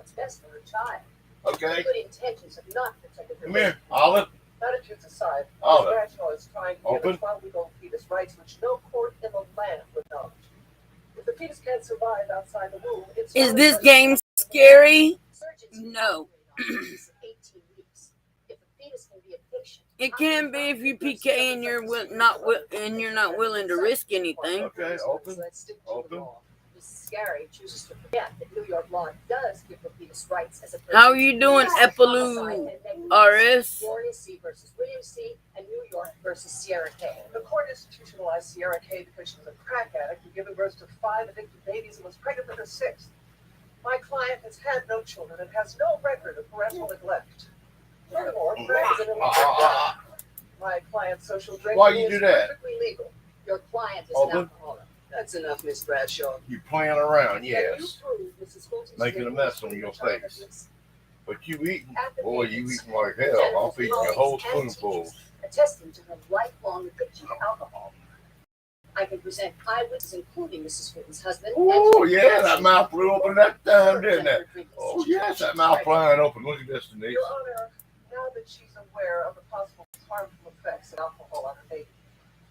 what's best for her child. Okay. Good intentions have not protected her. Come here, Olive. Attitudes aside, Olive. Bradshaw is trying to give Open. a 12-week-old fetus rights which no court in the land would acknowledge. If the fetus can't survive outside the womb, it's Is this game scary? No. It can be if you PK and you're not willing to risk anything. Okay, open. Open. Scary chooses to forget that New York law does give the fetus rights as a person. How are you doing, Epaloo RS? Gloria C. versus William C. and New York versus Sierra K. The court institutionalized Sierra K because she was a crack addict who gave birth to 5 addicted babies and was pregnant with her 6th. My client has had no children and has no record of parental neglect. Furthermore, my client's social drinking Why you is do that? perfectly legal. Your client is Open. an alcoholic. That's enough, Miss Bradshaw. You playing around, Can you yes. prove Mrs. Fulton's Making a statement mess was on your child face. abuse? But you eating, At the boy, you meetings, eating like hell. I'll feed you a whole spoonful. attesting to her lifelong addiction to alcohol. I can present eyewitnesses, including Mrs. Fulton's husband. Oh, yeah, that mouth flew open that time, didn't it? Oh, yes, that mouth flying open. Look at this, Denise. Your Honor, now that she's aware of the possible harmful effects of alcohol on her baby,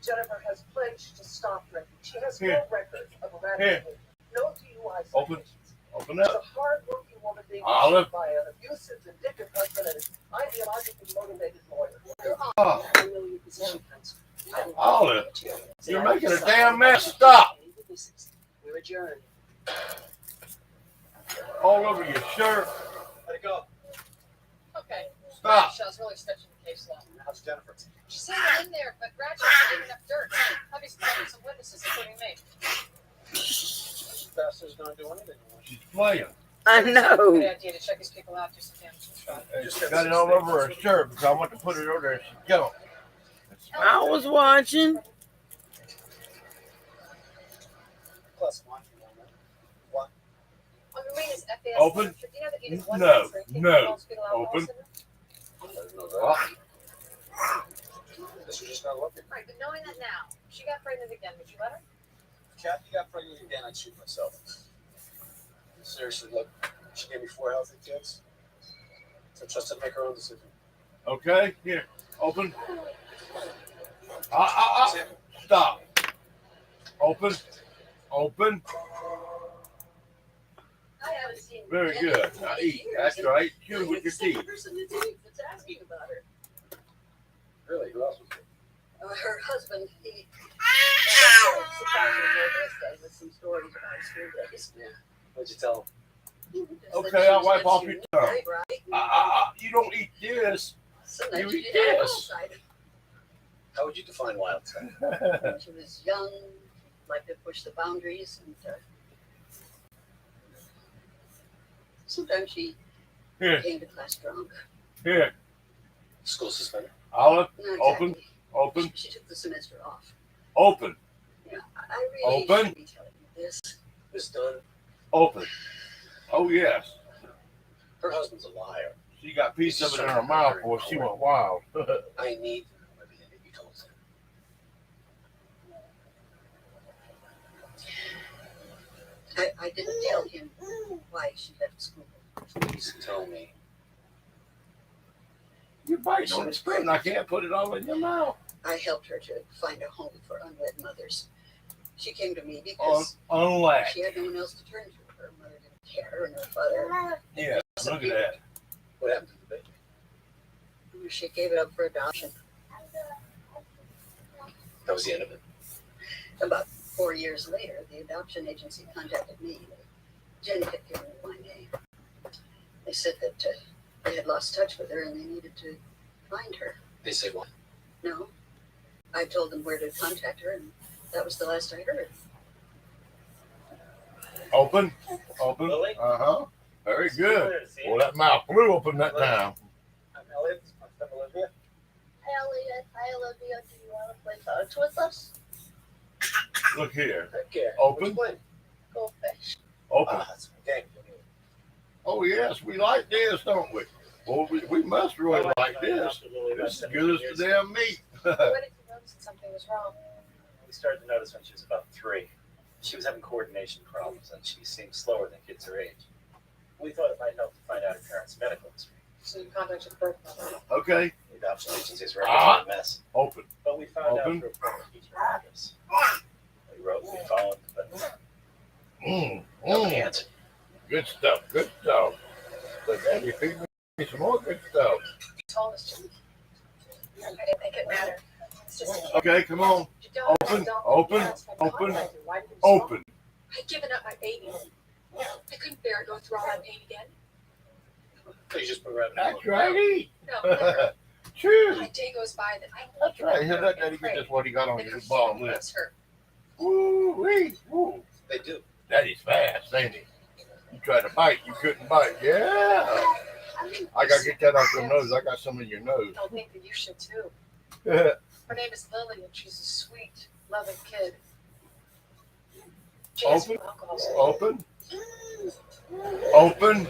Jennifer has pledged to stop drinking. She has no record of eradicating, no DUI Open. citations. Open She's up. a hard-working woman being Olive. pursued by an abusive, vindictive husband and an ideologically motivated lawyer. Your Honor, Oh. I know your position, counsel. I will Olive, not you. you're making a damn mess. Stop. We're adjourned. All over your shirt. Let it go. Okay. Stop. Bradshaw's really stretching the case long. How's Jennifer? She's hanging in there, but Bradshaw's getting enough dirt. Hubby's calling some witnesses, including me. Bastard's gonna do anything. She's playing. I Good know. idea to check these people out, do some damage control. She got it all over her shirt because I want to put it over there. She don't. I was watching. Plus one. One. On Marina's FAS Open. do you know that even one No, man's drink can no. cause fetal alcohol Open. syndrome? This was just not looking. Right, but knowing that now, she got pregnant again. Would you let her? If Kathy got pregnant again, I'd shoot myself. Seriously, look, she gave me 4 healthy kids. So trust her to make her own decision. Okay, here. Open. Stop. Open. Open. I haven't seen Very good. Now eat. That's right. Chew with your teeth. person that's asking about her. Really? Who else was it? Her husband, he surprised me birthday with some stories about his school days. Yeah. What'd you tell him? Okay, I'll wipe off your tongue. You don't eat this. You eat this. How would you define wild? She was young, liked to push the boundaries, and sometimes she Here, came to class drunk. here. School suspended. Olive, Not open, exactly. open, She took the semester off. open, Yeah, I really Open. should be telling you this. It's done. open. Oh, yes. Her husband's a liar. She got pieces of it in her mouth, boy. She went wild. I need to know everything that you told him. I didn't tell him why she left school. Please tell me. You're biting on the spoon. I can't put it all in your mouth. I helped her to find a home for unwed mothers. She came to me because Unlike. she had no one else to turn to. Her mother didn't care, and her father. Yeah, look at that. What happened to the baby? She gave it up for adoption. That was the end of it. About 4 years later, the adoption agency contacted me. Jenny had given me my name. They said that they had lost touch with her and they needed to find her. They said what? No. I told them where to contact her, and that was the last I heard. Open, open. Lily? Uh-huh. Very good. Well, that mouth flew open that time. I'm Elliot. My friend Olivia. Hi, Elliot. Hi, Olivia. Do you want to play cards with us? Look here. Okay. Open. Go fish. Open. That's my game. Oh, yes, we like this, don't we? Well, we must really like this. This is good as the damn meat. When did you notice that something was wrong? We started to notice when she was about 3. She was having coordination problems and she seemed slower than kids her age. We thought it might help That's medical history. So you contacted the birth mother. Okay, The adoption agency's records are a mess. open. But we found Open. out through a former teacher address. We wrote, we phoned, but nobody answered. Good stuff, good stuff. So Daddy, feed me some more good stuff. You told us to. I didn't think it mattered. It's just Okay, come on. you don't. Open, Don't. open, That's why open, contacted. Why didn't you Open. I'd given up my baby. I couldn't bear going through all that pain again. You just put right That's right. No, never. True. Not a day goes by that I don't That's right. Here, let Daddy get this what he got on that her his ball feeling lip. was hurt. Woo wee, woo. They do. Daddy's fast, ain't he? You tried to bite, you couldn't bite. Yeah. I gotta get that off your nose. I got some in your nose. I think that you should too. Her name is Lily, and she's a sweet, loving kid. She has Open. some alcohol. Open. Open.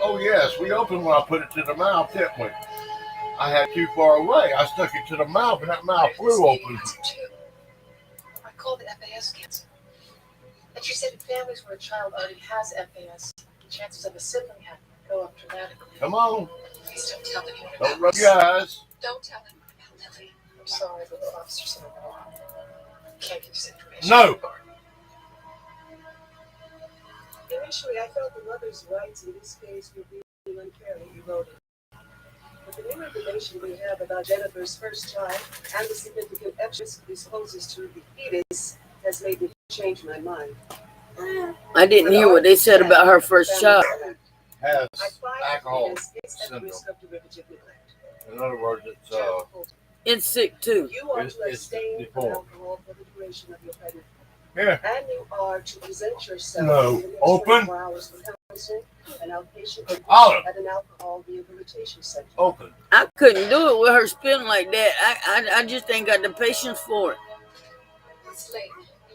Oh yes, we opened when I put it to the mouth, didn't we? I had too far away. I stuck it to the mouth, and that mouth flew open. I called it FAS cancer. And she said in families where a child already has FAS, the chances of a sibling having it go up dramatically. Come on, Please don't tell anyone don't about rub this. your eyes. Don't tell anyone about Lily. I'm sorry, but the officer said no. Can't give this information. No. Initially, I felt the mother's rights in this case were being unfairly eroded. But the new information we have about Jennifer's first child and the significant evidence it disposes to the fetus has made me change my mind. I didn't hear what they said about her first child. Has I find alcohol the fetus is at syndrome. risk of derivative neglect. In other words, it's It's sick too. You are it's- to it's abstain from deformed. alcohol for the duration of your pregnancy. yeah. And you are to present yourself No. within the next Open. 24 hours for counseling and outpatient Olive, at an alcohol rehabilitation center. open. I couldn't do it with her spitting like that. I just ain't got the patience for it. It's late.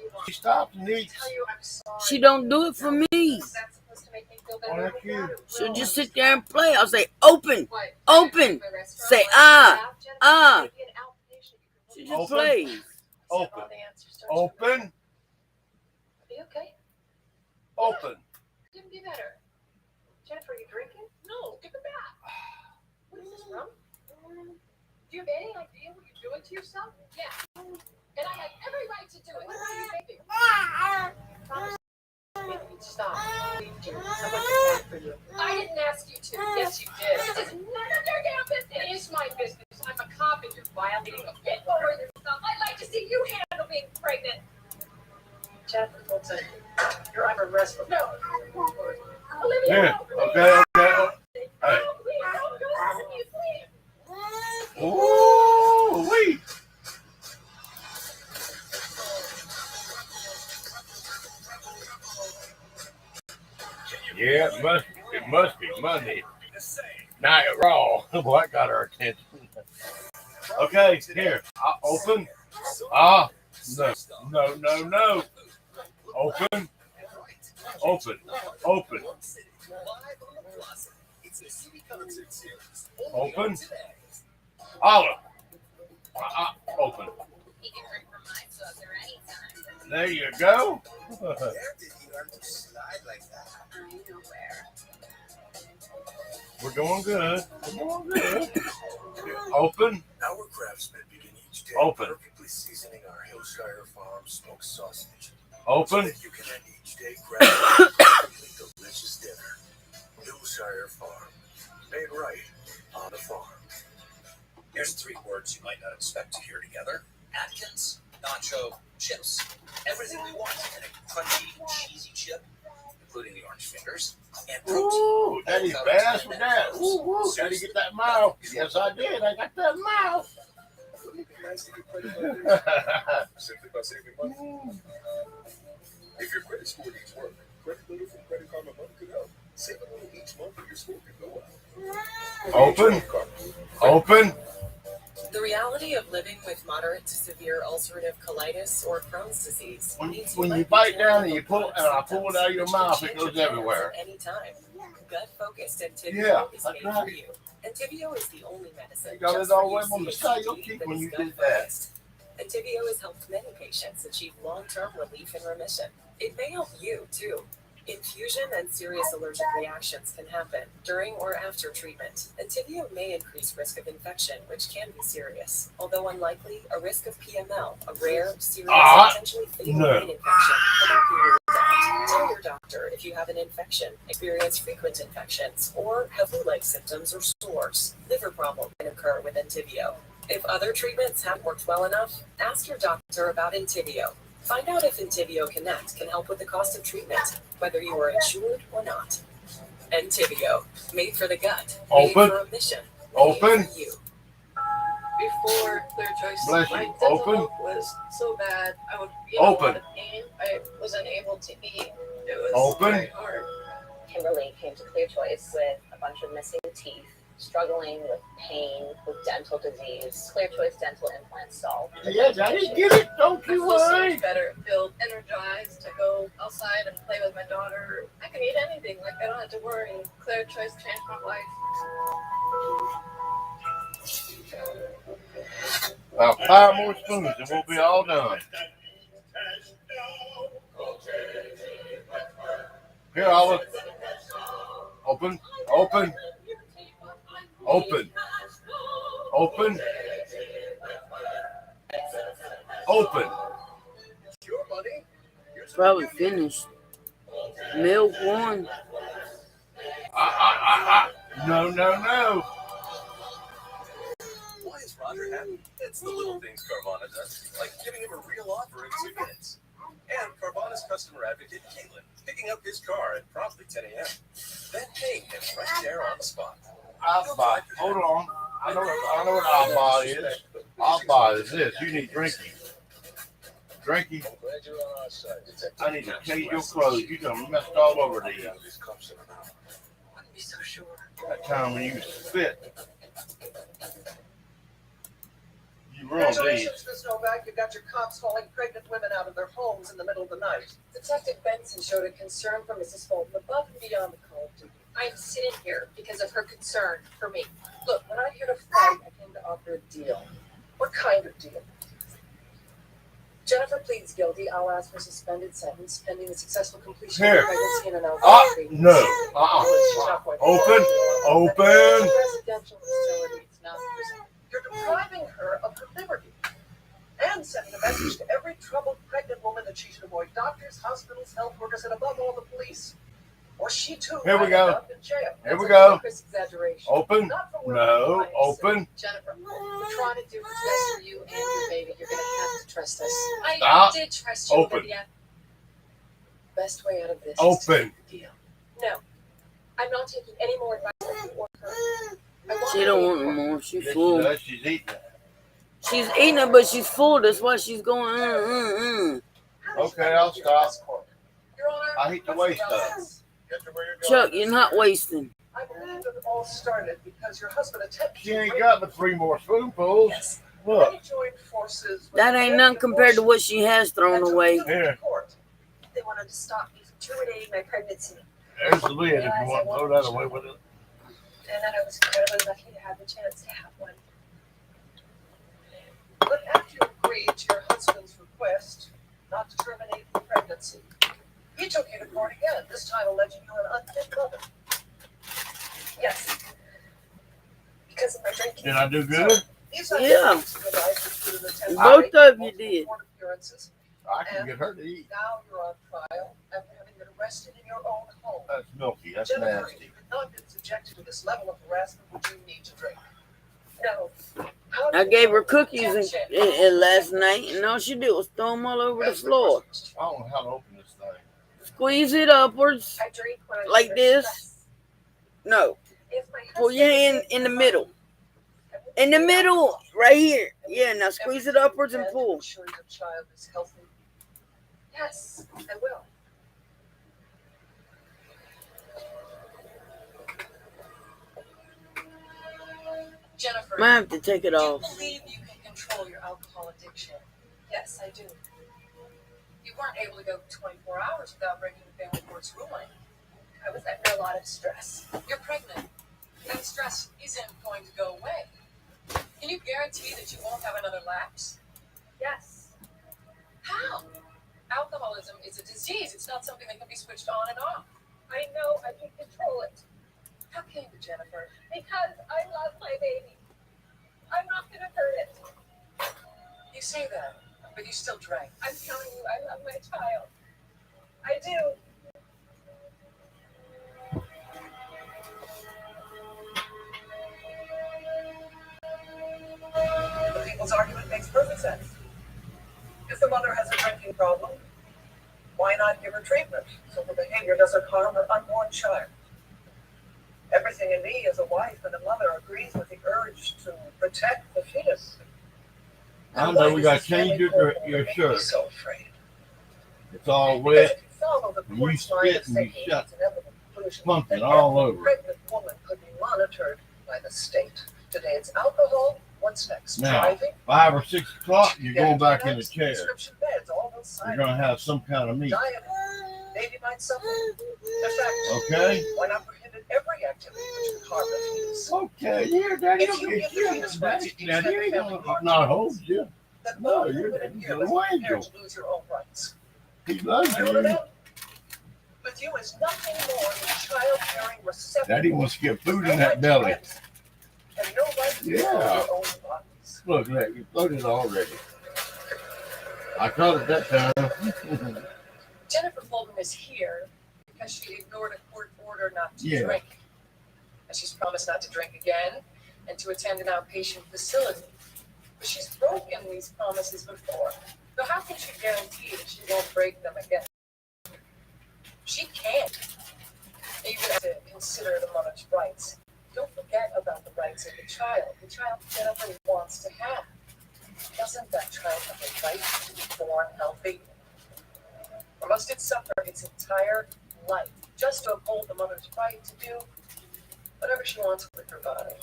You want She stopped and to eats. tell you I'm sorry. She don't do it for me. Is that supposed to make me feel Oh, better? that's you. She'll just sit there and play. I'll say, open. What? Open. My restaurant? Say, Where ah, I have Jennifer? ah. Maybe an outpatient. You She can just Open. plays. look Open. all the answers, don't you? Open. Are you okay? Open. Couldn't be better. Jennifer, are you drinking? No, give it back. What is this, rum? Do you have any idea what you're doing to yourself? Yeah. And I had every right to do it. What do you think? Promise me that you'd stop. Please do. I want to work for you. I didn't ask you to. Yes, you did. This is none of your damn business. It is my business. I'm a cop and you're violating a bit over this stuff. I'd like to see you handle being pregnant. Jennifer, folks, you're under arrest. No. Olivia, Yeah. no, Okay. Okay. please. Hey. No, please, don't do this to me, please. Ooh wee. Yeah, it must be Monday. Night Raw. Boy, that got our attention. Okay, here. Open. No. No. Open. Open. Open. Open. Olive. Open. There you go. We're doing good. Open. Our craftsmen begin each day Open. perfectly seasoning our Hillshire Farm smoked sausage. So Open. that you can end each day crafting a really delicious dinner. Hillshire Farm. Made right on the farm. Here's 3 words you might not expect to hear together. Atkins, nacho, chips. Everything we want in a crunchy, cheesy chip, including the orange fingers, and protein. Ooh, Daddy's fast with that. Ooh, Daddy get that mouth. Yes, I did. I got that mouth. Wouldn't it be nice to get credit simply by saving money? If your credit score needs work, Credit Builder from Credit Karma Money could help. Save a little each month and your score can go up. Open. Open. The reality of living with moderate to severe ulcerative colitis or Crohn's disease means When you might bite be down dealing and you with pull and I pull it out of your mouth, it goes everywhere. At any time. Gut-focused Entivio Yeah, is that's made right. for you. Entivio is the only medicine You got just it all for the way on the UC side of your that cheek is when you did gut-focused. Entivio has helped many patients achieve long-term relief and remission. It may help you too. Infusion and serious allergic reactions can happen during or after treatment. Entyvio may increase risk of infection, which can be serious. Although unlikely, a risk of PML, a rare, serious, potentially fatal brain infection, cannot be ruled out. Tell your doctor if you have an infection, experience frequent infections, or have flu-like symptoms or sores. Liver problem can occur with Entyvio. If other treatments haven't worked well enough, ask your doctor about Entyvio. Find out if Entyvio Connect can help with the cost of treatment, whether you are insured or not. Entyvio, made for the gut, made Open. for a mission, Open. made for you. Before Clear Choice, Bless my you. dental Open. health was so bad, I would be in a Open. lot of pain. I wasn't able to eat. It was Open. very hard. Kimberly came to Clear Choice with a bunch of missing teeth, struggling with pain, with dental disease. Clear Choice dental implants solved. Yes, I didn't get it. Don't I you feel so worry. much better. I feel energized to go outside and play with my daughter. I can eat anything. Like, I don't have to worry. Clear Choice changed my life. About 5 more spoons and we'll be all done. Here, Olive. Open. Open. Open. Open. Open. Probably finished. Milk one. No, no, no. Why is Roger happy? It's the little things Carvana does, like giving him a real offer in 2 minutes. And Carvana's customer advocate, Caitlin, picking up his car at promptly 10 a.m. Then paying him right there on the spot. I'll buy. Hold on. I know what I'll buy is. I'll buy is this. You need drinky. Drinky. I need to change your clothes. You done messed all over these. Wouldn't be so sure. That time when you spit. You ruined these. Congratulations, Miss Novak. You got your cops hauling pregnant women out of their homes in the middle of the night. Detective Benson showed a concern for Mrs. Fulton above and beyond the call of duty. I'm sitting here because of her concern for me. Look, we're not here to fight. I came to offer a deal. What kind of deal? Jennifer pleads guilty. I'll ask for a suspended sentence pending the successful completion Here. of the pregnancy and an No. Open. Open. Residential facility. It's not prison. You're depriving her of her liberty and sending a message to every troubled pregnant woman that she should avoid doctors, hospitals, health workers, and above all, the police. Or she too Here we might go. end up in jail. Here we That's a go. ludicrous exaggeration. Open. Not for women No. who lie, Open. Jennifer, we're trying to do what's best for you and your baby. You're going to have to trust us. I Stop. did trust you, Open. Olivia. Best way out of this is Open. to make a deal. No, I'm not taking any more advice from you or her. I want She her don't to want be no free. more. She's Yes, full. she does. She's eating it. She's eating it, but she's full. That's why she's going. Okay, I'll stop. Your Honor, I hate to what's the waste that. relevance? Chuck, you're not wasting. I believe it all started because your husband attempted She ain't got but 3 more spoonfuls. Yes. Look. They joined forces with That the ain't American nothing compared to abortion what she has thrown and took away. it to Here. court. They wanted to stop me from terminating my pregnancy, There's the lid if you want to throw that away with it. and that I was incredibly lucky to have the chance to have one. But after you agreed to your husband's request not to terminate the pregnancy, he took you to court again, this time alleging you were an unfit mother. Yes. Because of my drinking. Did I do good? These Yeah. allegations of your life included an attempt to Both rape, of you multiple did. court appearances. I can get her to eat. Now you're on trial after having been arrested in your own home. That's milky. That's Jennifer, nasty. if you had not been subjected to this level of harassment, would you need to drink? No. How I did gave you her cookies and last night, and all she did was throw them all over the floor. I don't know how to open this thing. Squeeze it upwards I drink when I'm like under this. stress. No, If my pull your hand in the middle. In the middle, right here. Yeah, now squeeze it upwards and pull. ensure your child is healthy? Yes, I will. Jennifer, Might have to take it do you off. believe you can control your alcohol addiction? Yes, I do. You weren't able to go 24 hours without breaking the family court's ruling. I was under a lot of stress. You're pregnant. That stress isn't going to go away. Can you guarantee that you won't have another lapse? Yes. How? Alcoholism is a disease. It's not something that can be switched on and off. I know I can control it. How can you, Jennifer? Because I love my baby. I'm not going to hurt it. You say that, but you still drank. I'm telling you, I love my child. I do. The people's argument makes perfect sense. If the mother has a drinking problem, why not give her treatment so the behavior doesn't harm her unborn child? Everything in me as a wife and a mother agrees with the urge to protect the fetus. I know we got to change your shirt. So afraid. It's all Because wet. if you follow the And you court's line of spit and you thinking, shut it's inevitable conclusion pumping that all every over. pregnant woman could be monitored by the state. Today it's alcohol. What's next? Now, Driving? 5 or 6 o'clock, you're going back in the Next, chair. prescription beds, all those side You're going to have some kind of meat. diet, baby might suffer. In fact, Okay? why not prohibit every activity which could harm the fetus? Okay, yeah, Daddy If will you get give the fetus rights, you. you Daddy extend ain't the going family to not hold you. Then No, all you're women Daddy's here little must be prepared angel. to lose your own rights. He loves You know what I you. mean? With you is nothing more than child-bearing receptive. Daddy wants to get food in that belly. And no right to Yeah. your own bodies. Look, you floated already. I caught it that time. Jennifer Fulton is here because she ignored a court order not to Yeah. drink. And she's promised not to drink again and to attend an outpatient facility. But she's broken these promises before. So how can she guarantee that she won't break them again? She can't. You have to consider the mother's rights. Don't forget about the rights of the child Jennifer wants to have. Doesn't that child have a right to be born healthy? Or must it suffer its entire life just to uphold the mother's right to do whatever she wants with her body?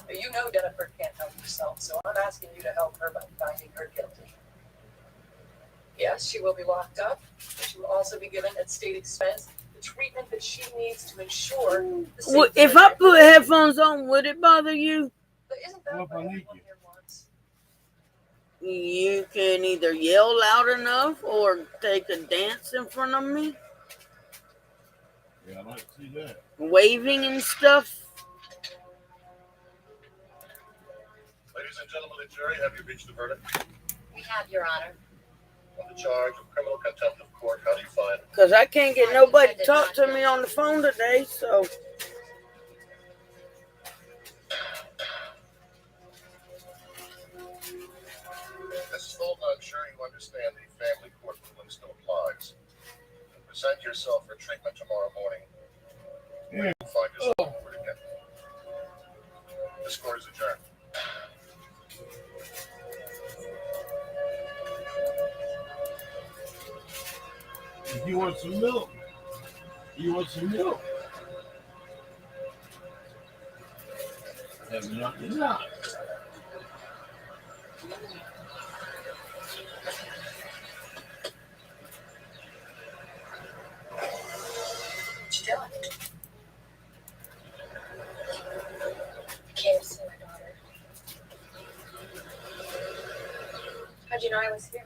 But you know Jennifer can't help herself, so I'm asking you to help her by finding her guilty. Yes, she will be locked up, but she will also be given at state expense the treatment that she needs to ensure the safety If of I her put headphones on, would it bother you? But isn't that Well, if what I need everyone you. here wants? You can either yell loud enough or take a dance in front of me, Yeah, I'd like to see that. waving and stuff. Ladies and gentlemen of the jury, have you reached a verdict? We have, Your Honor. On the charge of criminal contempt of court, how do you find? Because I can't get nobody to talk to me on the phone today, so. Mrs. Fulton, I'm sure you understand the family court ruling still applies. Present yourself for treatment tomorrow morning. Yeah. You'll find yourself in court again. This court is adjourned. If you want some milk, you want some milk. Have nothing not. What you doing? I came to see my daughter. How'd you know I was here?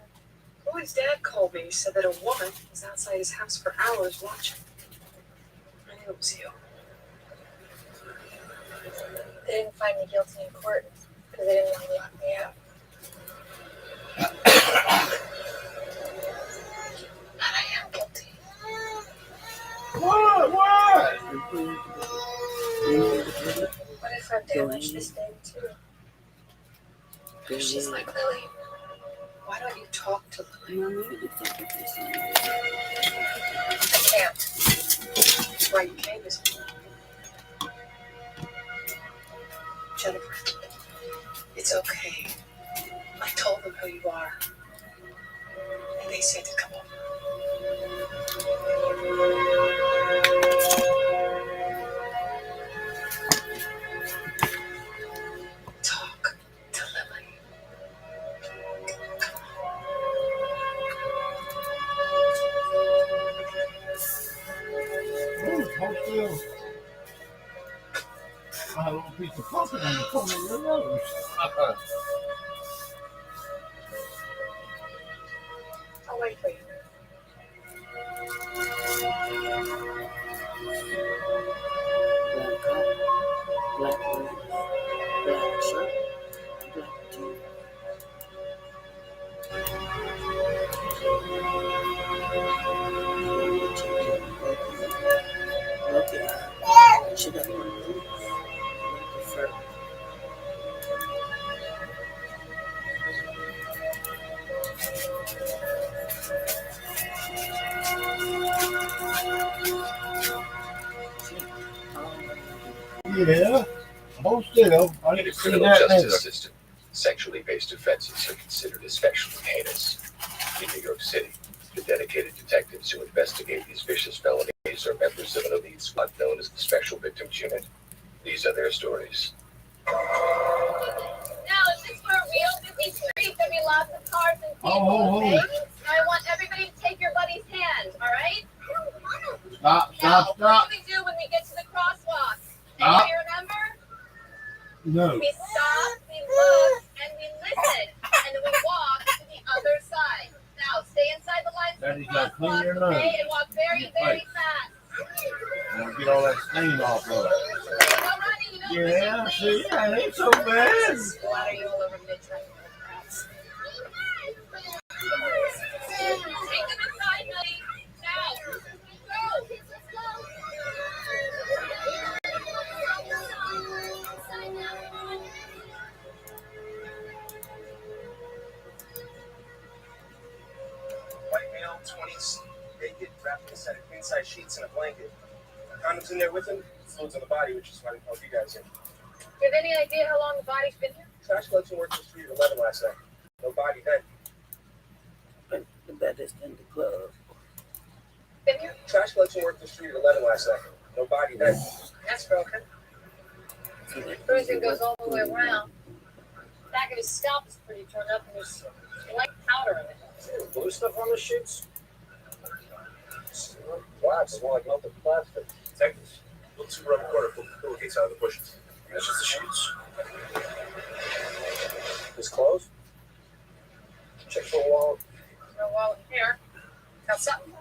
Louis' dad called me. He said that a woman was outside his house for hours watching. I knew it was you. They didn't find me guilty in court because they didn't want to lock me out. But I am guilty. What? What if I've damaged this baby too? If she's like Lily, Why don't you talk to Lily? I can't. That's why you came this morning. Jennifer, it's okay. I told them who you are. And they said to come over. Talk to Lily. Oh, hold still. I had a little piece of pumpkin on the corner of your nose. wait for you. Black coat, black pants, black shirt, black jeans. Look at her. She got one of these. Look at her. Yeah. Hold still. I In didn't the see criminal that justice neither. system, sexually based offenses are considered especially heinous. In New York City, the dedicated detectives who investigate these vicious felonies are members of an elite squad known as the Special Victims Unit. These are their stories. Now, is this for a real busy street? There'll be lots of cars and people, Oh. okay? I want everybody to take your buddy's hand, all right? Stop. Now, what do we do when we get to the crosswalk? Anybody remember? No. We stop, we look, and we listen, and then we walk to the other side. Now, stay inside the lines of the crosswalk, okay? And walk very, very fast. Now get all that stain off of it. Yeah, see, that ain't so bad. Splatter you all over mid-track. Take them inside, buddy. Now, go. White male, 20s, naked, wrapped in a set of queen-size sheets and a blanket. Condoms in there with him, fluids on the body, which is why we called you guys in. Do you have any idea how long the body's been here? Trash collection worked the street at 11 last night. No body then. The baddest in the club. Been here? Trash collection worked the street at 11 last night. No body then. That's broken. Bruising goes all the way around. The back of his scalp is pretty torn up, and there's light powder in it. Blue stuff on the sheets? Wow, it's more like melted plastic. Detectives, look to around the corner, pull the pillowcase out of the bushes. That's just the sheets. His clothes? Check for a wallet. No wallet here. Got something?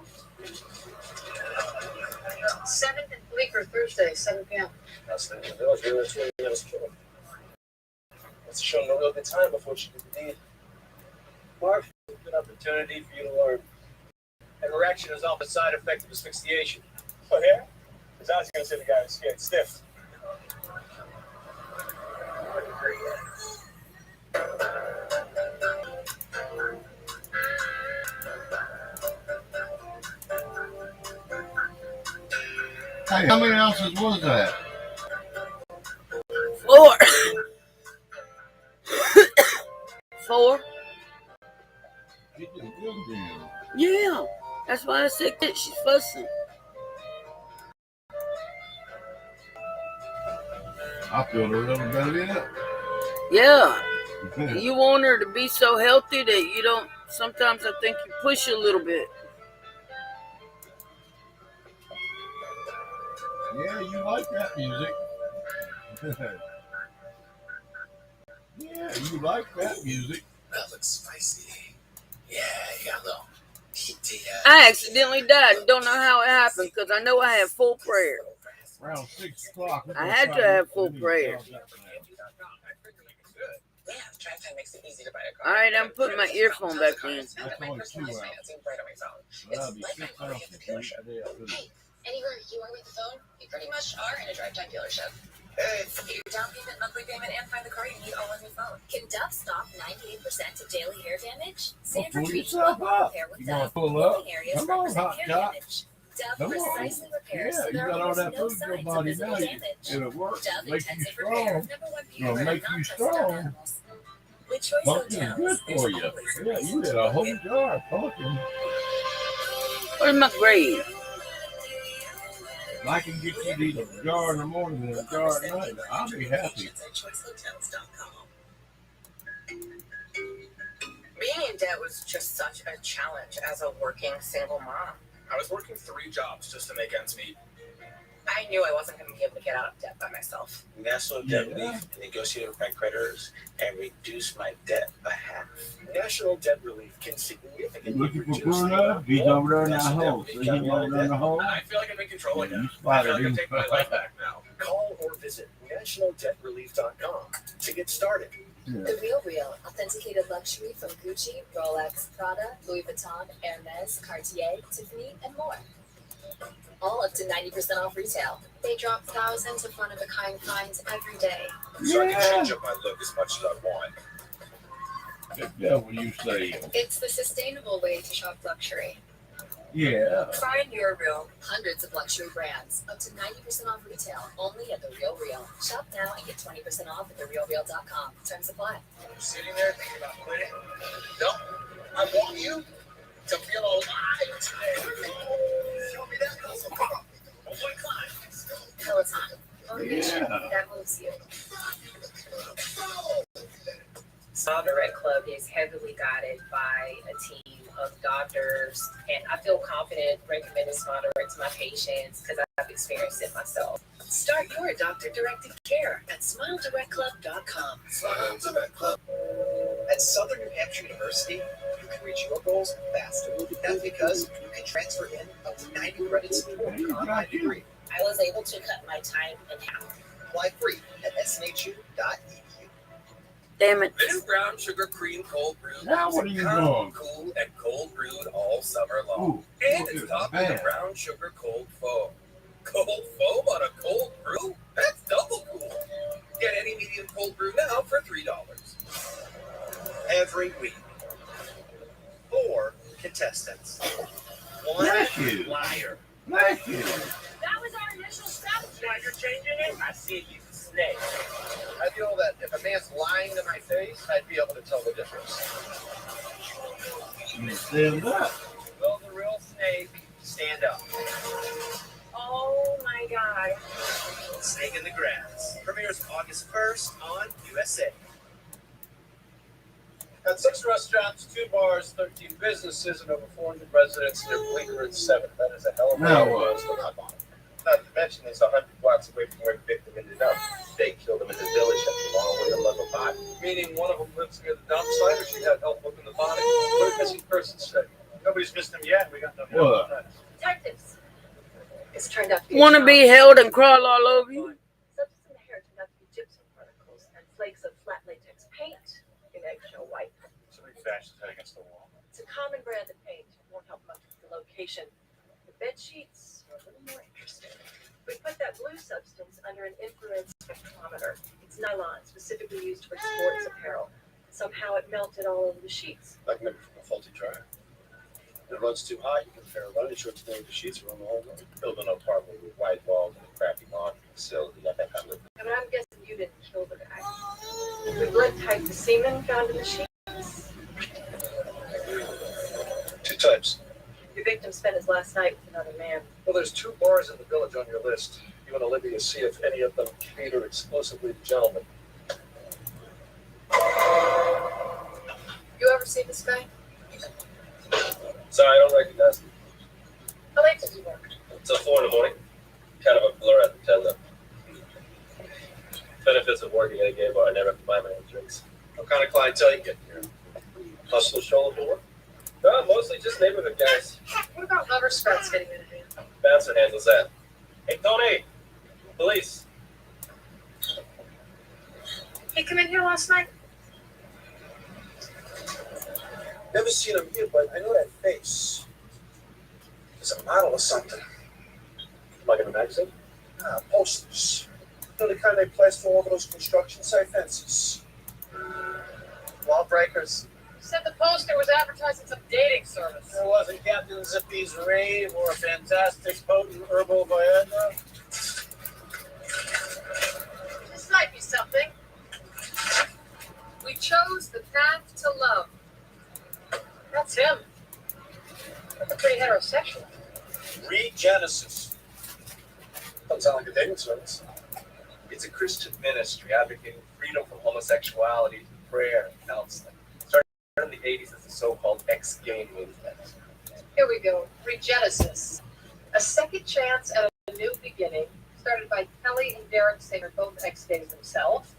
7th and Bleecker, Thursday, 7 p.m. That's the village. We were in 20 minutes killed. Let's show him a real good time before she did the deed. Mark, good opportunity for you to learn. An erection is often a side effect of asphyxiation. Oh, yeah? Because I was going to say the guy was getting stiff. Hey, how many ounces was that? 4. 4. She did a good deal. Yeah. That's why I said that she's fussing. I feel a little better. Yeah. You want her to be so healthy that you don't. Sometimes I think you push a little bit. Yeah, you like that music. Yeah, you like that music. That looks spicy. Yeah, you got a little PTS. I accidentally died. Don't know how it happened because I know I had full prayer. Around 6 o'clock. I had to have full prayer. Yeah, the drive time makes it easy to buy a car. All right, I'm putting my earphone back in. That's only 2 hours. That'll be 6 ounces. Anywhere you are with the phone, you pretty much are in a drive time dealership. Hey. Get your down payment, monthly payment, and find the car you need all on your phone. Can Dove stop 98% of daily hair damage? Well, pull yourself up. You want to pull up? Come on, hot shot. Dove precisely repairs so Yeah, you there got all are that no food in your signs of body visible now. damage. It'll work. Dove Make you Intensive strong. Repair, #1 It'll pure make for you non-tested strong. animals. With Choice Pumpkin is Hotels, good for you. Yeah, you did a whole jar of pumpkin. Where's my grade? If I can get you to eat a jar in the morning and a jar at night, I'll be happy. Being in debt was just such a challenge as a working single mom. I was working 3 jobs just to make ends meet. I I knew I wasn't going to be able to get out of debt by myself. National Debt Relief negotiated with my creditors and reduced my debt by half. National Debt Relief can significantly Looking for reduce Bruno? He's over there in that hole. See him over there in the hole? I feel like I'm in control again. You I spotted feel like I'm him. taking my life back now. Call or visit nationaldebtrelief.com to get started. The Real Real, authenticated luxury from Gucci, Rolex, Prada, Louis Vuitton, Hermes, Cartier, Tiffany, and more. All up to 90% off retail. They drop thousands of one-of-a-kind finds every day. So I can change up my look as much as I want. Yeah, what you say? It's the sustainable way to shop luxury. Yeah. Find your real. Hundreds of luxury brands, up to 90% off retail, only at The Real Real. Shop now and get 20% off at TheRealReal.com. Terms apply. I'm sitting there thinking about quitting. No, I want you to feel alive today. Show me that muscle. One climb. Peloton. Motivation that moves you. The Red Club is heavily guided by a team of doctors, and I feel confident recommending Smile Direct to my patients because I've experienced it myself. Start your doctor-directed care at SmileDirectClub.com. Smile Direct Club. At Southern New Hampshire University, you can reach your goals faster. That's because you can transfer in up to 90 credits toward your online degree. I was able to cut my time in half. Apply free at snhu.edu. Damn it. The new brown sugar cream cold brew Now what are you doing? cool and cold brewed all summer long. Ooh, And look it's at topped with that. a brown sugar cold foam. Cold foam on a cold brew? That's double cool. Get any medium cold brew now for $3. Every week. 4 contestants. 1 Bless you. liar. Bless you. That was our initial strategy. Why you're changing it? I see you snake. I feel that if a man's lying to my face, I'd be able to tell the difference. You stand up. Will the real snake stand up? Oh my God. Snake in the Grass. Premieres August 1st on USA. At 6 restaurants, 2 bars, 13 businesses, and over 400 residents near Bleecker and 7. That is a hell of a Now lot of what? roads to knock on. Not to mention, it's 100 blocks away from where the victim ended up. They killed him in the village that's a long way to Ludlow Park. Meaning one of them lives near the dump site, or she had help looking the body. What a missing person study. Nobody's missed him yet. We got no help on that. Detectives. It's turned out to be. Want to be held and crawl all over you? Substance in the hair turned out to be gypsum particles and flakes of flat latex paint in eggshell white. Somebody bashed his head against the wall. It's a common brand of paint. It won't help much with the location. The bed sheets are a little more interesting. We put that blue substance under an infrared spectrometer. It's nylon, specifically used for sports apparel. Somehow it melted all over the sheets. Like maybe from a faulty dryer. If it runs too hot, you can pair a running shorts down the sheets around the whole room. Build an apartment with white walls and a crappy laundry facility. Got that kind of living. But I'm guessing you didn't kill the guy. We blood typed the semen found in the sheets. 2 types. Your victim spent his last night with another man. Well, there's 2 bars in the village on your list. You and Olivia see if any of them cater exclusively to gentlemen. You ever see this guy? Sorry, I don't recognize him. How late did you work? Until 4 in the morning. Kind of a blur at the 10 though. Benefits of working at a gay bar, I never have to buy my own drinks. What kind of clientele you get here? Hustle shoulder for work? No, mostly just neighborhood guys. What about lover spats getting in a hand? Bouncer handles that. Hey, Tony! Police! He come in here last night? Never seen him here, but I know that face. He's a model or something. Like in a magazine? Ah, posters. You know, the kind they plaster all over those construction site fences. Wall breakers. Said the poster was advertising some dating service. There wasn't Captain Zippy's rave or a fantastic potent herbal Viagra. This might be something. We chose the path to love. That's him. That's pretty heterosexual. Regenesis. Doesn't sound like a dating service. It's a Christian ministry advocating freedom from homosexuality through prayer and counseling. Started in the 80s as the so-called ex-gay movement. Here we go. Regenesis. A second chance at a new beginning favored both ex-gays themselves.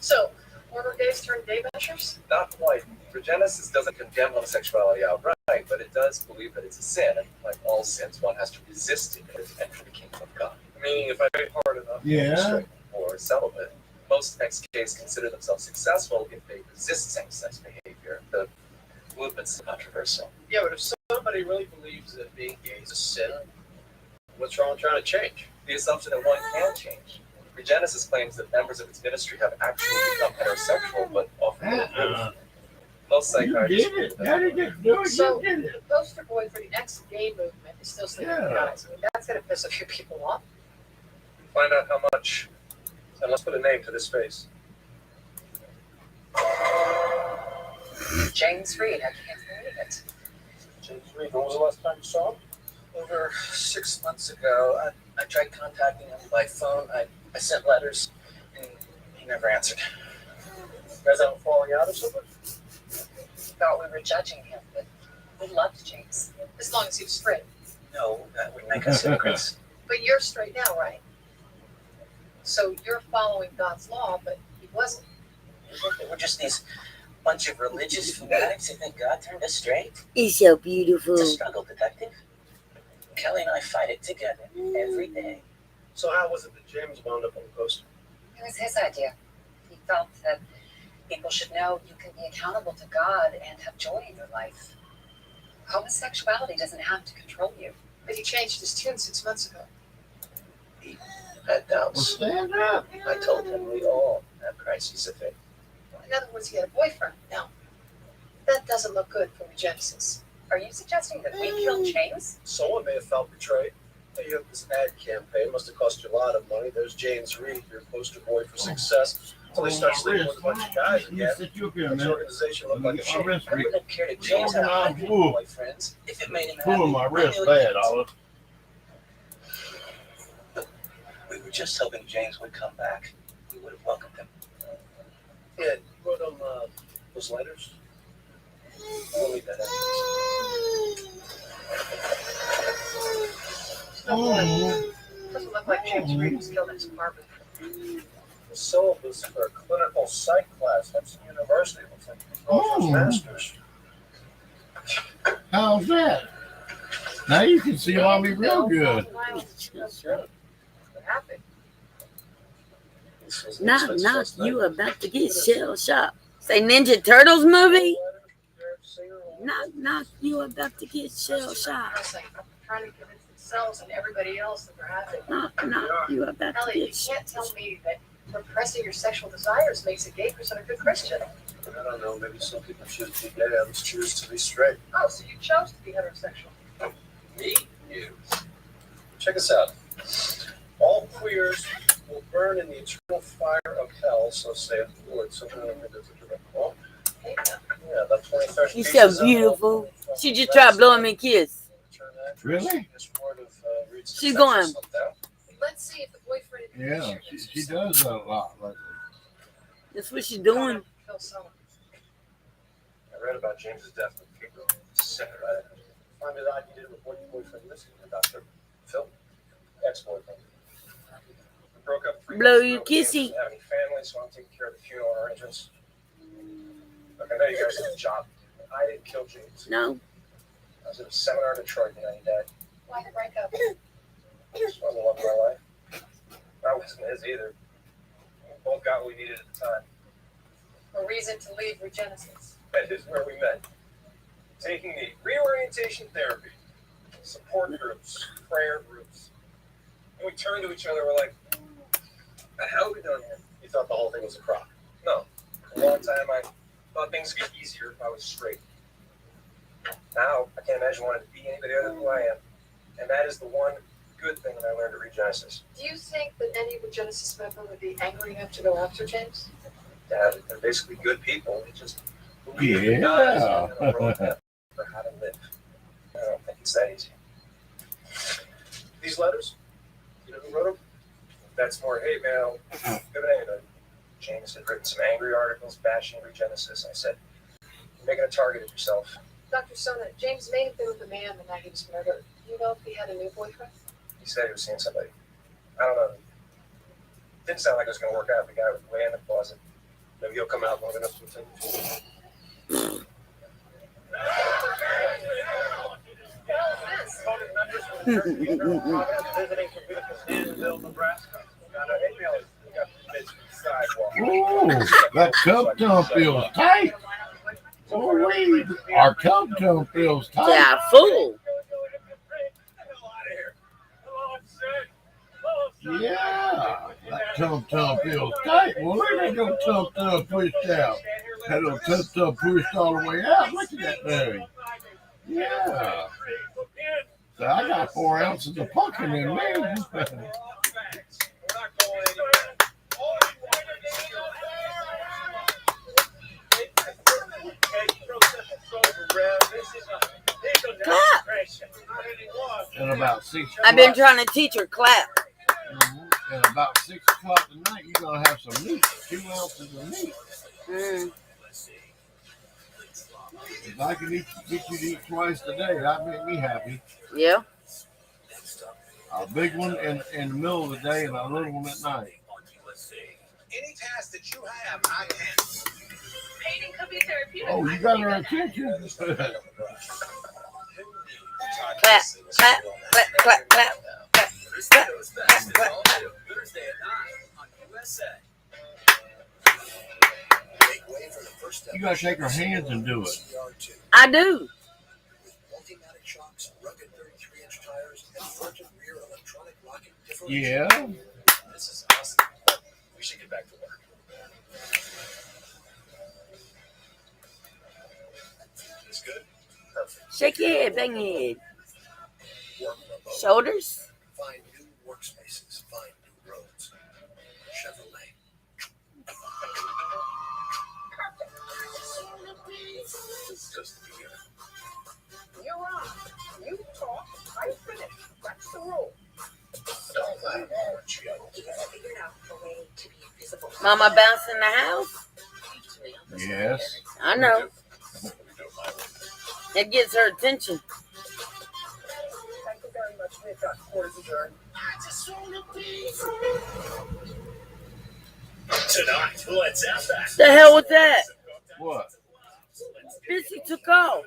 So, former gays turned gay bashers? Not quite. Regenesis doesn't condemn homosexuality outright, but it does believe that it's a sin, and like all sins, one has to resist it to enter the kingdom of God. Meaning, if I try hard enough, Yeah. straight or celibate, most ex-gays consider themselves successful if they resist same-sex behavior. The movement's controversial. Yeah, but if somebody really believes that being gay is a sin, what's wrong with trying to change? The assumption that one can change. Regenesis claims that members of its ministry have actually become heterosexual, but often no proof. Most You psychiatrists did it. How did you do it? So, You did the it. poster boy for the ex-gay movement is still sleeping with Yeah. guys. I mean, that's going to piss a few people off. Find out how much, and let's put a name to this face. James Reed, I can't believe it. James Reed, when was the last time you saw him? Over 6 months ago, I tried contacting him by phone. I sent letters, and he never answered. You guys have a falling out or something? Thought we were judging him, but we loved James. As long as he was straight. No, that would make us hypocrites. But you're straight now, right? So you're following God's law, but he wasn't. We're just these bunch of religious fanatics who think God turned us straight. He's so beautiful. It's a struggle, detective. Kelly and I fight it together every day. So how was it that James wound up on the poster? It was his idea. He felt that people should know you can be accountable to God and have joy in your life. Homosexuality doesn't have to control you. But he changed his tune 6 months ago. He had doubts. Well, stand up. I told him we all have crises of faith. In other words, he had a boyfriend. Now, that doesn't look good for Regenesis. Are you suggesting that we killed James? Someone may have felt betrayed. Hey, you have this ad campaign. Must have cost you a lot of money. There's James Reed, your poster boy for success. Until they start sleeping with a bunch of guys You again. sit you up here, This man. organization looked like a My shame. wrist, I wouldn't have cared if James had 100 Ooh. boyfriends if it made him happy. pulling my wrist I knew bad, it. Olive. We were just hoping James would come back. We would have welcomed him. Yeah, you wrote them those letters. We'll leave that out. Doesn't look like James Reed was killed in his apartment. The syllabus for a clinical psych class. Hudson University looks like he's going for his master's. How's that? Now you can see Mommy real good. That's right. What happened? Knock, knock, you about to get shell shocked. Say Ninja Turtles movie? Knock, knock, you about to get shell shocked. I'm trying to convince themselves and everybody else that they're happy. Knock, knock, you about to Elliot, you get shell can't tell me that repressing your sexual desires makes a gay person a good Christian. I don't know. Maybe some people choose to be gay, others choose to be straight. Oh, so you chose to be heterosexual. Me? You. Check us out. All queers will burn in the eternal fire of hell, so saith the Lord. So there's a direct quote. Yeah, about 23rd. You so beautiful. She just tried blowing me a kiss. Really? She's going. Let's see if the boyfriend. Yeah, she does that a lot lately. That's what she's doing. Kill someone. I read about James's death with people. Sick, right? Find it out he did it with what your boyfriend missing, Dr. Phil, ex-boyfriend. We broke up 3 Blow months your ago. James kissy. doesn't have any family, so I'm taking care of the funeral arrangements. Look, I know you guys have a job. I didn't kill James. No. I was at a seminar in Detroit the night he died. Why the breakup? This wasn't the love of my life. I wasn't his either. We both got what we needed at the time. A reason to leave Regenesis. That is where we met. Taking the reorientation therapy, support groups, prayer groups. And we turned to each other, we're like, what the hell are we doing here? You thought the whole thing was a crock. No. For a long time, I thought things would get easier if I was straight. Now, I can't imagine wanting to be anybody other than who I am. And that is the one good thing that I learned at Regenesis. Do you think that any Regenesis member would be angry enough to go after James? Dad, they're basically good people. They just believe in God is a roadmap for how to live. I don't think it's that easy. These letters, you know who wrote them? That's more hate mail than anybody. James had written some angry articles bashing Regenesis. I said, you're making a target of yourself. Dr. Sona, James may have been with a man the night he was murdered. Do you know if he had a new boyfriend? He said he was seeing somebody. I don't know. Didn't sound like it was going to work out. The guy was way in the closet. Maybe he'll come out long enough to attend. Visiting from beautiful Stanville, Nebraska. Got our email. We got sidewalk. Ooh, that tum feels tight. Ooh, our tum feels tight. Yeah, full. Yeah, that tum feels tight. Well, look at that tum pushed out. That little tum pushed all the way out. Look at that thing. Yeah. So I got 4 ounces of pumpkin in me. And about 6 o'clock. I've been trying to teach her clap. And about 6 o'clock tonight, you're gonna have some meat. 2 ounces of meat. If I can get you to eat twice a day, that'd make me happy. Yeah. A big one in the middle of the day and a little one at night. Any task that you have, I can. Painting could be therapeutic. Oh, you got her attention. Clap, clap, clap, clap, clap, clap, clap, clap, clap. Thursday at 9 on USA. You gotta shake her hands and do it. I do. Yeah. This is awesome. We should get back to work. It's good? Perfect. Shake your head, bang your head. Shoulders. Find new workspaces, find new roads. Chevrolet. Just the beginning. You're on. You talk. I finish. That's the rule. Mama bouncing the house. Yes. I know. It gets her attention. Thank you very much. We've got quarters adjourned. Tonight, let's have that. The hell with that? What? Busy took off.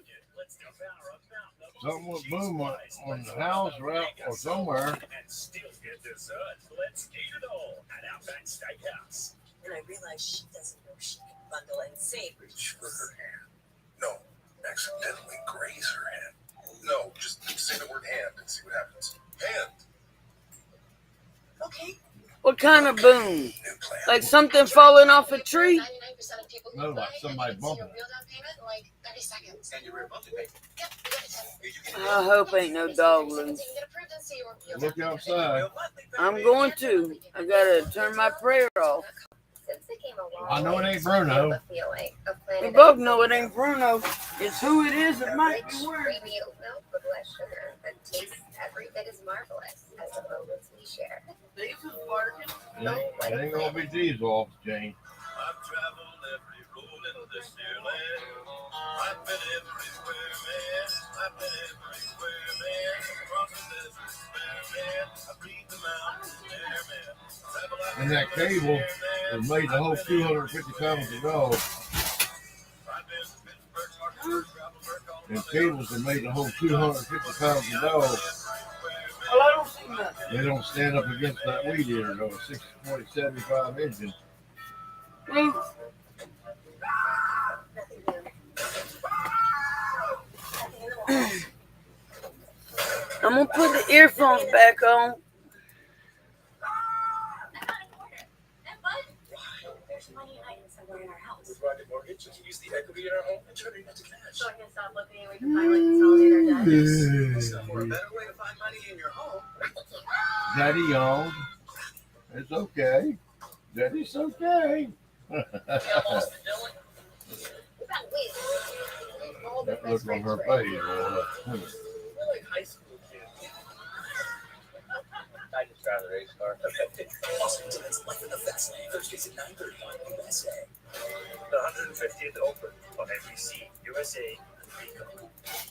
Something with boom on the house or somewhere. And still get desserts. Let's eat it all at Outback Steakhouse. And I realize she doesn't know she can bundle and save. Reach for her hand. No, accidentally graze her hand. No, just say the word hand and see what happens. Hand. Okay. What kind of boom? Like something falling off a tree? 99% of people who No, like buy it somebody can see bumping. a real down payment in like 30 seconds. And your rear monthly payment. Yep, you get it. I hope ain't no dog loose. You can get approved and see your real Look down outside. I'm going to. I gotta turn my prayer off. Since they came along, I know it ain't Bruno. the feeling of We planning both know it ain't Bruno. It's who it is that might be wearing. creamy oat milk with less sugar that tastes every bit as marvelous as the moments we share. It ain't gonna be diesel, Jane. I've traveled every road in this dear land. I've been everywhere, man. I've been everywhere, man. Across the desert, man. I breathe the mountains there, man. And that cable was made to hold 250 pounds of dog. And cables are made to hold 250 pounds of dog. Well, I don't see nothing. They don't stand up against that weed eater though. 640-75 engine. I'm gonna put the earphones back on. There's money hiding somewhere in our house. With Rocket Mortgage, you can use the equity in our home and turn it into cash. So I can stop looking and we can finally consolidate our debt. So for a better way to find money in your home. Daddy yawned. It's okay. Daddy's okay. That look on her face. We're like high school kids. I just drive the race car. Austin tonight's Life in the Fast Lane. Thursdays at 9:30 on USA. The 150th Open on NBC USA.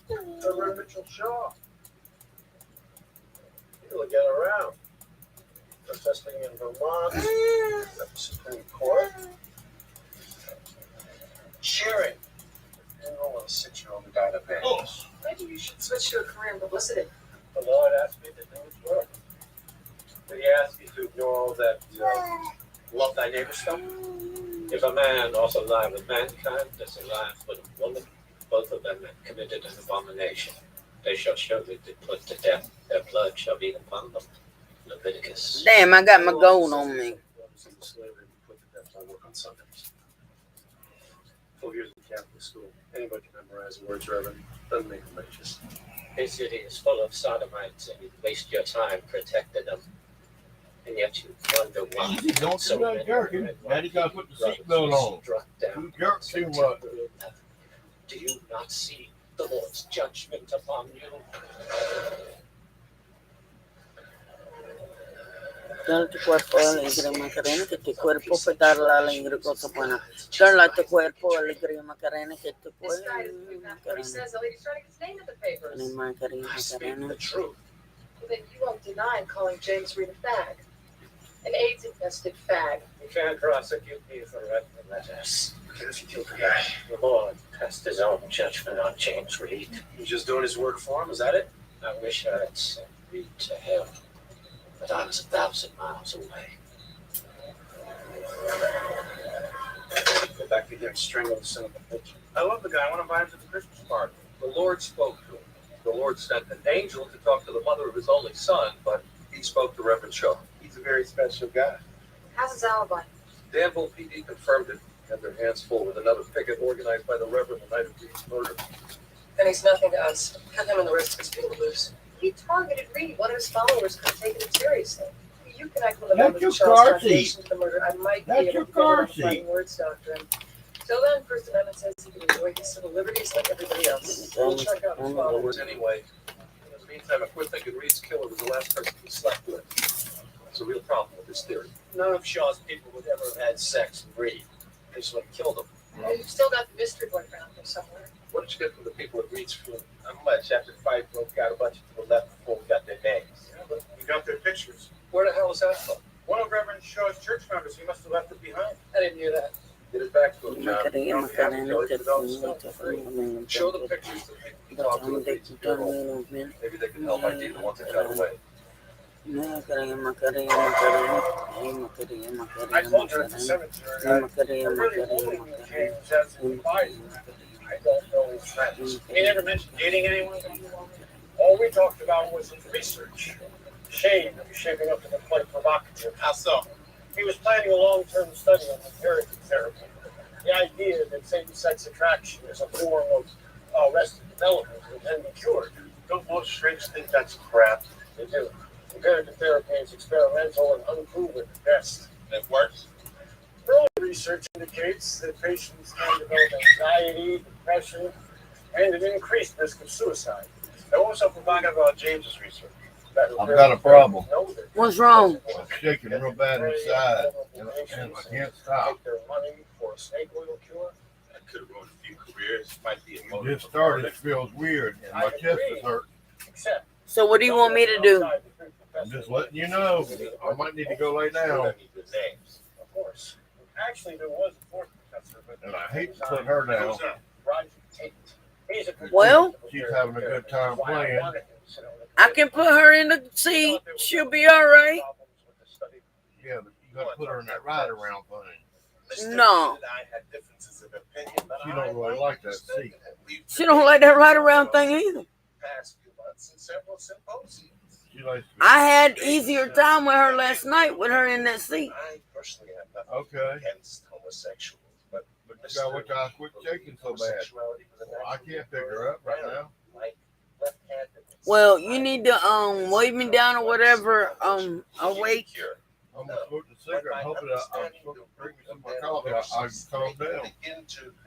The Mitchell Shaw. People get around. protesting in Vermont at the Supreme Court. Sharing the funeral of a 6-year-old who died of AIDS. Maybe you should switch to a career in publicity. The Lord asked me to do his work. Did he ask you to ignore all that love thy neighbor stuff? If a man also lie with mankind, does he lie with a woman? Both of them have committed an abomination. They shall surely be put to death. Their blood shall be upon them. Leviticus. Damn, I got my gold on me. Slavery put to death by work on Sundays. 4 years in Catholic school. Anybody can memorize the words, Reverend. Doesn't make them righteous. His city is full of sodomites, and you waste your time protecting them. And yet you wonder why. Easy, don't do that jerking. Daddy got to put the seatbelt on. You jerk too much. Do you not see the Lord's judgment upon you? Dale tu cuerpo alegre, Macarena, que tu cuerpo puede dar la alegre cosa buena. Dale tu cuerpo alegre, Macarena, que tu This cuerpo. guy is what he says. The lady's trying to get his name in the papers. Macarena, I speak the Macarena. truth. Well, then you won't deny calling James Reed a fag. An AIDS-infested fag. You can't prosecute me for writing the letters. What if you killed the guy? The Lord passed his own judgment on James Reed. He's just doing his work for him, is that it? I wish I had sent Reed to hell, but I was 1,000 miles away. Go back to him, strangle the son of a bitch. I love the guy. I want to invite him to the Christmas party. The Lord spoke to him. The Lord sent an angel to talk to the mother of his only son, but he spoke to Reverend Shaw. He's a very special guy. How's his alibi? Danville PD confirmed it. Had their hands full with another picket organized by the Reverend the night of Reed's murder. And he's nothing to us. Have him and the rest of his people loose. He targeted Reed. One of his followers could have taken it seriously. You connect with a member of the Charles Foundation to the murder. I might be able to get on the fighting words doctrine. Till then, First Amendment says he can enjoy his civil liberties like everybody else. We'll check out his followers Anyway, in the meantime, I quit thinking Reed's killer was the last person he slept with. It's a real problem with this theory. None of Shaw's people would ever have had sex with Reed. They just would have killed him. Well, you've still got the mystery boy around there somewhere. What did you get from the people at Reed's funeral? Not much. After the fight broke out, a bunch of people left before we got their names. Yeah, but we got their pictures. Where the hell is that from? One of Reverend Shaw's church members. He must have left it behind. I didn't hear that. Get it back to him, John. Macarena, Macarena, que tu Show the pictures to the people you talk to at Reed's funeral. Maybe they can help ID the ones that got away. Macarena, Macarena, Macarena, Macarena, Macarena, I told her at the cemetery. I Macarena, really Macarena, only knew Macarena. James as an advisor. I don't know his friends. He never mentioned dating anyone. All we talked about was his research. Shane was shaping up to be quite provocative. How so? He was planning a long-term study on comparative therapy. The idea that same-sex attraction is a form of arrested development and can be cured. Don't most shrinks think that's crap? They do. Comparative therapy is experimental and unproven at best. It works. Early research indicates that patients can develop anxiety, depression, and an increased risk of suicide. And what was so provocative about James's research? I've got a problem. What's wrong? I'm shaking real bad inside, and I can't stop. Take their money for a snake oil cure. That could have ruined a few careers. Might be a motive. It just started. It feels weird, and my chest is hurt. Except So what do you want me to do? I'm just letting you know. I might need to go lay down. Of course. Actually, there was a fourth professor, but And I hate to put her down. Roger Tate. He's a good Well, She's having a good time playing. I can put her in the seat. She'll be all right. Yeah, but you got to put her in that ride around thing. No. She don't really like that seat. She don't like that ride around thing either. She likes. I had easier time with her last night with her in that seat. I personally have nothing Okay. against homosexuals, but But you got what I quit shaking so bad. Well, I can't pick her up right now. Well, you need to wave me down or whatever. I'll wait. I'm gonna smoke the cigarette. I'm hoping I'm supposed to drink me some more coffee. I can calm down.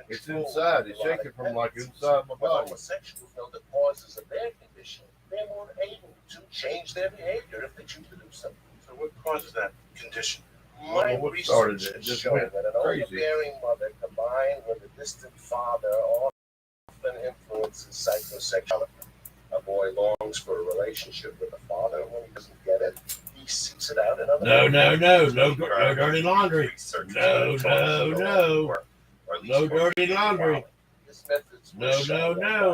It's inside. It's shaking from like inside my body. Homosexuals know the causes of their condition. They're more able to change their behavior if they choose to do so. So what causes that condition? I don't know what started it. It just went that an crazy. overbearing mother combined with a distant father often influences psychosexuality. A boy longs for a relationship with a father, and when he doesn't get it, he seeks rinse it out, and other No dirty laundry. No dirty laundry. This method's No.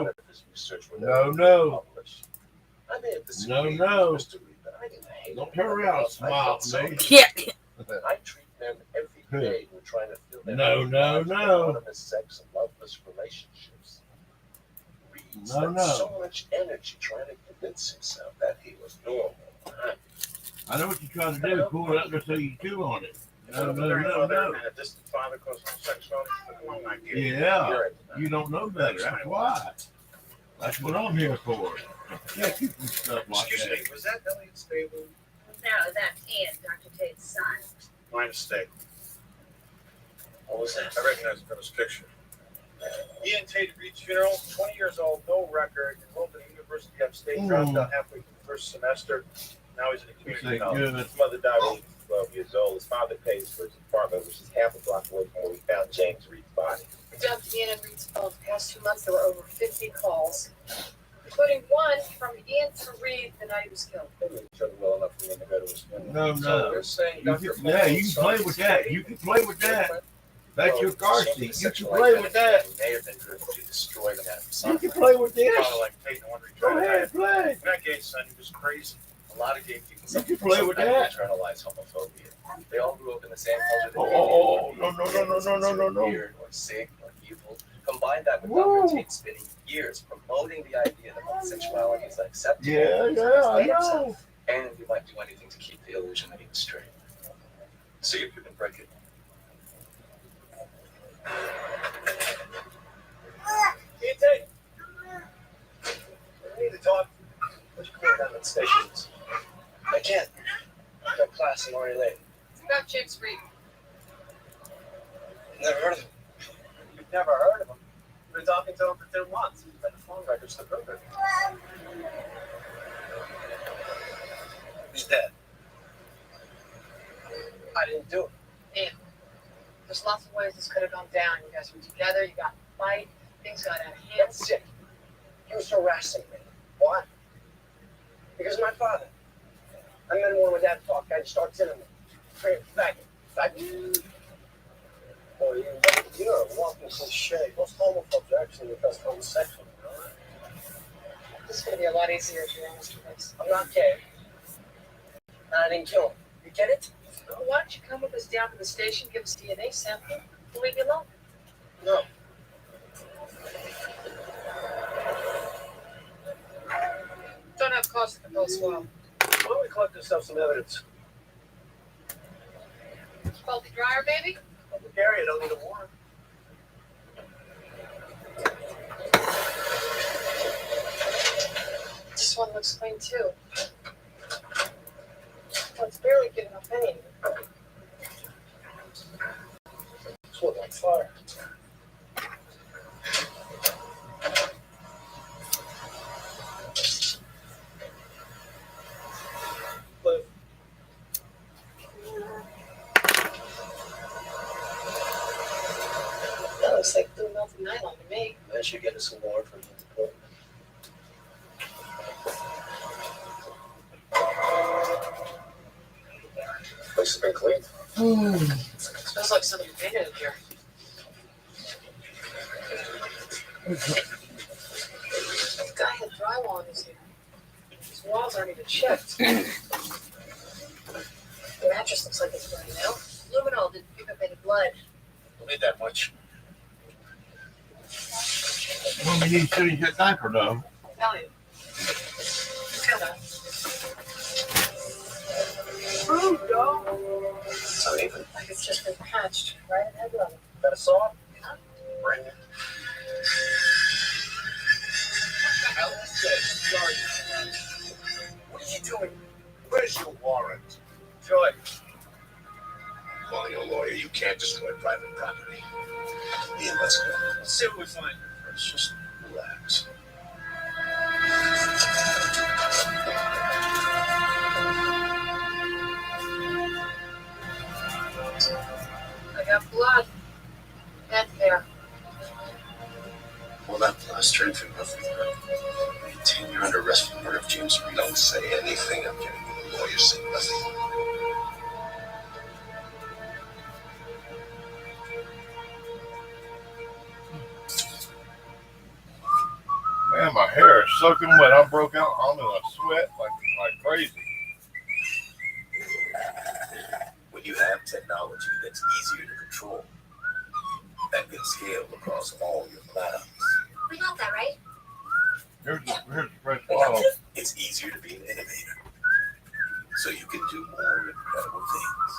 if his research were No. never published. I may have disagreed No. with Mr. Reed, but I didn't hate Don't him. turn around and I smile felt at sorry me. for Yeah. him. I treat men every day who are trying to fill their No. anonymous sex and loveless relationships. Reed No. spent so much energy trying to convince himself that he was normal. I know what you're trying to do. Pull it up there so you chew on it. No. And a distant father causing sexuality. Come on, my kid. Yeah. You don't know better. That's why. That's what I'm here for. Yeah, keep some stuff like Excuse me, that. was that Elliot Stable? No, that's Ian, Dr. Tate's son. My mistake. What was that? I recognize it from his picture. Ian Tate Reed's funeral, 20 years old, no record, enrolled at the University of Upstate, dropped out halfway through the first semester. Now he's in a community college. His mother died when he was 12 years old. His father pays for his apartment, which is half a block away from where we found James Reed's body. We dumped Ian and Reed's phone. The past 2 months, there were over 50 calls, including one from Ian to Reed the night he was killed. They knew each other well enough for me to go to his funeral. No. So they're saying You Dr. can play with that. You can play with that. That's your car seat. You can play with that. May have been driven to destroy the man. You can play with this. Kind of like Tate, the one who Go tried to ahead, play. That gay son, he was crazy. A lot of gay people You can play with that. internalize homophobia. They all grew up in the same culture. Oh, no. Weird or sick or evil. Combine that with Dr. Tate spending years promoting the idea that homosexuality is unacceptable. Yeah, I know. And you might do anything to keep the illusion that he was straight. See if you can break it. Hey, Tate. We need to talk. Would you come down to the station? I can't. I've got class and already late. It's about James Reed. Never heard of him. You've never heard of him? We've been talking to him for 2 months. He's got the phone records to prove it. He's dead. I didn't do it. Ian, there's lots of ways this could have gone down. You guys were together, you got in a fight, things got out of hand. That's it. He was harassing me. Why? Because of my father. I met him when my dad talked. I just started telling him. Faggot. Boy, you're a walking cliche. Most homophobes are actually because homosexual. This is going to be a lot easier if you're honest with us. I'm not gay. And I didn't kill him. You get it? Why don't you come with us down to the station, give us a DNA sample, we'll leave you alone. No. Don't have cause to compose swab. Why don't we collect ourselves some evidence? Faulty dryer, baby? Gary, I don't need a warrant. This one looks clean too. Well, it's barely getting off any. It's what, like fire? Liv. That looks like blue melted nylon to me. That should get us a warrant for him to put. Place has been cleaned. Smells like somebody painted in here. The guy had drywall in his here. These walls aren't even checked. The mattress looks like it's burning out. Luminol didn't pick up any blood. Don't need that much. Well, we need to change that diaper, though. Elliot. Come on. Oh, no. It's uneven. Like it's just been patched right at head level. Got a saw? Bring it. What the hell is this? Sorry. What are you doing? Where's your warrant? Joy. Calling a lawyer, you can't destroy private property. Ian, let's go. Let's see what we find. Let's just relax. I got blood and hair. Well, that last train for nothing. 18, you're under arrest for murder of James Reed. Don't say anything. I'm getting you. The lawyer said nothing. soaking wet. I broke out. I'm in a sweat like crazy. When you have technology that's easier to control and can scale across all your clouds, We got that, right? Here's the fresh bottle. it's easier to be an innovator. So you can do more incredible things.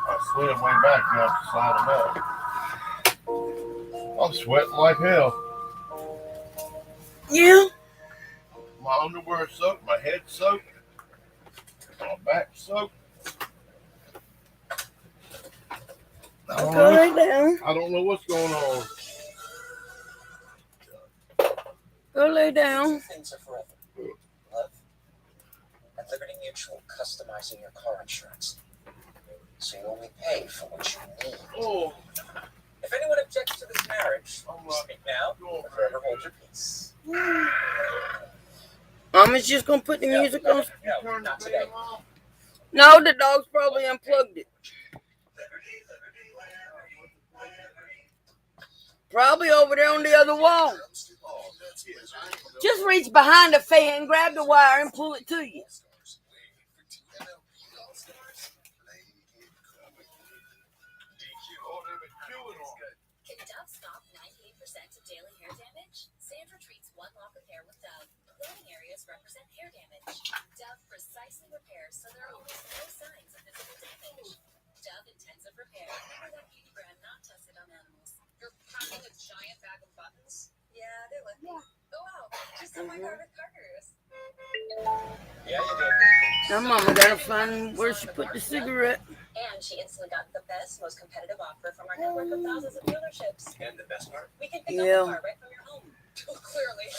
I slid them way back. You have to slide them up. I'm sweating like hell. Yeah. My underwear soaked. My head soaked. My back soaked. Go lay down. I don't know what's going on. Go lay down. Things are forever. Love and Liberty Mutual customizing your car insurance, so you only pay for what you need. Oh. If anyone objects to this marriage, speak now or forever hold your peace. Mama's just gonna put the music on. No, not today. No, the dog's probably unplugged it. Probably over there on the other wall. Just reach behind the fan, grab the wire, and pull it to you. Can Dove stop 98% of daily hair damage? Sandra treats one lock of hair with Dove. Cloning areas represent hair damage. Dove precisely repairs so there are almost no signs of physical damage. Dove Intensive Repair. Remember that beauty brand not tested on animals. You're packing a giant bag of buttons? Yeah, they let me. Oh wow, just on my favorite Carter's. Yeah, you did. Now Mama gotta find where she put the cigarette. And she instantly got the best, most competitive offer from our network of thousands of dealerships. And the best part? We can pick up the car right from your home. Clearly.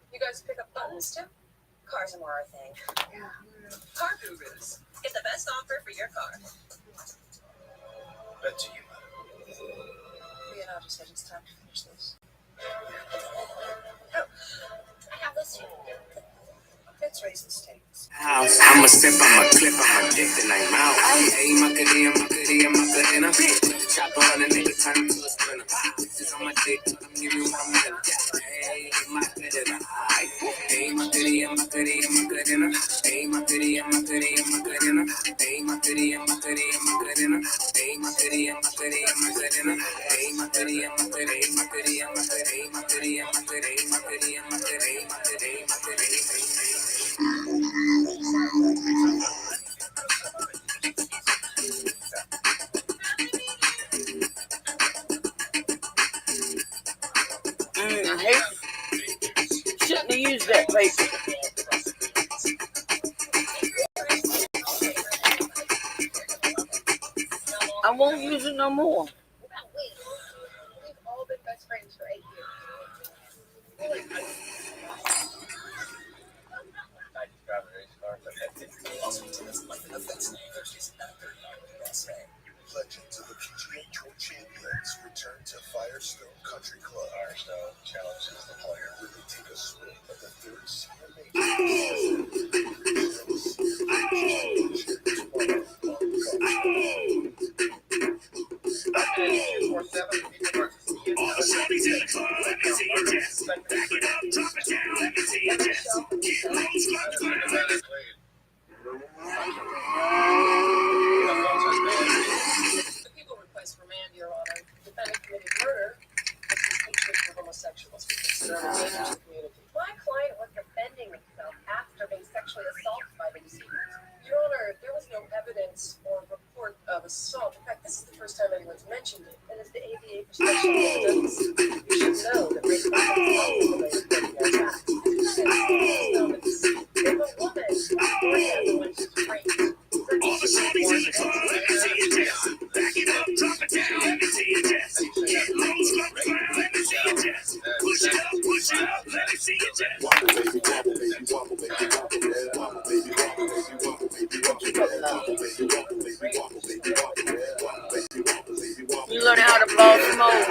You guys pick up buttons too? Cars are more our thing. Car gurus. Get the best offer for your car. Bet to you. You know, just said it's time to finish this. Oh, I have this too. It's raisin steaks. I'ma sip, I'ma clip, I'ma dick, then I'm out. Hey, Macarena. Chop on a nigga, turn him to a sprinter. This is on my dick, I'm giving you what I'm in. Hey, Macarena. Hey, Macarena. Hey, Macarena. Hey, Macarena. I hate. Shouldn't have used that paper. I won't use it no more. We've all been best friends for 8 years. I just drive a race car, but that's it. Legends of the PGA Tour champions return to Firestone Country Club. Firestone challenges the player When they take a swing at the third senior All the shorties in the club, let me see your chest. Back it up, drop it down, let me see your chest. Get low, squat, squat. The people request remand, Your Honor. Defendant committed murder, but his hatred for homosexuals was considered a danger to the community. My client was defending himself after being sexually assaulted by the deceased. Your Honor, there was no evidence or report of assault. In fact, this is the first time anyone's mentioned it. And as the ABA for special victims, you should know that rape is not related to the attack. If a woman when she's raped, All the shorties in the club, let me see your chest. Back it up, drop it down, let me see your chest. Get low, squat, squat, let me see your chest. Push it up, let me see your chest. You learn how to blow smoke.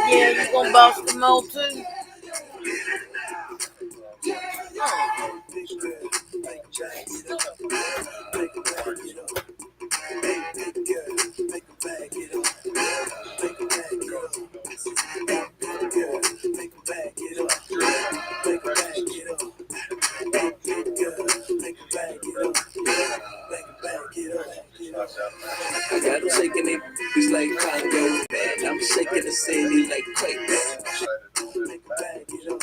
Yeah, you gonna bounce the mold too? the city like quake. Make a bag, get up.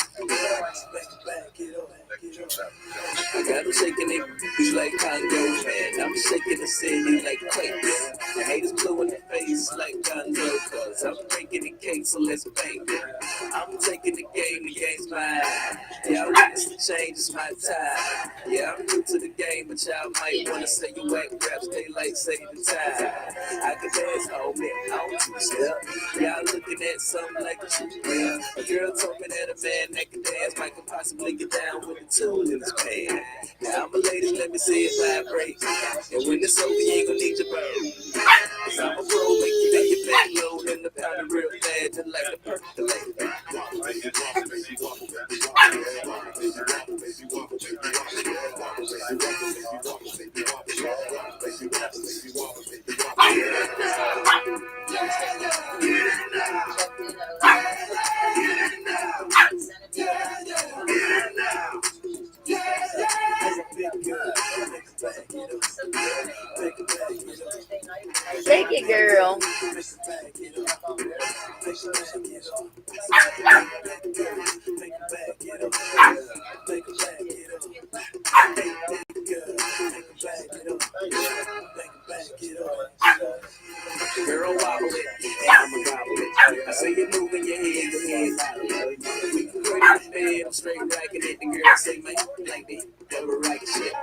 I got them shaking their booties like Congo, man. I'm shaking the city like quake. The haters blue in the face like Congo, cause I'm breaking the cake, so let's bang. I'm taking the game's mine. Yeah, I witness the change, it's my time. Yeah, I'm new to the game, but y'all might wanna say you whack raps, they like say the time. I can dance all man, I don't two-step. Y'all looking at something like a two-step. A girl told me that a man that can dance might could possibly get down with a tool in his pants. Now I'm a lady, let me see it vibrate. And when it's over, you ain't gonna need your bro. Cause I'm a pro, make you lay your back low and the pound real bad, just like the percolate. Shake it, girl. Girl, wobble it, I'ma gobble it. I see you moving your head bobble it. We can put it in bed, I'm straight racking it. The girl say, man, you like me, never right shit.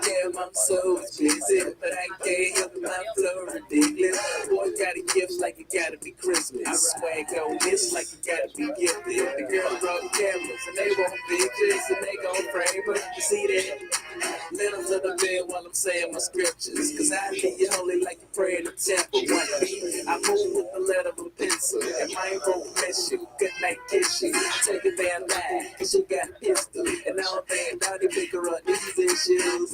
Damn, I'm so explicit, but I can't help my flow ridiculous. Boy, got a gift like it gotta be Christmas. Swag on this like it gotta be gifted. The girl brought cameras and they want pictures and they gon' frame her. You see that? Let them to the bed while I'm saying my scriptures. Cause I leave you holy like you pray in the temple. I move with the letter of a pencil. And my won't miss you. Good night, kiss you. Take a damn lie, cause you got a pistol. And now I'm paying down to pick her up these issues.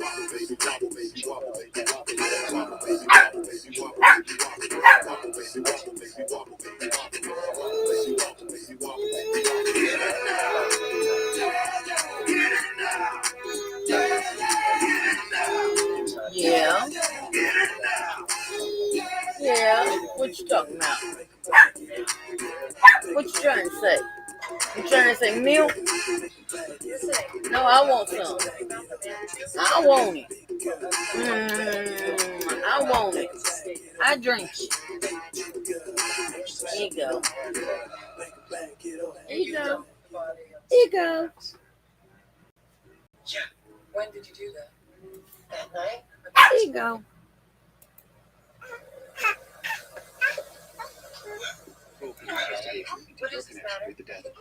Yeah. Yeah. What you talking about? What you trying to say? You trying to say milk? No, I want some. I want it. I want it. I drink it. Here you go. Here you go. Here you go. Yeah. When did you do that? That night? Here you go. What does this matter? The death of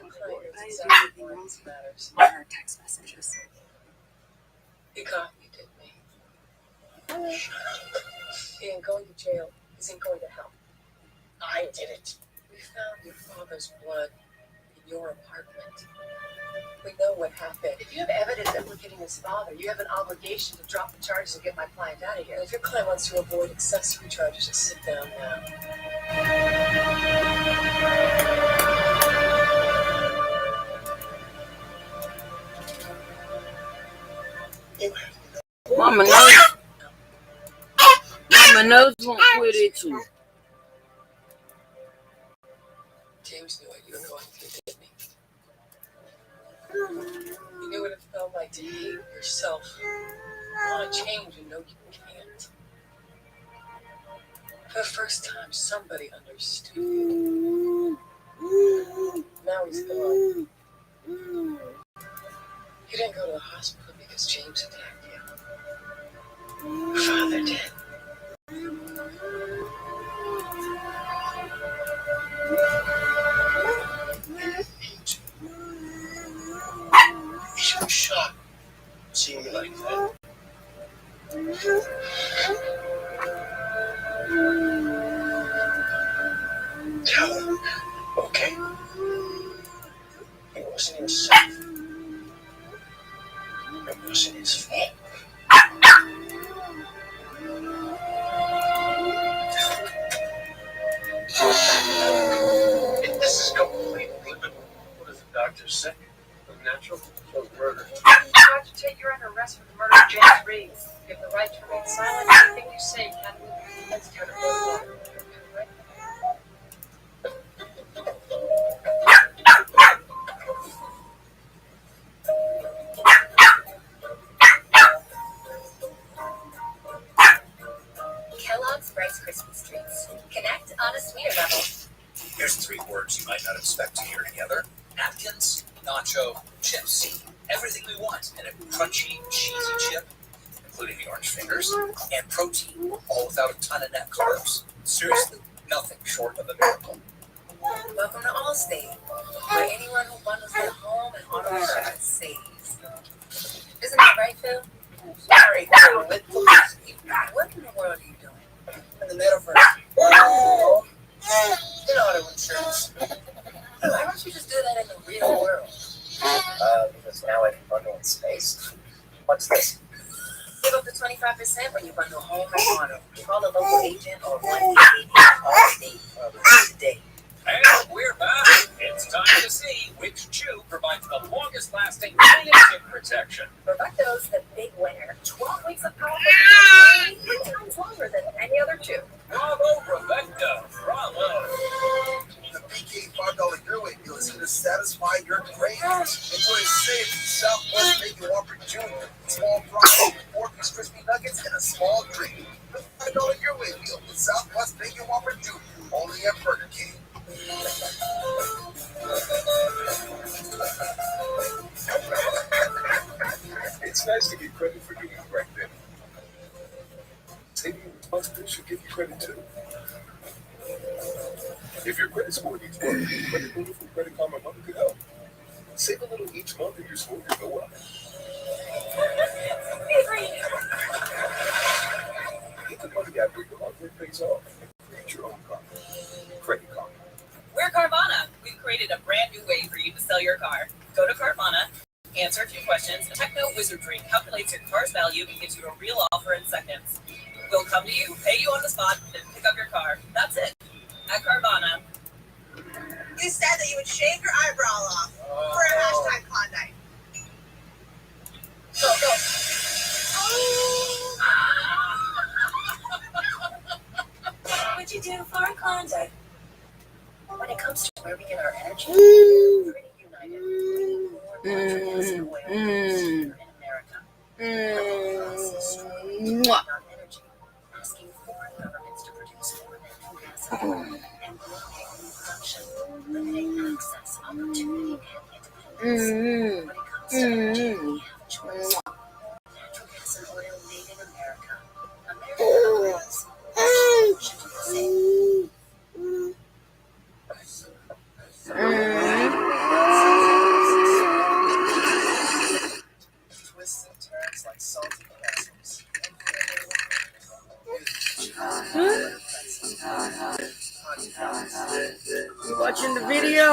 exactly why this matters. Her text messages. He caught me, didn't he? And going to jail isn't going to help. I did it. We found your father's blood in your apartment. We know what happened. If you have evidence implicating his father, you have an obligation to drop the charges and get my client out of here. And if your client wants to avoid accessory charges, just sit down now. Mama knows. Mama knows won't quit it too. James knew what you were going through, didn't he? You knew what it felt like to hate yourself. You want to change and know you can't. For the first time, somebody understood you. Now he's gone. You didn't go to the hospital because James attacked you. Your father did. You should be shocked seeing me like that. Tell him, okay? It wasn't himself. It wasn't his fault. This is completely livable. What does the doctor say? Unnatural? So murder. Dr. Tate, you're under arrest for the murder of James Reeves. You have the right to remain silent. Anything you say can be against you. three words you might not expect to hear together. Atkins, nacho, chips. Everything we want in a crunchy, cheesy chip, including the orange fingers, and protein, all without a ton of net carbs. Seriously, nothing short of a miracle. Welcome to Allstate, where anyone who bundles their home and auto insurance saves. Isn't that right, Phil? Sorry, What in the world are you doing? in the metaverse. In auto insurance. Why don't you just do that in the real world? Because now I can bundle in space. What's this? Give up to 25% when you bundle home and auto. Call a local agent or 1-888-ALL-STATE today. And we're back. It's time to see which chew provides the longest lasting chip protection. Rebecca's the big winner. 12 weeks of powerful protection, 3 times longer than any other chew. Bravo, Rebecca. Bravo. The BK $5 giveaway deal is here to satisfy your cravings. Enjoy a safe Southwest Bacon Whopper Jr., small fries, 4-piece crispy nuggets, and a small drink. The $5 giveaway deal with Southwest Bacon Whopper Jr., only at Burger King. It's nice to get credit for doing the right thing. Taking responsibility should give you credit too. If your credit score needs work, Credit Builder from Credit Karma Money could help. Save a little each month and your score can go up. Get the money out where your hard work pays off. Create your own car. Credit Karma. We're Carvana. We've created a brand new way for you to sell your car. Go to Carvana, answer a few questions, and techno wizardry calculates your car's value and gives you a real offer in seconds. We'll come to you, pay you on the spot, and pick up your car. That's it. At Carvana. You said that you would shave your eyebrow off for a hashtag Klondike. Go, go. What would you do for a Klondike? When it comes to where we get our energy, we're pretty united. More nutrients and oil here in America. Mwah. On energy, asking foreign governments to produce more natural gas and oil and grow production, limiting access, opportunity, and independence. When it comes to energy, we have a choice. Natural gas and oil made in America. American companies should do the same. Twists and turns like salty castles. You watching the video?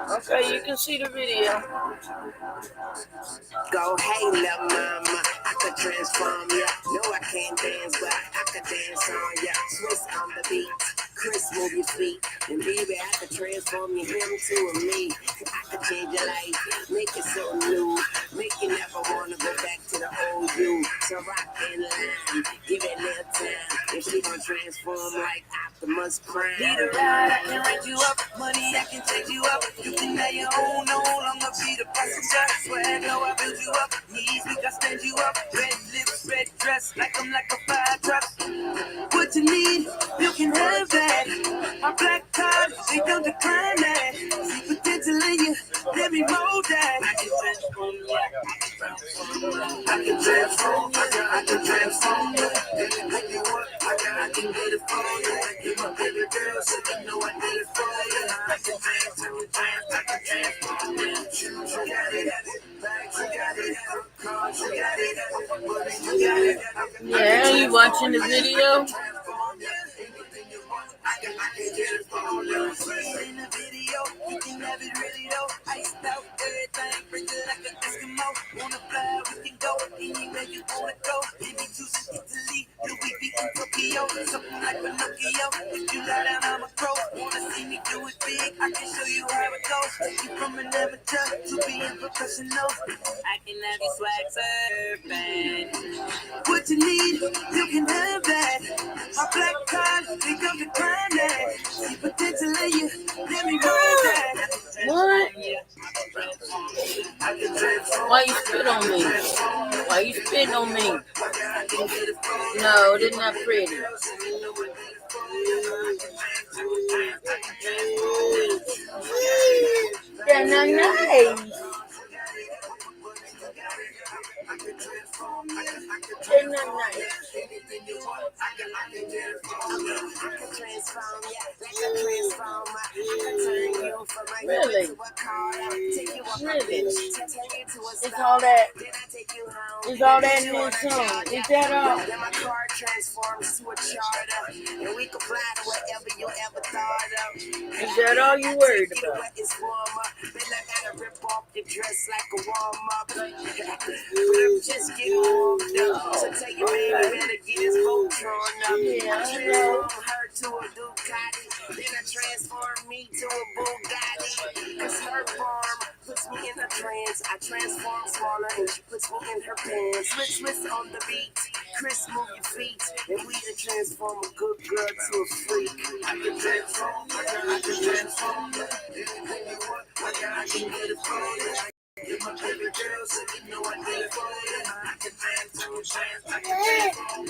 Okay, you can see the video. Go, hey, little mama, I could transform ya. No, I can't dance, but I could dance on ya. Twist on the beat, Chris, move your feet. And baby, I could transform you, him to a me. I could change your life, make it so new. Make you never wanna go back to the old you. So rock in line, give it a little time. If she gon' transform like Optimus Prime. Need a ride, I can raise you up. Money, I can take you up. You can have your own, no longer be the passenger. Swag, no, I build you up. Knees, we can stand you up. Red lips, red dress, like I'm like a fire truck. What you need, you can have that. My black card, they don't decline that. See potential in you, let me mold that. I can transform you. I can transform you. I can transform you. Make you work, I can get it for you. You my baby girl, so you know I did it for you. I can transform you. You got it. Yeah, you watching the video? Something like Pinocchio. If you lie down, I'm a pro. Wanna see me do it big? I can show you how it goes. Take you from an amateur to being professional. I can have you swag surfing. What you need, you can have that. My black card, they don't decline that. See potential in you, let me ride that. What? Why you spit on me? Why you spitting on me? No, they're not pretty. Hey. They're not nice. Really? Really? It's all that. It's all that in this song. Is that all? Is that all you worried about? Just get warmed up. So tell your baby better get his Voltron up. Yeah, I transform her to a Ducati. Then I transform me to a Bugatti. Cause her farm puts me in a trance. I transform smaller and she puts me in her pants. Switch on the beat. Chris, move your feet. And we can transform a good girl to a freak. I can transform. I can transform. Anything you want. I can get it for you. You're my baby girl, so you know I did it for you. I can transform. I can transform.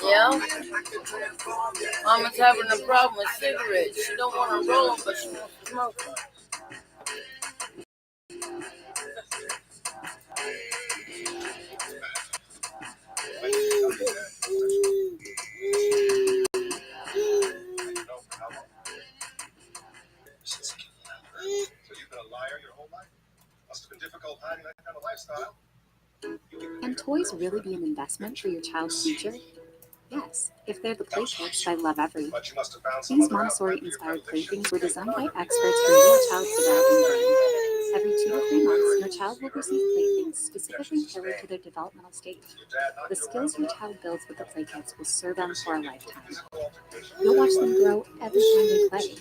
Yeah. Mama's having a problem with cigarettes. She don't want to roll them, but she wants to smoke them. So you've been a liar your whole life? Must have been difficult hiding that kind of lifestyle. Can toys really be an investment for your child's future? Yes, if they're the playtips I love every. But you must have found some These other Montessori-inspired playthings were designed by experts for your child's developing brain. Every 2 to 3 months, your child will receive playthings specifically tailored to their developmental stage. The skills your child builds with the play kits will serve them for a lifetime. You'll watch them grow every time they play.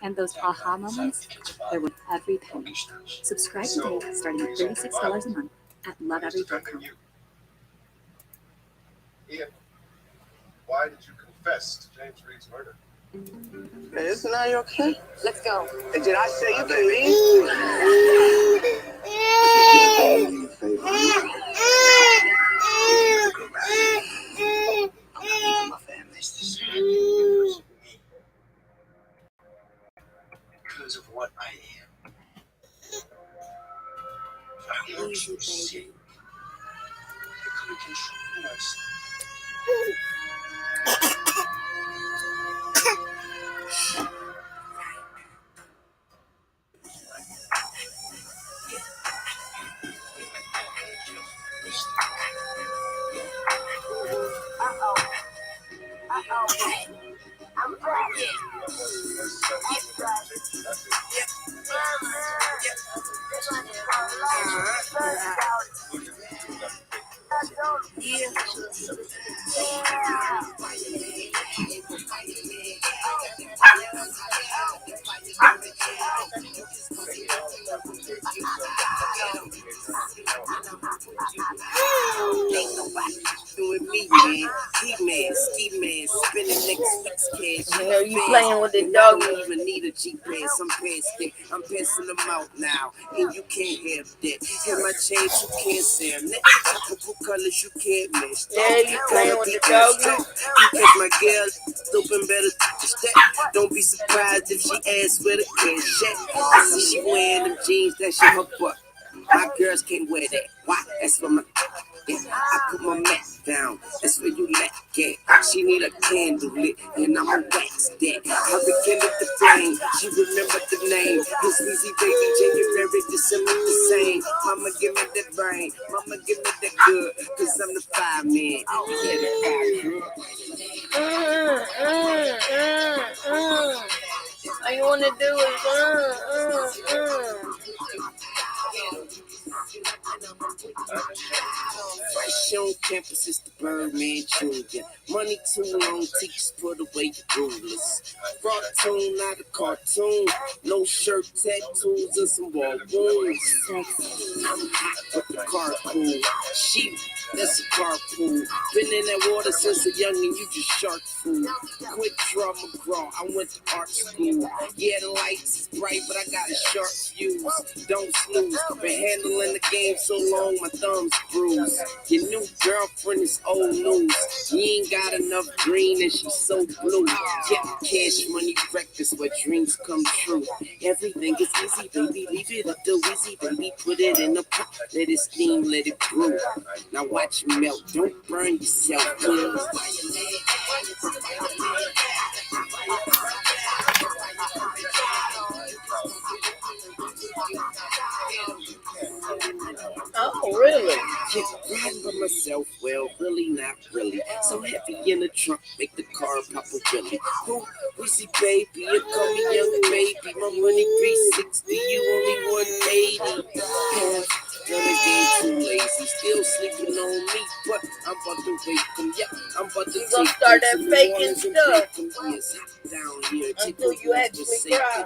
And those aha moments, they're worth every penny. Subscribe today, starting at $36 a month at loveevery.com. Ian, why did you confess to James Reed's murder? Hey, isn't that okay? Let's go. Hey, did I say you can leave? My family's the same because of what I am. I want you to see. I couldn't control myself. I'm pregnant. Ain't nobody with me, man. He man, ski man, spending next week's cash. Are you playing with the dog? I don't even need a GPS. I'm past that. I'm passing them out now, and you can't have that. Have my chains, you can't say them. Tropical colors, you can't match. Yeah, you playing with the dog? You catch my girl, open better that. Don't be surprised if she asks where the cash at. I see she wearing them jeans, that shit her butt. My girls can't wear that. Why? That's what my I put my mat down. That's where you let get. She need a candle lit, and I'ma wax that. I rekindled the flame. She remembered the name. His easy baby, January, December the same. Mama give me that brain. Mama give me that good. Cause I'm the fireman. Yeah, the fireman. All you wanna do Fresh on campus is the Birdman children. Money too long, teachers put away the rulers. Brought tune, not a cartoon. No shirt, tattoos, and some wall wounds. I'm hot, but the car cool. She, that's a carpool. Been in that water since a youngin', you just shark food. Quick draw McGraw, I went to art school. Yeah, the lights is bright, but I got a sharp fuse. Don't snooze, been handling the game so long, my thumbs bruised. Your new girlfriend is old news. You ain't got enough green and she's so blue. Yeah, cash money breakfast where dreams come true. Everything is easy, baby. Leave it up to easy, baby. Put it in a pot, let it steam, let it brew. Now watch it melt, don't burn yourself, please. Oh, really? Yeah, riding by myself, well, really not really. So heavy in the trunk, make the car pop a jelly. Oh, Weezy baby, you call me young baby. My money 360, you only 180. Half done again, too lazy, still sleeping on me, but I'm about to wake him. Yeah, I'm about to gonna start that faking stuff yes, down here until you actually cry.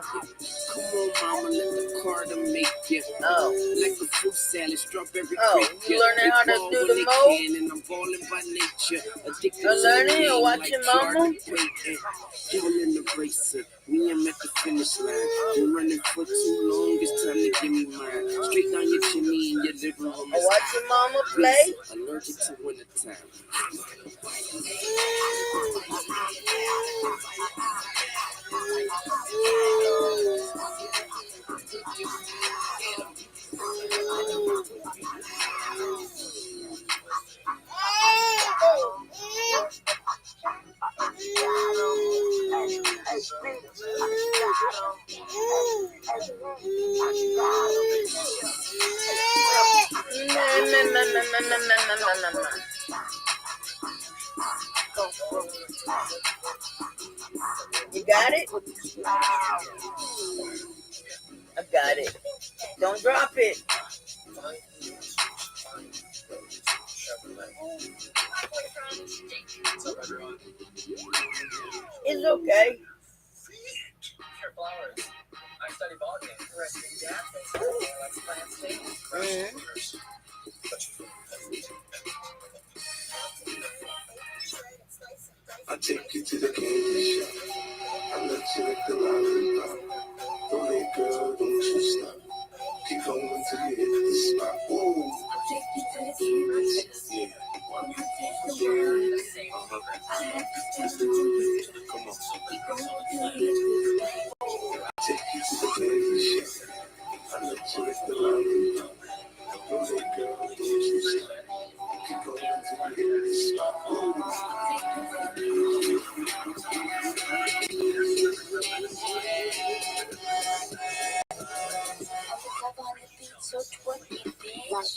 Come on, mama, let the Carter make you. Like a fruit salad, strawberry crepe. You learning how to do the most? And I'm balling by nature. Addicted You learning or watching mama? Y'all in the race, me, I'm at the finish line. Been running for too long, it's time to give me mine. Straight down your chimney in your living room. Watching mama play? Allergic to wintertime. You got it? I got it. Don't drop it. It's okay. I study botany. I take you to the candy shop. I let you lick the lollipop. Go ahead, girl, don't you stop. Keep going till you hit the spot. Whoa. I'll take you to the candy shop. Yeah. I'll take the world. Come on. I'll take you to the candy shop. I let you lick the lollipop. Go ahead, girl, don't you stop. Keep going till you hit the spot. Whoa. So 20, bitch.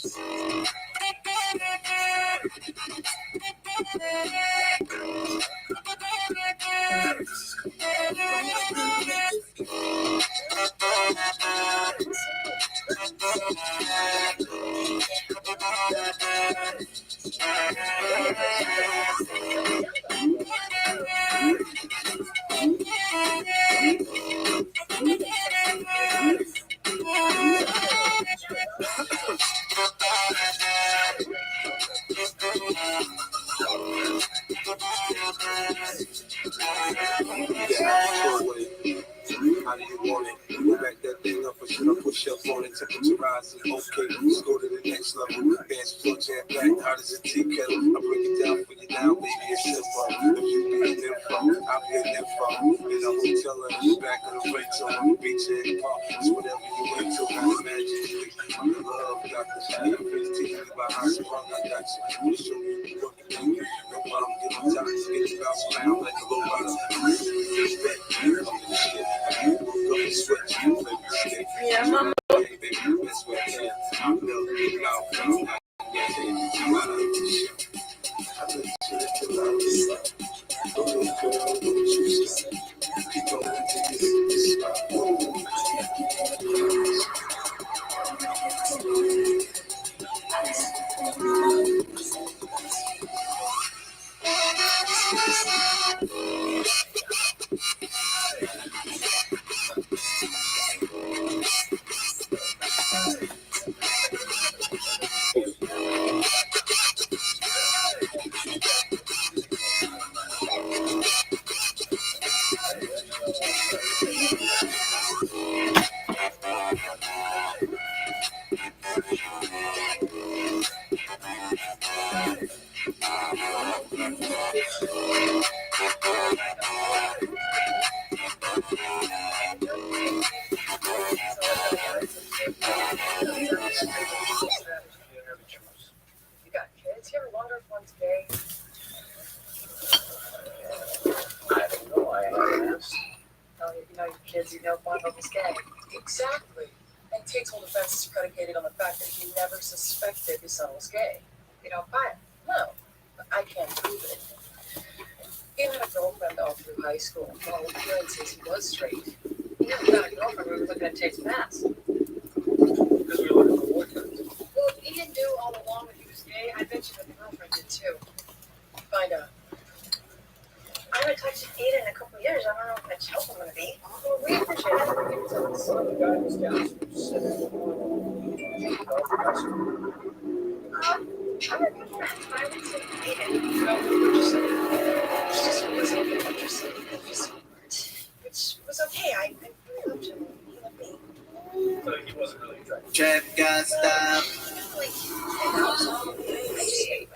How do you want it? Go back that thing up or should I push up on it? Temperature rising, okay, let's go to the next level. Dance floor jam back, hot as a tea kettle. I break it down for you now, baby, it's simple. If you be an info, I'll be an info. In a hotel in the back of the race on the beach in the park. It's whatever you wait till, I imagine. I'm in love, got the shit. Teaching you about how strong I got you. We'll show you what you can do. No problem, get on top, get you bounce around like a little rock. Yeah, mama. You got kids? You ever wonder if one's gay? I don't know. I haven't asked. Oh, you know your kids, you know one of them is gay. Exactly. And Tate's whole defense is predicated on the fact that he never suspected his son was gay. You don't buy it? No. But I can't prove it. He had a girlfriend all through high school. All appearances, he was straight. He never got a girlfriend. We were looking at Tate's past. Because we were looking for boyfriends. Well, if Ian knew all along that he was gay, I bet you that the girlfriend did too. Find out. I haven't touched Aiden in a couple years. I don't know how much help I'm gonna be. Well, we appreciate it. Some of the guy in this house was sitting I'm a good friend. I would say Aiden. You know, what you said. It just wasn't what you said. Which was okay. I really loved him. He loved me. but he wasn't really attractive. Trap got stop.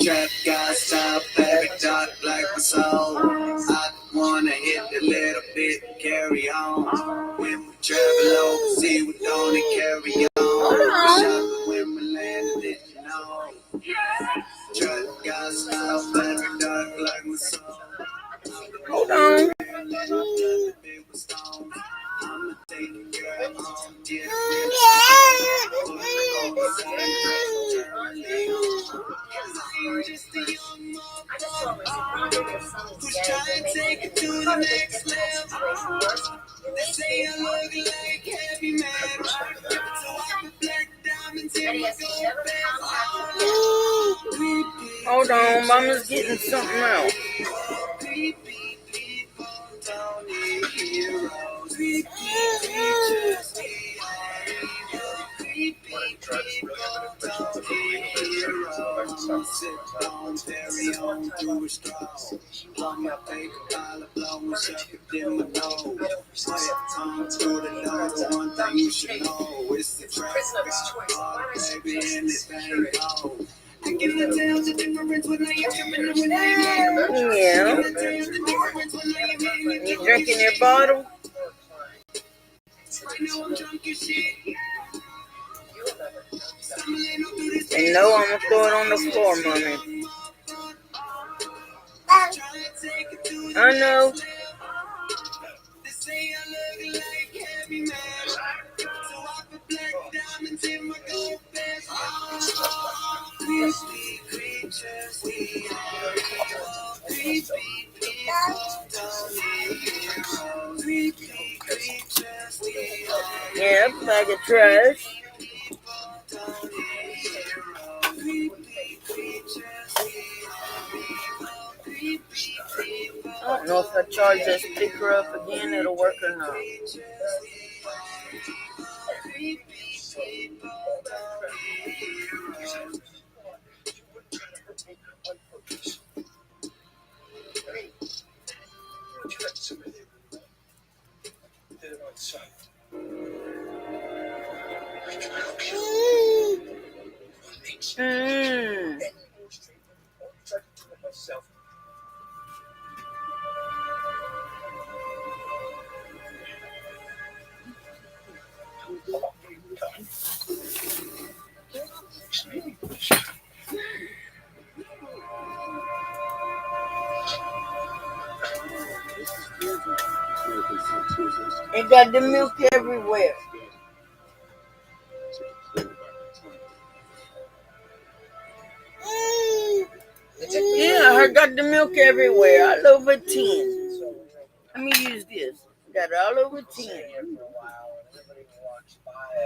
Trap got stop. Baby dark like my soul. I wanna hit a little bit and carry on. When we travel overseas, we don't carry on. Shopping when we landed, did you know? Trap got stop. Baby dark like my soul. Hold on. I'ma take the girl home, get I just told him if your son is who's gay, trying then to maybe take it to the next level. They say I look like heavy metal, so I put black diamonds in my gold band. Hold on, Mama's getting something out. Creepy people don't need heroes. Creepy creatures, we are evil. Creepy people don't need heroes. Sit on very own through a straw. On my paper, dollar blowing, shove it in my nose. My tongue through the nose, one thing you should know. It's the trap God, baby, and it ain't gold. I can tell the difference when I am and when I am. Yeah. You drinking your bottle? I know I'm drunk as shit. And no, I'm gonna throw it on the floor, Mommy. I know. They say I look like heavy metal, so I put black diamonds in my gold vest. Creepy creatures, we are evil. Creepy people don't need heroes. Creepy creatures, we are Yeah, bag of trash. people don't need heroes. Creepy creatures, we are evil. Creepy people. I don't know if I charge this speaker up again, it'll work or not. Did it on sight. Mmm. Myself. It got the milk everywhere. Yeah, I got the milk everywhere, all over 10. Let me use this. Got it all over 10.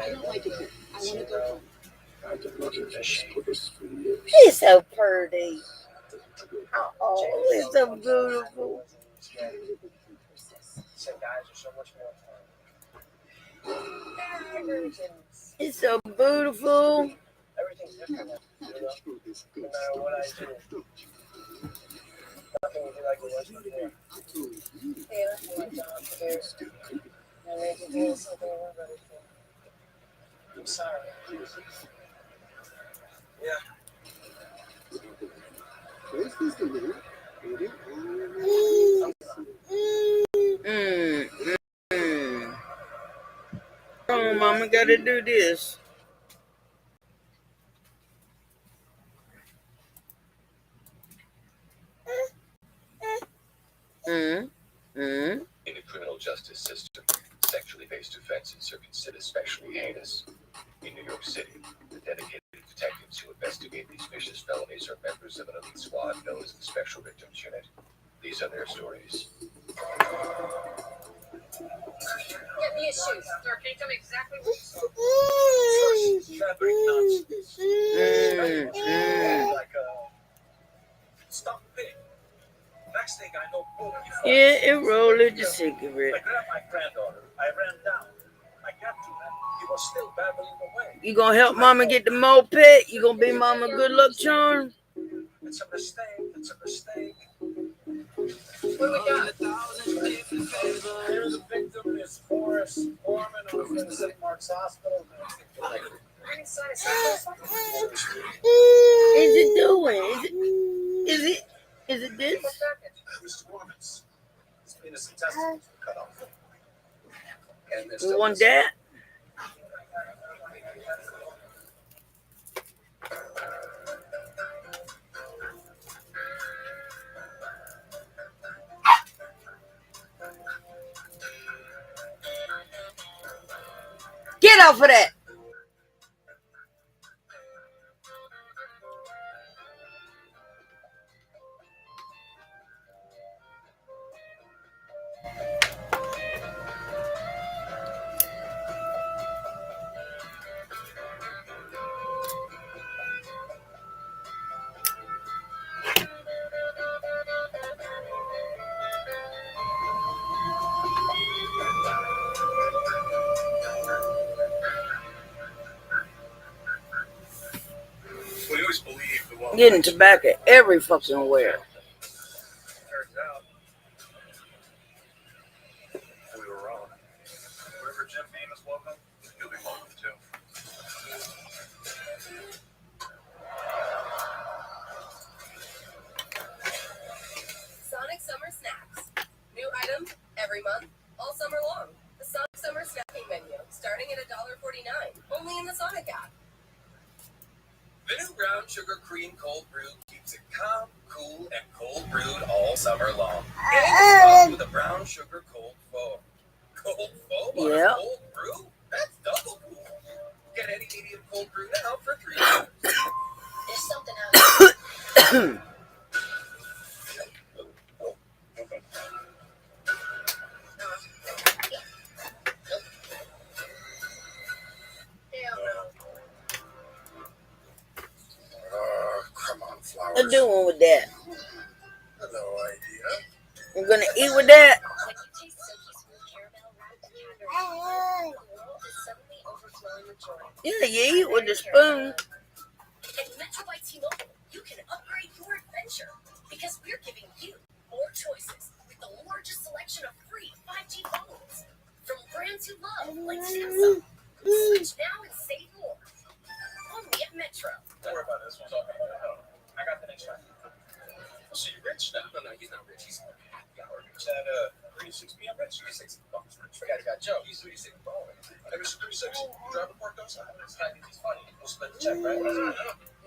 I don't like it here. I want to go home. It's so pretty. Oh, it's so beautiful. Some guys are so much more fun. It's so beautiful. Everything's different. You know? No matter what I do, nothing will be like it was before. Hey, I want to I made you do something you weren't ready for. I'm sorry. Yeah. Oh, mama gotta do this. In the criminal justice system, sexually based offenses are considered especially heinous. In New York City, the dedicated detectives who investigate these vicious felonies are members of an elite squad known as the Special Victims Unit. These are their stories. Get me his shoes. Sir, can you tell me exactly what you saw? Like a stuffed pig. Next thing I know, boom. Yeah, it rolled the cigarette. I grabbed my granddaughter. I ran down. I got to him. He was still babbling away. You gonna help mama get the moped? You gonna be mama good luck charm? It's a mistake. It's a mistake. What do we got? Here the victim is Forrest Foreman, who's in St. Mark's Hospital. Is it doing? Is it this? Mr. Foreman's. His penis and testicles were cut off. And there's We still want that? Get off of that! We always believe the one. Getting tobacco every fucking where. Turns out we were wrong. Wherever Jim Beam is welcome, you'll be welcome too. Sonic Summer Snacks. New item every month, all summer long. The Sonic Summer Snacking Menu, starting at $1.49, only in the Sonic app. The new brown sugar cream cold brew keeps it calm, cool, and cold brewed all summer long. And it's with a brown sugar cold foam. Cold foam on a cold brew? That's double cool. Get any medium cold brew now for $3. There's something else. Come on, flowers. What you doing with that? No idea. I'm gonna eat with that. When you taste silky smooth caramel wrapped in cadbury, the world is suddenly overflowing with joy. Yeah, you eat with the spoon. And Metro by T-Mobile, you can upgrade your adventure because we're giving you more choices with the largest selection of free 5G phones from brands you love like Samsung. Switch now and save more. Only at Metro. Don't worry about this. We'll talk about it. I got the next one. So you're rich now? No, he's not rich. He's happy hour. Rich at 36 p.m. Rich. 36 bucks rich. I got Joe. He's 36 bucks. Every 36. Driver parked outside. He's funny. We'll split the check, right?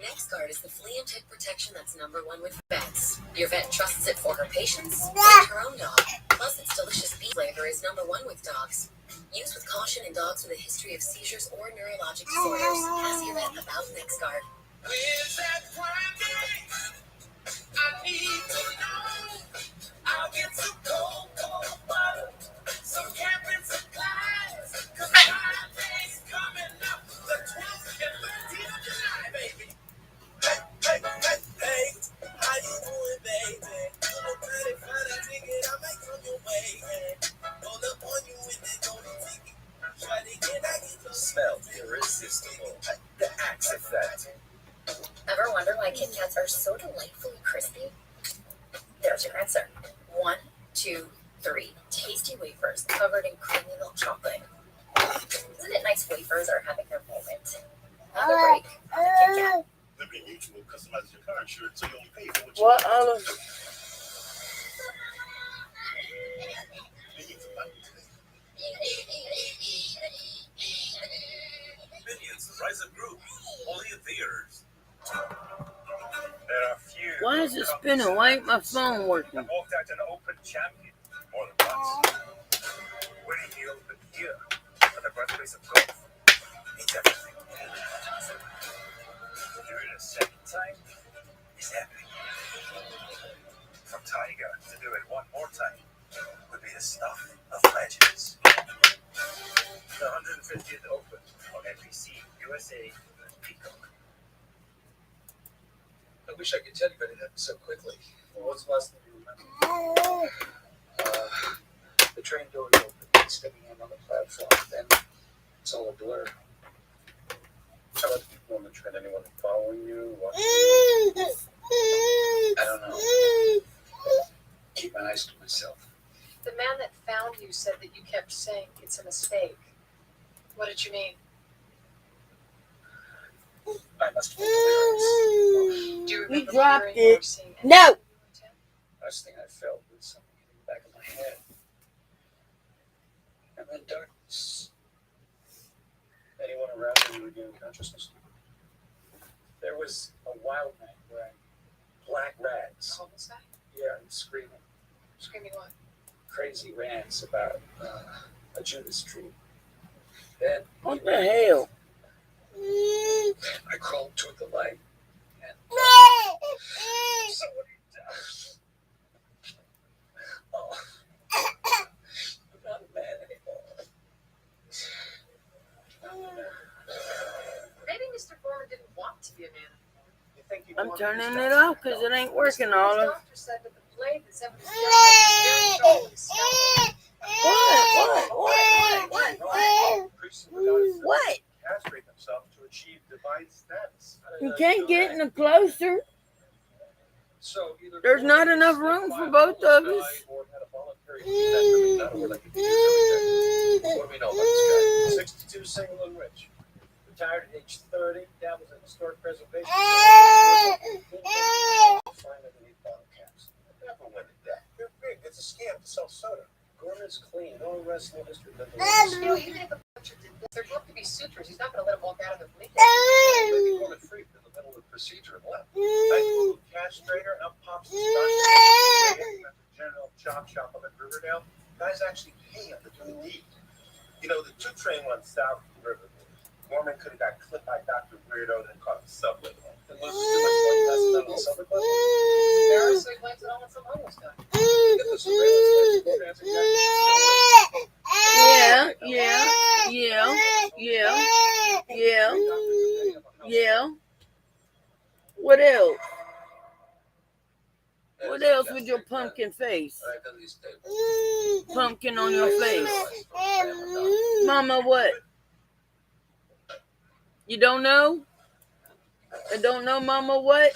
NextGuard is the flea and tick protection that's #1 with vets. Your vet trusts it for her patients and her own dog. Plus, its delicious bee flavor is #1 with dogs. Use with caution in dogs with a history of seizures or neurologic disorders. Ask your vet about NextGuard. Where's that Friday? I need to know. I'll get some cold butter, some camping supplies. 'Cause Friday's coming up, the 12th and 13th of July, baby. Hey, how you doing, baby? You look pretty fine, I think it, I might come your way, hey. Roll up on you with that golden ticket. Try to get, I get your Smell irresistible. The Axe Effect. Ever wonder why Kit Kats are so delightfully crispy? There's your answer. 1, 2, 3. Tasty wafers covered in creamy milk chocolate. Isn't it nice wafers are having their moment? Have a break with a Kit Kat. The Liberty Mutual customizes your car insurance so you only pay for what you What other? Minions, the Rise of Group, only in theaters. There are few. Why is it spinning? Why ain't my phone working? I walked out an open champion more than once. Winning the open here for the birthplace of golf. It's everything. Do it a second time is epic. From Tiger to do it one more time would be the stuff of legends. The 150th Open on NBC, USA, Peacock. I wish I could tell you, but it happened so quickly. Well, what's the last thing you remember? The train door opened, stepping in on the platform. Then it's all a blur. How about the people on the train? Anyone following you? Watching you? I don't know. Keep my eyes to myself. The man that found you said that you kept saying it's a mistake. What did you mean? I must have been delirious. Do you You remember dropped hearing or it. seeing No. anything? Last thing I felt was something in the back of my head. And then darkness. Anyone around when you regained consciousness? There was a wild man wearing black rags. The homeless guy? Yeah, and screaming Screaming what? crazy rants about a Judas tree. Then What the hell? I crawled toward the light and somebody died. Oh, I'm not a man anymore. Maybe Mr. Foreman didn't want to be a man. You think you I'm turning it off because it ain't working, His Olive. doctor said that the blade that's ever very sharp and stout. What? Castrate themselves to achieve divine status. You can't get any closer. So either There's not enough room for both of us. or had a voluntary feedback from like he could use everything. What do we know about this guy? 62, single and rich. Retired at age 30, dabbles in historic preservation. Find underneath bottle caps. Never went to death. They're big. It's a scam to sell soda. Gorman's clean. No arrest, no history. You know, even if the butcher did this, there'd have to be sutures. He's not going to let him walk out of the bleeding. Maybe Gorman freaked in the middle of the procedure and left. Nice cash trader, up pops the stock. General chop shop up at Riverdale. Guys actually pay him to do the deed. You know, the 2 train went south from Riverdale. Gorman could have got clipped by Dr. Weirdo and caught the subway. And loses too much money passing out on the subway club. Barris, so he blames it all on some homeless guy. Get the surveillance tapes and Yeah. What else? What else with your pumpkin face? Pumpkin on your face. Mama, what? You don't know? I don't know, Mama, what?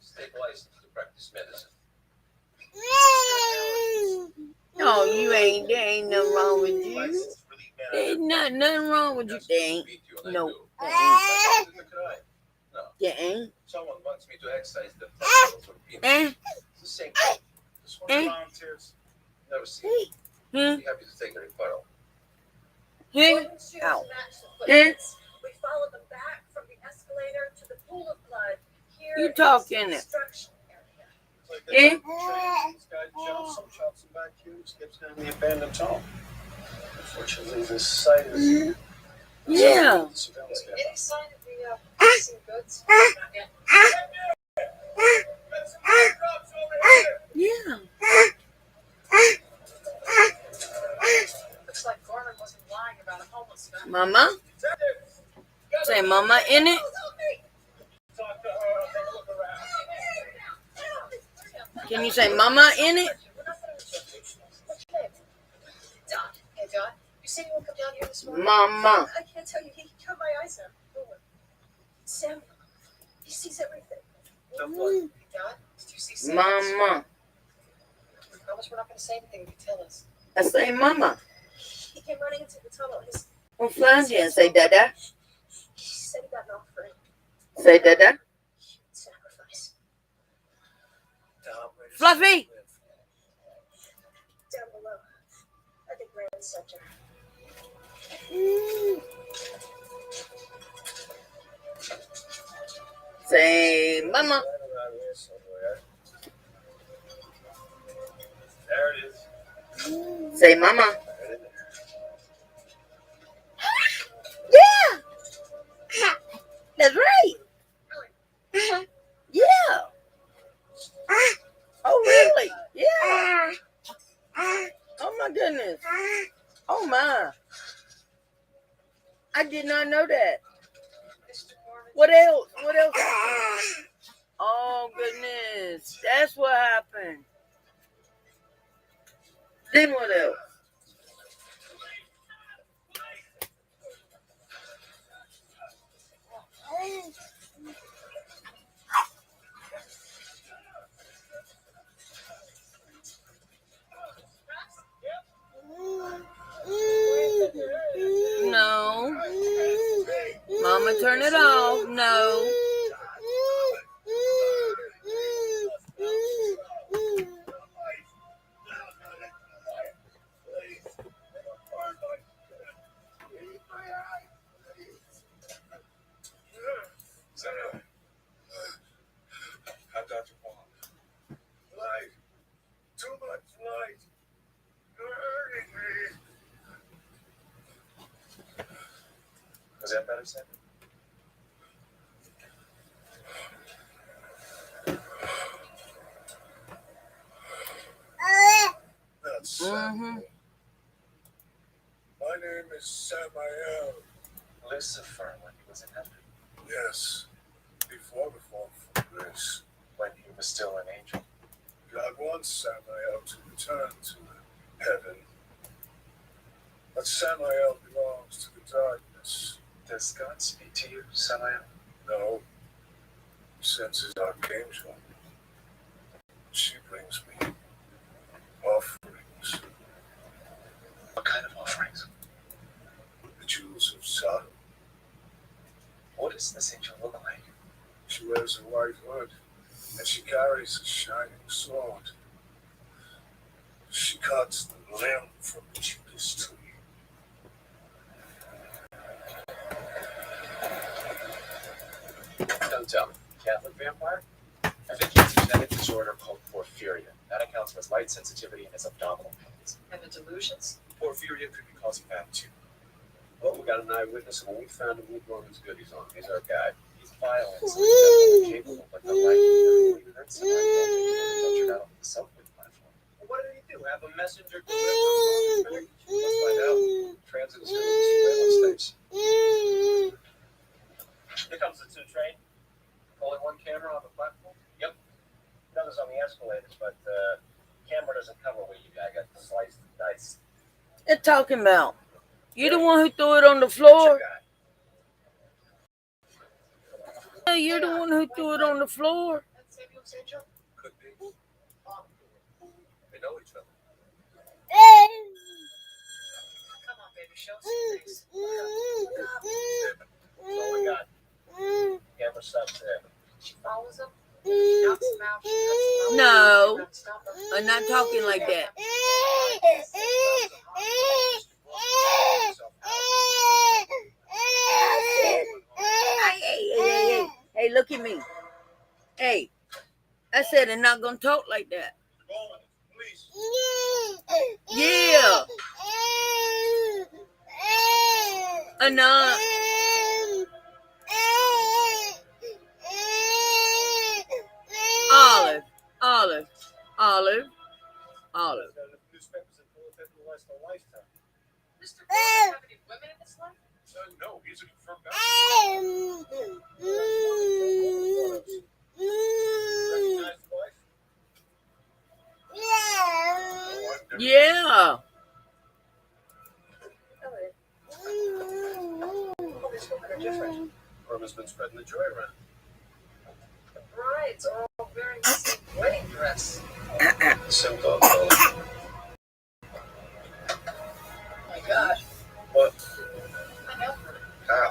State license to practice medicine. No, you ain't. There ain't nothing wrong with you. There ain't nothing wrong with you. There ain't. No. There ain't. There ain't. Someone wants me to exercise the Eh? It's the same thing. This one volunteers. Never seen it. Be happy to take a rebuttal. Gordon's shoes Ow. match the Eh? footprints. We followed them back from the escalator to the pool of blood. Here You is talking the it. instruction area. It's like Eh? this guy jumps in vacuum, skips down the abandoned tunnel. Unfortunately, this site is. Yeah. Surveillance camera. Any sign of the missing goods? Not yet. Yeah. Looks like Gorman wasn't lying about a homeless guy. Mama? Say Mama in it? Talk to her, I'll take a look around. Can you say Mama in it? Doc. Hey, Doc. You seen anyone come down here this morning? Mama. I can't tell you. He cut my eyes out. Samuel, he sees everything. Doc, did you see Sam? Mama. I promise we're not going to say anything if you tell us. I say Mama. He came running into the tunnel. Well, flange and say Dada. He said he got knocked free. Say Dada. Fluffy. Down below. I think Rand sent her. Say mama. There it is. Say mama. Yeah. That's right. Yeah. Oh, really? Yeah. Oh, my goodness. Oh, my. I did not know that. What else? What else happened? Oh, goodness. That's what happened. Then what else? No. Mama, turn it off. No. How'd Dr. Wong? Light. Too much light. You're hurting me. Was that better, Sam? That's Samuel. My name is Samael. Lucifer, when he was in heaven. Yes. Before the fall from grace. When he was still an angel. God wants Samael to return to heaven. But Samael belongs to the darkness. Does God speak to you, Samael? No. He sends his archangel. She brings me offerings. What kind of offerings? The jewels of Sodom. What does this angel look like? She wears a white hood, and she carries a shining sword. She cuts the limb from the cheapest tree. Don't tell me. Catholic vampire? I think he has a genetic disorder called porphyria. That accounts for his light sensitivity and his abdominal pains. And the delusions? Porphyria could be causing that too. Oh, we got an eyewitness, and when we found him, we brought his goodies on. He's our guy. He's violent, so he's definitely capable, but the light never even hurt somebody. Ventured out on the subway platform. Well, what did he do? Have a messenger deliver? Let's find out. Transit is going to be surveillance tapes. Here comes the 2 train. Only one camera on the platform? Yep. Another's on the escalators, but camera doesn't cover where you got the sliced and diced. They're talking about. You the one who threw it on the floor? Yeah, you're the one who threw it on the floor. Could be. They know each other. Come on, baby, show us some things. That's all we got. Camera stops there. She follows him. She knocks him out. She cuts him out. No, I'm not talking like that. Hey, look at me. Hey, I said I'm not gonna talk like that. Yeah. Enough. Olive. Newspapers and bulletin the last of lifetime. Mr. Gordon, have any women in his life? No, he's a confirmed guy. Recognize the wife? Yeah. All these women are different. Irma's been spreading the joy around. The brides are all wearing the same wedding dress. Simple. Oh my God. What? I know her. How?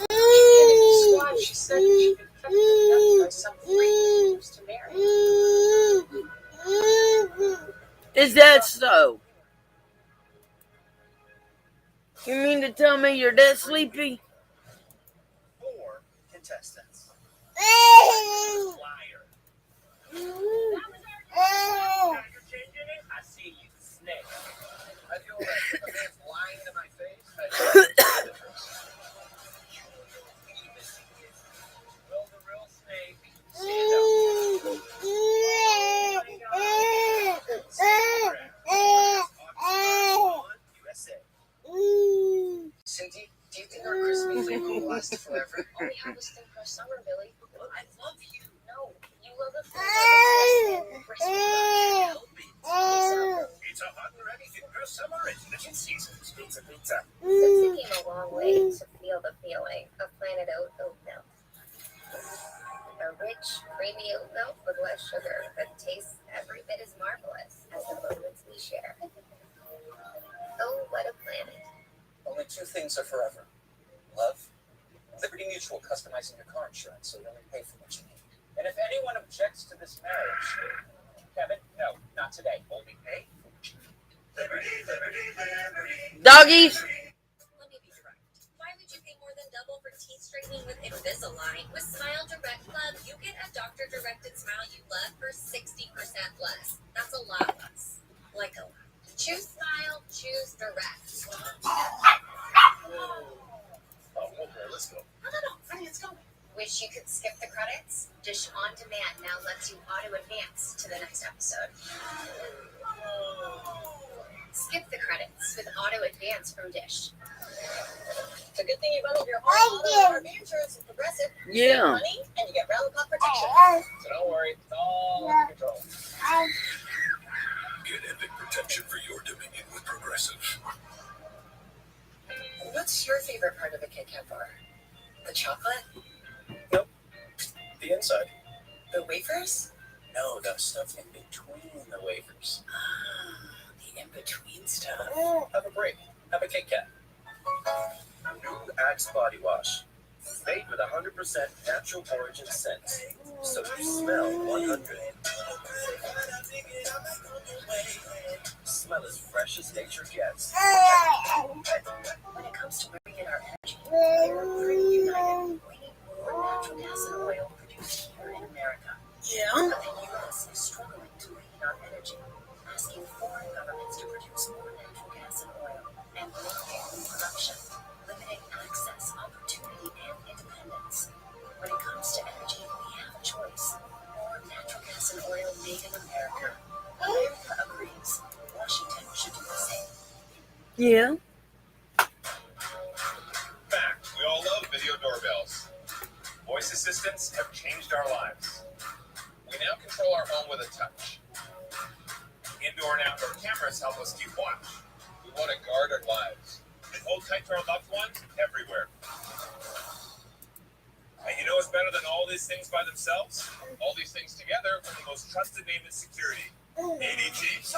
She can't even describe. She said that she'd been kept in death by some freak who used to marry. Is that so? You mean to tell me you're that sleepy? 4 contestants. Liar. You're changing it? I see you, snake. I feel that if a man's lying to my face, will the real snake stand up? USA. Cindy, do you think our Christmas thing will last forever? All we have is thing for summer, Billy. I love you. No, you love the food. Pizza hot and ready to go summer. It's little seasons. Pizza, pizza. Since it came a long way to feel the feeling of Planet Oat milk. A rich, creamy oat milk with less sugar that tastes every bit as marvelous as the moments we share. Oh, what a planet. Only 2 things are forever. Love, Liberty Mutual, customizing your car insurance so you only pay for what you need. And if anyone objects to this marriage, Kevin, no, not today. Only pay for what you need. Liberty, liberty, liberty. Doggies. Let me be direct. Why would you pay more than double for teeth straightening with Invisalign? With Smile Direct Club, you get a doctor-directed smile you love for 60% less. That's a lot less. Like a lot. Choose Smile, choose Direct. Oh, okay, let's go. No, Freddie, it's going. Wish you could skip the credits? Dish On Demand now lets you auto-advance to the next episode. Skip the credits with auto-advance from Dish. It's a good thing you bundled your home auto RV insurance with Progressive. You save money and you get round-the-clock protection. So don't worry, it's all under control. Get epic protection for your Dominion with Progressive. What's your favorite part of a Kit Kat bar? The chocolate? Nope. The inside. The wafers? No, the stuff in between the wafers. The in-between stuff. Have a break. Have a Kit Kat. New Axe Body Wash. Made with 100% natural origin scents. So you smell 100. Smell as fresh as nature gets. When it comes to bringing our energy, we're pretty united. We need more natural gas and oil produced here in America. Yeah. But the U.S. is struggling to lean on energy, asking foreign governments to produce more natural gas and oil and limiting production, limiting access, opportunity, and independence. When it comes to energy, we have a choice. More natural gas and oil made in America. America agrees. Washington should do the same. Yeah. Fact, we all love video doorbells. Voice assistants have changed our lives. We now control our home with a touch. Indoor and outdoor cameras help us keep watch. We want to guard our lives and hold tight to our loved ones everywhere. And you know what's better than all these things by themselves? All these things together from the most trusted name in security, ADT.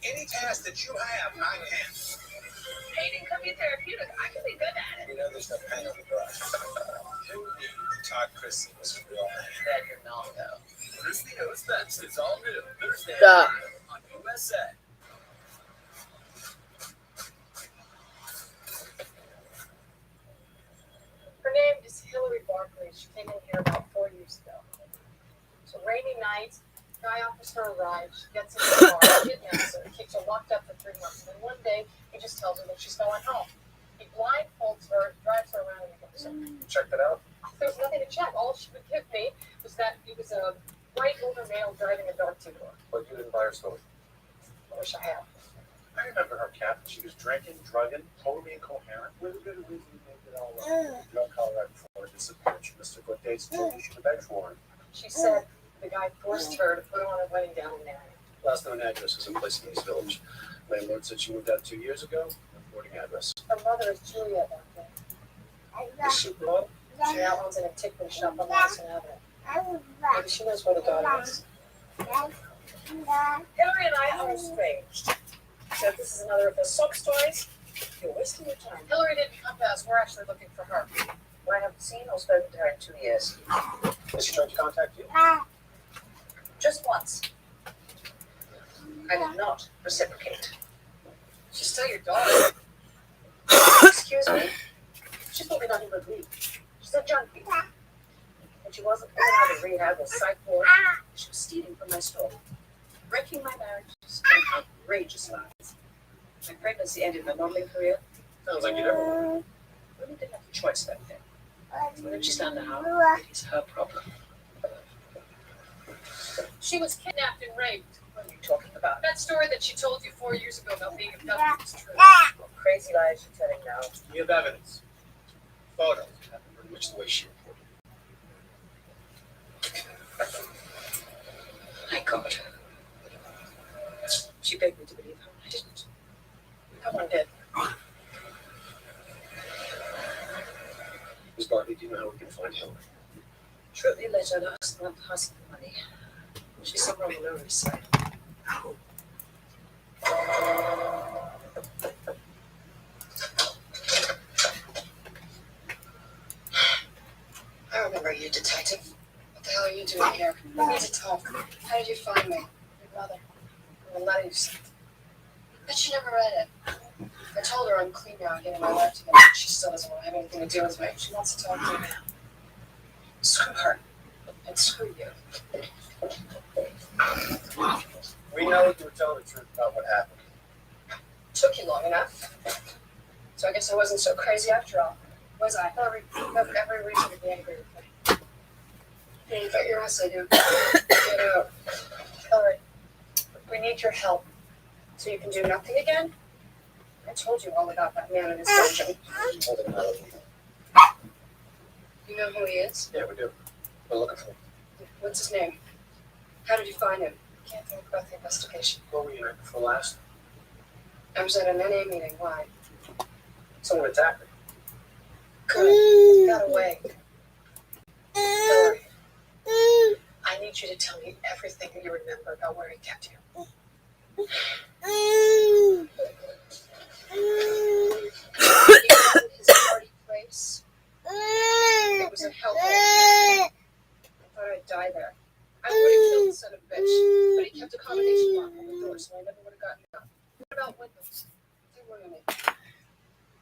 Any task that you have, I can. Painting could be therapeutic. I could be good at it. You know, there's no paint on the brush. Who knew Todd Chrisley was a real man? That your mouth go. Chrisley knows best. It's all new. Thursday Stop. on USA. Her name is Hillary Barkley. She came in here about 4 years ago. It's a rainy night. Guy offers her a ride. She gets in the car. She kidnaps her. Keeps her locked up for 3 months. And then one day, he just tells her that she's going home. He blindfolds her, drives her around, and he goes, Check that out. there was nothing to check. All she would give me was that he was a white older male driving a dark two-door. But you didn't buy her story. I wish I had. I remember her, Captain. She was drinking, drugging, totally incoherent. With a bit of reason to make it all right. Drug Colorado before her disappearance. She missed her good dates and told you she could bench warrant. She said the guy forced her to put on a wedding gown and marry him. Last known address is in place in East Village. Landlord said she moved out 2 years ago. Reporting address. Her mother is Juliet back there. Is she blood? She now owns an antiquity shop on Madison Avenue. Maybe she knows where the daughter is. Hillary and I are estranged. So if this is another of those soap stories, you're wasting your time. Hillary didn't come to us. We're actually looking for her. I haven't seen or spoken to her in 2 years. Has she tried to contact you? Just once. I did not reciprocate. She's still your daughter. Excuse me. She's probably not even me. She's a junkie. And she wasn't coming out of rehab or psych ward. She was stealing from my store. Breaking my marriages and outrageous lies. My pregnancy ended my modeling career. Sounds like you never. Women didn't have a choice back then. When she's down the house, it is her problem. She was kidnapped and raped. What are you talking about? That story that she told you 4 years ago about being abducted is true. What crazy lies you're telling now? You have evidence. Photos. Pretty much the way she reported. My God. She begged me to believe her. I didn't. No one did. Miss Bartley, do you know how we can find Hillary? Shortly later, last month, asking for money. She's somewhere on the Lower East Side. I remember you, detective. What the hell are you doing here? We need to talk. How did you find me? Your mother. The letter you sent. But she never read it. I told her I'm clean now, getting my life together. She still doesn't want to have anything to do with me. She wants to talk to me now. Screw her. And screw you. We know you were telling the truth about what happened. Took you long enough. So I guess I wasn't so crazy after all. Was I? You have every reason to be angry with me. Yeah, you bet your ass I do. Get out. Hillary, we need your help. So you can do nothing again? I told you all about that man in his dungeon. You know who he is? Yeah, we do. We're looking for him. What's his name? How did you find him? Can't think about the investigation. What were you night before last? I was at an NA meeting. Why? Someone attacked me. Good. You got away. Hillary, I need you to tell me everything you remember about where he kept you. His party place. It was in hellhole. I thought I'd die there. I would have killed the son of a bitch, but he kept a combination lock on the door, so I never would have gotten out. What about windows? They were in it.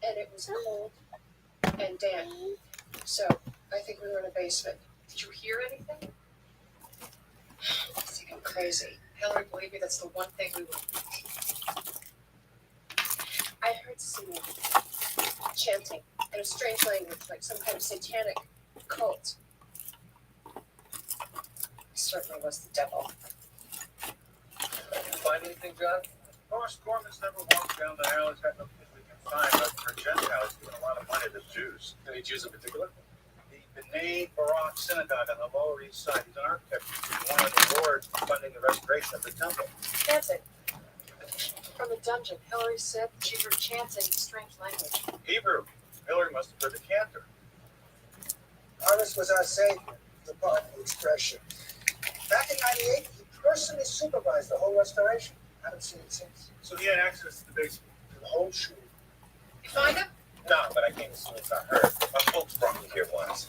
And it was cold and damp. So I think we were in a basement. Did you hear anything? I think I'm crazy. Hillary, believe me, that's the one thing we will. I heard singing, chanting, in a strange language, like some kind of satanic cult. It certainly was the devil. Did you find anything, John? Of course, Gorman's never walked down the aisle. He's got no kid we can find, but for Gentiles, he's giving a lot of money to Jews. Any Jews in particular? The B'nai Barak Synagogue on the Lower East Side. He's an architect. He's one of the lords funding the restoration of the temple. Chanting. From the dungeon, Hillary said she heard chanting in strange language. Hebrew. Hillary must have heard the cantor. Honest was our savior, the part of the expression. Back in '98, he personally supervised the whole restoration. Haven't seen it since. So he had access to the basement. To the whole shoe. You find him? No, but I came as soon as I heard. My folks brought me here once.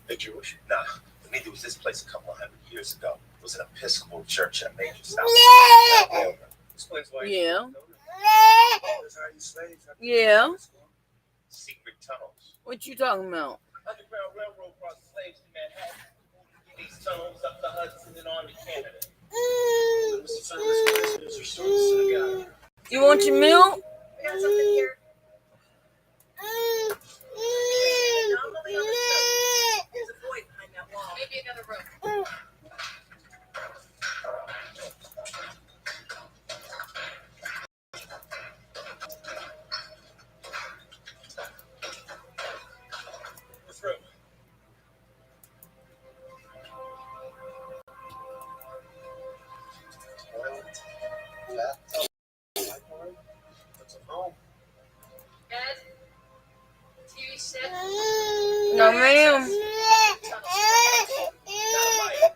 They're Jewish? Nah. For me, there was this place a couple of 100 years ago. It was an Episcopal church in a major south. Explains why. Yeah. Those are you slaves. Yeah. Secret tunnels. What you talking about? Underground Railroad brought slaves to Manhattan. These tunnels up the Hudson and on to Canada. You want your milk? We got something here. Anomaly on the coast. There's a void behind that wall. Maybe another room. This room. It's a home. Bed. TV set. No, ma'am. Tunnels. Got a light.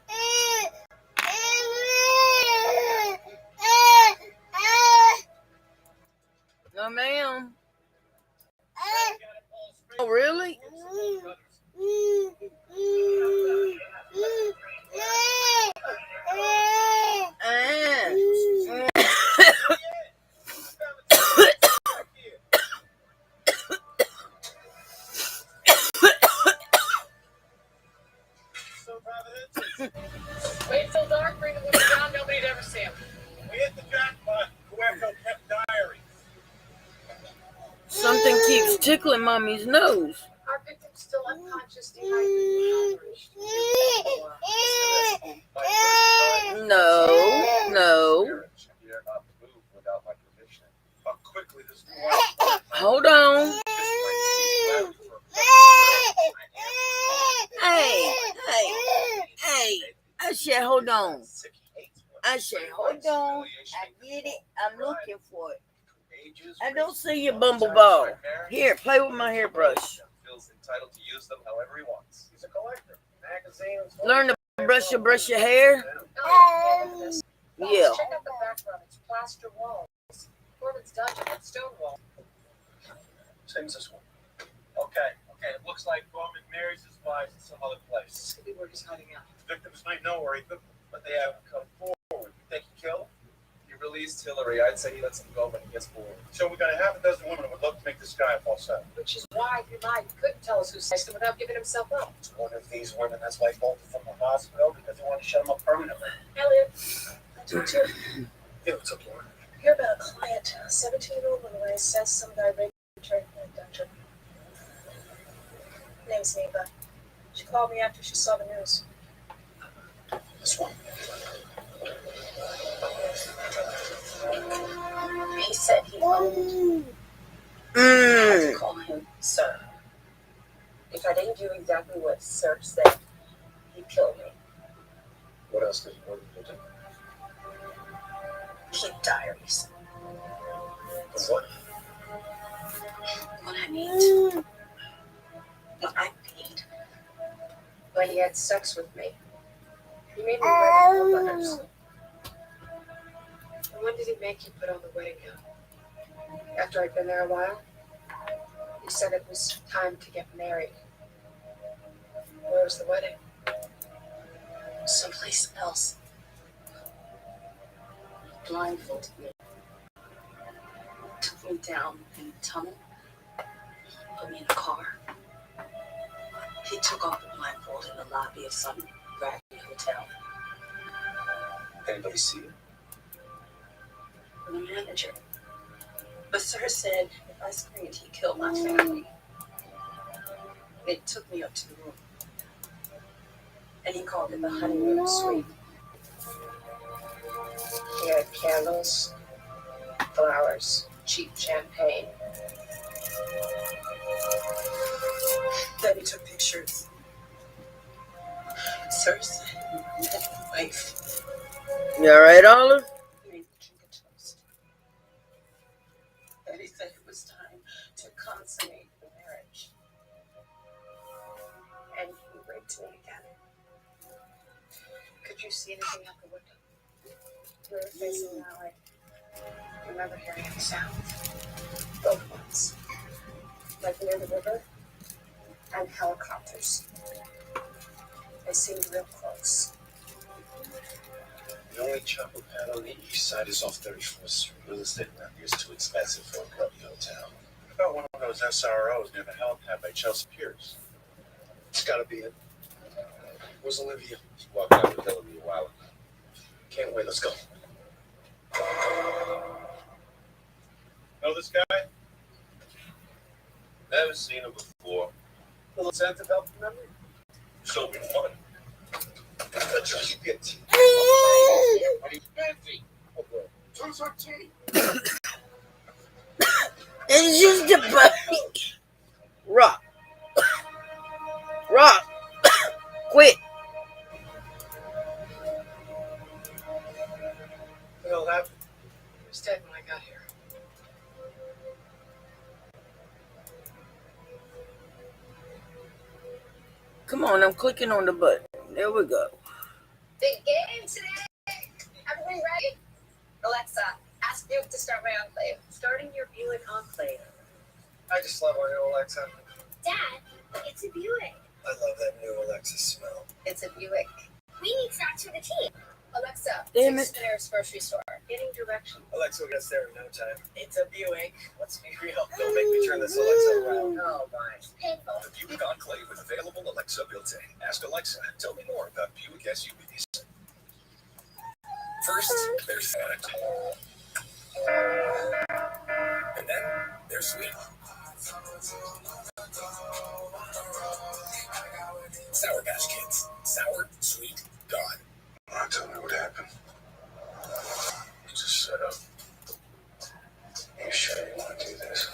Wait till dark, bring the women down, nobody'd ever see him. We hit the jackpot. Whoever kept diary. Something keeps tickling mommy's nose. Our victim's still unconscious, dehydrated, No. Hold on. Hey. I said, hold on. I get it. I'm looking for it. I don't see your bumbleball. Here, play with my hairbrush. Feels entitled to use them however he wants. He's a collector. Magazines. Learn to brush your hair. Yeah. Check out the background. It's plaster walls. Corbin's dungeon with stone walls. Same as this one. Okay. It looks like Gorman marries his wives in some other place. This could be where he's hiding out. Victims might know where he took them, but they haven't come forward. You think he killed him? He released Hillary. I'd say he lets him go when he gets bored. So we got a half a dozen women who would love to make this guy a falsetto. Which is why he lied. He couldn't tell us who sliced him without giving himself up. It's one of these women that's like bolted from the hospital because they want to shut him up permanently. Elliot, I do too. Yeah, what's up, Laura? Hear about a client, a 17-year-old runaway, says some guy raped her in a dungeon. Name's Neva. She called me after she saw the news. This one. He said he owned. I had to call him Sir. If I didn't do exactly what Sir said, he'd kill me. What else did you want to do? Keep diaries. What? What I need. What I need. When he had sex with me. He made me write all letters. And when did he make you put on the wedding gown? After I'd been there a while? He said it was time to get married. Where was the wedding? Someplace else. Blindfolded me. Took me down in a tunnel. Put me in a car. He took off the blindfold in the lobby of some raggedy hotel. Anybody see you? The manager. But Sir said if I screamed, he'd kill my family. They took me up to the room. And he called it the honeymoon suite. He had candles, flowers, cheap champagne. Then he took pictures. Sir said he met my wife. You alright, Olive? He made me drink a toast. Then he said it was time to consummate the marriage. And he raped me again. Could you see anything out the window? We were facing the alley. I remember hearing any sound. Both ones. Like near the river. And helicopters. They seemed real close. The only chopper pad on the east side is off 34th Street. Real estate around here is too expensive for a grubby hotel. I got one of those SROs near the helipad by Chelsea Piers. It's gotta be it. Where's Olivia? She walked out with Hillary a while ago. Can't wait, let's go. Know this guy? Never seen him before. Little sense of help memory? Show me one. Keep it. It's just a bike. Rock. Quit. What the hell happened? He was dead when I got here. Come on, I'm clicking on the button. There we go. Big game today. Everybody ready? Alexa, ask Duke to start my enclave. Starting your Buick Enclave. I just love our new Alexa. Dad, it's a Buick. I love that new Alexa smell. It's a Buick. We need snacks for the team. Alexa, Damn take us it. to the nearest grocery store. Getting directions. Alexa will get us there in no time. It's a Buick. Let's be real. Don't make me turn this Alexa around. Oh my. Painful. The Buick Enclave with available Alexa built-in. Ask Alexa. Tell me more about Buick SUVs. First, there's that. And then there's sweet. Sour Patch Kids. Sour, sweet, gone. Now tell me what happened. You just set up. You sure you want to do this?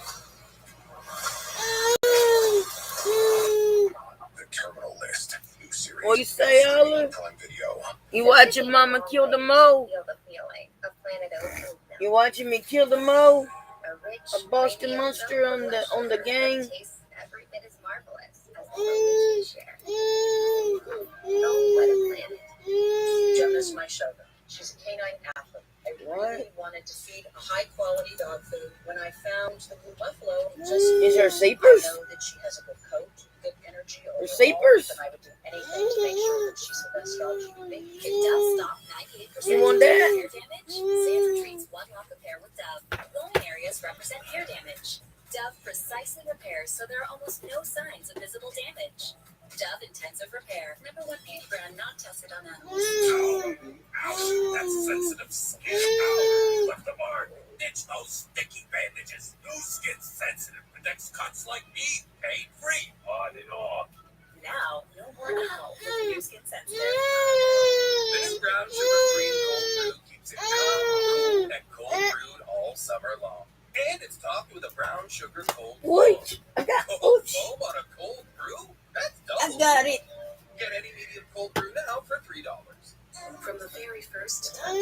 The Terminal List. New series. What you say, Ola? Prime Video. You watching Mama kill the mole? Feel the feeling of planet Ocean. You watching me kill the mole? A rich, A Boston radiant monster on the gang? tastes every bit as marvelous as the foods we share. Oh, what a planet. Gemma's my shogun. She's a canine athlete. I really wanted to feed a high-quality dog food. When I found the blue buffalo, just Is her I seepers? know that she has a good coat, good energy, Her seepers? and I would do anything to make sure that she's the best dog she can be. Can Dove stop 98% You want of that? hair damage? Sandra treats one lock of hair with Dove. Glowing areas represent hair damage. Dove precisely repairs so there are almost no signs of visible damage. Dove Intensive Repair. #1 beauty brand not tested on animals. That's sensitive skin. Ow, left a mark. Ditch those sticky bandages. New Skin Sensitive protects cuts like me. Pain free. On and off. Now, no more owl with new skin sensitive. This brown sugar-free cold brew keeps it calm, cool, and cold brewed all summer long. And it's topped with a brown sugar cold What? I got cold foam on a cold brew? That's double. I got it. Get any medium cold brew now for $3. From the very first touch, the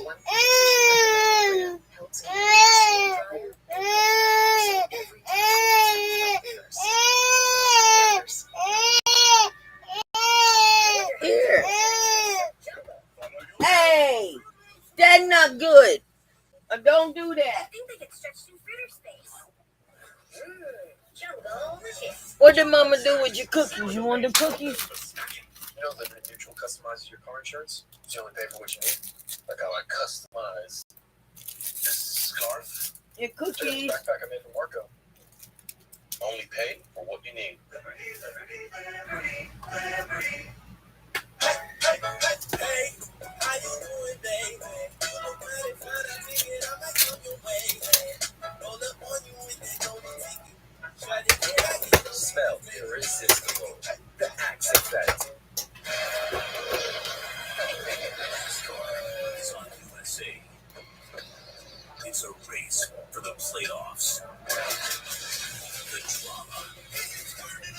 one position helps keep the skin drier and every Here. Hey, that's not good. Don't do I that. think they get stretched in fritter space. Jungle kiss. What did Mama do with your cookies? You want the cookies? You know Liberty Mutual customizes your car insurance? You only pay for what you need. Like how I customize this scarf. Your To the cookies. backpack I made from Marco. Only pay for what you need. Hey, how you doing, baby? You look mighty fine, I figured I might come your way. Roll up on you and then go to take you. Try to get out of Smell irresistible. The Axe Effect. It's on USA. It's a race for the playoffs. The drama. The excitement.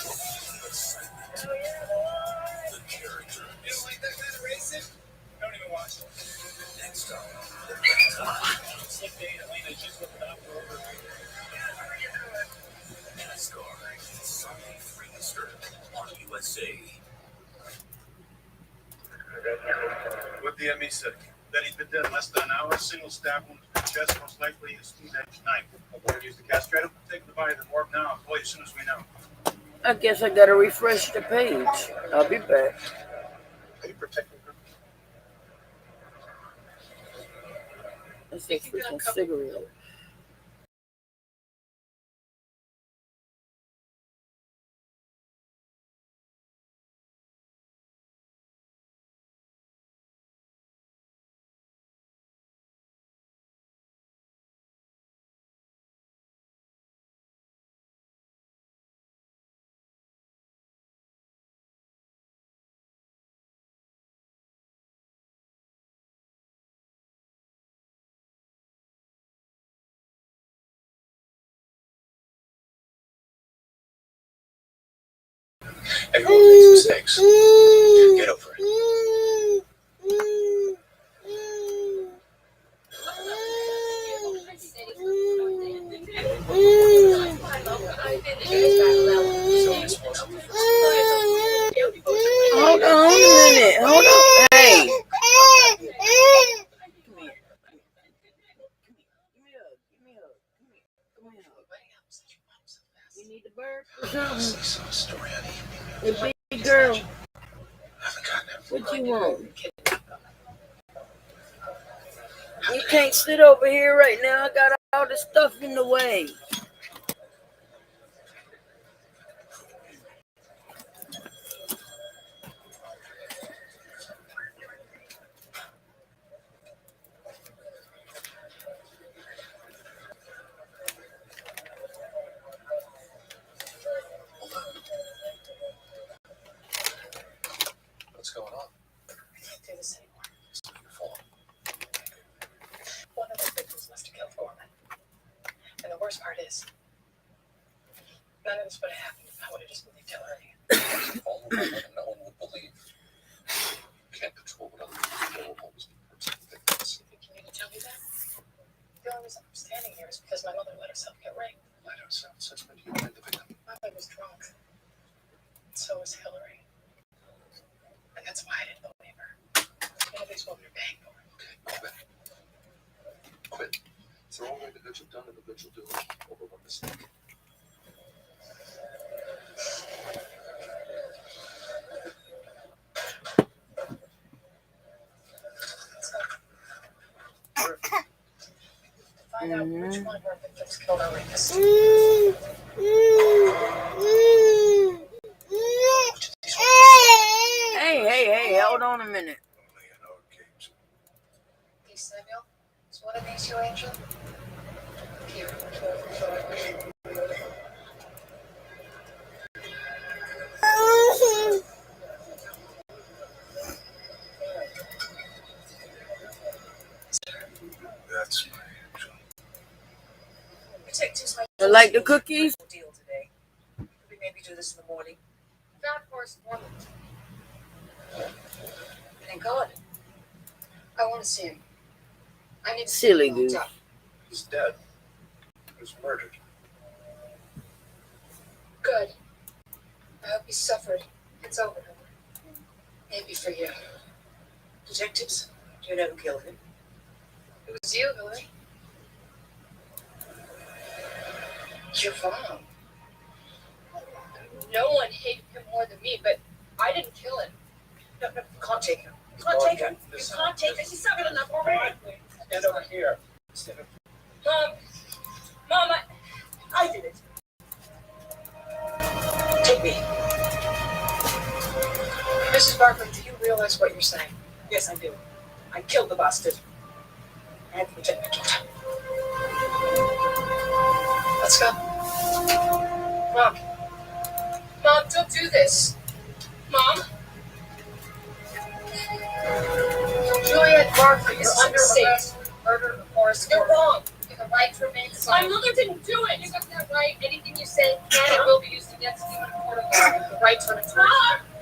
The characters. You don't like that kind of racing? Don't even watch it. Next up, Slick day in Atlanta just looking up over. NASCAR. Sunday Freezer on USA. What the ME said. That he's been dead less than an hour. Single stab wound to the chest, most likely a steam-edged knife. I'm going to use the castrator. Take the body to the morgue now. I'll call you as soon as we know. I guess I gotta refresh the page. I'll be back. Are you protecting her? That's a freaking cigarette. Everyone makes mistakes. Get over it. Hold on a minute. Hold on. Hey. You need the bird or something? The big girl. What you want? You can't sit over here right now. I got all the stuff in the way. What's going on? I can't do this anymore. It's not your fault. One of the victims must have killed Gorman. And the worst part is, none of this would have happened if I would have just believed Hillary. All of them, no one would believe. You can't control what other people will always be protecting victims. You think you need to tell me that? The only reason I'm standing here is because my mother let herself get raped. Let herself? Since when do you blame the victim? My mother was drunk. And so was Hillary. And that's why I didn't believe her. None of these women are paying for it. Okay, quit. Throw away the good you've done and the good you'll do over one mistake. Find out which one of our victims killed our rapist. Hey, hold on a minute. Hey, Samuel, is one of these your angel? Here. That's my angel. Detectives like You like the cookies? deal today. Could we maybe do this in the morning? That correspondent. Thank God. I want to see him. I need to see Silly him. goose. He's dead. He was murdered. Good. I hope he suffered. It's over. Maybe for you. Detectives, do you know who killed him? It was you, Hillary. Your mom. No one hated him more than me, but I didn't kill him. No, you can't take him. You can't take him. You can't take him. He's suffered enough already. Stand over here. Mom, I did it. Take me. Mrs. Barker, do you realize what you're saying? Yes, I do. I killed the bastard. I had to protect my daughter. Let's go. Mom. Mom, don't do this. Mom. Juliet Barker, you're under arrest for murder of Horace. You're wrong. You have the right to remain silent. My mother didn't do it. You got that right. Anything you say can and will be used against you in a court of law. The right to an attorney.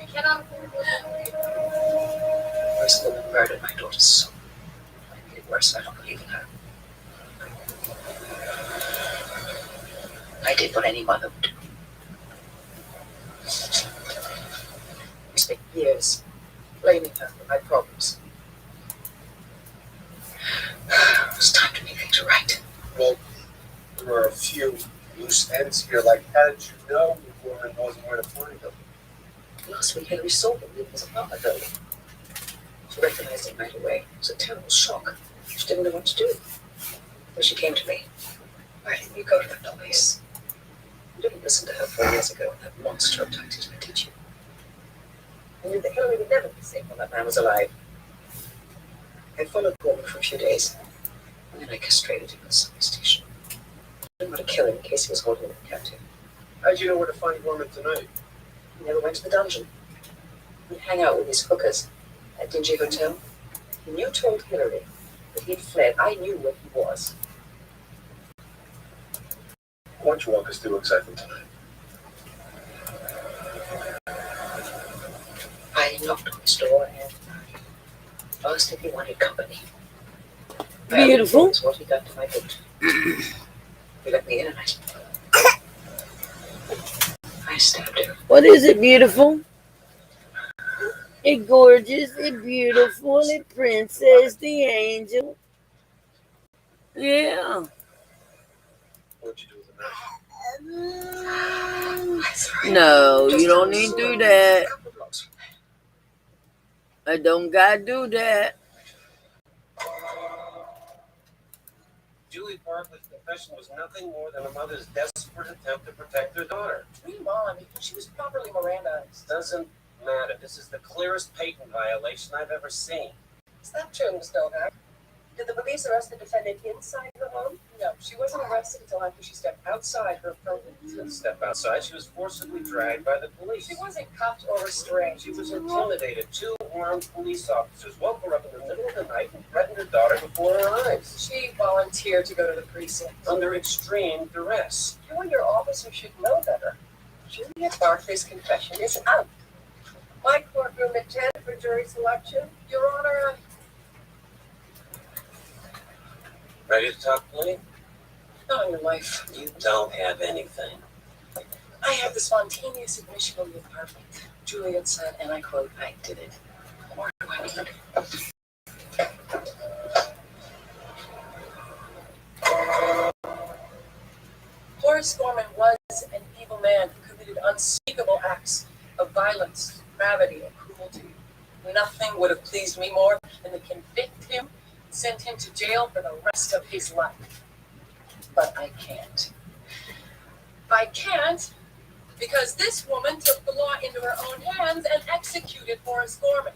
I cannot afford it. This woman murdered my daughter's son. I made it worse. I don't believe in her. I did what any mother would do. We spent years blaming her for my problems. It was time to make things right. Well, there were a few loose ends here. Like, how did you know the woman wasn't where to find them? Last week, Henry saw him leave his apartment building. She recognized him right away. It was a terrible shock. She didn't know what to do. Then she came to me. Why didn't you go to that place? You didn't listen to her 4 years ago. That monster abducted her, did you? I knew that Hillary would never be safe when that man was alive. I followed Gorman for a few days, and then I castrated him at the subway station. I didn't want to kill him in case he was holding him captive. How'd you know where to find Gorman tonight? He never went to the dungeon. He'd hang out with his hookers at dingy hotel. When you told Hillary that he'd fled, I knew where he was. Why don't you walk us through exactly tonight? I knocked on his door and asked if he wanted company. Beautiful. That's what he got to my boot. He let me in and I stabbed him. What is it, beautiful? It gorgeous, it beautiful, it princess, the angel. Yeah. What'd you do with the knife? No, you don't need to do that. I don't gotta do that. Julie Barclay's confession was nothing more than a mother's desperate attempt to protect her daughter. Dream on. She was properly Mirandized. Doesn't matter. This is the clearest patent violation I've ever seen. Is that true, Miss Novak? Did the police arrest the defendant inside her home? No, she wasn't arrested until after she stepped outside her apartment. She didn't step outside. She was forcibly dragged by the police. She wasn't cuffed or restrained. She was intimidated. 2 armed police officers woke her up in the middle of the night and threatened her daughter before her eyes. She volunteered to go to the precinct. Under extreme duress. You and your officer should know better. Juliet Barclay's confession is out. My courtroom at 10 for jury selection. Your Honor. Ready to talk, plea? Not in your life. You don't have anything. I have the spontaneous admission in the apartment. Juliet said, and I quote, I did it. Or do I need Horace Gorman was an evil man who committed unspeakable acts of violence, gravity, and cruelty. Nothing would have pleased me more than to convict him, send him to jail for the rest of his life. But I can't. I can't because this woman took the law into her own hands and executed Horace Gorman.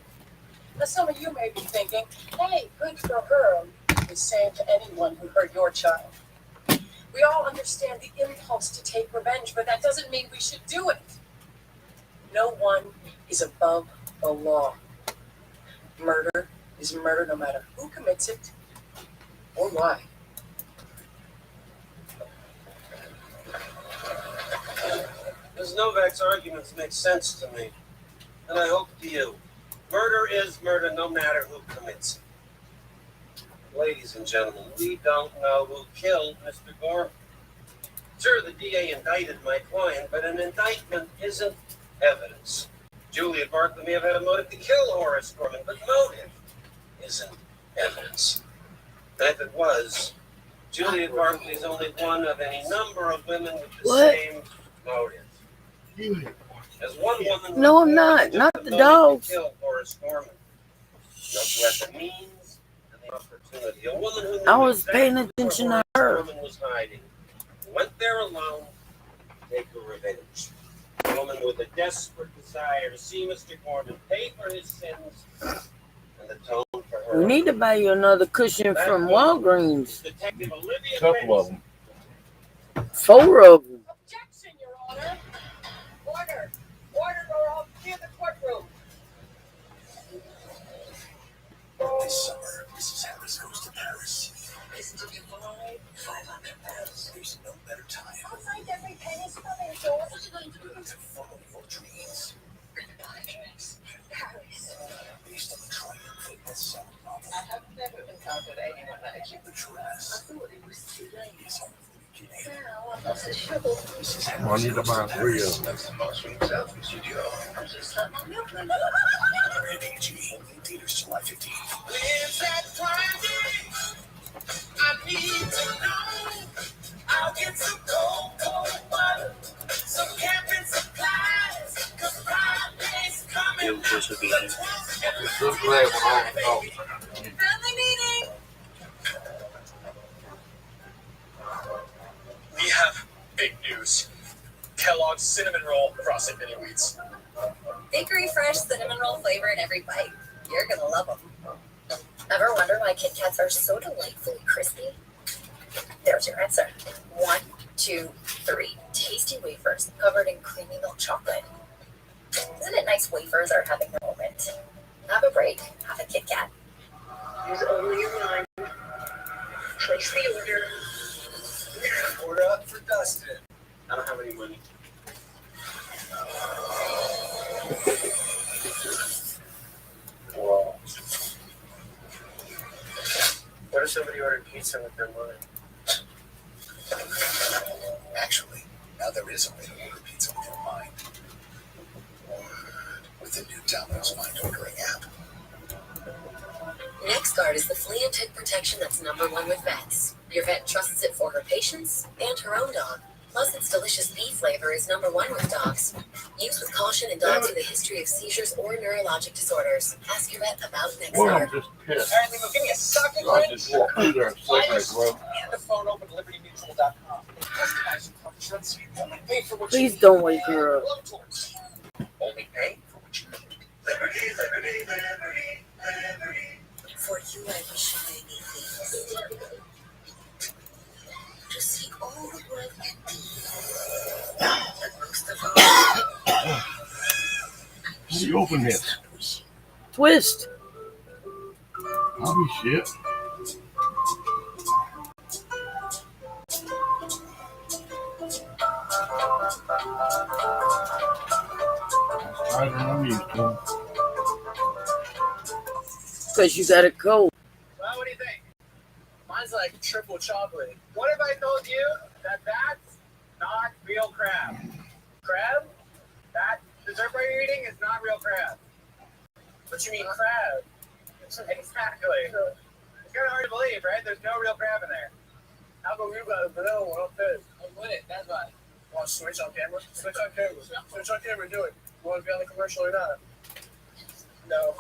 Now some of you may be thinking, hey, good for her. The same to anyone who hurt your child. We all understand the impulse to take revenge, but that doesn't mean we should do it. No one is above the law. Murder is murder no matter who commits it or why. Ms. Novak's arguments make sense to me, and I hope to you. Murder is murder no matter who commits it. Ladies and gentlemen, we don't know who killed Mr. Gorman. Sure, the DA indicted my client, but an indictment isn't evidence. Juliet Barclay may have had a motive to kill Horace Gorman, but motive isn't evidence. And if it was, Juliet Barclay is only one of any number of women with the same motive. As one woman, no, I'm not. Not the dogs. Kill Horace Gorman. Who had the means and the opportunity. A woman who knew I was exactly paying attention where to her. Horace Gorman was hiding. Went there alone to take her revenge. A woman with a desperate desire to see Mr. Gorman pay for his sins and atone for her. We need to buy you another cushion from Walgreens. Detective Olivia Couple of them. 4 of them. Objection, Your Honor. Order. Order or I'll clear the courtroom. This summer, Mrs. Harris goes to Paris. Isn't it divine? 500 pounds. There's no better time I'll find every penny's coming, George. What are you going to do? to follow your dreams. We're going to buy drinks. Paris. Based on the triumphant bestseller novel, I have never encountered anyone like you. The Dress I thought it was too late. is only the beginning. Now I'm lost a shovel. Mrs. I Harris need to buy 3 of them. That's the most from himself in studio. I'm just not my milk. Rated PG. Only in theaters July 15th. Where's that Friday? I need to know. I'll get some cold butter, some camping supplies, 'cause Friday's coming. So glad when all the dogs Friendly meeting. We have big news. Kellogg's Cinnamon Roll Frosted Mini Wheats. Bakery fresh cinnamon roll flavor in every bite. You're gonna love them. Ever wonder why Kit Kats are so delightfully crispy? There's your answer. 1, 2, 3. Tasty wafers covered in creamy milk chocolate. Isn't it nice wafers are having their moment? Have a break. Have a Kit Kat. Use only your mind. Place the order. Order up for Dustin. I don't have any money. Whoa. What if somebody ordered pizza with their money? Actually, now there is a way to order pizza with your mind. With the new Domino's Mind Ordering app. NextGuard is the flea and tick protection that's #1 with vets. Your vet trusts it for her patients and her own dog. Plus, its delicious bee flavor is #1 with dogs. Use with caution in dogs with a history of seizures or neurologic disorders. Ask your vet about next Well, year. I'm just pissed. All right, Limo, give me a socket I just walked through there and seconded, well, and the phone open at libertymutual.com. Customize your insurance so you only pay for what Please you don't wake her up. only pay for what you need. Liberty, liberty, liberty, liberty. For you, I wish you many things. To see all the world and be. But most of all, how do you open this? Twist. I'll be shit. Harder than I'm used to. Because you got a cold. Well, what do you think? Mine's like triple chocolate. What if I told you that that's not real crab? Crab? That dessert bar you're eating is not real crab. But you mean crab. Exactly. It's kind of hard to believe, right? There's no real crab in there. How about you got a vanilla one up there? I'm with it. That's right. Want to switch on camera? Switch on camera. Switch on camera. Do it. You want to be on the commercial or not? No.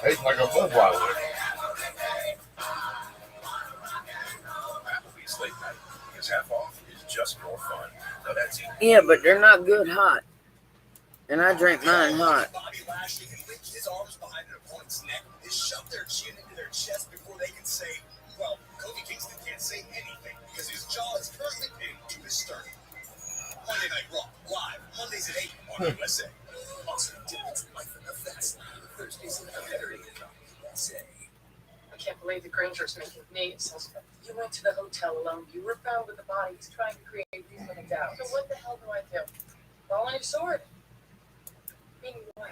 Tastes like a Budweiser. Applebee's late night, because half off is just more fun. Now that's it. Yeah, but they're not good hot. And I drink mine hot. Bobby Lashley can lift his arms behind an opponent's neck and shove their chin into their chest before they can say, well, Kofi Kingston can't say anything because his jaw is currently pinned to his sternum. Monday Night Raw, live, Mondays at 8 on USA. Also, David's Life in the Fast, Thursdays at 9:30 on USA. I can't believe the Granger's making me a suspect. You went to the hotel alone. You were found with the body. He's trying to create reason and doubt. So what the hell do I do? Fall on your sword. Meaning what?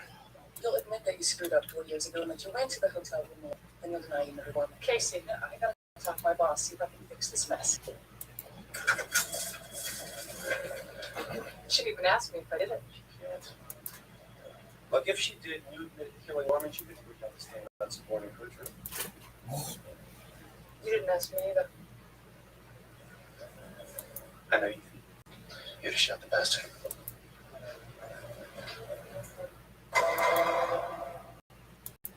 You'll admit that you screwed up 4 years ago and that you went to the hotel room more, and you'll deny you never won. Casey, I gotta talk to my boss, see if I can fix this mess. She'd even ask me if I did it. Look, if she did, you admitted to killing Norman, she could understand that supporting Kutcher. You didn't ask me either. I know you. You'd have shot the bastard.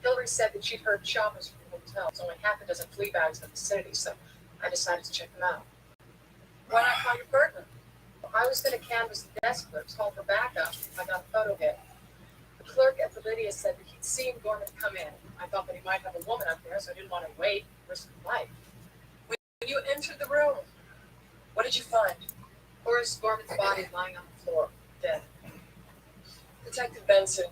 Hillary said that she'd heard choppers from the hotel. There's only half a dozen flea bags in the vicinity, so I decided to check them out. Why not call your partner? I was going to canvass the desk clerks, call for backup. I got a photo hit. The clerk at the Lydia said that he'd seen Gorman come in. I thought that he might have a woman up there, so I didn't want to wait, risk his life. When you entered the room, what did you find? Horace Gorman's body lying on the floor, dead. Detective Benson.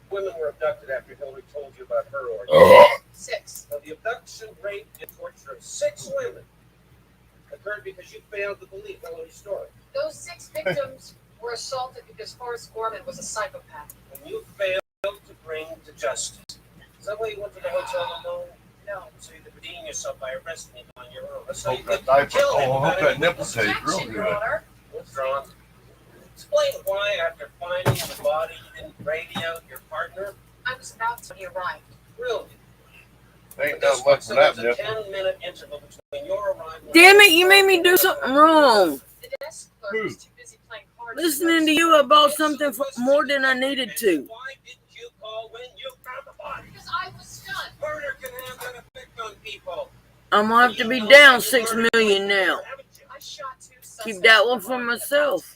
Women were abducted after Hillary told you about her origin. 6. Now, the abduction, rape, and torture of 6 women occurred because you failed to believe Hillary's story. Those 6 victims were assaulted because Horace Gorman was a psychopath. And you failed to bring to justice. Is that why you went to the hotel alone? No. So you could redeem yourself by arresting him on your own. So you Hope could that diaper, kill him. I hope that nipple tastes real Objection, good. Your Honor. Withdrawn. Explain why, after finding the body, you didn't radio your partner. I was about to when he arrived. Really? Ain't nothing left for that There was a nipple. 10-minute interval between your arrival. Damn it, you made me do something wrong. The desk clerk was too busy playing cards. Listening to you about something more than I needed to. Why didn't you call when you found the body? Because I was stunned. Murder can have that effect on people. I'm gonna have to be down $6 million now. I shot 2 suspects. Keep that one for myself.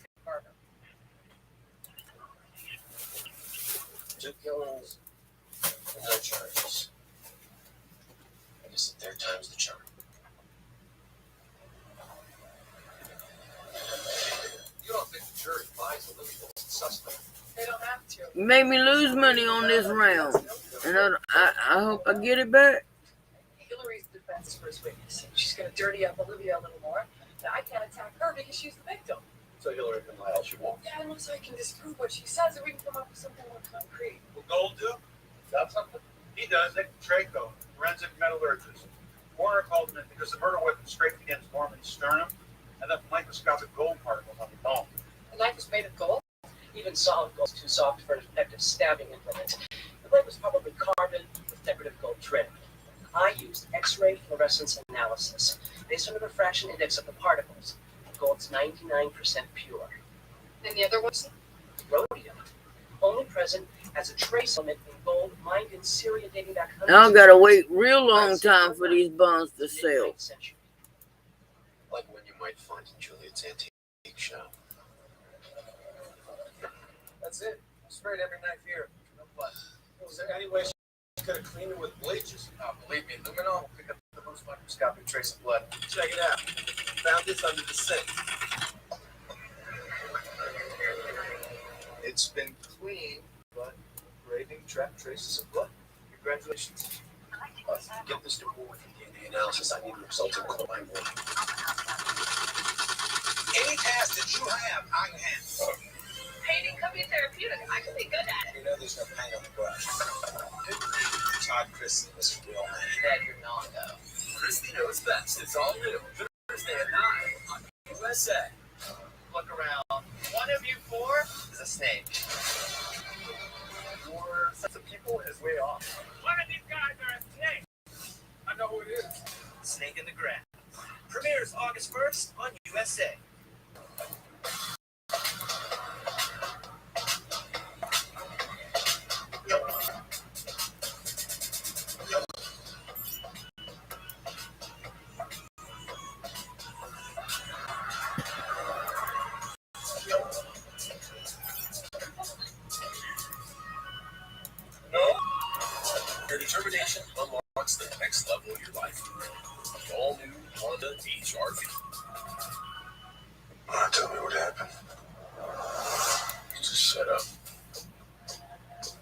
2 killings, and no charges. I guess the 3rd time's the charm. You don't think the jury buys a living suspect? They don't have to. You made me lose money on this round. And I hope I get it back. Hillary's defense for his witness. She's going to dirty up Olivia a little more. Now, I can't attack her because she's the victim. So Hillary can lie all she wants. Yeah, unless I can disprove what she says, or we can come up with something more concrete. Will Gold do? Got something? He does. Nick Traco, forensic metallurgist. Coroner called him in because the murder weapon scraped against Norman's sternum and left microscopic gold particles on the bone. The knife was made of gold. Even solid gold's too soft for a detective stabbing implement. The plate was probably carbon with decorative gold trim. I used X-ray fluorescence analysis based on the refraction index of the particles. Gold's 99% pure. And the other ones? Rhodium, only present as a trace element in gold mined in Syria dating back I gotta wait real long time for these bonds to sell. Like when you might find in Juliet's antique shop. That's it. Sprayed every knife here. No blood. Was there any way she could have cleaned it with bleaches? Oh, believe me, luminol will pick up the most microscopic trace of blood. Check it out. Found this under the sink. It's been cleaned, but engraving trapped traces of blood. Congratulations. Get this to board for DNA analysis. I need the results in combine board. Any task that you have, I can handle. Painting could be therapeutic. I could be good at it. You know there's no paint on the brush. Todd Christie was your real name. That you're not, though. Christie knows best. It's all new. Thursday at 9 on USA. Look around. One of you four is a snake. Your sense of people is way off. One of these guys are a snake. I know who it is. Snake in the Grass. Premieres August 1st on USA. Your determination unlocks the next level of your life. The all-new Honda HR-V. Tell me what happened. You just set up.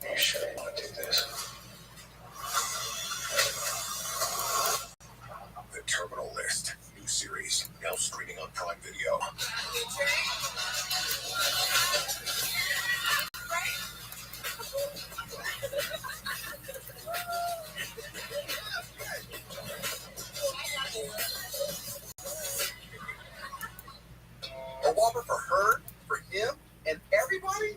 You sure you want to do this? The Terminal List. New series. Now streaming on Prime Video. A Whopper for her, for him, and everybody?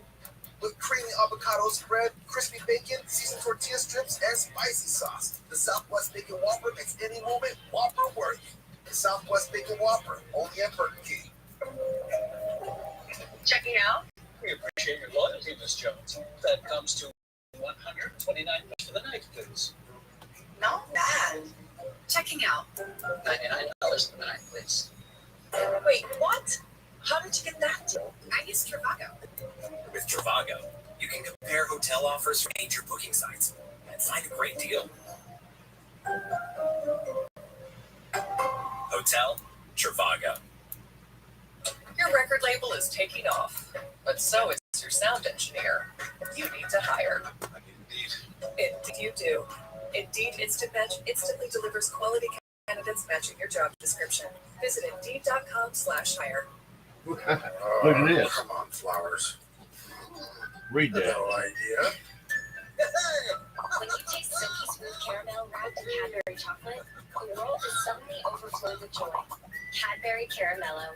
With creamy avocado spread, crispy bacon, seasoned tortilla strips, and spicy sauce. The Southwest Bacon Whopper makes any moment Whopper worthy. The Southwest Bacon Whopper, only at Burger King. Checking out? We appreciate your loyalty, Miss Jones. That comes to $129 for the night, please. Not bad. Checking out. $99 for the night, please. Wait, what? How did you get that deal? I use Trivago. With Trivago, you can compare hotel offers from major booking sites and find a great deal. Hotel Trivago. Your record label is taking off, but so is your sound engineer. You need to hire. I need Indeed. Indeed you do. Indeed Instant Match instantly delivers quality candidates matching your job description. Visit Indeed.com/hire. Look at this. Come on, Flowers. Read that. No idea. When you taste silky smooth caramel wrapped in Cadbury chocolate, the world is suddenly overflowed with joy. Cadbury Caramello.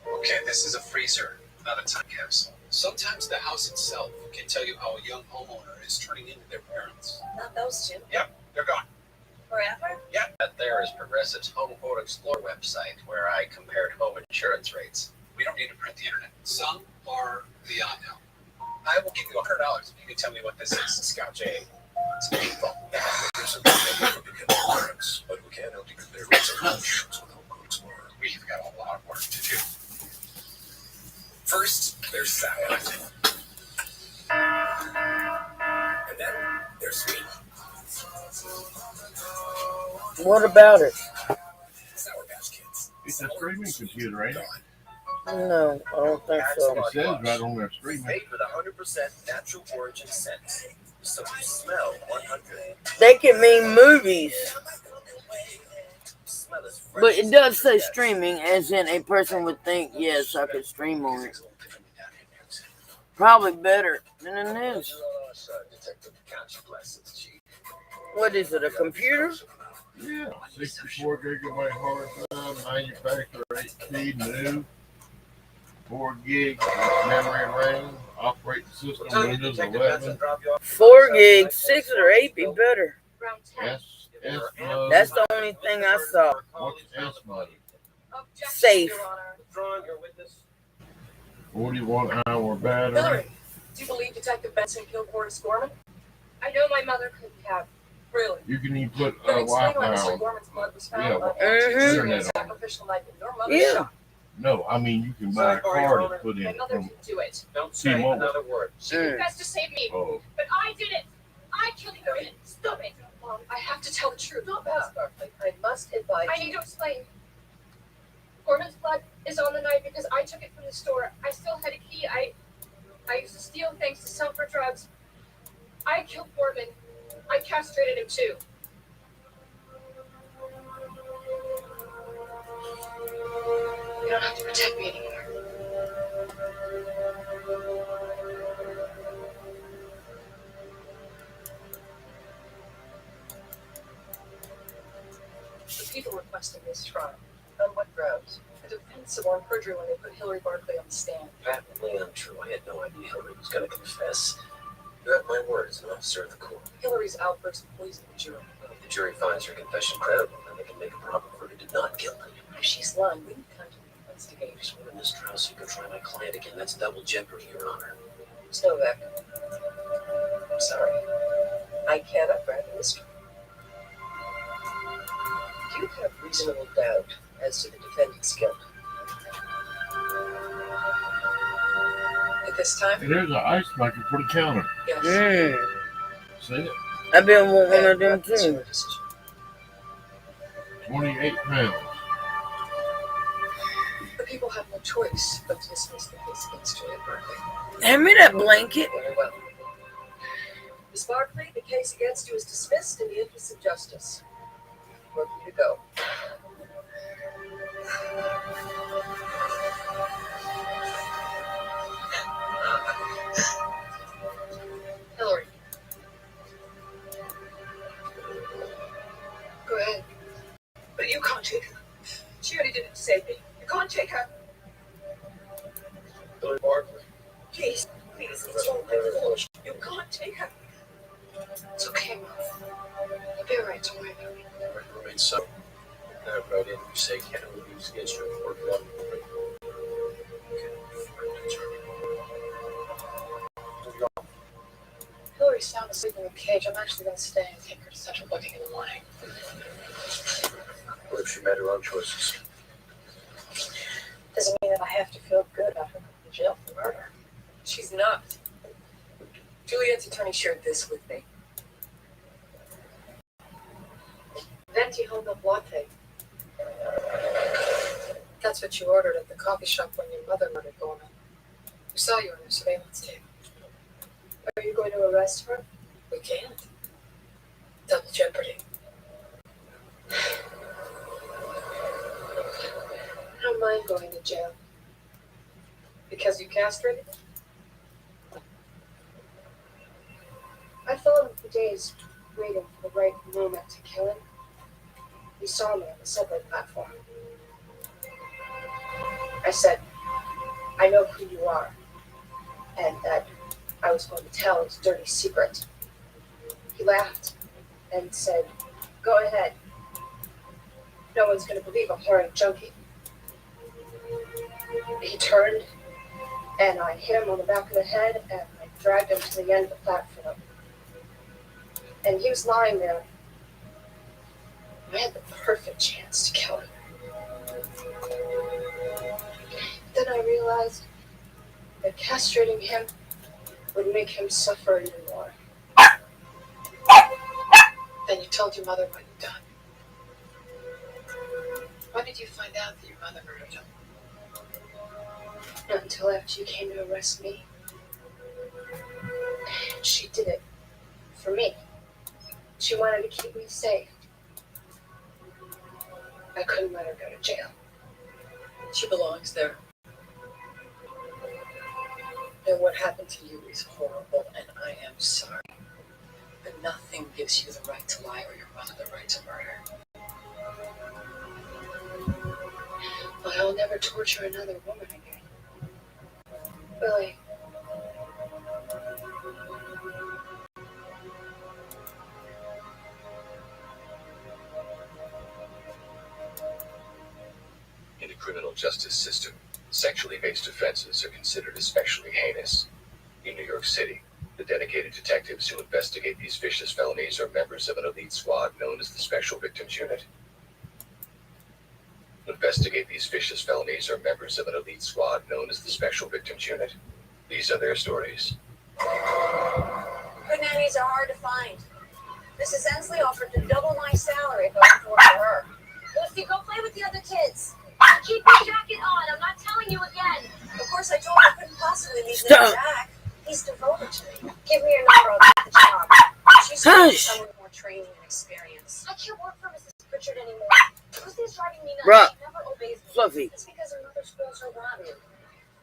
Okay, this is a freezer, not a time capsule. Sometimes the house itself can tell you how a young homeowner is turning into their parents. Not those two. Yep, they're gone. Forever? Yep. That there is Progressive's Home Quote Explorer website where I compared home insurance rates. We don't need to print the internet. Some are beyond now. I will give you $100 if you can tell me what this is. Scotch A. It's painful. But we can't help you compare rates of insurance with Home Quote Explorer. We've got a lot of work to do. First, there's sour. And then there's sweet. What about it? Sour Patch Kids. It's a streaming computer, ain't it? No, I don't think so. It says right on there streaming. Made with 100% natural origin scents. So you smell 100. They can mean movies, Smell as fresh but it as does say fresh. streaming, as in a person would think, yes, I could stream on it. Probably better than it is. Detective, count your blessings, Chief. What is it, a computer? Yeah, 64 gigabyte hard drive, manufacturer 8K new, 4 gig memory RAM, Operate the system What time did Windows Detective Benson 11. drop you off? 4 gigs, 6 or 8 be better. Around 10. S mode. That's the only thing I saw. What's S mode? Objection, Safe. Your Honor. Withdrawn your witness. 41-hour battery. Hillary, do you believe Detective Benson killed Horace Gorman? I know my mother couldn't have. Really? You can even put Then explain Wi-Fi why Mr. on. Gorman's blood was found Yeah, on Mhm. internet on. sacrificial knife in your mother's Yeah. shop. No, I mean you can buy a card and put in My it mother from didn't do it. Don't say T-Mobile. another word. She confessed to save me, Oh, but I did it. I killed Gorman. Stop it. Mom, I have to tell the truth. Not that, Barkley. I must advise you. I need to explain. Gorman's blood is on the knife because I took it from the store. I still had a key. I used to steal things to sell for drugs. I killed Gorman. I castrated him too. You don't have to protect me anymore. The people requesting this trial. On what grounds? The defense sworn perjury when they put Hillary Barkley on the stand. Patently untrue. I had no idea Hillary was going to confess. You have my word as an officer of the court. Hillary's outburst poisoned the jury. If the jury finds her confession credible, then they can make a proper verdict of not guilty. If she's lying, we need time to investigate. Just win this trial so you can try my client again. That's double jeopardy, Your Honor. Novak, I'm sorry. I cannot grant this trial. Do you have reasonable doubt as to the defendant's guilt? At this time? and there's an ice maker for the counter. Yes. See it? I've been wanting one of them too. 28 pounds. The people have no choice but to dismiss the case against Julia Barkley. Hand me that blanket. Very well. Miss Barkley, the case against you is dismissed in the interest of justice. Where for you to go? Hillary. Go ahead. But you can't take her. She already did it to save me. You can't take her. Hillary Barkley. Please, please, it's all my fault. You can't take her. It's okay, Mom. You'll be alright, don't worry about me. Remain so. That right in. You say can't use against your court law. Hillary's sound asleep in the cage. I'm actually going to stay and take her to central booking in the morning. What if she made her own choices? Doesn't mean that I have to feel good about her going to jail for murder. She's not. Juliet's attorney shared this with me. Venti held up latte. That's what you ordered at the coffee shop when your mother murdered Gorman. We saw you on the surveillance tape. Are you going to arrest her? We can't. Double jeopardy. I don't mind going to jail. Because you castrated? I fell him for days waiting for the right moment to kill him. He saw me on the subway platform. I said, I know who you are, and that I was going to tell his dirty secret. He laughed and said, go ahead. No one's going to believe a horrid junkie. He turned, and I hit him on the back of the head, and I dragged him to the end of the platform. And he was lying there. I had the perfect chance to kill him. Then I realized that castrating him would make him suffer even more. Then you told your mother what you'd done. When did you find out that your mother murdered him? Not until after you came to arrest me. She did it for me. She wanted to keep me safe. I couldn't let her go to jail. She belongs there. And what happened to you is horrible, and I am sorry. But nothing gives you the right to lie or your mother the right to murder. But I'll never torture another woman again. Will I? criminal justice system, sexually based offenses are considered especially heinous. In New York City, the dedicated detectives who investigate these vicious felonies are members of an elite squad known as the Special Victims Unit. These are their stories. Good nannies are hard to find. Mrs. Ensley offered to double my salary if I went to work for her. Lucy, go play with the other kids. Keep your jacket on. I'm not telling you again. Of course, I told her I couldn't possibly leave Nick back. He's devoted to me. Give me your number, I'll get the job. She's looking for someone with more training and experience. I can't work for Mrs. Pritchard anymore. Lucy's driving me nuts. Bruh. She never obeys me. Fluffy. It's because her mother spoils her rotten.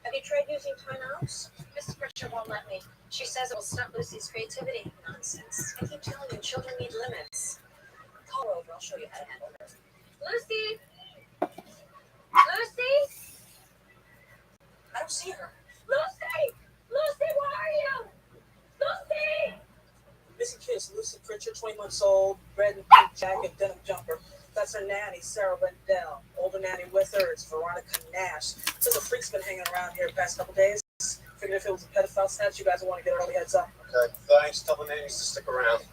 Have you tried using timeouts? Mrs. Pritchard won't let me. She says it will stunt Lucy's creativity. Nonsense. I keep telling you, children need limits. Call her over, I'll show you how to handle her. Lucy? Lucy? I don't see her. Lucy! Lucy, where are you? Lucy! Missing kids, Lucy Pritchard, 20 months old, red and pink jacket, denim jumper. That's her nanny, Sarah Rendell. Older nanny with her is Veronica Nash. So the freak's been hanging around here the past couple days. Figured if it was a pedophile snatch, you guys would want to get an early heads up. Okay, thanks. Tell the nannies to stick around.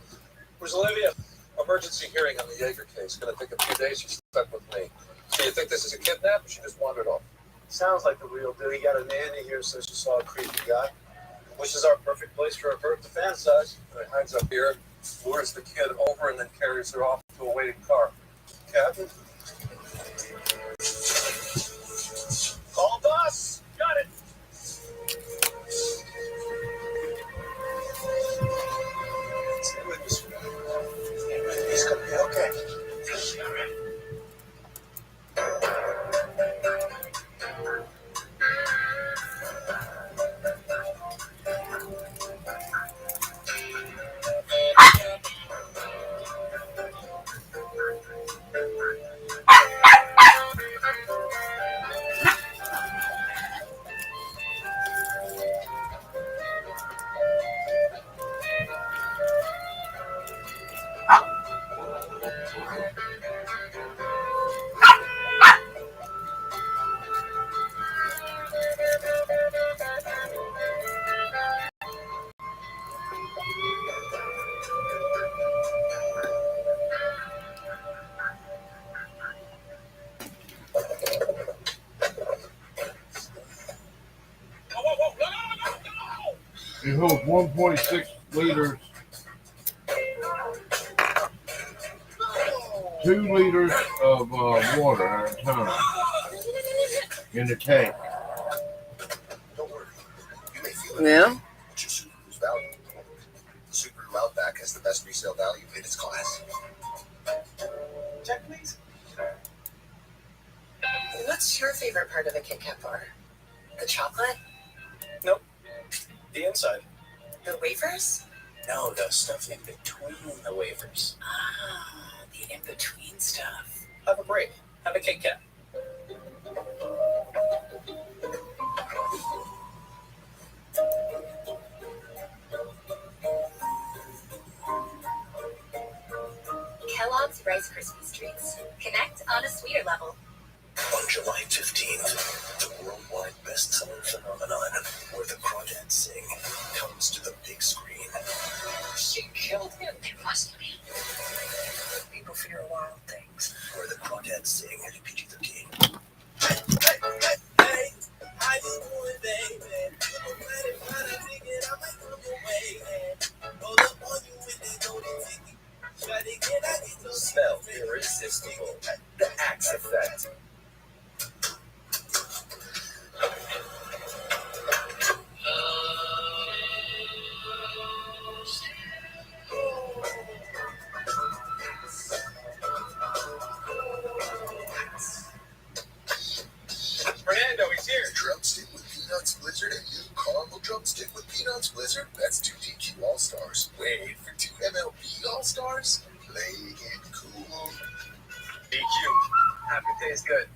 Where's Olivia? Emergency hearing on the Jaeger case. Gonna take a few days. She's stuck with me. So you think this is a kidnap, or she just wandered off? Sounds like the real deal. He got a nanny here, so she saw a creepy guy. Which is our perfect place for a bird to fantasize. He hides up here, lures the kid over, and then carries her off to a waiting car. Captain? Call bus! Got it! Stay with me, sweetheart. He's gonna be okay. He's all right. It holds 1.6 liters, 2 liters of water at a time in the tank. Don't worry. You may feel it. Yeah. It's your Subaru's value. The Subaru Outback has the best resale value in its class. Check, please. What's your favorite part of the Kit Kat bar? The chocolate? Nope. The inside. The wafers? No, the stuff in between the wafers. Ah, the in-between stuff. Have a break. Have a Kit Kat. Kellogg's Rice Krispies Treats. Connect on a sweeter level. On July 15th, the worldwide bestseller phenomenon, where the Crawdads Sing, comes to the big screen. She killed him. It must be. People fear wild things. Where the Crawdads Sing, PG-13. I just want baby. I'm ready for the ticket. I might come your way. Roll up on you with that golden ticket. Try to get out of your Smell irresistible. The Axe Effect. Fernando, he's here. Drumstick with Peanuts Blizzard and new caramel drumstick with Peanuts Blizzard. That's 2 DQ All-Stars. Wait for 2 MLB All-Stars? Play it cool. DQ. Happy tastes good.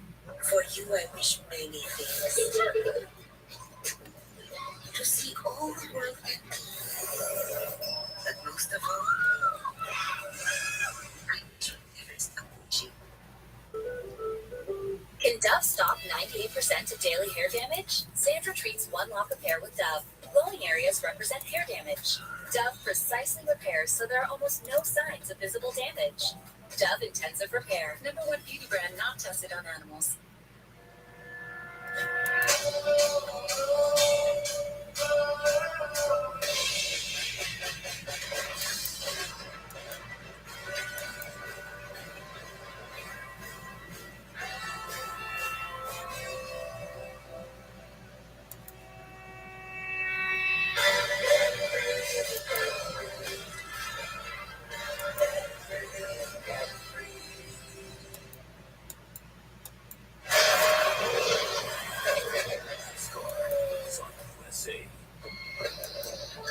For you, I wish many things. To see all the world empty. But most of all, I wish there is no you. Can Dove Dove stop 98% of daily hair damage? Sandra treats one lock of hair with Dove. Glowing areas represent hair damage. Dove precisely repairs so there are almost no signs of visible damage. Dove Intensive Repair. #1 beauty brand not tested on animals.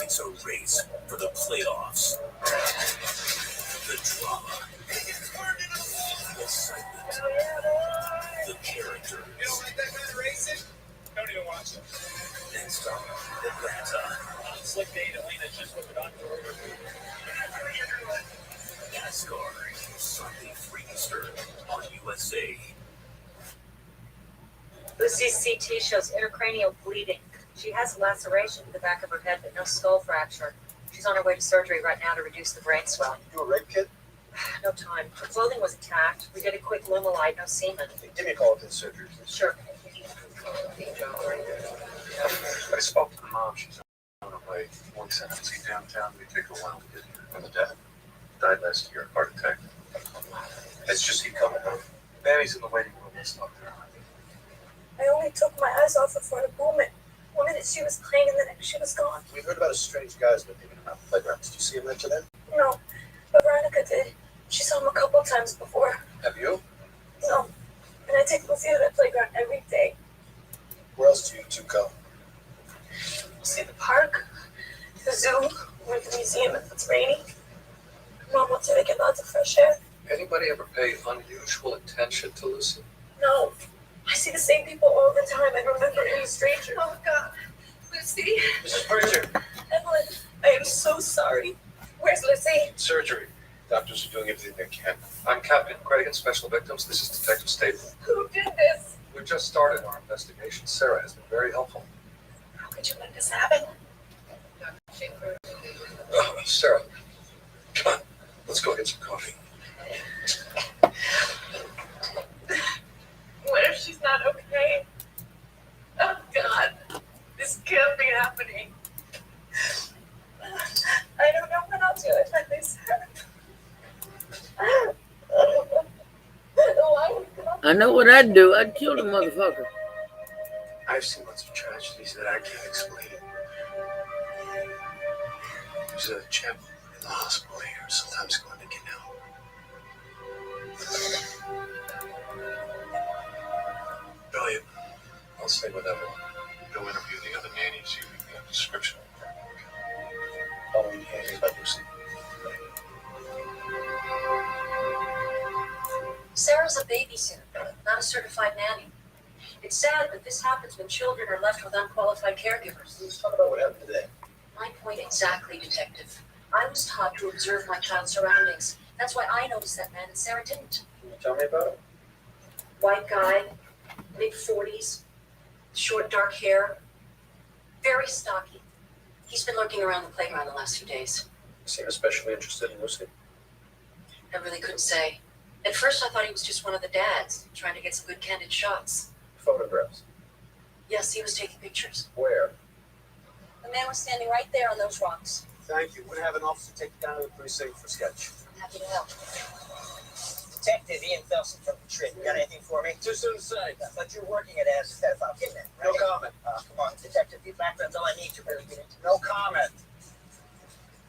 It's a race for the playoffs. The drama. The excitement. The characters. You don't like that kind of racing? Don't even watch it. Next up, Atlanta. Slick Date, Elena just whipped it on. NASCAR. Sunday 3 Eastern on USA. Lucy's CT shows intracranial bleeding. She has a laceration in the back of her head, but no skull fracture. She's on her way to surgery right now to reduce the brain swelling. You a rape kit? No time. Her clothing was attacked. We did a quick Lumilite, no semen. Give me a call at the surgery, please. Sure. I spoke to the mom. She's on her way. One Tennessee downtown. They take a while to get here. And the dad died last year, heart attack. Let's just keep coming home. Mammy's in the waiting room. Let's talk to her. I only took my eyes off her for a moment. 1 minute she was playing and the next she was gone. We heard about a strange guy's been hanging around the playground. Did you see him there today? No, but Veronica did. She saw him a couple times before. Have you? No, and I take Lucy to that playground every day. Where else do you two go? See the park, the zoo, or the museum if it's raining. Mom wants her to get lots of fresh air. Anybody ever pay unusual attention to Lucy? No, I see the same people all the time. I remember him a stranger. Oh God, Lucy. Mrs. Bridger. Evelyn, I am so sorry. Where's Lucy? Surgery. Doctors are doing everything they can. I'm Captain Craigan, Special Victims. This is Detective Staple. Who did this? We've just started our investigation. Sarah has been very helpful. How could you let this happen? Sarah, come on. Let's go get some coffee. What if she's not okay? Oh God, this can't be happening. I don't know what I'll do if I miss her. I know what I'd do. I'd kill the motherfucker. I've seen lots of tragedies that I can't explain. There's a chap in the hospital here, sometimes going to get out. Brilliant. I'll stay with Evelyn. Go interview the other nanny, see if we can get a description. All we can is about Lucy. Sarah's a babysitter, not a certified nanny. It's sad, but this happens when children are left with unqualified caregivers. Let's talk about what happened today. My point exactly, Detective. I was taught to observe my child's surroundings. That's why I noticed that man and Sarah didn't. Can you tell me about it? White guy, mid-40s, short dark hair, very stocky. He's been lurking around the playground the last few days. You seem especially interested in Lucy. I really couldn't say. At first I thought he was just one of the dads, trying to get some good candid shots. Photographs. Yes, he was taking pictures. Where? The man was standing right there on those rocks. Thank you. We'll have an officer take you down to the precinct for sketch. I'm happy to help. Detective Ian Felsen from the Trip. You got anything for me? Too soon to say. But you're working it as a pedophile kidnap, right? No comment. Come on, Detective. Your background's all I need to really get into. No comment.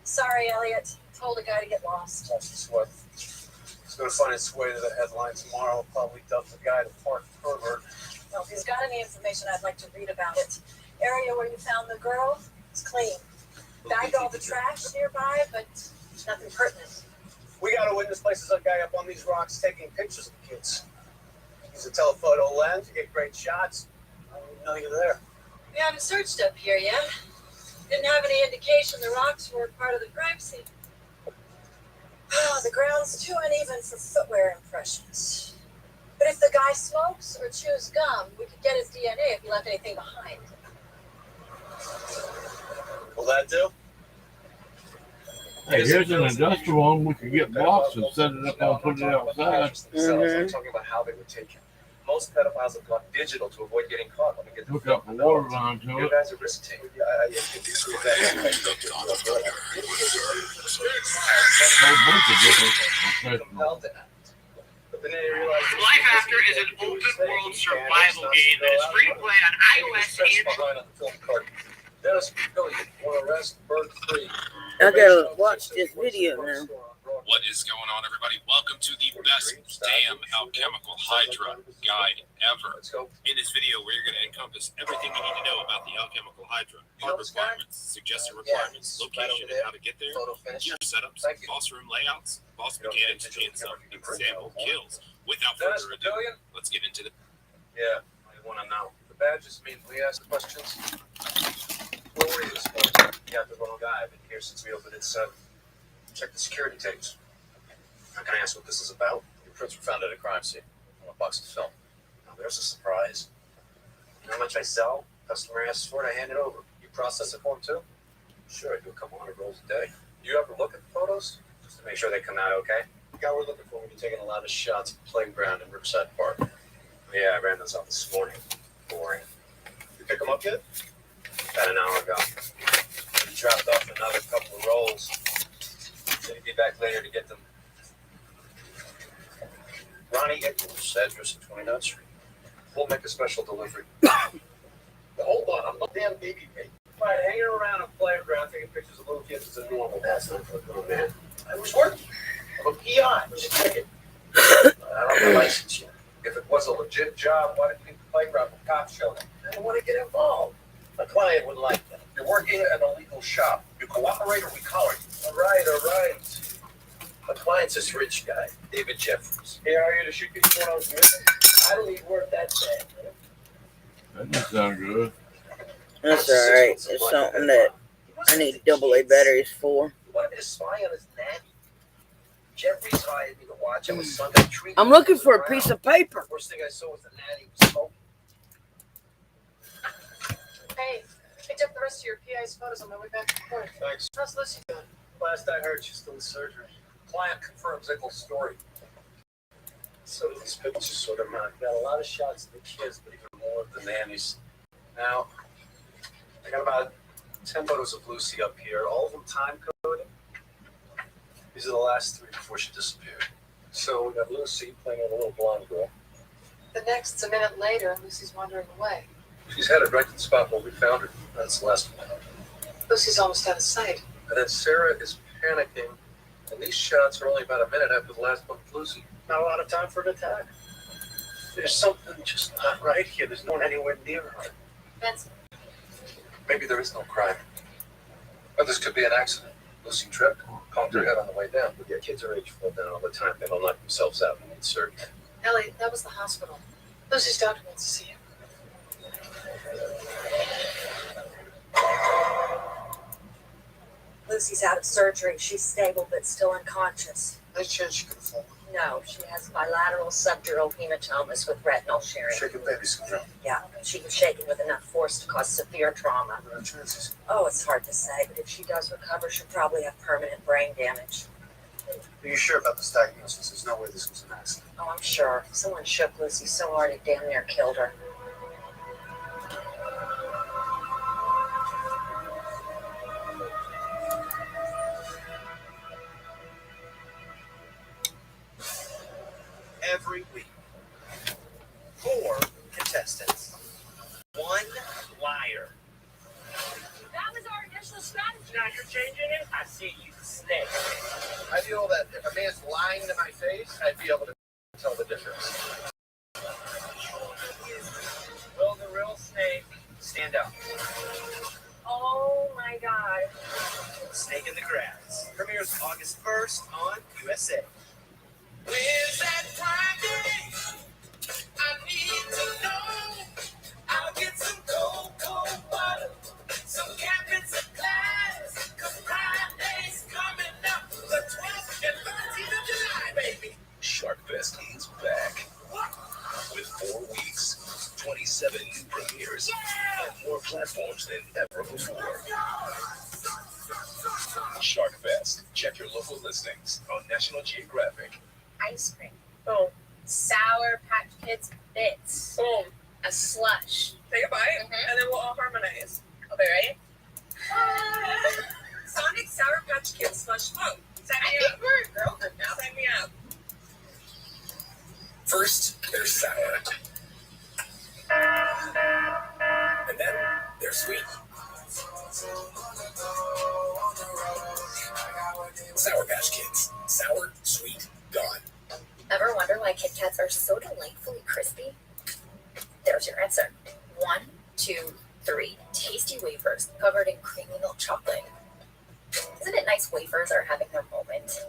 Sorry, Elliot. Told a guy to get lost. That's what. It's going to find its way to the headline tomorrow. Probably dump the guy to park pervert. Well, if he's got any information, I'd like to read about it. Area where you found the girl is clean. Bagged all the trash nearby, but nothing pertinent. We got a witness places a guy up on these rocks taking pictures of the kids. Use a telephoto lens, you get great shots. I don't even know you're there. We haven't searched up here yet. Didn't have any indication the rocks were part of the crime scene. Oh, the ground's too uneven for footwear impressions. But if the guy smokes or chews gum, we could get his DNA if he left anything behind. Will that do? Hey, here's an industrial one. We could get blocks and set it up and put it outside. I'm talking about how they were taken. Most pedophiles have gone digital to avoid getting caught. Let me get the Hook up a water line to You it. guys are risk takers. Life After is an open-world survival game that is free to play on iOS and Dennis, Billy, want to arrest Bird 3. I gotta watch this video now. What is going on, everybody? Welcome to the best damn alchemical hydra guide ever. In this video, we're going to encompass everything you need to know about the alchemical hydra, hard requirements, suggested requirements, location and how to get there, gear setups, boss room layouts, boss mechanics, and some example kills. Without further ado, let's get into the... Yeah, I want to know. The badges mean we ask questions. Where were you this morning? You got the wrong guy. I've been here since we opened at 7. Check the security tapes. How can I ask what this is about? Your prints were found at a crime scene on a box of film. Now, there's a surprise. You know how much I sell? Customer asks for it, I hand it over. You process it for him too? Sure, I do a couple hundred rolls a day. Do you ever look at the photos? Just to make sure they come out okay? The guy we're looking for will be taking a lot of shots at the playground in Riverside Park. Yeah, I ran those out this morning. Boring. You pick them up yet? About an hour ago. He dropped off another couple of rolls. Said he'd be back later to get them. Ronnie, get the address at 29th Street. We'll make a special delivery. Hold on, I'm not damn baby mate. Right, hanging around a playground taking pictures of little kids is a normal pastime for a grown man. I was working. I'm a PI. Just check it. I don't have a license yet. If it was a legit job, why didn't you leave the playground when cops showed up? I didn't want to get involved. My client wouldn't like that. You're working at an illegal shop. You cooperate or we collar you. All right. My client's this rich guy, David Jeffries. Here are you to shoot these photos missing. I don't need work that bad, man. That doesn't sound good. That's alright. It's something that I need AA batteries for. You wanted me to spy on his nanny? Jeffries hired me to watch how his son got treated. I'm looking for a piece of paper. The first thing I saw was the nanny was smoking. Hey, picked up the rest of your PI's photos on my way back to court. Thanks. How's Lucy doing? Last I heard, she's still in surgery. Client confirms Eccles' story. So do these pictures sort of mine. Got a lot of shots of the kids, but even more of the nannies. Now, I got about 10 photos of Lucy up here, all of them time coded. These are the last 3 before she disappeared. So we got Lucy playing with a little blonde girl. The next's a minute later and Lucy's wandering away. She's headed right to the spot where we found her. That's the last one. Lucy's almost out of sight. And then Sarah is panicking, and these shots are only about a minute after the last one with Lucy. Not a lot of time for an attack. There's something just not right here. There's no one anywhere near her. Benson. Maybe there is no crime. Or this could be an accident. Lucy tripped, conked her head on the way down. But yeah, kids our age fall down all the time. They don't knock themselves out and need surgery. Ellie, that was the hospital. Lucy's doctor wants to see you. Lucy's out of surgery. She's stable but still unconscious. Nice chance she could have fallen. No, she has bilateral subdural hematomas with retinal shearing. Shaken baby syndrome. Yeah, she was shaken with enough force to cause severe trauma. What are the chances? Oh, it's hard to say, but if she does recover, she'll probably have permanent brain damage. Are you sure about this diagnosis? There's no way this was an accident. Oh, I'm sure. Someone shook Lucy so hard it damn near killed her. Every week, 4 contestants, 1 liar. That was our initial strategy. Now you're changing it? I see you, snake. I feel that if a man's lying to my face, I'd be able to tell the difference. Will the real snake stand up? Oh my God. Snake in the Grass premieres August 1st on USA. Where's that Friday? I need to know. I'll get some cold water, some cabinets of glass. 'Cause Friday's coming up, the 12th and 13th of July, baby. Shark Fest is back. What? 4 weeks, 27 new premieres, and more platforms than ever before. Shark Fest. Check your local listings on National Geographic. Ice cream. Boom. Sour Patch Kids bits. Boom. A slush. Take a bite, and then we'll all harmonize. Okay, ready? Sonic Sour Patch Kids slush. Oh, sign me up. We're a girl group now. Sign me up. First, they're sour. And then, they're sweet. Sour Patch Kids. Sour, sweet, gone. Ever wonder why Kit Kats are so delightfully crispy? There's your answer. 1, 2, 3. Tasty wafers covered in creamy milk chocolate. Isn't it nice wafers are having their moment?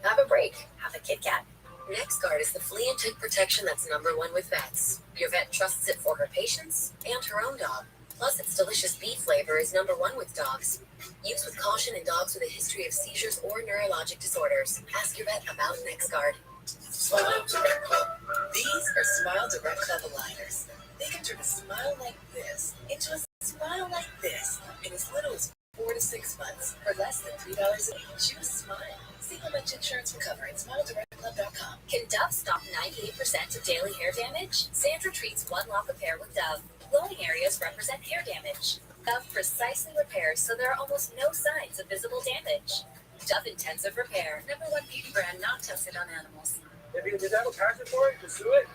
Have a break. Have a Kit Kat. NexGard is the flea and tick protection that's #1 with vets. Your vet trusts it for her patients and her own dog. Plus, its delicious beef flavor is #1 with dogs. Use with caution in dogs with a history of seizures or neurologic disorders. Ask your vet about NexGard. Smile Direct Club. These are Smile Direct Club aligners. They can turn a smile like this into a smile like this in as little as 4 to 6 months for less than $3 a week. Choose Smile. See how much insurance will cover at SmileDirectClub.com. Can Dove stop 98% of daily hair damage? Sandra treats one lock of hair with Dove. Glowing areas represent hair damage. Dove precisely repairs so there are almost no signs of visible damage. Dove Intensive Repair, #1 beauty brand not tested on animals. Did you have a passion for it? Pursue it?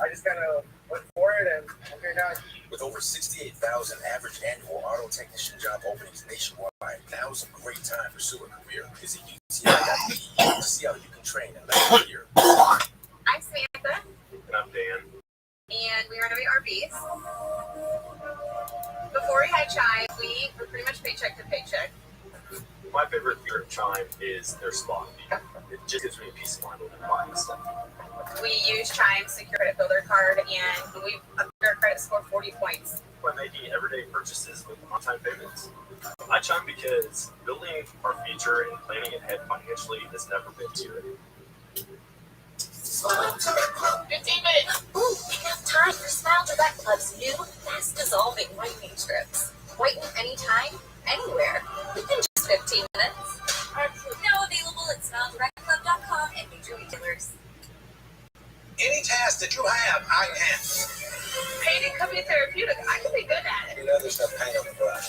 I just kind of went for it, and I'm here now. With over 68,000 average annual auto technician job openings nationwide, now's a great time to pursue a career. Visit UTI.edu to see how you can train and learn here. I'm Samantha, And I'm Dan. and we are WRBs. Before we had Chime, we were pretty much paycheck to paycheck. My favorite feature of Chime is their spot fee. It just gives me a peace of mind when I'm buying stuff. We use Chime's secure credit builder card, and we've upped our credit score 40 points. By making everyday purchases with on-time payments. I Chime because building our future and planning ahead financially has never been easier. 15 minutes. Ooh, enough time for Smile Direct Club's new fast-dissolving whitening strips. Whiten anytime, anywhere, within just 15 minutes. Now available at SmileDirectClub.com and major retailers. Any task that you have, I can. Painting could be therapeutic. I could be good at it. You know there's no paint on the brush.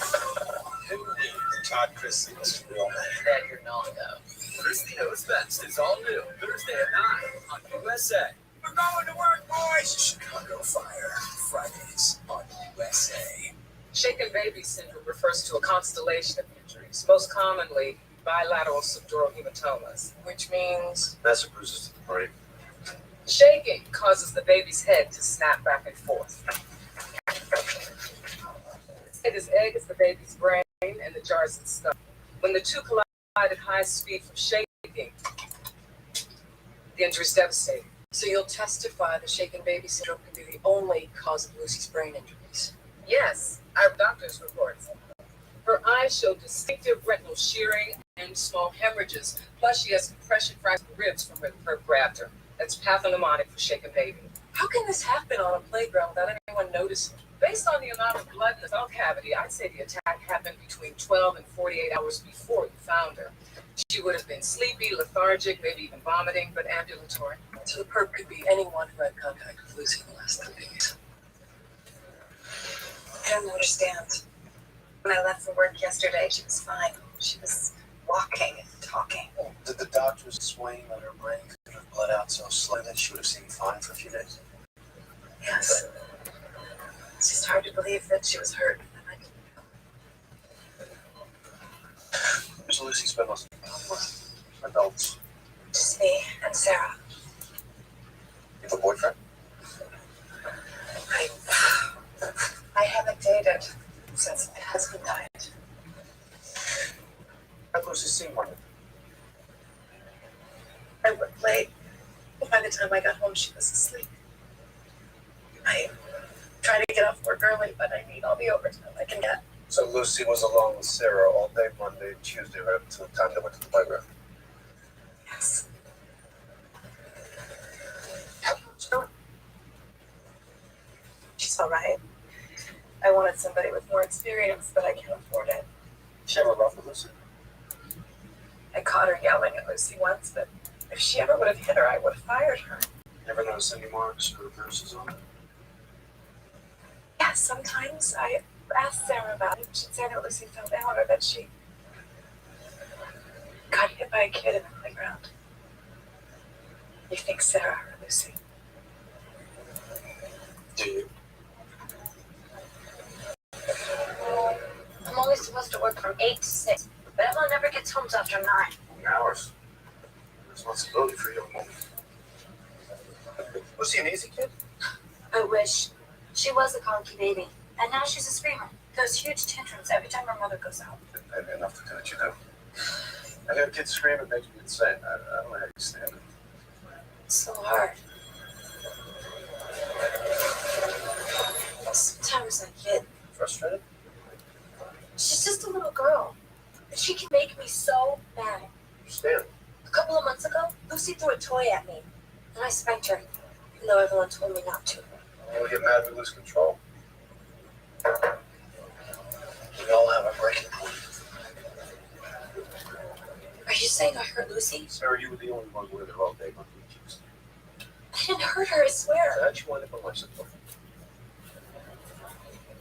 Who knew Todd Chrisley was a real man? That you're not, though. Christy Knows Best is all new Thursday at 9 on USA. We're going to work, boys! Chicago Fire, Fridays on USA. Shaken baby syndrome refers to a constellation of injuries, most commonly bilateral subdural hematomas, which means That's what bruises to the brain. shaking causes the baby's head to snap back and forth. It is egg is the baby's brain and the jar is its stomach. When the two collide at high speed from shaking, the injury is devastating. So you'll testify that shaken baby syndrome can be the only cause of Lucy's brain injuries? Yes, our doctor's reports. Her eyes show distinctive retinal shearing and small hemorrhages. Plus, she has compression fractured ribs from where the perp grabbed her. That's pathognomonic for shaken baby. How can this happen on a playground without anyone noticing? Based on the amount of blood in the skull cavity, I'd say the attack happened between 12 and 48 hours before you found her. She would have been sleepy, lethargic, maybe even vomiting, but ambulatory. So the perp could be anyone who had contact with Lucy in the last 3 days. I don't understand. When I left for work yesterday, she was fine. She was walking and talking. Did the doctors explain that her brain could have bled out so slowly that she would have seemed fine for a few days? Yes. It's just hard to believe that she was hurt. So Lucy spent most of the time with adults. Just me and Sarah. You have a boyfriend? I haven't dated since my husband died. How'd Lucy seem one? I worked late. By the time I got home, she was asleep. I try to get off work early, but I need all the overtime I can get. So Lucy was alone with Sarah all day Monday, Tuesday, right up until the time they went to the playground. Yes. all right. I wanted somebody with more experience, but I can't afford it. She ever rough with Lucy? I caught her yelling at Lucy once, but if she ever would have hit her, I would have fired her. Never noticed any marks or bruises on it? Yeah, sometimes I asked Sarah about it. She'd say that Lucy fell down or that she got hit by a kid in the playground. You think Sarah hurt Lucy? Do you? I'm only supposed to work from 8 to 6, but Evelyn never gets home till after 9. Hours. Responsibility for you. Was he an easy kid? I wish. She was a cocky baby, and now she's a screamer. Those huge tantrums every time her mother goes out. Maybe enough to cut you down. I got kids scream, it makes me insane. I don't know how you stand it. It's so hard. Sometimes I get Frustrated? She's just a little girl. And she can make me so mad. Understand? A couple of months ago, Lucy threw a toy at me, and I spanked her, even though everyone told me not to. When we get mad, we lose control. We all have a breaking point. Are you saying I hurt Lucy? Sarah, you were the only one with her all day on weekends. I didn't hurt her, I swear. How'd you wind up on life support?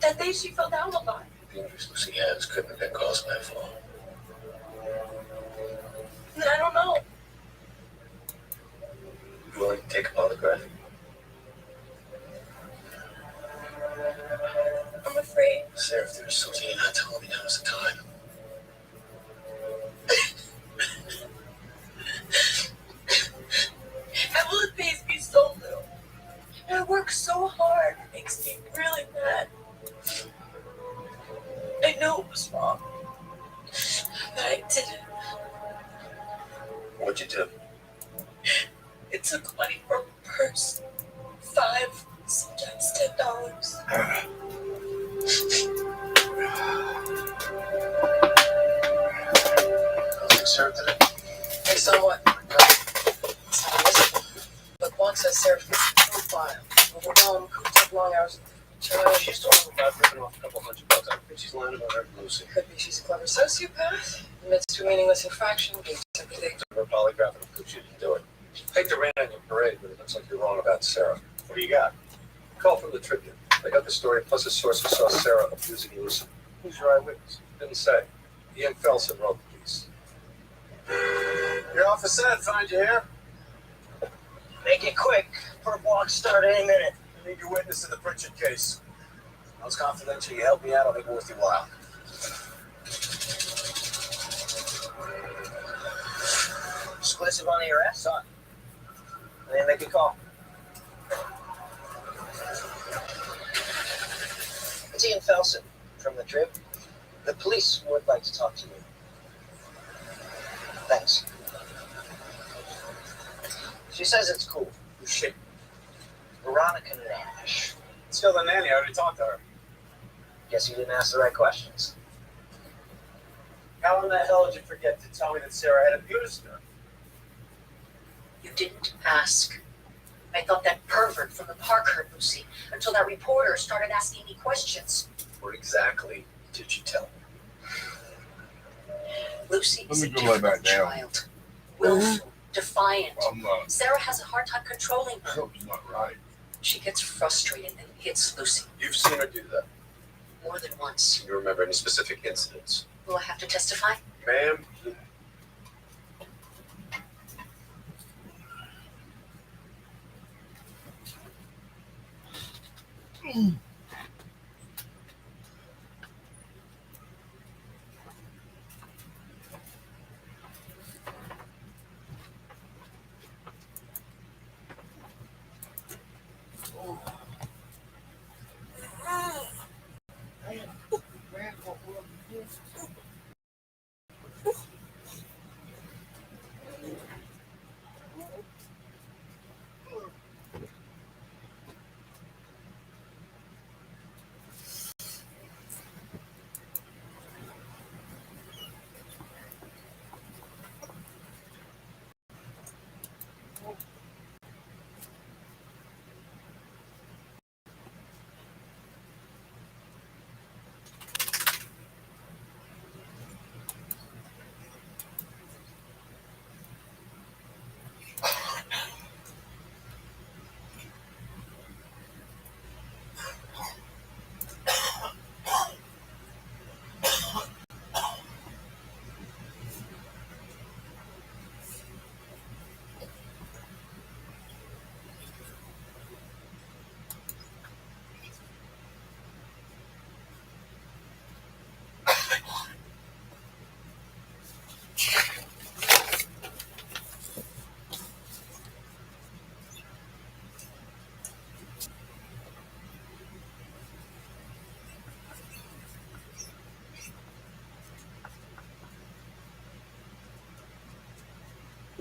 That day she fell down a lot. The injuries Lucy has couldn't have been caused by a fall. I don't know. You willing to take a polygraph? I'm afraid. Sarah, if there's something you're not telling me, now's the time. Evelyn pays me so little. And I work so hard. It makes me really mad. I know it was wrong. But I didn't. What'd you do? It took money from her purse. $5, sometimes $10. Sarah did it. Hey, so what? Look, Juan says Sarah fits the profile. Overwhelmed, cooped up long hours. She's talking about ripping off a couple $100. I don't think she's lying about her Lucy. Could be she's a clever sociopath. Admits to a meaningless infraction, gives sympathy. Her polygraph and proof she didn't do it. Hate to rain on your parade, but it looks like you're wrong about Sarah. What do you got? Call from the Tribune. They got the story, plus a source who saw Sarah abusing Lucy. Who's your eyewitness? Didn't say. Ian Felsen wrote the piece. Your office said I'd find you here. Make it quick. Perp walk start any minute. I need your witness in the Pritchard case. I was confidential. You help me out, I'll make it worth your while. Exclusive on the arrest? Son. And then make a call. It's Ian Felsen from the Trib. The police would like to talk to you. Thanks. She says it's cool. Who's she? Veronica Nash. Still the nanny. I already talked to her. Guess you didn't ask the right questions. How in the hell did you forget to tell me that Sarah had abused her? You didn't ask. I thought that pervert from the park hurt Lucy until that reporter started asking me questions. What exactly did you tell me? Lucy is a Let me go difficult back down. child. Willful, defiant. I'm not. Sarah has a hard time controlling her. Something's not right. She gets frustrated and hits Lucy You've seen her do that. more than once. Do you remember any specific incidents? Will I have to testify? Ma'am,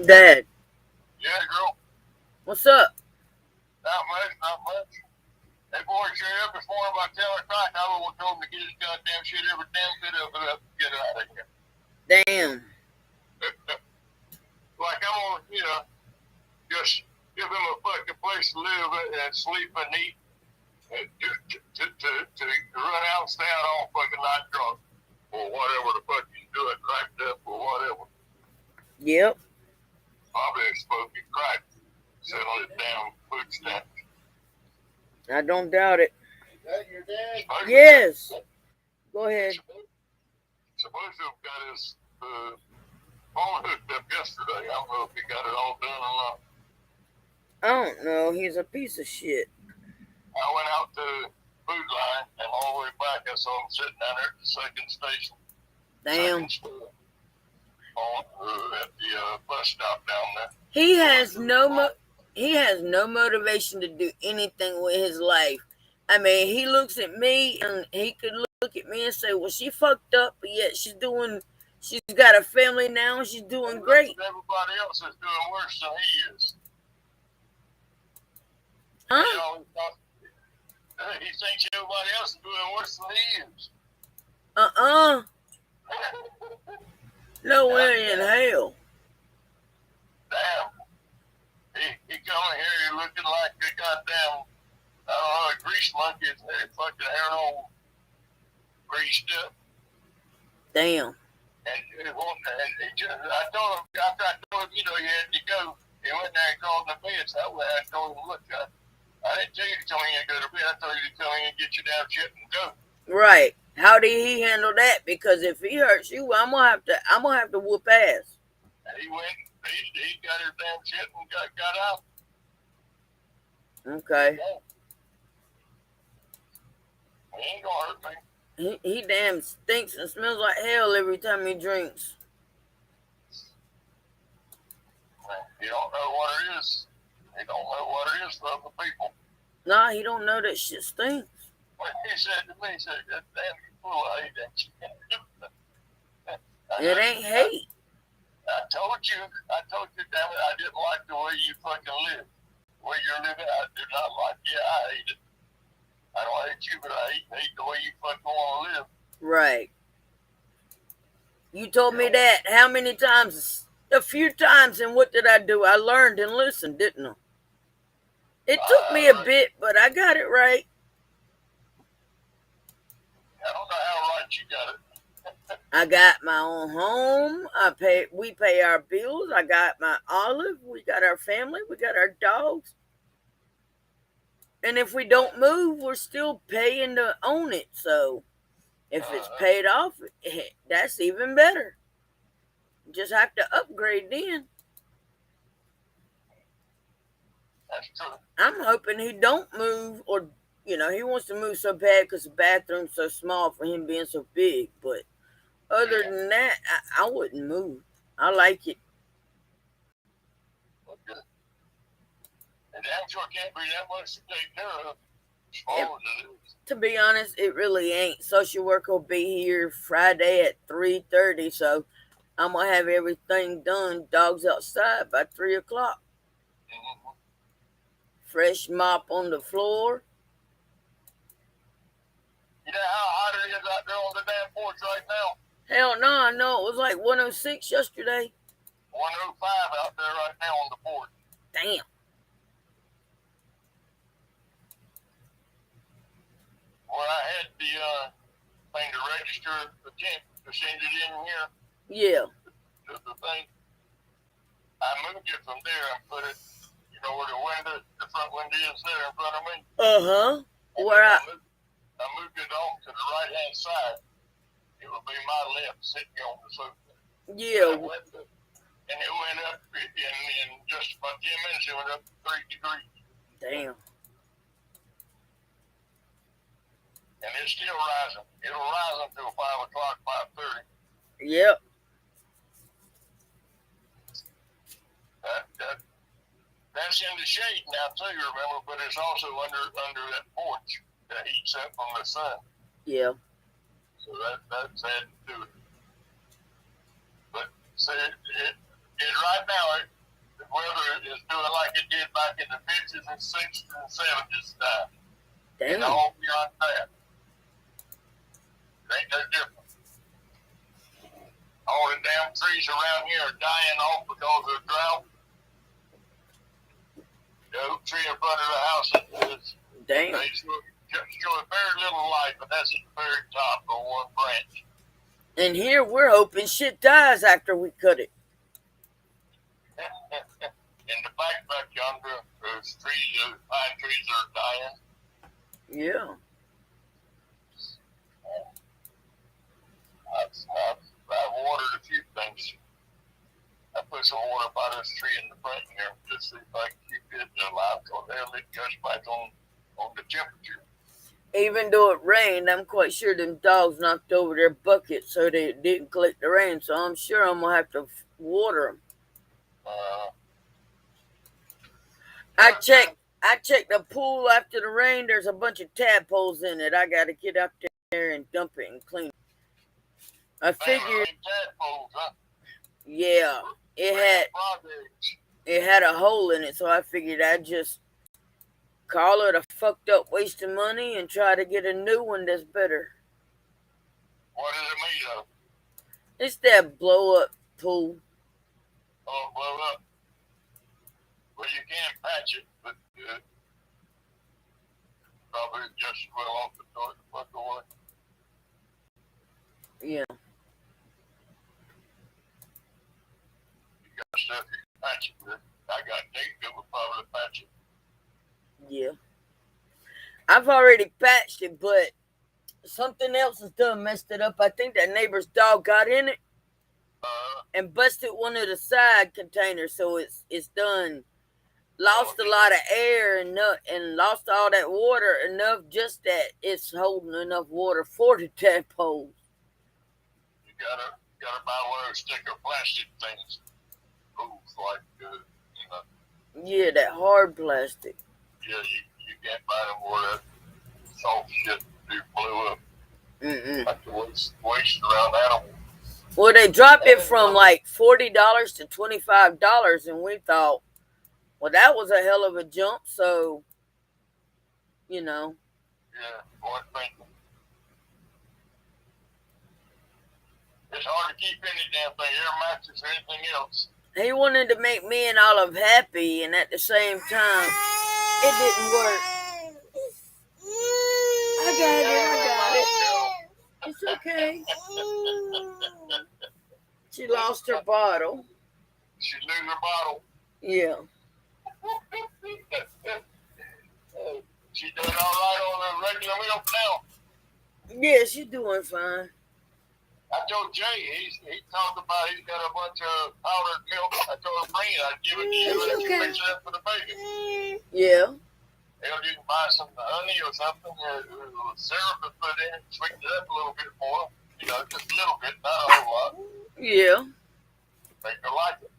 Dad. Yeah, girl. What's up? Not much, not much. That boy showed up this morning about 10 o'clock. I was told him to get his goddamn shit every damn bit of it up and get out of here. Damn. Like I'm on, just give him a fucking place to live and sleep and eat and to run out and stay out all fucking night drunk or whatever the fuck he's doing, cracked up or whatever. Yep. Probably smoking crack, settle it down, food stamps. I don't doubt it. Is that your dad? Yes. Go ahead. Suppose he've got his phone hooked up yesterday. I don't know if he got it all done or not. I don't know. He's a piece of shit. I went out to Food Line and all the way back I saw him sitting down there at the second station. Damn. At the bus stop down there. He has no motivation to do anything with his life. I mean, he looks at me and he could look at me and say, well, she fucked up, but yet she's got a family now and she's doing great. Everybody else is doing worse than he is. Huh? He thinks everybody else is doing worse than he is. No way in hell. Damn. He coming here, he looking like a goddamn, I don't know, a grease monkey. His fucking hair all greased up. Damn. And I told him, after I told him, he had to go, he went there and called the beds. That way I told him, look, I didn't tell you to come in and go to bed. I told you to come in and get your damn shit and go. Right. How did he handle that? Because if he hurts you, I'm gonna have to whoop ass. And he went, he got his damn shit and got out. Okay. He ain't gonna hurt me. He damn stinks and smells like hell every time he drinks. You don't know what it is. He don't know what it is for other people. Nah, he don't know that shit stinks. He said to me, damn, you full of hate, ain't you? It ain't hate. I told you, damn it, I didn't like the way you fucking live. The way you're living, I do not like it. I hate it. I don't hate you, but I hate the way you fucking want to live. Right. You told me that how many times? A few times, and what did I do? I learned and listened, didn't I? It took me a bit, but I got it right. I don't know how right you got it. I got my own home. We pay our bills. I got my Olive. We got our family. We got our dogs. And if we don't move, we're still paying to own it. So if it's paid off, that's even better. Just have to upgrade then. That's true. I'm hoping he don't move, or he wants to move so bad because the bathroom's so small for him being so big. But other than that, I wouldn't move. I like it. Okay. And damn sure can't be that much to take care of. To be honest, it really ain't. Social work will be here Friday at 3:30, so I'm gonna have everything done. Dogs outside by 3 o'clock. Mm-hmm. Fresh mop on the floor. You know how hot it is out there on the damn porch right now? Hell no, I know it was like 106 yesterday. 105 out there right now on the porch. Damn. When I had the thing to register the tent to send it in here. Yeah. The thing. I moved it from there and put it, where the front window is there in front of me. Where I moved it on to the right hand side. It would be my left sitting on the sofa. Yeah. And it went up in just about 10 minutes. It went up 3 degrees. Damn. And it's still rising. It'll rise until 5 o'clock, 5:30. Yep. That's in the shade now too, remember, but it's also under that porch that heats up from the sun. Yeah. So that's added to it. But see, And right now, the weather is doing like it did back in the 50s and 60s and 70s now. And all beyond that. It ain't no different. All the damn trees around here are dying off because of the drought. The oak tree in front of the house is damn. They show very little light, but that's at the very top of one branch. And here we're hoping shit dies after we cut it. In the back yonder, those trees, pine trees are dying. Yeah. I've watered a few things. I put some water by this tree in the front here just to see if I can keep it alive, because they'll let gush back on the temperature. Even though it rained, I'm quite sure them dogs knocked over their bucket so they didn't collect the rain. So I'm sure I'm going to have to water them. I checked the pool after the rain. There's a bunch of tadpoles in it. I got to get up there and dump it and clean it. I figured, yeah, it had a hole in it, so I figured I'd just call it a fucked up waste of money and try to get a new one that's better. What is it made of? It's that blow up pool. Oh, blow up. Well, you can't patch it, but probably just well off the door to fuck away. Yeah. You got stuff you can patch it with. I got tape that would probably patch it. Yeah. I've already patched it, but something else has done messed it up. I think that neighbor's dog got in it and busted one of the side containers, so it's done. Lost a lot of air and lost all that water, enough just that it's holding enough water for the tadpoles. You gotta buy one of those sticker plastic things. Pools like Yeah, that hard plastic. Yeah, you can't buy them more that soft shit do blew up. Like the waste around animals. Well, they dropped it from like $40 to $25, and we thought, well, that was a hell of a jump. So, you know. Yeah, one thing. It's hard to keep any damn thing, air matches or anything else. He wanted to make me and Olive happy, and at the same time, it didn't work. I got it. It's okay. She lost her bottle. She lose her bottle. Yeah. She doing all right on the regular milk now. Yeah, she's doing fine. I told Jay, he talked about he's got a bunch of powdered milk. I told him, bring it. I'd give it to you and you mix it up for the baby. Yeah. Hell, you can buy some honey or something, syrup and put in it, sweeten it up a little bit for them. You know, just a little bit, not a whole lot. Yeah. Make her like it.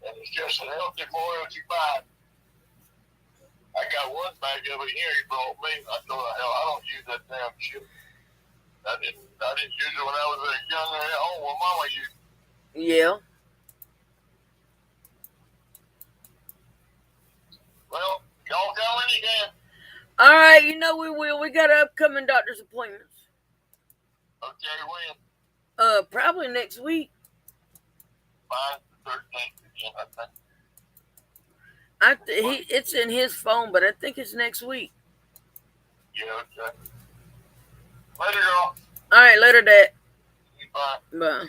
And it's just a healthy boil that you buy. I got one bag of it here he brought me. I told him, hell, I don't use that damn shit. I didn't use it when I was younger at home when Mama used it. Yeah. Well, y'all go when you can. All right, you know we will. We got upcoming doctor's appointments. Okay, when? Probably next week. Fine, the 13th again, I think. It's in his phone, but I think it's next week. Yeah, okay. Later, girl. All right, later, Dad. Bye. Bye.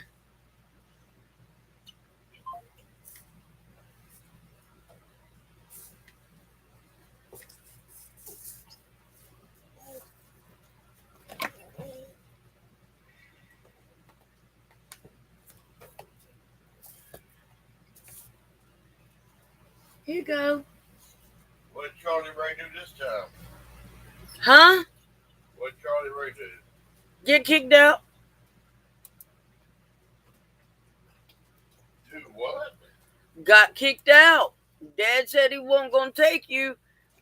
Here you go. What did Charlie Ray do this time? Huh? What did Charlie Ray do? Get kicked out. Do what? Got kicked out. Dad said he wasn't going to take you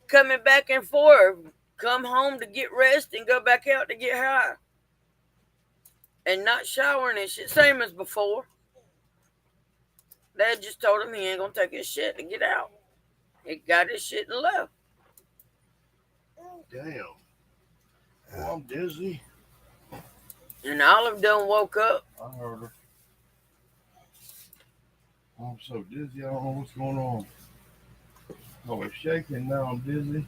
coming back and forth. Come home to get rest and go back out to get high. And not showering and shit. Same as before. Dad just told him he ain't gonna take his shit to get out. He got his shit and left. Damn. Oh, I'm dizzy. And Olive done woke up. I heard her. I'm so dizzy, I don't know what's going on. I was shaking, now I'm dizzy.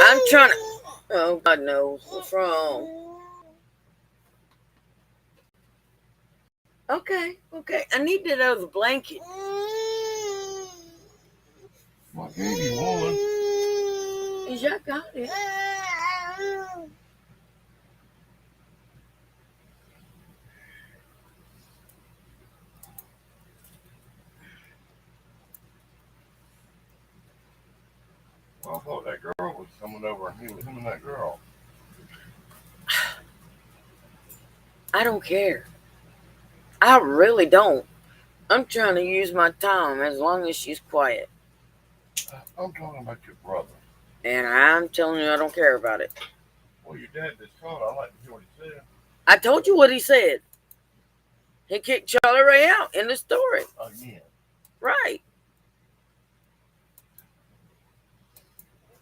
I'm trying to. Oh, God knows what's wrong. Okay. I need that other blanket. I gave you one. Y'all got it. Well, I thought that girl was coming over and he was him and that girl. I don't care. I really don't. I'm trying to use my time as long as she's quiet. I'm talking about your brother. And I'm telling you, I don't care about it. Well, your dad just called. I'd like to hear what he said. I told you what he said. He kicked Charlie Ray out in the story. Again. Right.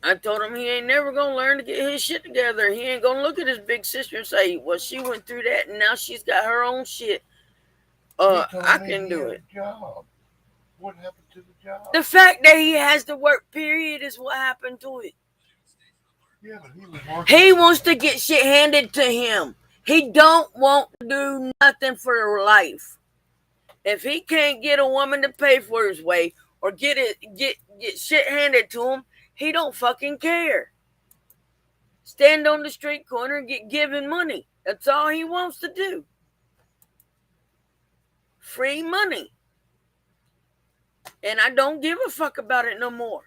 I told him he ain't never going to learn to get his shit together. He ain't going to look at his big sister and say, well, she went through that and now she's got her own shit. I can do it. Job. What happened to the job? The fact that he has to work, period, is what happened to it. Yeah, but he was working. He wants to get shit handed to him. He don't want to do nothing for life. If he can't get a woman to pay for his way or get shit handed to him, he don't fucking care. Stand on the street corner and get given money. That's all he wants to do. Free money. And I don't give a fuck about it no more.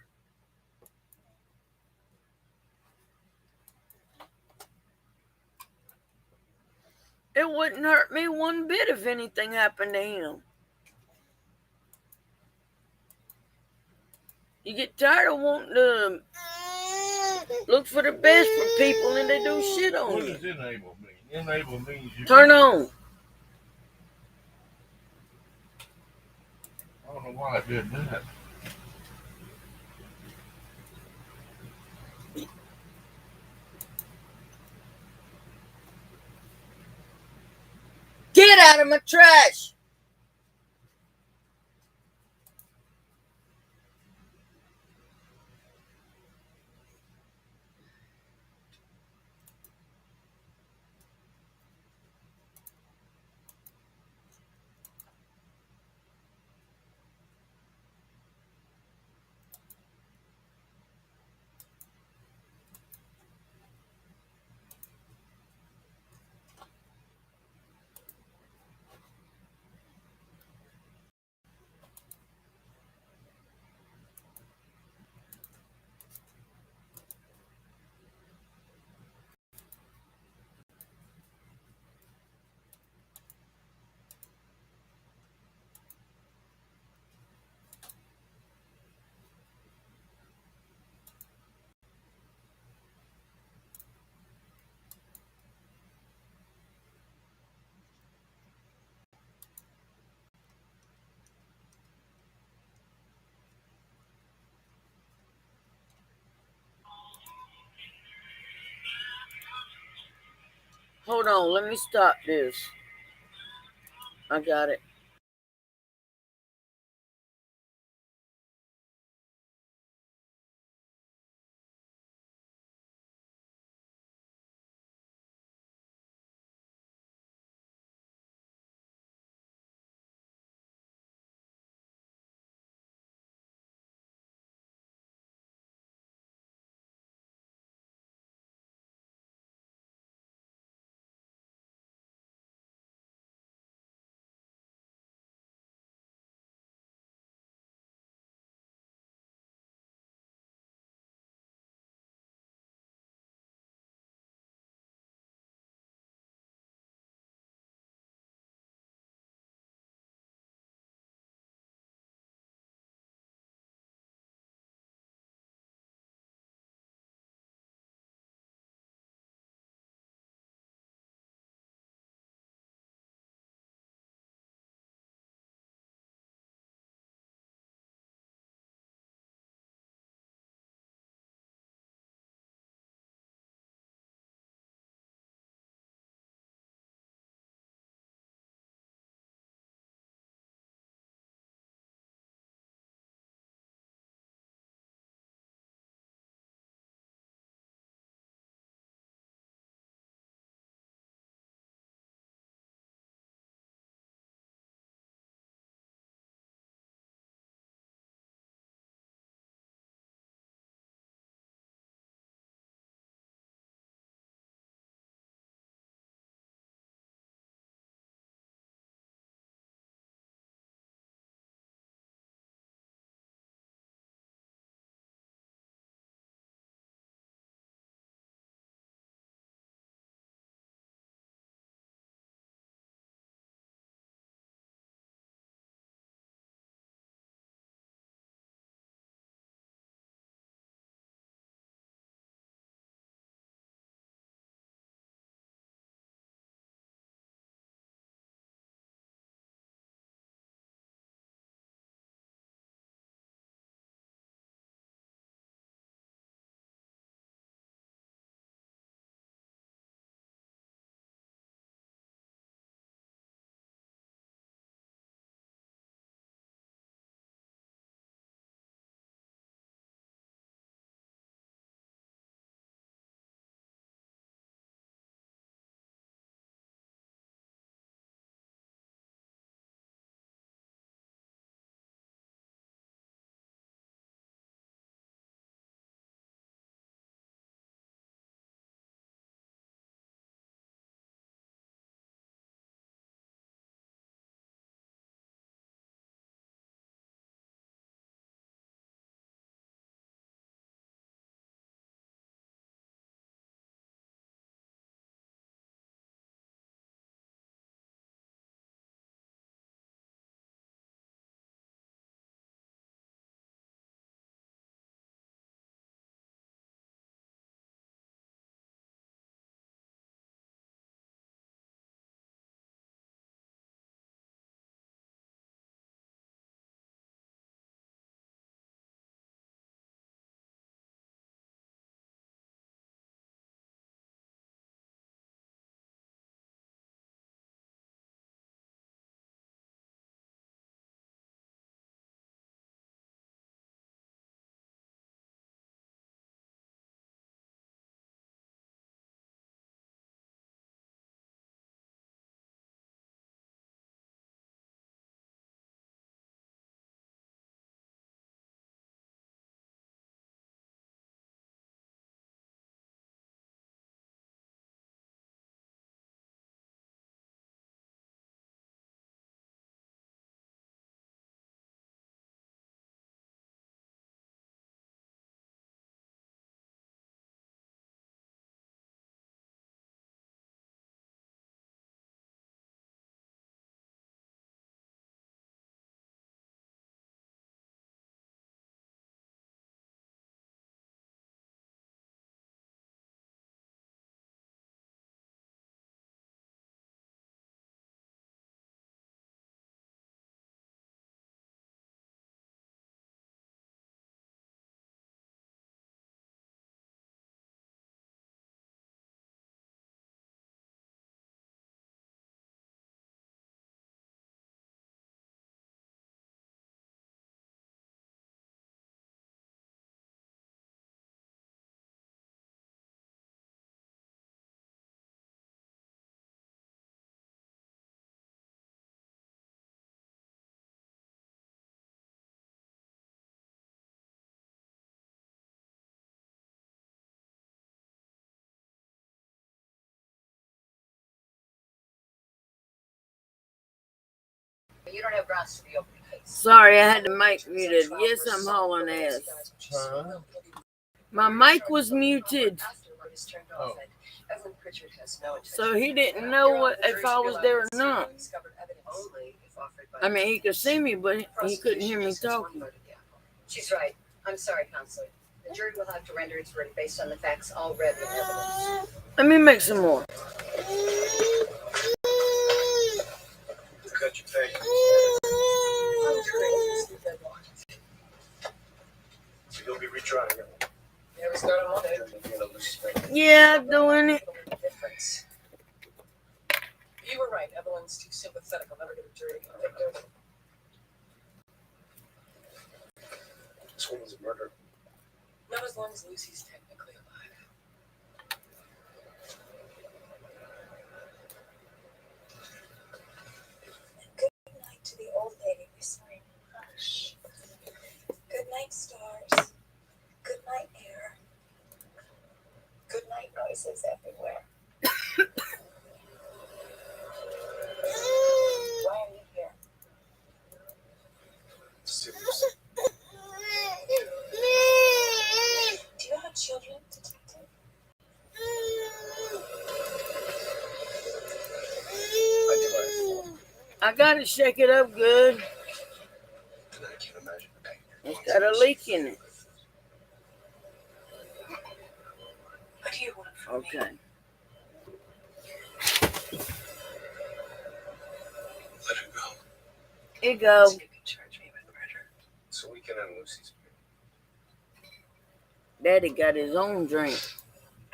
It wouldn't hurt me one bit if anything happened to him. You get tired of wanting to look for the best for people and they do shit on What you. does enable mean? Enable means you Turn on. I don't know why I did that. Get out of my trash. Hold on, let me stop this. I got it. don't have grounds to reopen the case. Sorry, I had the mic muted. Yes, I'm hauling ass. Huh? My mic was muted, Oh. Evelyn Pritchard has no intention. so he didn't know if I was there or not. I mean, he could see me, but he couldn't hear me talking. She's right. I'm sorry, Counselor. The jury will have to render its verdict based on the facts already in evidence. Let me make some more. Cut your face. So you'll be retrying it. Yeah, we start on Monday. Yeah, doing it. You were right. Evelyn's too sympathetic. I'll never get a jury convicted. This woman's a murderer. Not as long as Lucy's technically alive. Good night to the old lady whispering. Hush. Good night, stars. Good night, air. Good night, noises everywhere. Why are you here? Do you have children, Detective? I gotta shake it up good. It's got a leak in it. What do you want from me? Okay. Let her go. Here you go. You can charge me with murder. So we can end Lucy's. Daddy got his own drink.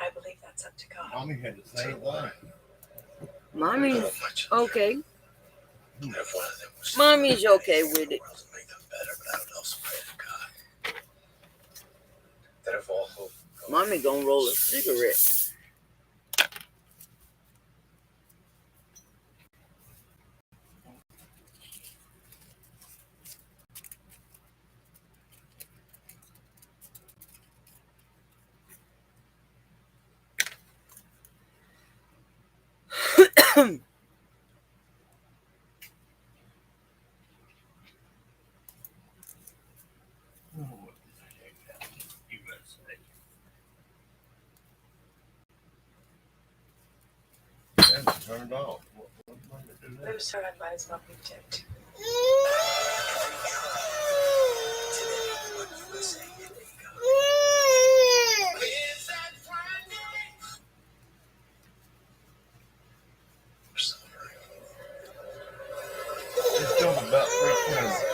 I believe that's up to God. Mommy had the same thing. Mommy's okay. If one of them was Mommy's okay with it. make them better, but I would also pray to God that if all hope Mommy gonna roll a cigarette. Turned off. Lose her and might as well be dead too. It's still about 3:20.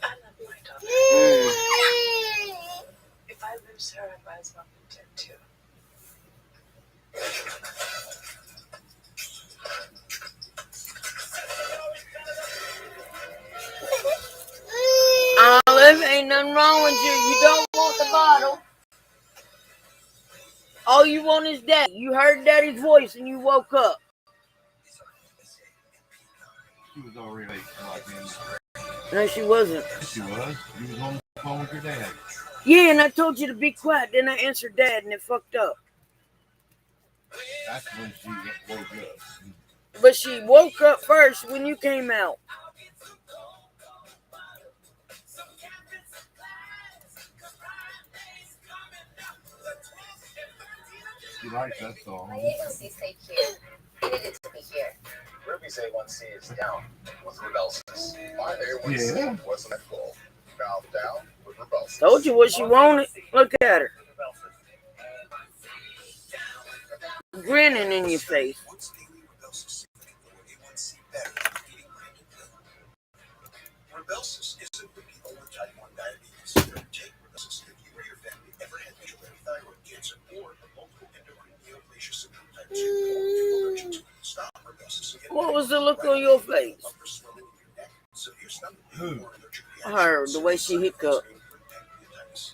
I love my daughter. If I lose her, I might as well be dead too. Olive, ain't nothing wrong with you. You don't want the bottle. All you want is Daddy. You heard Daddy's voice and you woke up. She was already late. No, she wasn't. She was. You was on the phone with your dad. Yeah, and I told you to be quiet. Then I answered Dad and it fucked up. That's when she woke up. But she woke up first when you came out. She likes that song. My A1C stayed here. I needed to be here. Ruby's A1C is down with Rebelsis. My A1C Yeah. wasn't at goal. Valve down with Rebelsis. Told you what she wanted. Look at her. Grinning in your face. Rebelsis isn't for people with type 1 diabetes. Take Rebelsis if you or your family ever had major thyroid cancer or multiple endocrine neoplasia syndrome type 2 or allergic to it. Stop Rebelsis. What was the look on your face? Severe stomach Who? Her, the way she hiccuped.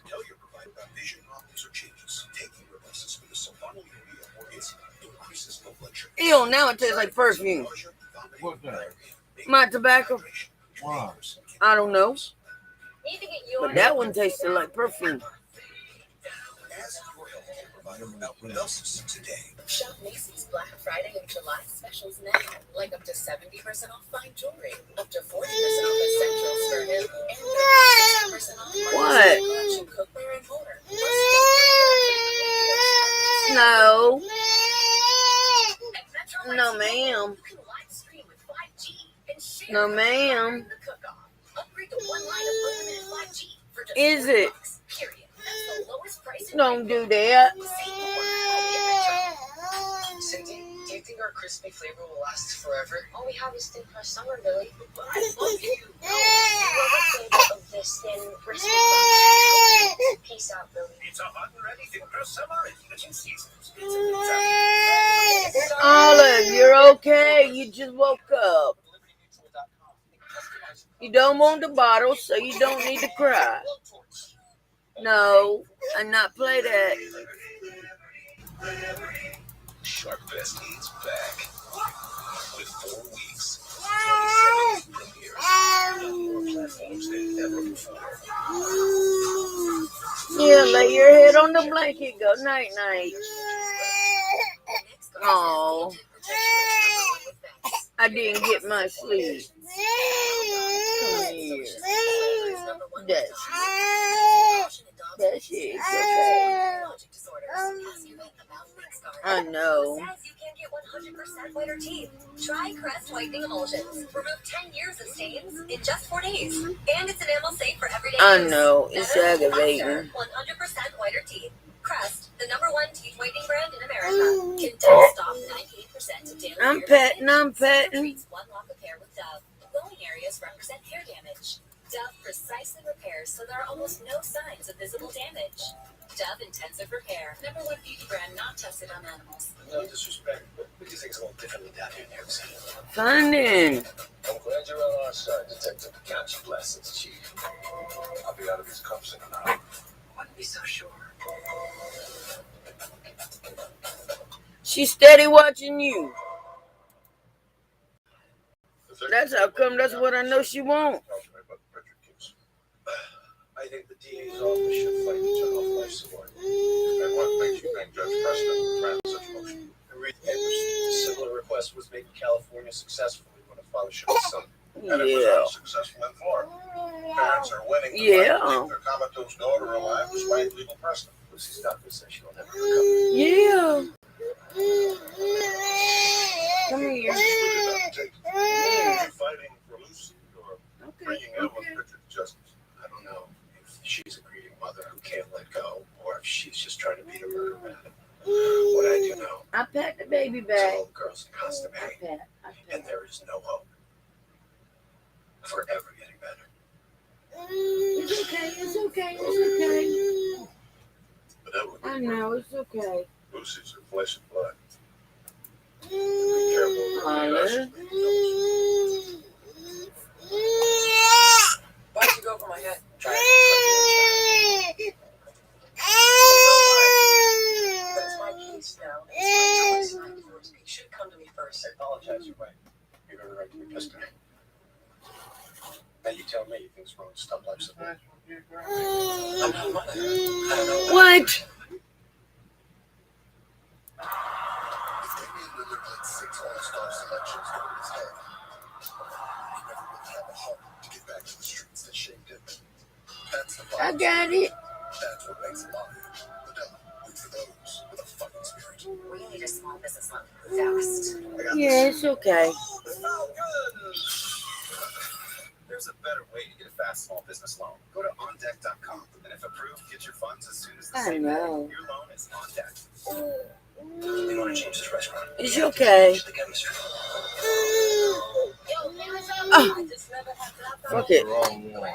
Tell your provider about vision problems or changes. Taking Rebelsis with a sulfonylurea or insulin increases low blood sugar. Ew, now it tastes like perfume. What's that? My tobacco. Why? I don't know. Need to get you But that one tasted like perfume. buy from everyone else's today. Shop Macy's Black Friday and July specials now, like up to 70% off fine jewelry, up to 40% off essentials for him, and 60% off What? collection cookware and more. No. No, ma'am. No, ma'am. Is it? Don't do that. Cindy, do you think our crispy flavor will last forever? All we have is thin crust summer, Billy. I love you. Whoever flavor of this thin crispy crust. Peace out, Billy. It's a hot and ready thin crust summer and even seasons. Olive, you're okay. You just woke up. You don't want the bottle, so you don't need to cry. No, I'm not play that. Shark Fest is back. With 4 weeks, 27 premieres, more platforms than ever before. Yeah, lay your head on the blanket. Go night night. Oh, I didn't get my sleep. Come here. That's it. Okay. I know. You can get 100% whiter teeth. Try Crest Whitening Emulsions. Remove 10 years of stains in just 4 days. And it's enamel safe for everyday use. I know. It's Better, aggravating. faster, 100% whiter teeth. Crest, the #1 teeth whitening brand in America, can dust stop 98% of daily I'm hair petting. damage. I'm petting. Treats one lock of hair with Dove. Glowing areas represent hair damage. Dove precisely repairs so there are almost no signs of visible damage. Dove Intensive Repair, #1 beauty brand not tested on animals. No disrespect, but we do things a little differently down here in New York City. Finding. I'm glad you're on our side, Detective. Count your blessings, Chief. I'll be out of these cuffs in an hour. Wouldn't be so sure. She's steady watching you. That's how come. That's what I know she won't. I think the DA's office should fight each other off life support. And what makes you think Judge Preston ran such a motion? I read the papers. A similar request was made in California successfully when a father shot his son. And it was Yeah. unsuccessful in Florida. Parents are winning to Yeah. keep their comatose daughter alive despite legal precedent. Lucy's doctor says she'll never recover. Yeah. Come here. Are you fighting for Lucy or bringing Emma Pritchard to justice? I don't know if she's a grieving mother who can't let go, or if she's just trying to beat a murder man. What I do know I pat the baby is back. all the girls in constant pain, and there is no hope for ever getting better. It's okay. It's okay. It's okay. But that would be I know. It's okay. Lucy's her flesh and blood. Be careful. Olive. Why'd you go over my head? Try it. But it's my case now. It's my choice, not yours. You should come to me first. I apologize, you're right. You have a right to be pissed at me. Now you tell me you think it's wrong to stop life support. I'm not a mother. I don't know. What? If Damian Lillard played 6 All-Star selections over his head, he never really had the heart to get back to the streets that shaped him. That's the I problem. got it. That's what makes him Bobby. Adele, good for those with a fighting spirit. We need a small business loan. Fast. I got Yeah, this. it's okay. There's a better way to get a fast small business loan. Go to ondeck.com, and if approved, get your funds as soon as the I same know. day. Your loan is on deck. You want to change this restaurant? It's okay. The chemistry. Oh, fuck it. Wrong one.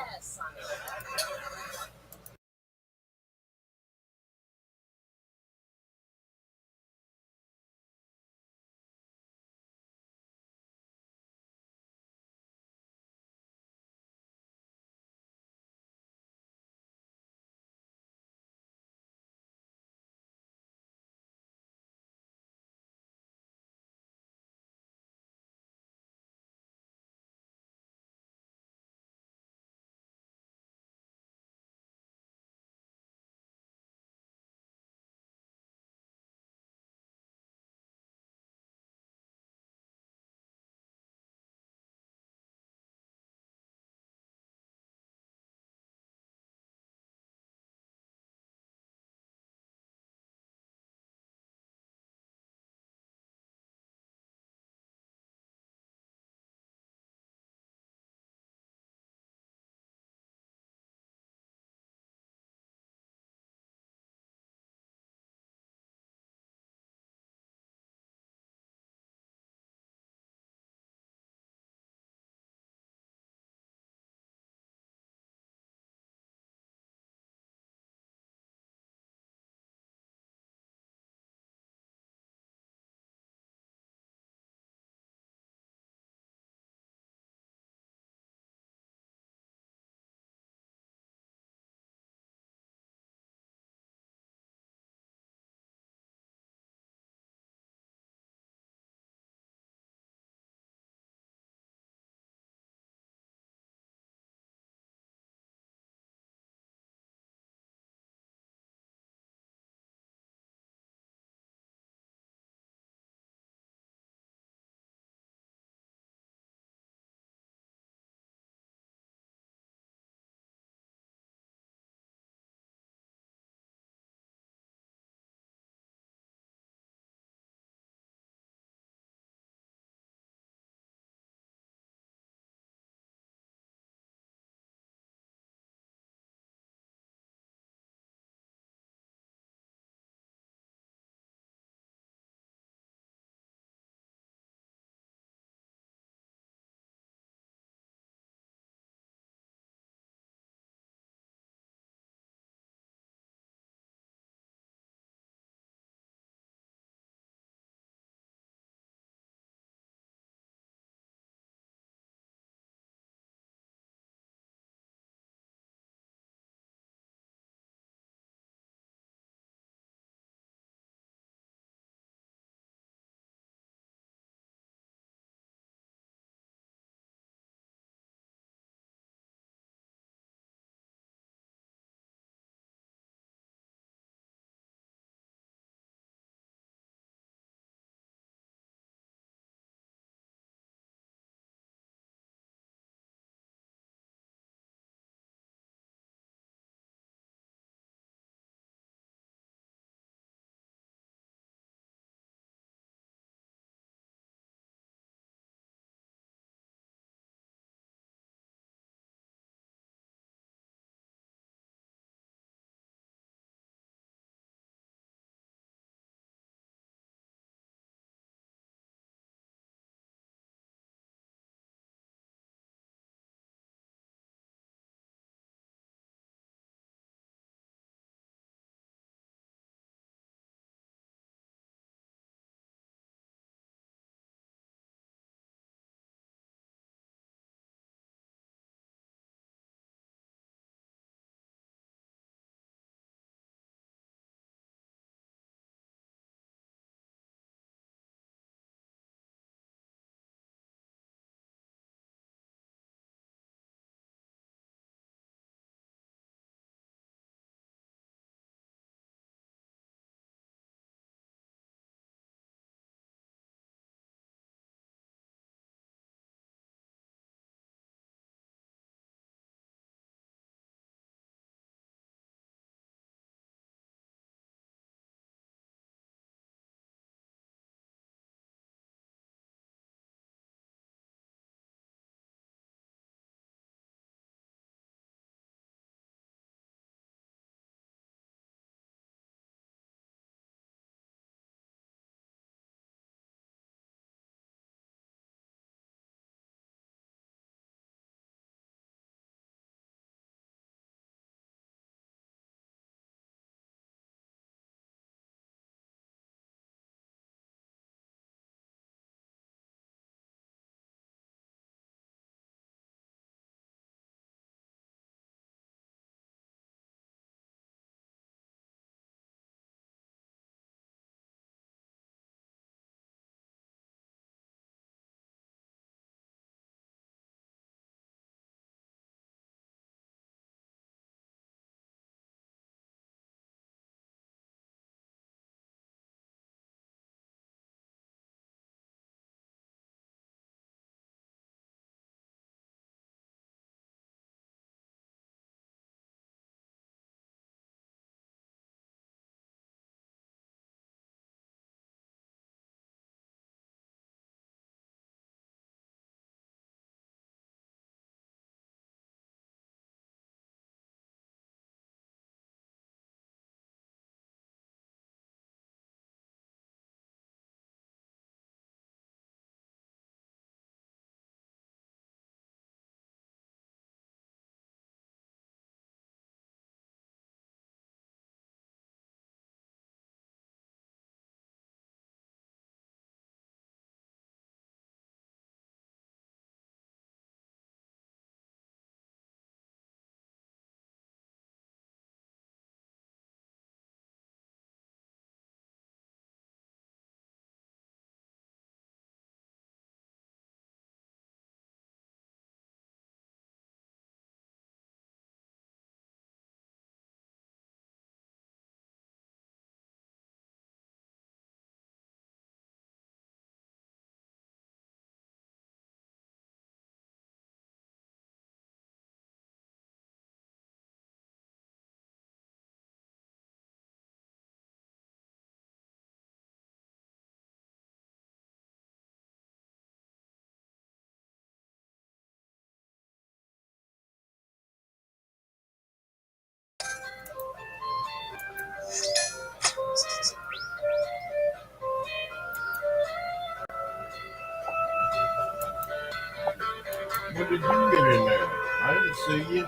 When did you get in there? I didn't see you.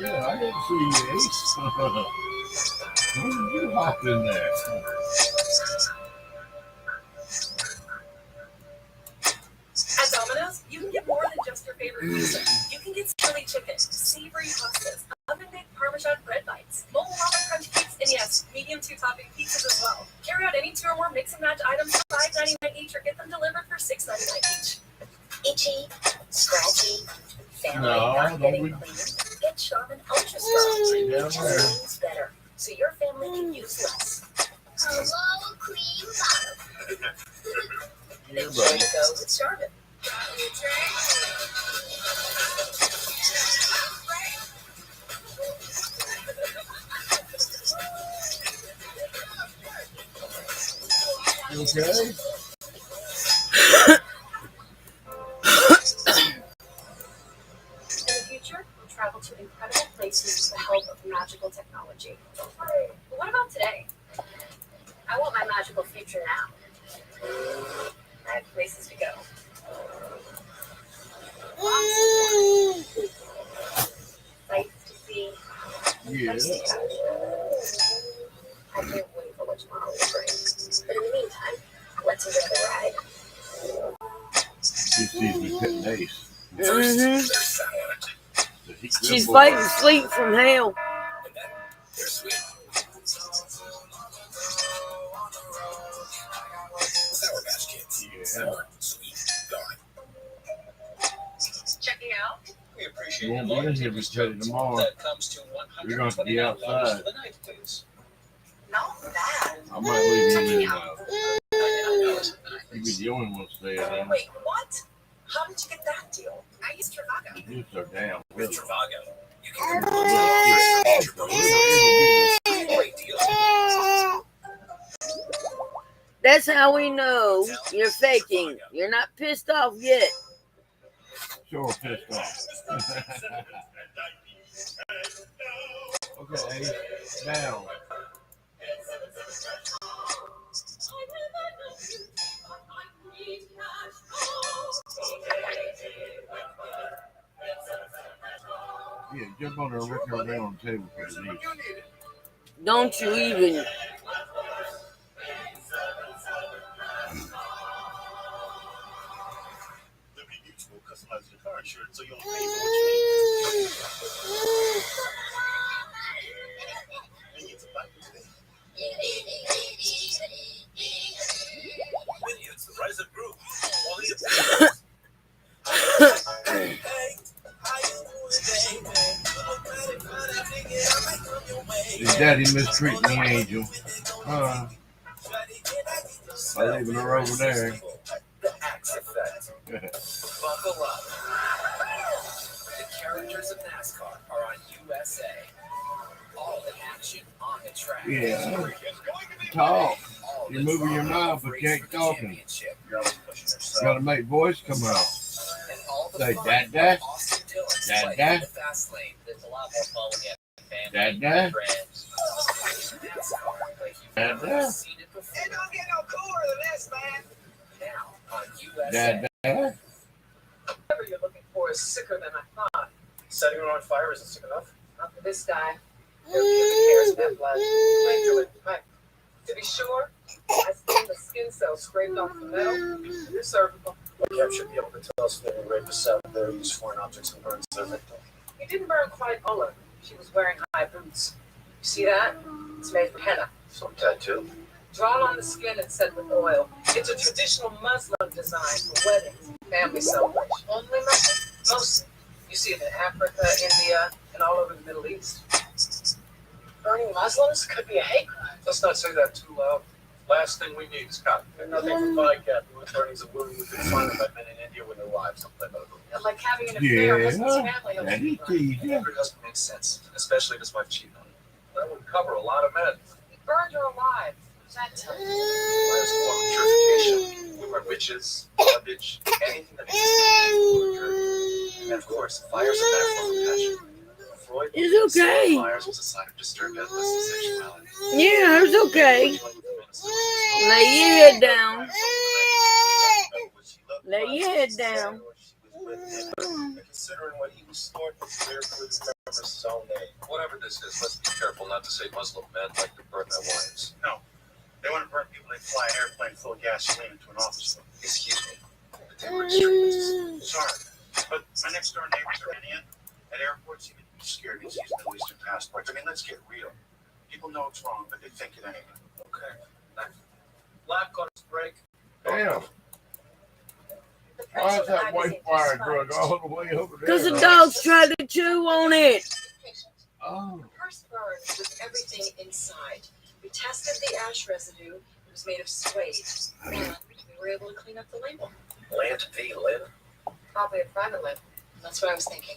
Yeah, I didn't see you, Ace. When did you hop in there? At Domino's, you can get more than just your favorite pizza. You can get chili chicken, savory pastas, oven-baked Parmesan bread bites, mobile ramen crunch cakes, and yes, medium two-topping pizzas as well. Carry out any 2 or more mix and match items for $5.99 each, or get them delivered for $6.99 each. Itchy, scratchy, family not getting clean. Get Charmin Ultra Strong. It cleans better, so your family can use less. Hello, cream bottom. Yeah, Then sure to go with Charmin. Okay. In the future, we'll travel to incredible places with the help of magical technology. But what about today? I want my magical future now. I have places to go. Sights to see. Yeah. I can't wait for what tomorrow will bring. But in the meantime, let's enjoy the ride. She sees me hitting Ace. Mm-hmm. She's fighting sleep from hell. Yeah. Checking out? We appreciate You won't be in here until tomorrow. That comes to You're going to be outside. for the night, please. Not bad. I might leave you in now. $99. You'll be the only one staying there. Wait, what? How did you get that deal? I used Trivago. You so damn With good. Trivago, you can Great deal. That's how we know you're faking. You're not pissed off yet. Sure pissed off. Okay, now. Yeah, jump on there and rip her around on the table for the niece. Don't you even. Liberty Mutual customizes your car insurance so you don't pay for what you need. And it's a bike today. Minions, the Rise Up Group. Only His daddy mistreating the angel. By leaving her over there. The Axe Effect. Buckle up. The characters of NASCAR are on USA. All the action on the track. Yeah. Talk. You're moving your mouth, but you ain't talking. Gotta make voice come out. Say, Dad, Dad. Dad, Dad. There's a lot more fun when you have family, Dad, Dad. friends. Dad, Dad. It don't get no cooler than this, man. Now on USA. Dad, Dad. Whatever you're looking for is sicker than I thought. Setting it on fire isn't sick enough. Not for this guy. There are hairs in that blood. Wait till it. To be sure, I seen the skin cells scraped off the metal. You're cervical. Cap should be able to tell us if any rapists out there use foreign objects and burns their victim. He didn't burn quite all of it. She was wearing high boots. You see that? It's made from henna. Some tattoo. Drawn on the skin and set with oil. It's a traditional Muslim design for weddings, family celebration. Only Muslim? Mostly. You see it in Africa, India, and all over the Middle East. Burning Muslims could be a hate crime. Let's not say that too loud. Last thing we need is cotton. And nothing from bycap with burnings of women who've been funded by men in India with their wives. Like having an affair, Muslim's family. That is easy. Every husband makes sense, especially if his wife cheated on him. That would cover a lot of men. He burned her alive. That tell you? Fires form purification. We burn witches, garbage, anything that makes us and of course, fires are back for compassion. Freud. It's okay. Myers was a sign of disturbed adolescent sexuality. Yeah, it's okay. Lay your head down. Lay your head down. Considering what he was snorting, clear for the remembers his own name. Whatever this is, let's be careful not to say Muslim men like to burn their wives. No. They want to burn people, they fly an airplane full of gasoline into an office room. Excuse me. But they were extremists. Sorry. But my next door neighbors are Indian. At airports, even scared to use Middle Eastern passports. I mean, let's get real. People know it's wrong, but they think it anyway. Okay. Lap got its break. Damn. Why is that white fire drug all the way over there? Because the dogs tried to chew on it. Oh. The purse burned with everything inside. We tested the ash residue. It was made of suede. And we were able to clean up the label. Land v. Lynn? Probably a private label. That's what I was thinking.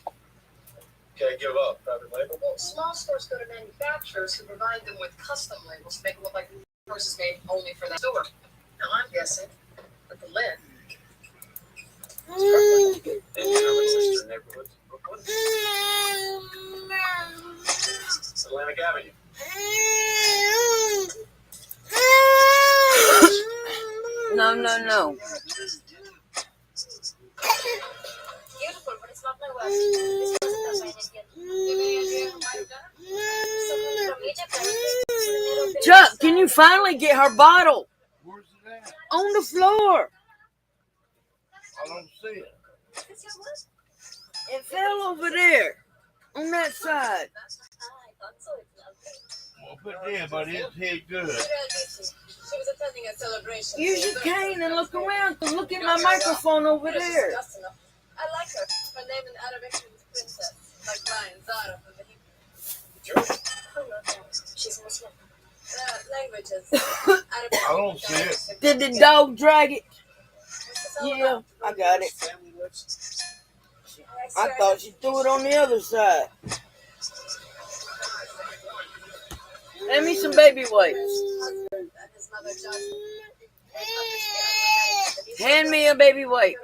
Can't give up. Private label? Well, small stores go to manufacturers who provide them with custom labels to make it look like the purse is made only for that store. Now I'm guessing that the lid. Sister neighborhood, Brooklyn. Atlantic Avenue. No. Beautiful, but it's not my work. This wasn't done by an Indian. Chuck, can you finally get her bottle? Where's it at? On the floor. I don't see it. It fell over there. On that side. Well, but yeah, but it's hit good. She was attending a celebration. Use your cane and look around. Look at my microphone over there. I like her. Her name in Arabic means princess. Like mine, Zara from the Hebrew. She's Muslim. Languages. Arabic. I don't see it. Did the dog drag it? Yeah, I got it. I thought she threw it on the other side. Hand me some baby wipes. Hand me a baby wipe.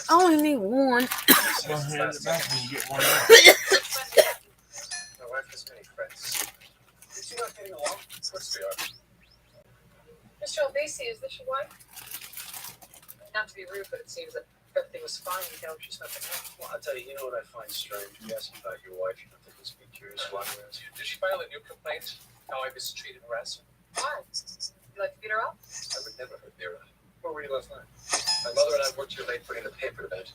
I only need one. Well, hand it back when you get one out. My wife has many friends. You two not getting along? Of course we are. Mr. Albasi, is this your wife? Not to be rude, but it seems that everything was fine. You know, she's nothing else. Well, I'll tell you, you know what I find strange? You ask me about your wife, you don't think it's be curious why we're asking. Did she file a new complaint? How I mistreated and harassed her? Why? You like to beat her up? I would never hurt Vera. Where were you last night? My mother and I worked here late putting the paper to bed.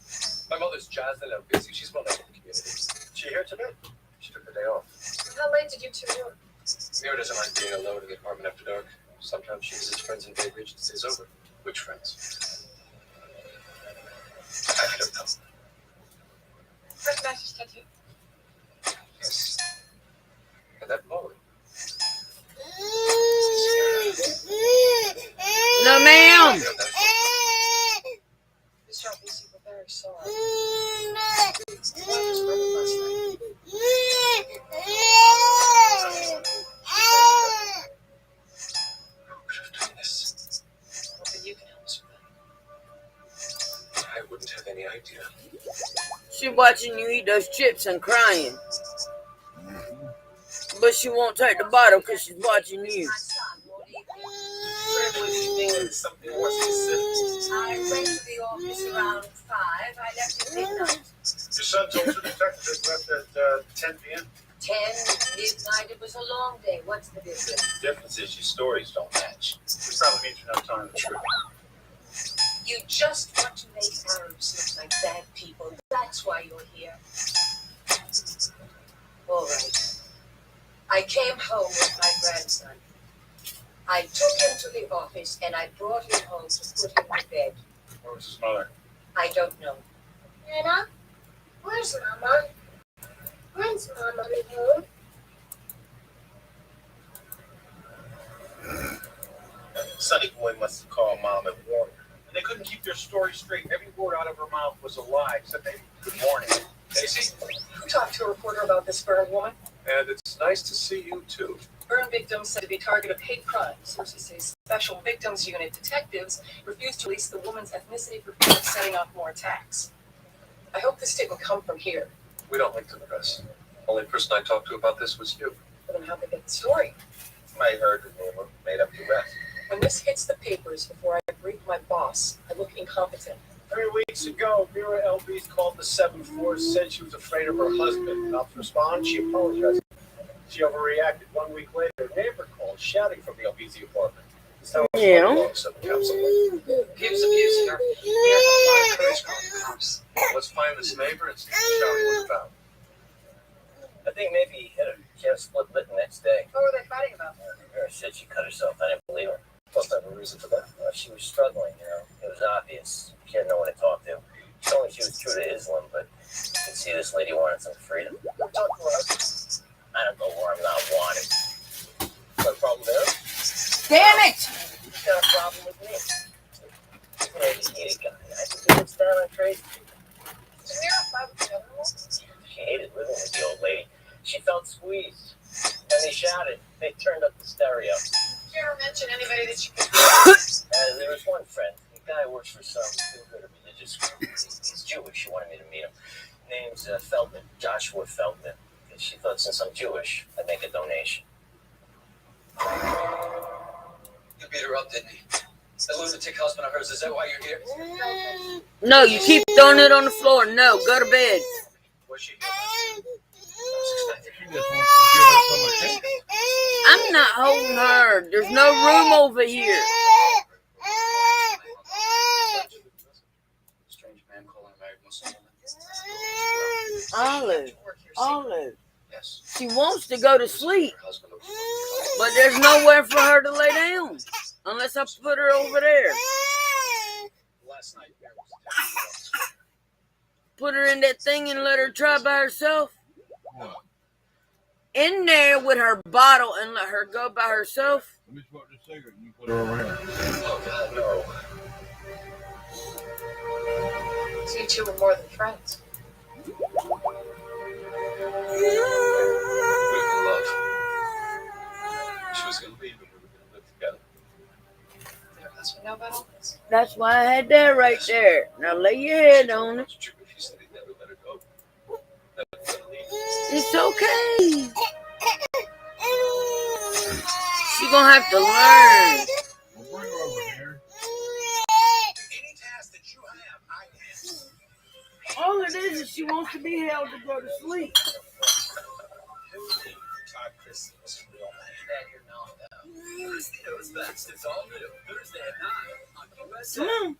My mother's jazzed and busy. She's well known in the community. She here today? She took the day off. How late did you two work? Vera doesn't like being alone in the apartment after dark. Sometimes she visits friends in Bay Ridge and stays over. Which friends? I don't know. Recognize this tattoo? Yes. And that Molly. No, ma'am. Mr. Albasi, we're very sorry. You can help us with that. I wouldn't have any idea. She watching you eat those chips and crying. But she won't take the bottle because she's watching you. Something more specific. I went to the office around 5. I left at midnight. Your son told you the detective left at 10 p.m.? 10 midnight. It was a long day. What's the difference? The difference is your stories don't match. Which probably means you're not telling the truth. You just want to make Arabs look like bad people. That's why you're here. All right. I came home with my grandson. I took him to the office and I brought him home to put him to bed. Where was his mother? I don't know. Nana, where's Mama? When's Mama home? Sonny boy must have called mom and warned her. And they couldn't keep their story straight. Every word out of her mouth was a lie, except maybe good morning. Casey? Who talked to a reporter about this burned woman? And it's nice to see you too. Burn victims said to be target of hate crimes. Sources say Special Victims Unit detectives refused to release the woman's ethnicity for fear of setting off more attacks. I hope this didn't come from here. We don't link to the press. Only person I talked to about this was you. But then how'd they get the story? I heard the name made up the rest. When this hits the papers before I brief my boss, I look incompetent. 3 weeks ago, Vera LB's called the 7-4, said she was afraid of her husband. Not to respond, she apologized. She overreacted. 1 week later, a neighbor called, shouting from the LBZ apartment. Yeah. Gibbs abusing her. We have a lot of courage calling the cops. Let's find this neighbor and see what the shouting was about. I think maybe he hit her. She had a split lip the next day. What were they fighting about? Vera said she cut herself. I didn't believe her. Must have a reason for that. She was struggling, you know. It was obvious. She had no one to talk to. She told me she was true to Islam, but you could see this lady wanted some freedom. Talk to her. I don't go where I'm not wanted. No problem there? Damn it! She's got a problem with me. Maybe he a guy. I think he lives down on Tracy. Did Mira fight with the other one? She hated living with the old lady. She felt squeezed. And they shouted. They turned up the stereo. Did you ever mention anybody that you could There was one friend. The guy works for some good religious group. He's Jewish. She wanted me to meet him. Name's Feldman. Joshua Feldman. She thought since I'm Jewish, I'd make a donation. You beat her up, didn't you? That lunatic husband of hers, is that why you're here? No, you keep throwing it on the floor. No, go to bed. What's she I'm not holding her. There's no room over here. Strange man calling a married Muslim woman. Olive. Yes. She wants to go to sleep, but there's nowhere for her to lay down unless I put her over there. Last night, Put her in that thing and let her try by herself. In there with her bottle and let her go by herself. Let me smoke this cigarette and you put her over here. Oh, God, no. So you two were more than friends. We were in love. She was going to leave and we were going to live together. Your husband know about all this? That's why I had that right there. Now lay your head on it. He said he'd never let her go. It's okay. She's gonna have to learn. We'll bring her over here. Any task that you have, I can. All it is she wants to be held to go to sleep. Todd Christie was real man. That you're not about. Christie knows best. It's all new. Thursday at 9 on USA. Come on.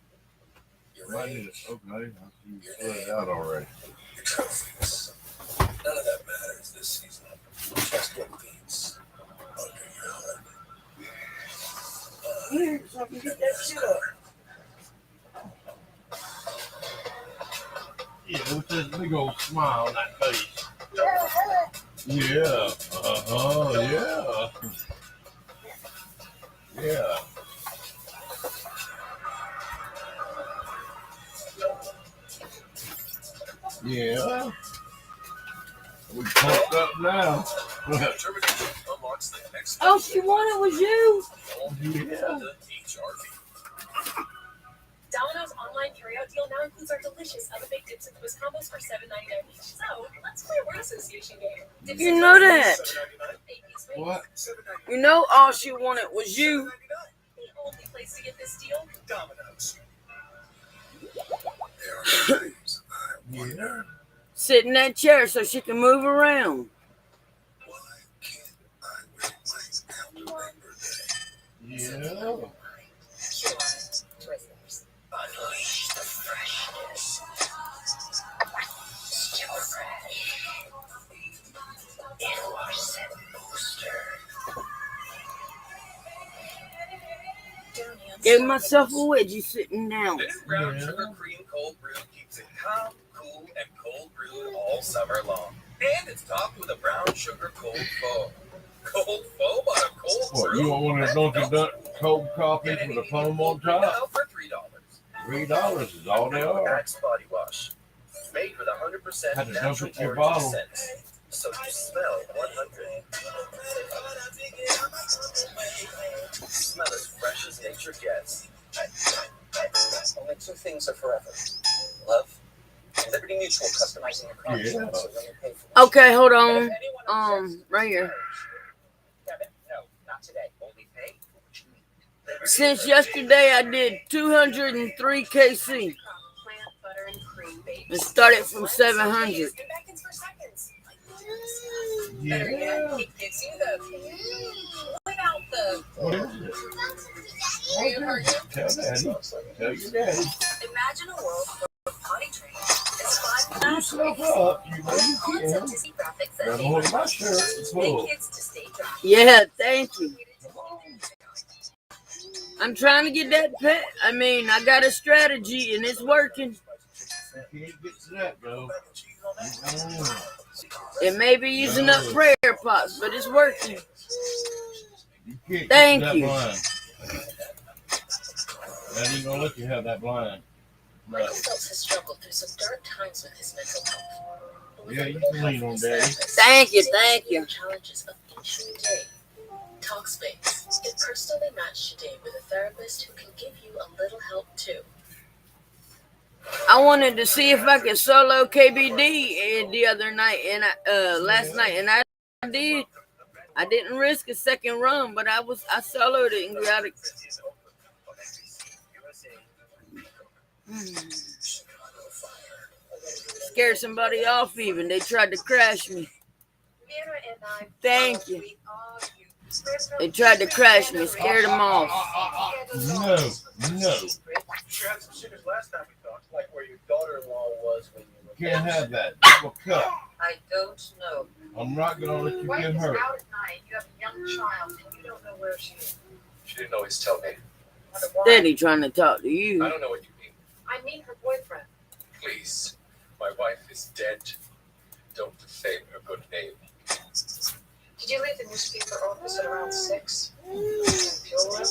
Might need it. Okay, I see you split it out already. Trophies. None of that matters this season. Just what beats under your hood. Here, so I can get that shit up. Yeah, with this big old smile on that face. Yeah. Yeah. Yeah. Yeah. We pumped up now. Unlocks the next Oh, she wanted was you. Yeah. Domino's online carryout deal now includes our delicious oven-baked dips and twist combos for $7.99 each. So let's play a word association game. Dips You and know twists, that. 8-piece wings. What? You know all she wanted was you. The only place to get this deal. Domino's. There are times I wonder Sit in that chair so she can move around. why can't I replace after Labor Day? Yeah. Twizzlers. Unleash the freshness. Still fresh. It was a booster. Gave myself a wedgie sitting down. This brown sugar cream cold brew keeps it calm, cool, and cold brewed all summer long. And it's topped with a brown sugar cold foam. Cold foam on a cold What, brew? you want one of those Dunkin' cold coffees with a foam on top? Now for $3. $3 is all they are. Axe body wash. Made with 100% Had to dump natural it in your origin bottle. scents. So you smell 100. Smell as fresh as nature gets. Only two things are forever. Love Liberty Mutual customizing your car Yeah. so when you pay for Okay, hold on. Right here. Kevin, no, not today. Only pay. Since yesterday, I did 203 KC. It started from 700. Better yet, it gives you the without the. What is it? Tell Daddy. Tell your daddy. Imagine a world where potty training is fun. Pull yourself up. You know you can. Grab a hold of my shirt and pull. Yeah, thank you. I'm trying to get that pet. I mean, I got a strategy and it's working. You can't get to that, bro. It may be using up prayer pots, but it's working. You can't Thank get you. that blind. That ain't gonna let you have that blind. Michael Phelps has struggled through some dark times with his mental health. Yeah, you can lean on Daddy. Thank you, thank you. Challenges of each new day. Talkspace. Get personally matched today with a therapist who can give you a little help too. I wanted to see if I could solo KBD the other night and last night, and I did. I didn't risk a second run, but I soloed it and got it. Scared somebody off even. They tried to crash me. Thank you. They tried to crash me. Scared them off. No. You had some secrets last time we talked, like where your daughter-in-law was when you were. Can't have that. Double cut. I don't know. I'm not gonna let you Wife get is hurt. out at night. You have a young child, and you don't know where she is. She didn't always tell me. Wonder why. Daddy trying to talk to you. I don't know what you mean. I mean her boyfriend. Please, my wife is dead. Don't defame her good name. Did you leave the newspaper office at around 6? Fuel oil?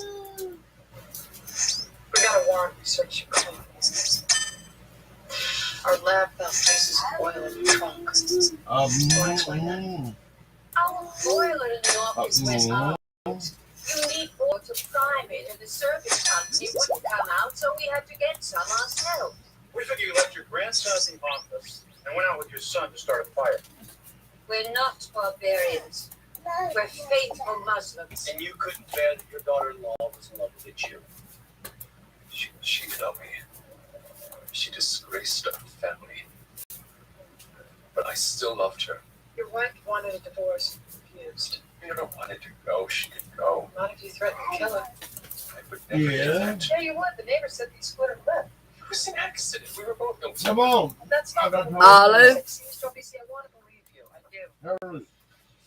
We got a warrant research your car. Our lab found traces of oil in your trunk. I'll boil it in the office when you need oil to prime it, and the service company wouldn't come out, so we had to get some ourselves. We figure you left your grandson in the office and went out with your son to start a fire. We're not barbarians. We're faithful Muslims. And you couldn't bear that your daughter-in-law was in love with you. She cheated on me. She disgraced our family. But I still loved her. Your wife wanted a divorce. Refused. We never wanted to go. She could go. Not if you threatened to kill her. I would never do that. Yeah, you would. The neighbor said they split her lip. It was an accident. We were both going to. Come on. That's not Olive. Olive. I want to believe you. I do.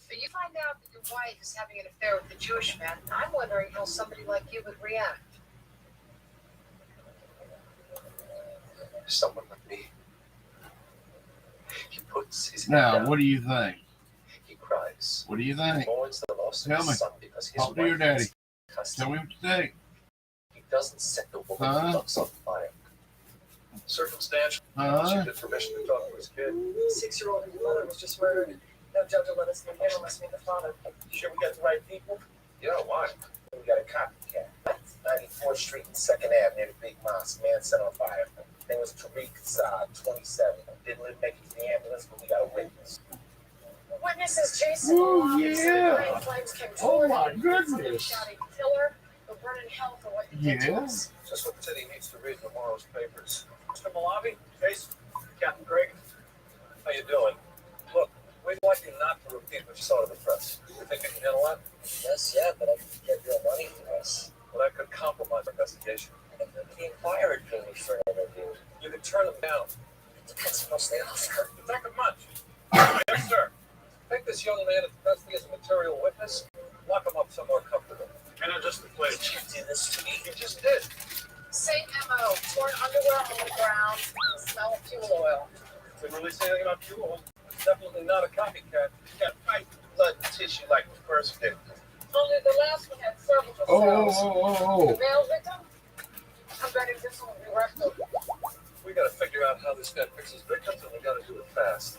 But you find out that your wife is having an affair with a Jewish man. I'm wondering how somebody like you would react. Someone like me. He puts his head Now, down. what do you think? He cries. What do you He think? mourns the loss of Tell his me. son because his Talk to your wife daddy. is custody. Tell me what you think. He doesn't set the woman he loves on fire. Circumstantial. Huh? She did permission to talk to his kid. 6-year-old whose mother was just murdered. No judge will let us meet him unless we meet the father. You sure we got the right people? Yeah, why? We got a copycat. 94th Street and 2nd Ave near the big mosque. Man set on fire. Name was Tariq Saad, 27. Didn't live make it to the ambulance, but we got a witness. Witnesses Jason Oh, yeah. flames came Oh, toward my him. goodness. Somebody shouting, killer, but burn in hell for what you did to Yeah. us. Just what the city needs to read tomorrow's papers. Mr. Malavi, Jason, Captain Craig, how you doing? Look, we'd like you not to repeat what you saw to the press. You think you can handle that? Yes, yeah, but I can get real money for us. Well, that could compromise our investigation. The Inquirer drew me for an interview. You could turn them down. It depends how much they offer. You think of much? Yes, sir. Take this young man into custody as a material witness. Lock him up somewhere comfortable. And just the place. You do this to me. You just did. Same MO. Torn underwear on the ground. Smell of fuel oil. Didn't really say anything about fuel. It's definitely not a copycat. You got pipe, Blood and tissue like the first victim. Only the last one had cervical cells. The male victim? I'm betting this one will be rectal. We got to figure out how this guy picks his victims, and we got to do it fast.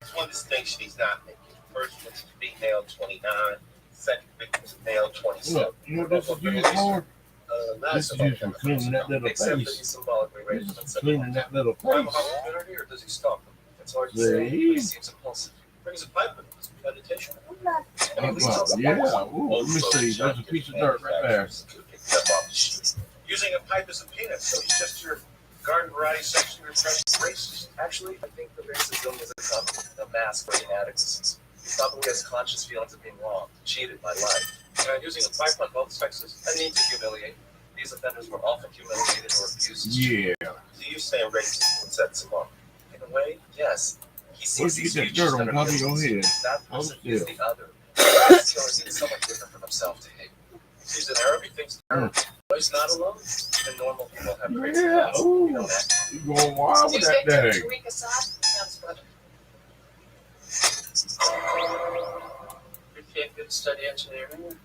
There's one distinction he's not making. First one's female, 29. Second victim's male, 27. Look, you know what this is used for? This is just for cleaning that little Except that face. he's symbolically raised This at is cleaning that little I'm a face. hospitality, or does he stalk them? It's hard to say, but he seems impulsive. Brings a pipe with him. Meditation. Yeah. Ooh, let me see. There's a piece of dirt right there. Using a pipe as a penis, so it's just your garden variety sexually repressed racist. Actually, I think the racism is a mask for inadequacies. He probably has conscious feelings of being wrong, cheated by life. Using a pipe on both sexes, a need to humiliate. These offenders were often humiliated or abused. Yeah. Do you say racism sets him off? In a way, yes. He Where'd sees you these get that features dirt on that top are of your head? That Oh, person is still. the other. He's feeling someone different from himself to hate. He's an Arab, he thinks Arab. But he's not alone. Even normal people have crazy Yeah. thoughts. Ooh. You know that. You going wild with that Victim thing. Tariq Assad and his brother. Your kid could study engineering.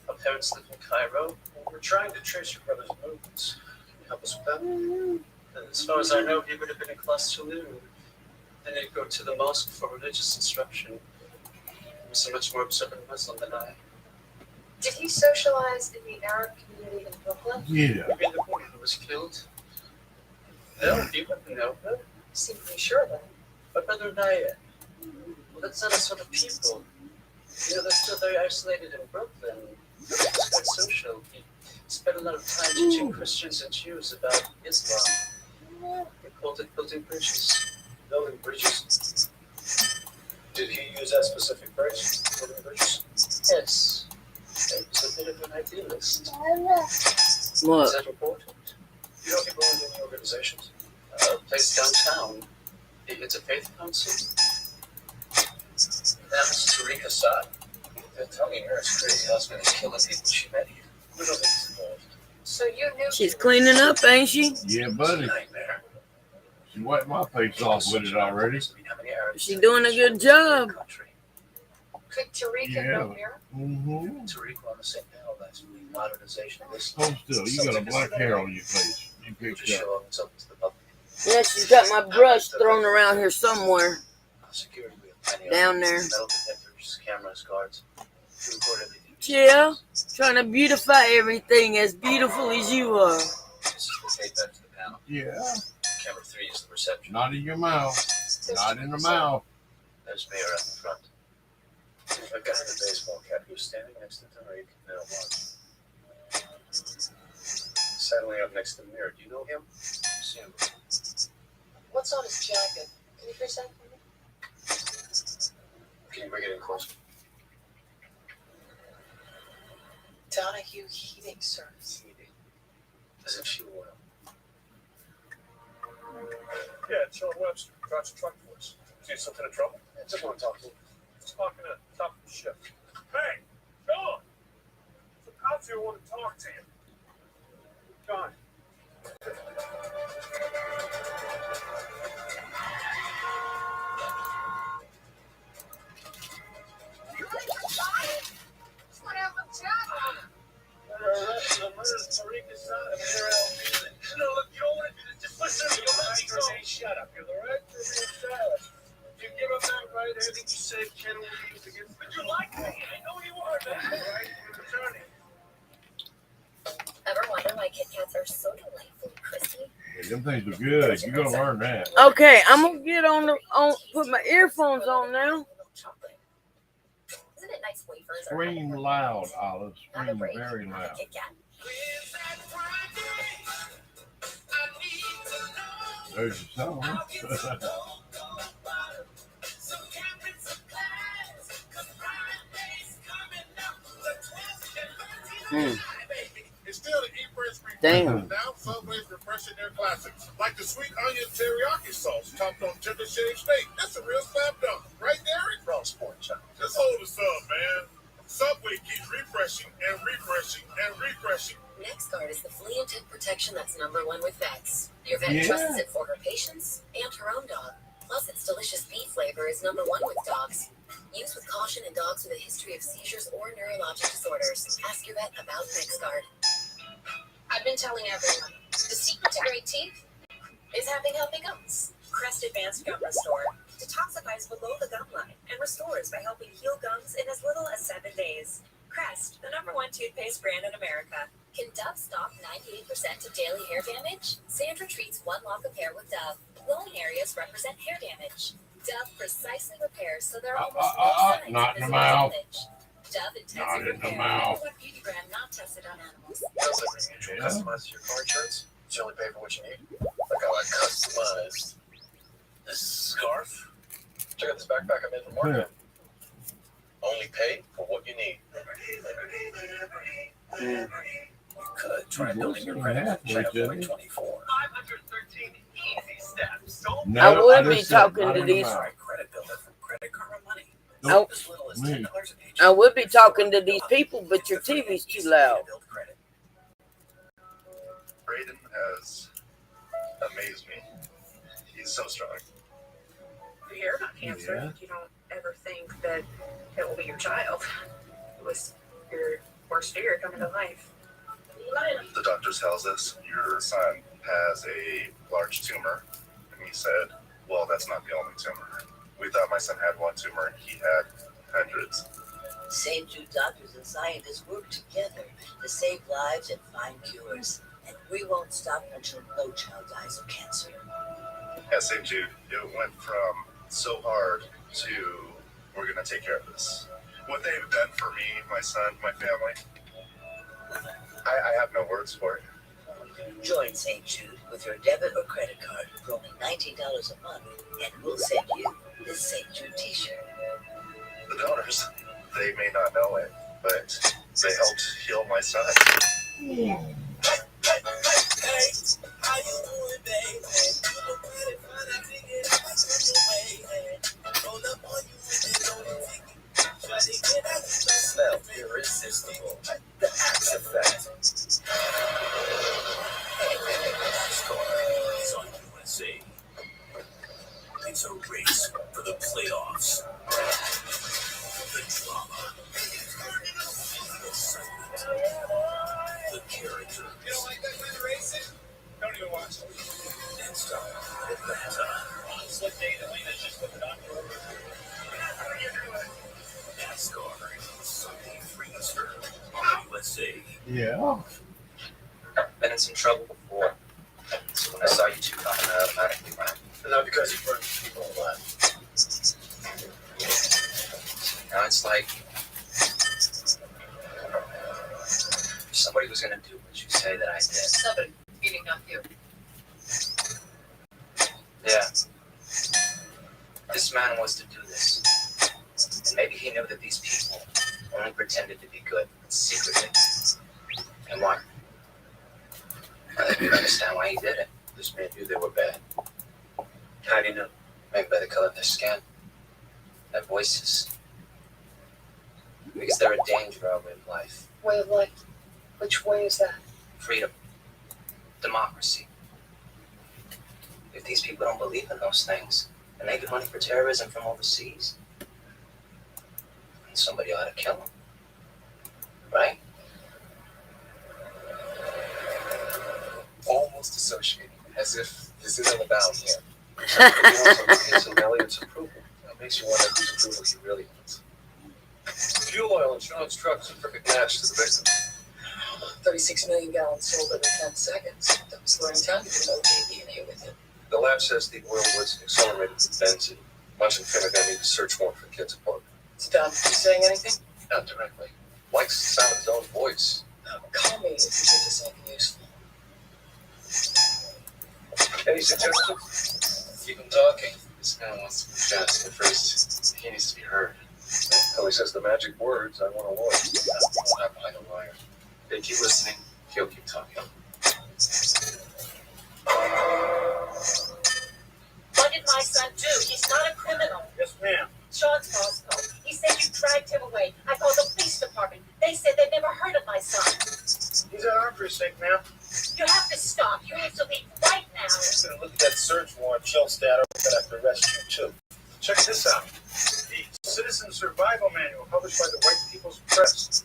Our parents live in Cairo. We're trying to trace your brother's movements. Can you help us with that? As far as I know, he would have been in class 2. Then he'd go to the mosque for religious instruction. He was a much more observant Muslim than I. Did he socialize in the Arab community in Brooklyn? Yeah. Maybe the boy who was killed. No, he wouldn't know. You seem pretty sure then. But brother and I, well, that's not a sort of people. You know, they're still very isolated in Brooklyn. He was quite social. He spent a lot of time teaching Christians and Jews about Islam. They called it building bridges. Building bridges? Did he use that specific phrase? Building bridges? Yes. He was a bit of an idealist. What? Is that important? You know people in any organizations? A place downtown. It's a faith council. That's Tariq Assad. They're telling her his crazy husband is killing people she met here. We don't think he's involved. So you knew She's cleaning up, ain't she? Yeah, buddy. Nightmare. She wiped my face off with it already. She's doing a good job. Could Tariq Yeah. and no mirror? Mm-hmm. Tariq on the same panel. That's modernization of this. Hold still. You got a black hair on your face. You picked Just up. show him something to the public. Yeah, she's got my brush thrown around here somewhere. Security, we have plenty Down of there. metal detectors, cameras, guards. We record everything. Yeah, trying to beautify everything as beautiful as you are. This is the tape back to the panel. Yeah. Camera 3 is the reception. Not in your mouth. Not in the mouth. There's Mayor up in front. A guy in a baseball cap who's standing next to Tariq. No one. Settling up next to the mirror. Do you know him? Soon. What's on his jacket? Can you present for me? Can you bring it in closer? Donahue Heating Service. As if she will. Yeah, it's Sean Webster. Drives a truck for us. Is he something in trouble? I just want to talk to him. He's talking to the top of the ship. Hey, Sean! The cops here want to talk to you. John. What happened to John? Tariq Assad of Arab music. No, look, you don't want to do this. Just listen to me. Shut up. You're the right to remain silent. You give up that right, everything you say can be used against. But you like me. I know you are. That's right. You're an attorney. Ever wonder why Kit Kats are so delightful, crispy? Yeah, them things are good. You're gonna learn that. Okay, I'm gonna get put my earphones on now. Isn't it nice wafers? Scream loud, Olive. Scream very loud. Kit Kat. There's your song. It's still an e-press Damn. Now Subway's refreshing their classics, like the sweet onion teriyaki sauce topped on tender shaved steak. That's a real slam dunk, right, Derek? Wrong sport, Chuck. Just hold the sub, man. Subway keeps refreshing and refreshing and refreshing. NexGuard is the flea and tick protection that's #1 with vets. Your vet Yeah. trusts it for her patients and her own dog. Plus, its delicious beef flavor is #1 with dogs. Use with caution in dogs with a history of seizures or neurologic disorders. Ask your vet about NexGuard. I've been telling everyone. The secret to great teeth Is having healthy gums. Crest Advanced Gum Restore detoxifies below the gum line and restores by helping heal gums in as little as 7 days. Crest, the #1 toothpaste brand in America. Can Dove stop 98% of daily hair damage? Sandra treats one lock of hair with Dove. Glowing areas represent hair damage. Dove precisely repairs so there are almost no signs not of in the visible mouth. damage. Dove intensive Not in the repair. mouth. One beauty brand not tested on animals. Does Liberty Mutual customize your car insurance? You only pay for what you need. Like I like customized. This scarf. Check out this backpack I made from Market. Only pay for what you need. You could try building your credit check for like 24. 513 easy steps. Don't I would be talking to these. Credit builder from Credit Karma Money. I, As little as $10 each. I would be talking to these people, but your TV's too loud. Braden has amazed me. He's so strong. You hear about cancer, you don't ever think that it will be your child. It was your worst fear coming to life. The doctor tells us your son has a large tumor. And he said, well, that's not the only tumor. We thought my son had one tumor. He had hundreds. St. Jude doctors and scientists work together to save lives and find cures. And we won't stop until no child dies of cancer. At St. Jude, it went from so hard to we're going to take care of this. What they've done for me, my son, my family, I have no words for it. Join St. Jude with your debit or credit card for only $19 a month, and we'll send you this St. Jude t-shirt. The donors, they may not know it, but they helped heal my son. Hey, how you doing, baby? Nobody find out to get out my way. Roll up on you with it on the ticket. Try to get out the smell irresistible. The Axe Effect. It's on USA. It's a race for the playoffs. The drama. The excitement. The characters. You don't like that kind of racing? Don't even watch it. And stop Atlanta. Slip data, Lena's just put the doctor over. NASCAR. Sunday Freezer. On USA. Yeah. Been in some trouble before. So when I saw you two coming, I automatically ran. And not because you burned people alive. Now it's like somebody was gonna do what you say that I did. Somebody, meaning not you. Yeah. This man was to do this. And maybe he knew that these people only pretended to be good secretly. And why? I think you understand why he did it. This man knew they were bad. How do you know? Maybe by the color of their skin, their voices. Because they're a danger to our way of life. Way of life? Which way is that? Freedom. Democracy. If these people don't believe in those things, and they get money for terrorism from overseas, then somebody ought to kill them. Right? Almost associated, as if this isn't about him. He wants Elliot's approval. That makes you wonder whose approval he really wants. Fuel oil in Sean's truck is a perfect match to the victim. 36 million gallons sold every 10 seconds. That was going to tell you there's no DNA with it. The lab says the oil was accelerated with benzene. Munch and Finn are going to need a search warrant for the kid's apartment. Is Don saying anything? Not directly. Likes the sound of his own voice. Call me if you think there's anything useful. Any suggestions? Keep him talking. This man wants to be fast. At first, he needs to be heard. Until he says the magic words, I want a lawyer. I won't have behind a liar. They keep listening, he'll keep talking. What did my son do? He's not a criminal. Yes, ma'am. Sean's boss called. He said you dragged him away. I called the police department. They said they'd never heard of my son. He's at our precinct, ma'am. You have to stop. You have to leave right now. I'm going to look at that search warrant, Shell's data. We're going to have to arrest you, too. Check this out. The Citizen Survival Manual published by the White People's Press.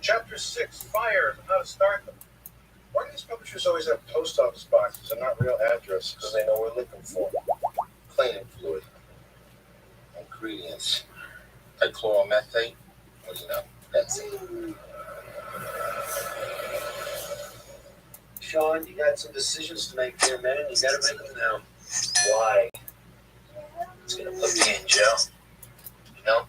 Chapter 6, Fires and How to Start Them. Why do these publishers always have post office boxes and not real addresses? Because they know what we're looking for. Cleaning fluid. Ingredients. Dichloromethane. What do you know? Benzene. Sean, you got some decisions to make here, man. You gotta make them now. Why? It's gonna put me in jail. You know?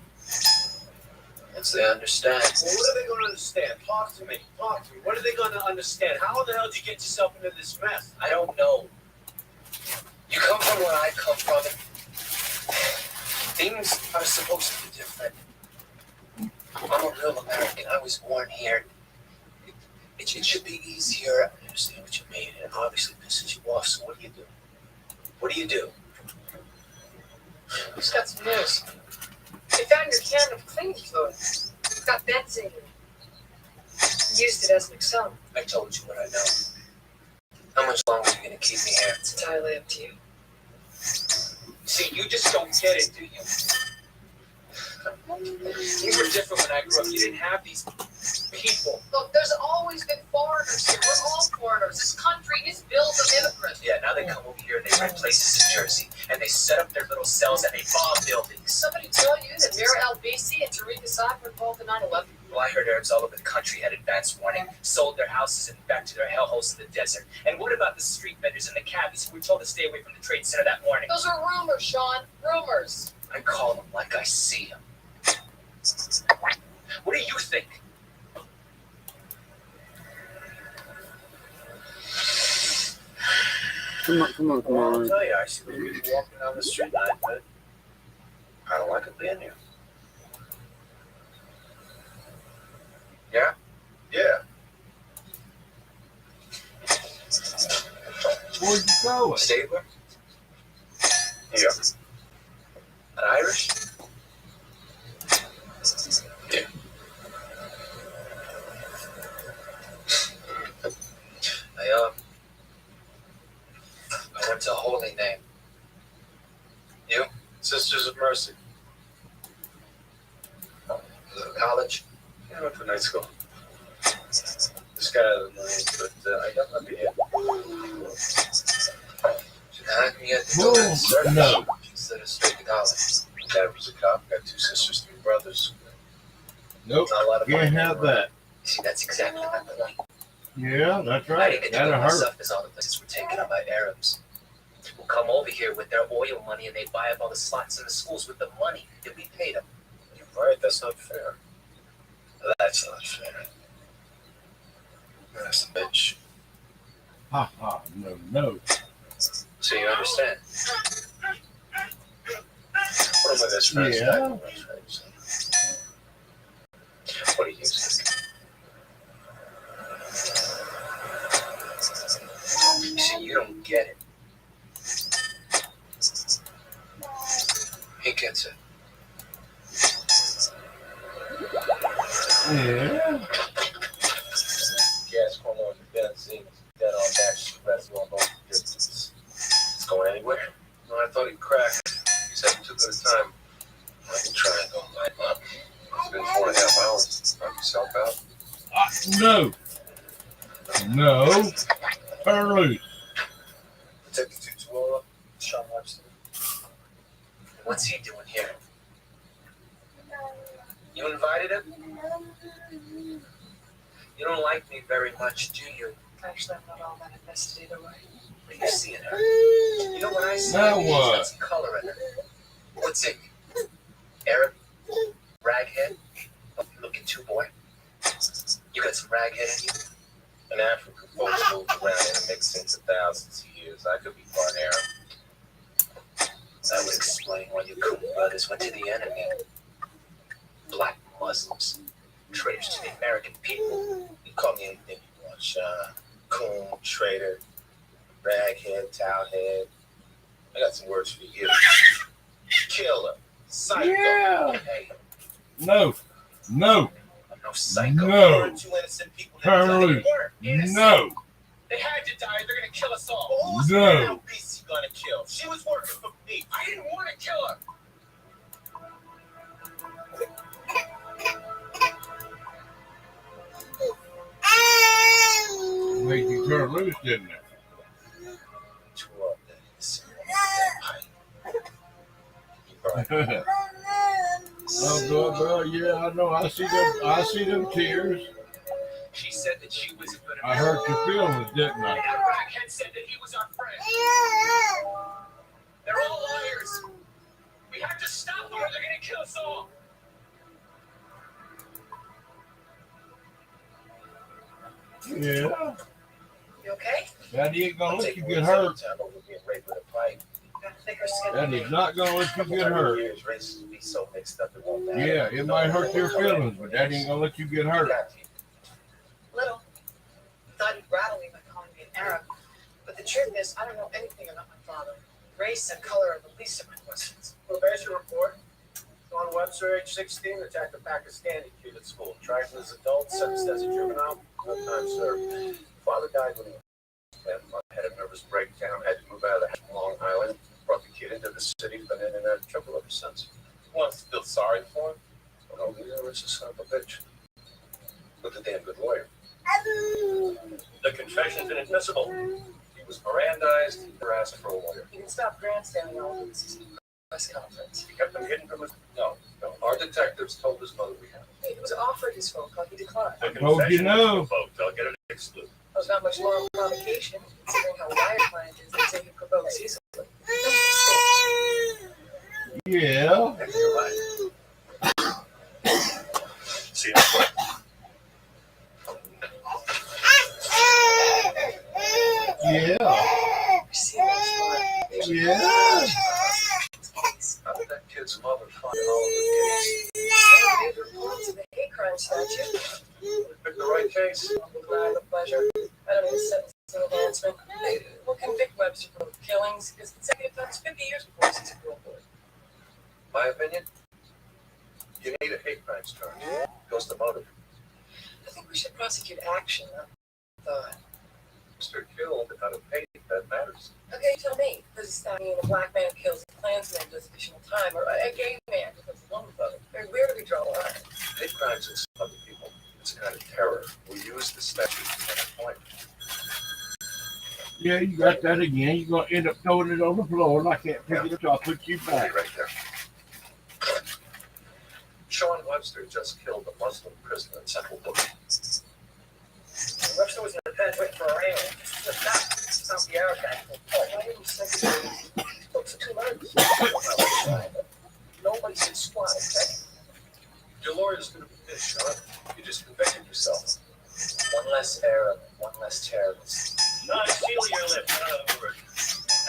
Once they understand. Well, what are they gonna understand? Talk to me. Talk to me. What are they gonna understand? How the hell did you get yourself into this mess? I don't know. You come from where I come from. Things are supposed to be different. I'm a real American. I was born here. It should be easier. I understand what you mean. It obviously pisses you off. So what do you do? What do you do? Who's got some news? They found your can of cleaning fluid. It's got benzene in it. Used it as an accelerant. I told you what I know. How much longer are you gonna keep me here? It's entirely up to you. See, you just don't get it, do you? You were different when I grew up. You didn't have these people. Look, there's always been foreigners here. We're all foreigners. This country is built of immigrants. Yeah, now they come over here and they rent places in Jersey and they set up their little cells and they bomb buildings. Did somebody tell you that Mira Albisi and Tariq Assad were involved in 9/11? Well, I heard Arabs all over the country had advance warning, sold their houses and back to their hellholes in the desert. And what about the street vendors and the cabbies who were told to stay away from the trade center that morning? Those are rumors, Sean. Rumors. I call them like I see them. What do you think? Come on. I'll tell you, I see the people walking down the street at night, but I don't like it being here. Yeah? Yeah. Where'd you go? Stabler? Yeah. An Irish? Yeah. I went to Holy Name. You? Sisters of Mercy. You go to college? Yeah, I went to night school. This guy doesn't know me, but I got my BA. How come you had to go to service No. instead of straight to college? My dad was a cop, got 2 sisters, 3 brothers. Nope. Not a lot of Can't money. have that. See, that's exactly my point. Yeah, that's I right. didn't get to That'll go hurt. myself because all the places were taken up by Arabs. Who come over here with their oil money and they buy up all the slots in the schools with the money that we paid them. You're right, that's not fair. That's not fair. That's a bitch. Ha. No. So you understand? One of my best friends Yeah. died. What do you think? See, you don't get it. He gets it. Yeah. Gas corner with the benzene. Dead on back. Rest won't go. It's going anywhere. No, I thought he'd crack. He's having too good a time. I can try and go light him up. It's been 4.5 hours. Knock yourself out. No. Turn loose. Detective Tutuola, Sean Webster. What's he doing here? You invited him? You don't like me very much, do you? Actually, I'm not all that invested either way. What do you see in her? You know what I see? Now She's what? got some color in her. What's in you? Arab? Raghead? Looking too, boy. You got some raghead in you? In Africa, folks moved around and mixed into thousands of years. I could be part Arab. That would explain why your Coon brothers went to the enemy. Black Muslims, traitors to the American people. You call me anything you want, Sean. Coon, traitor, raghead, towelhead. I got some words for you. Killer, psycho. Yeah. Hey, No. I'm no psycho. No. There were 2 innocent people that Turn died. loose. They weren't innocent. No. They had to die. They're gonna kill us all. Well, who's No. Mira Albisi gonna kill? She was working for me. I didn't want to kill her. Made you turn loose, didn't it? Oh, girl, yeah, I know. I see them tears. She's said that she was a good I hurt your feelings, didn't I? That crackhead said that he was our friend. They're all liars. We have to stop them or they're going to kill us all. Yeah. You okay? Daddy ain't gonna let you get hurt. Daddy's not gonna let you get hurt. Yeah, it might hurt your feelings, but Daddy ain't gonna let you get hurt. Little. Thought he'd rattle me by calling me an Arab. But the truth is, I don't know anything about my father. Race and color are the least of my questions. Probation report. John Webster, age 16, attacked a Pakistani kid at school. Tried as an adult, sentenced as a juvenile, no time served. Father died when he was 10. Had a nervous breakdown, had to move out of the Long Island. Brought the kid into the city, been in and out of trouble ever since. Wants to feel sorry for him? Well, no, he's a son of a bitch. But a damn good lawyer. The confession's inadmissible. He was Mirandized, he never asked for a lawyer. You can stop grandstanding all of this press conference. He kept them hidden from us. No. Our detectives told his mother we had him. He was offered his phone call. He declined. I told you no. I'll get it excluded. There's not much more provocation, considering how wire client is. They say he provokes easily. Yeah. Maybe you're right. See you next week. Yeah. Yeah. How did that kid's mother find all of the case? Made reports of the hate crime statute. We picked the right case. I'm glad, a pleasure. I don't need a sentencing enhancement. We'll convict Webster for killings because consecutive offense 50 years before he's a parole board. My opinion, you need a hate crimes charge. Goes to motive. I think we should prosecute action, not thought. Mr. killed out of hate, that matters. Okay, tell me. Does it stop me when a black man kills a Klansman does additional time, or a gay man becomes a homophobe? Where do we draw the line? Hate crimes is other people. It's a kind of terror. We use the statute to make a point. Yeah, you got that again. You're gonna end up throwing it on the floor, and I can't pick it up, so I'll put you back. Right there. Sean Webster just killed a Muslim prisoner in Central Booking. Webster was in the pen waiting for our alien. Just stop the Arab guy. Oh, why didn't you say spoke for 2 months? Nobody said squat, okay? Your lawyer's gonna be pissed, Sean. You just convicted yourself. One less Arab, one less terrorist. Non-seal your lip, none of the word.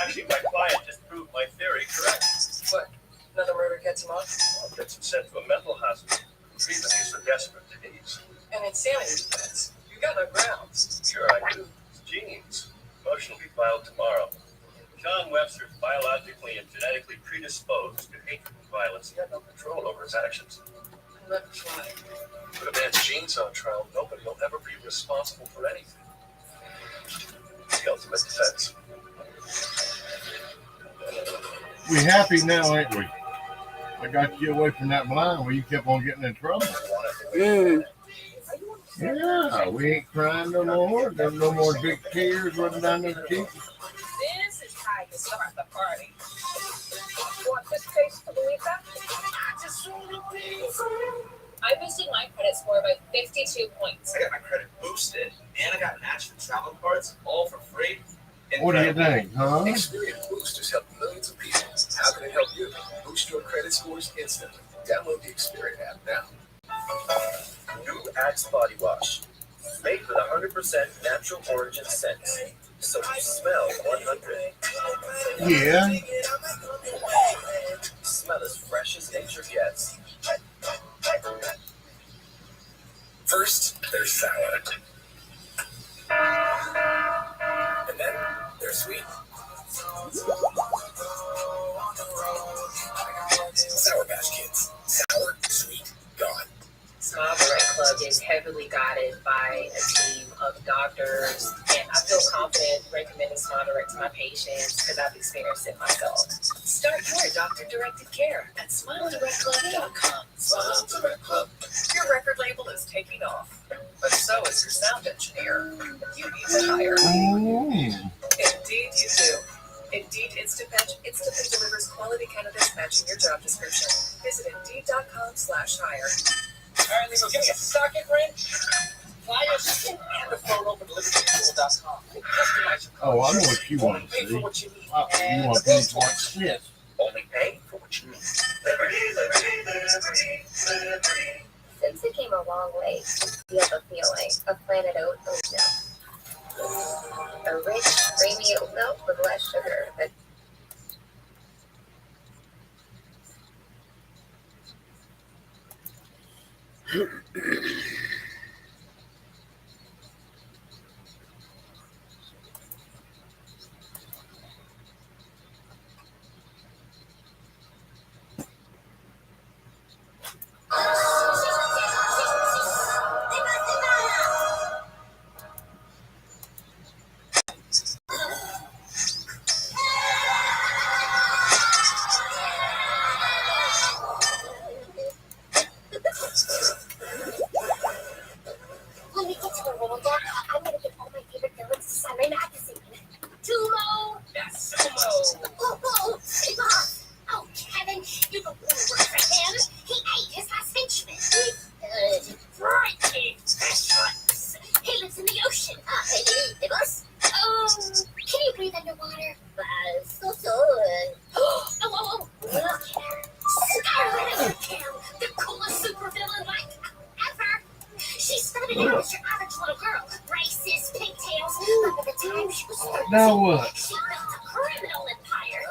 Actually, my client just proved my theory correct. What? Another murder gets him off? Well, gets him sent to a mental hospital. Treatment he's so desperate to ease. An insanity defense. You got no grounds. Sure I do. It's genes. Motion will be filed tomorrow. John Webster is biologically and genetically predisposed to hatred and violence. He had no control over his actions. Never tried. Put a man's genes on trial, nobody will ever be responsible for anything. It's the ultimate defense. We happy now, ain't we? I got you away from that blind where you kept on getting in trouble. Yeah, we ain't crying no more. There's no more big tears running down those cheeks. This is how you start the party. Want this case for the weekend? I boosted my credit score by 52 points. I got my credit boosted, and I got matched for travel cards, all for free. What do you think, huh? Experience Boosters help millions of people. How can it help you? Boost your credit scores instantly. Download the Experian app now. New Axe Body Wash. Made with 100% natural origin scents. So you smell 100. Yeah. Smell as fresh as nature gets. First, there's sour. And then there's sweet. Sour Patch Kids. Sour, sweet, gone. Smile Direct Club is heavily guided by a team of doctors, and I feel confident recommending Smile Direct to my patients because I've experienced it myself. Start your doctor-directed care at SmileDirectClub.com. Smile Direct Club. Your record label is taking off, but so is your sound engineer. You need to hire. Mm. Indeed, you do. Indeed Instant Match instantly delivers quality candidates matching your job description. Visit Indeed.com/hire. All right, Leo, give me a socket wrench. flyers, and a photo over to libertypool.com. Customize your Oh, I know what you want to pay see. for what you need. You want to watch this. Only pay for what you need. Since it came a long way, you have a feeling of Planet Oat oatmeal. A rich, creamy oat milk with less sugar, but when we get to Miranda, I'm gonna get all my favorite villains to sign my magazine. Tumo! Yes, Sumo! Oh, hey, Bob! Oh, Kevin, you don't want to work for him. He ate his last henchman. He's frightening. He lives in the ocean. Hey, boss. Can you breathe underwater? So. Oh, look at her. Scarlet Overkill, the coolest supervillain like ever. She started out as your average little girl, racist, pigtails, but by the time she was 13, Now what? she built a criminal empire.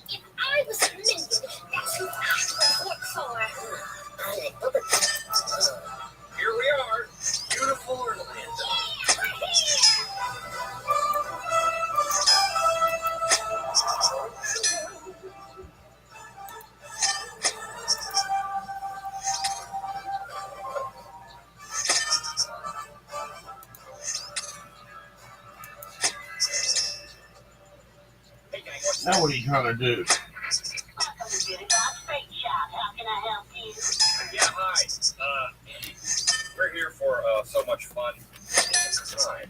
If I was a minion, that's who I would work for. Here we are, Unicorn Land. Yeah, we're here! Now what are you trying to do? Yeah, hi. We're here for so much fun. It's time.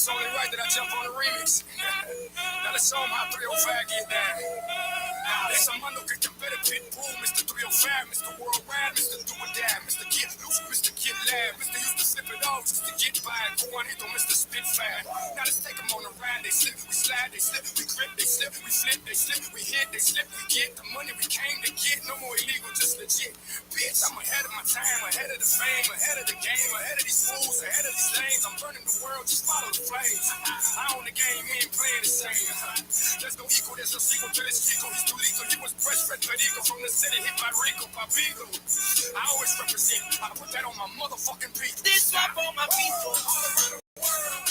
it's only right that I jump on the remix. Now let's show 'em how 305 get down. It's a mando que compete Pitbull, Mr. 305, Mr. Worldwide, Mr. Do or Die, Mr. Get Loose, Mr. Get Loud, Mr. Used to slip it off just to get by. Juanito, Mr. Spitfire. Now let's take 'em on a ride. They slip, we slide, they slip, we grip, they slip, we flip, they slip, we hit, they slip, we get the money we came to get. No more illegal, just legit. Bitch, I'm ahead of my time, ahead of the fame, ahead of the game, ahead of these fools, ahead of these lanes. I'm burning the world, just follow the flames. I own the game, we ain't playing the same. There's no equal, there's no sequel to this Chico. He's too legal, he was breastfed Perico from the city, hit by Rico, Papigo. I always represent, I put that on my motherfucking beat. This one for my people all around the world.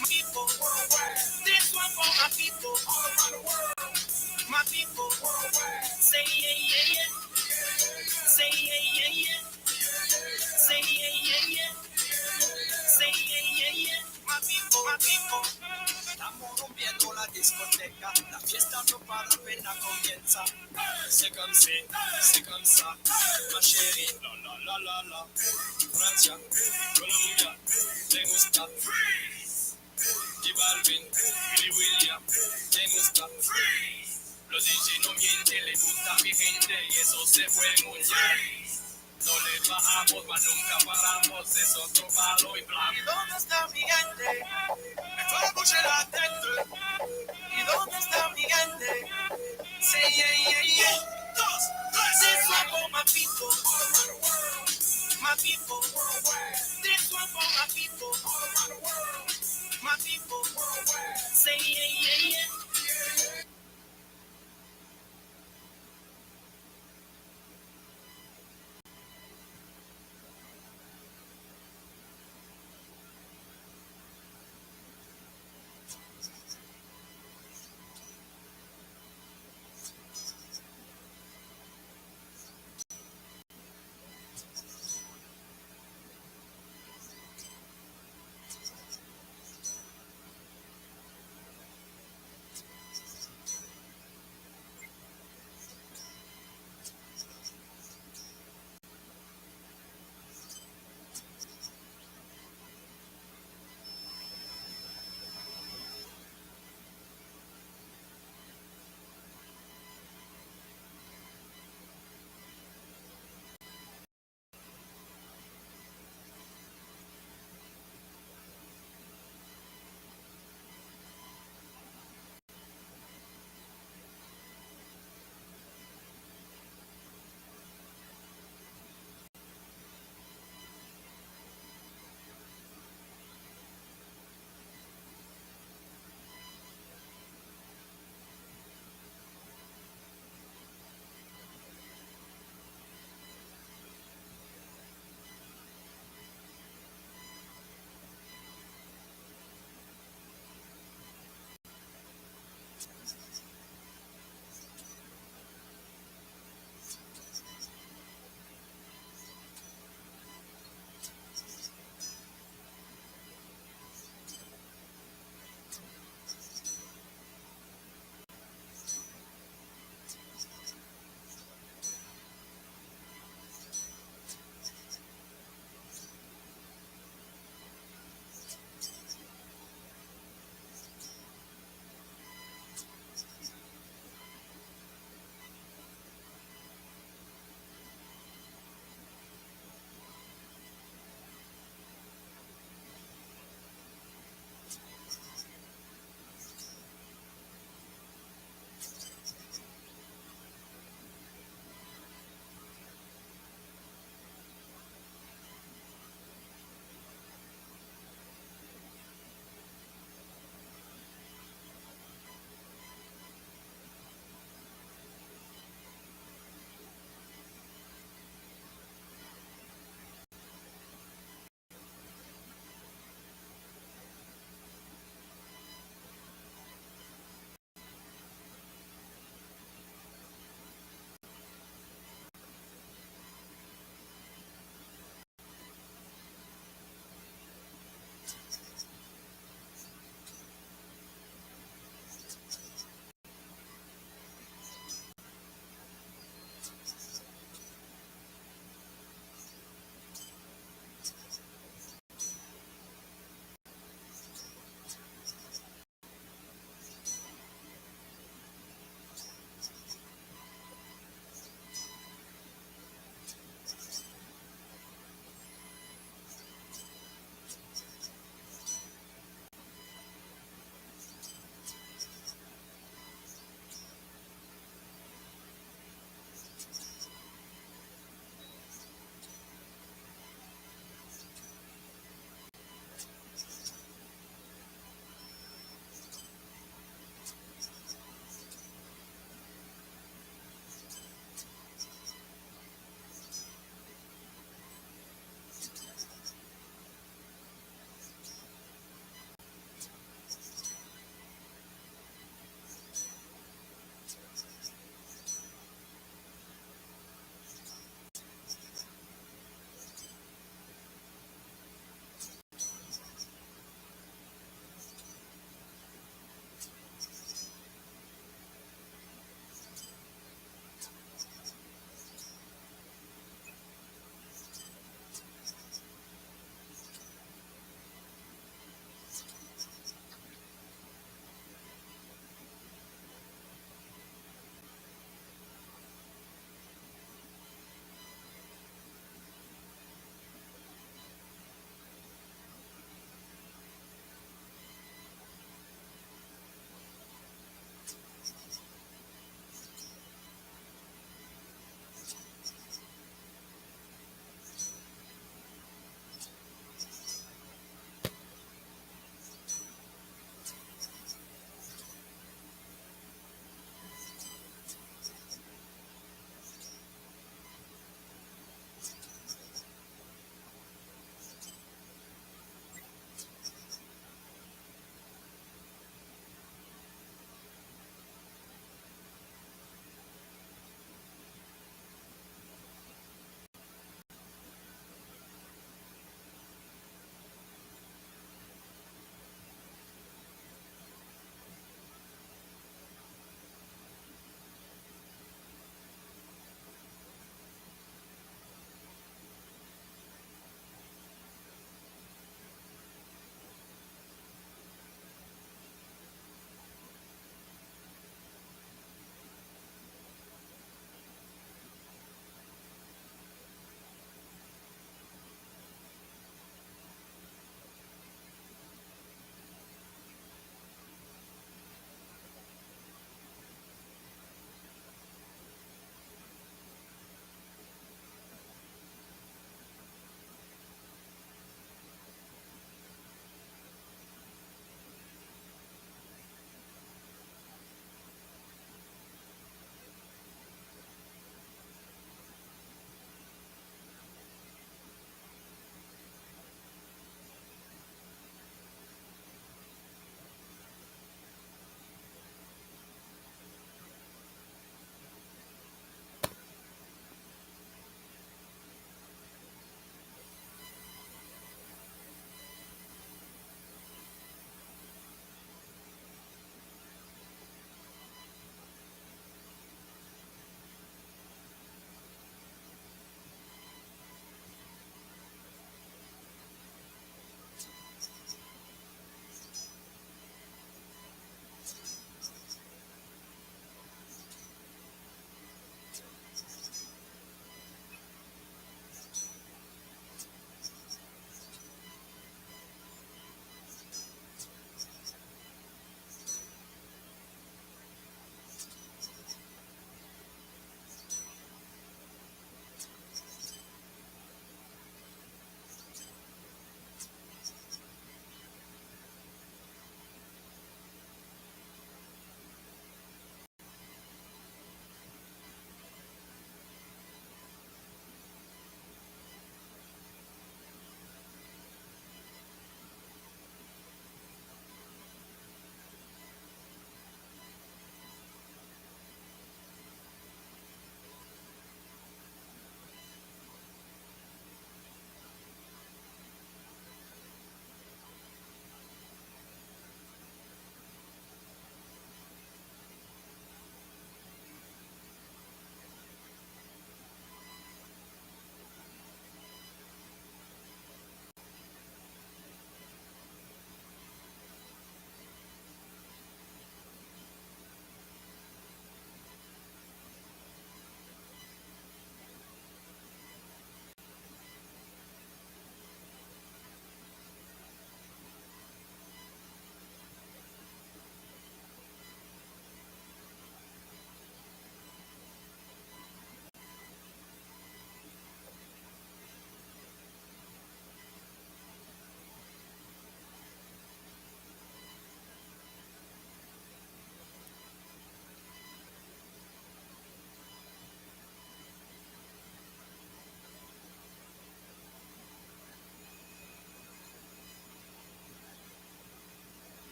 My people worldwide. This one for my people all around the world. My people worldwide. Say yeah, yeah, yeah. Say yeah, yeah, yeah. Say yeah, yeah, yeah. Say yeah, yeah, yeah. My people, my people. Estamos rompiendo la discoteca, la fiesta no para apenas comienza. C'est comme ça, ma chérie, la la la la la. Francia, Colombia, te gusta freeze. J Balvin, Willy William, te gusta freeze. Los DJ no mienten, le gusta a mi gente y eso se fue muy bien. No le bajamos, mas nunca paramos, es otro palo y blanco. ¿Y dónde está mi gente? Me fue a bouger la tête. ¿Y dónde está mi gente? Say yeah, yeah, yeah. Dos, tres. This one for my people all around the world. My people worldwide. This one for my people all around the world. My people worldwide. Say yeah, yeah, yeah.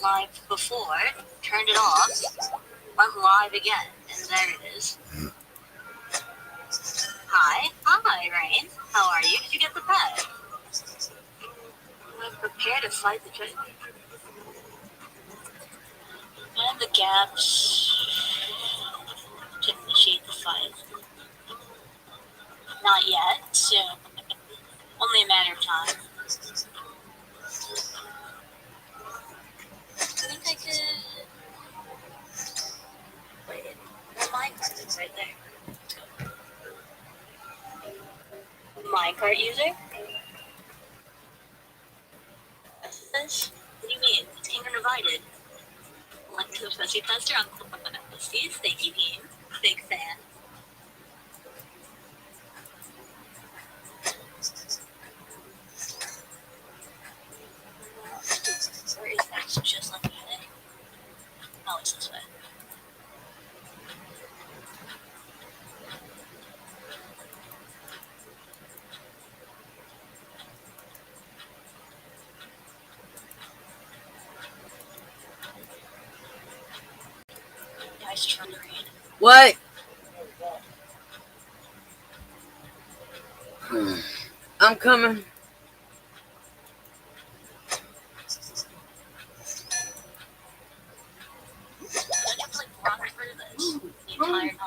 live before, turned it off, went live again, and there it is. Hi, Rain. How are you? Did you get the pet? I'm prepared to fight the dragon. And the gaps to initiate the fight. Not yet, soon. Only a matter of time. I think I could. Wait, the minecart is right there. Minecart user? What do you mean? Ping uninvited. Link to the Pussy Tester on Pussies. Thank you, Dean. Big fan. Where is that? Just looking at it. Oh, it's this way. Nice try, Rain. What? I'm coming. I just like run through this the entire time.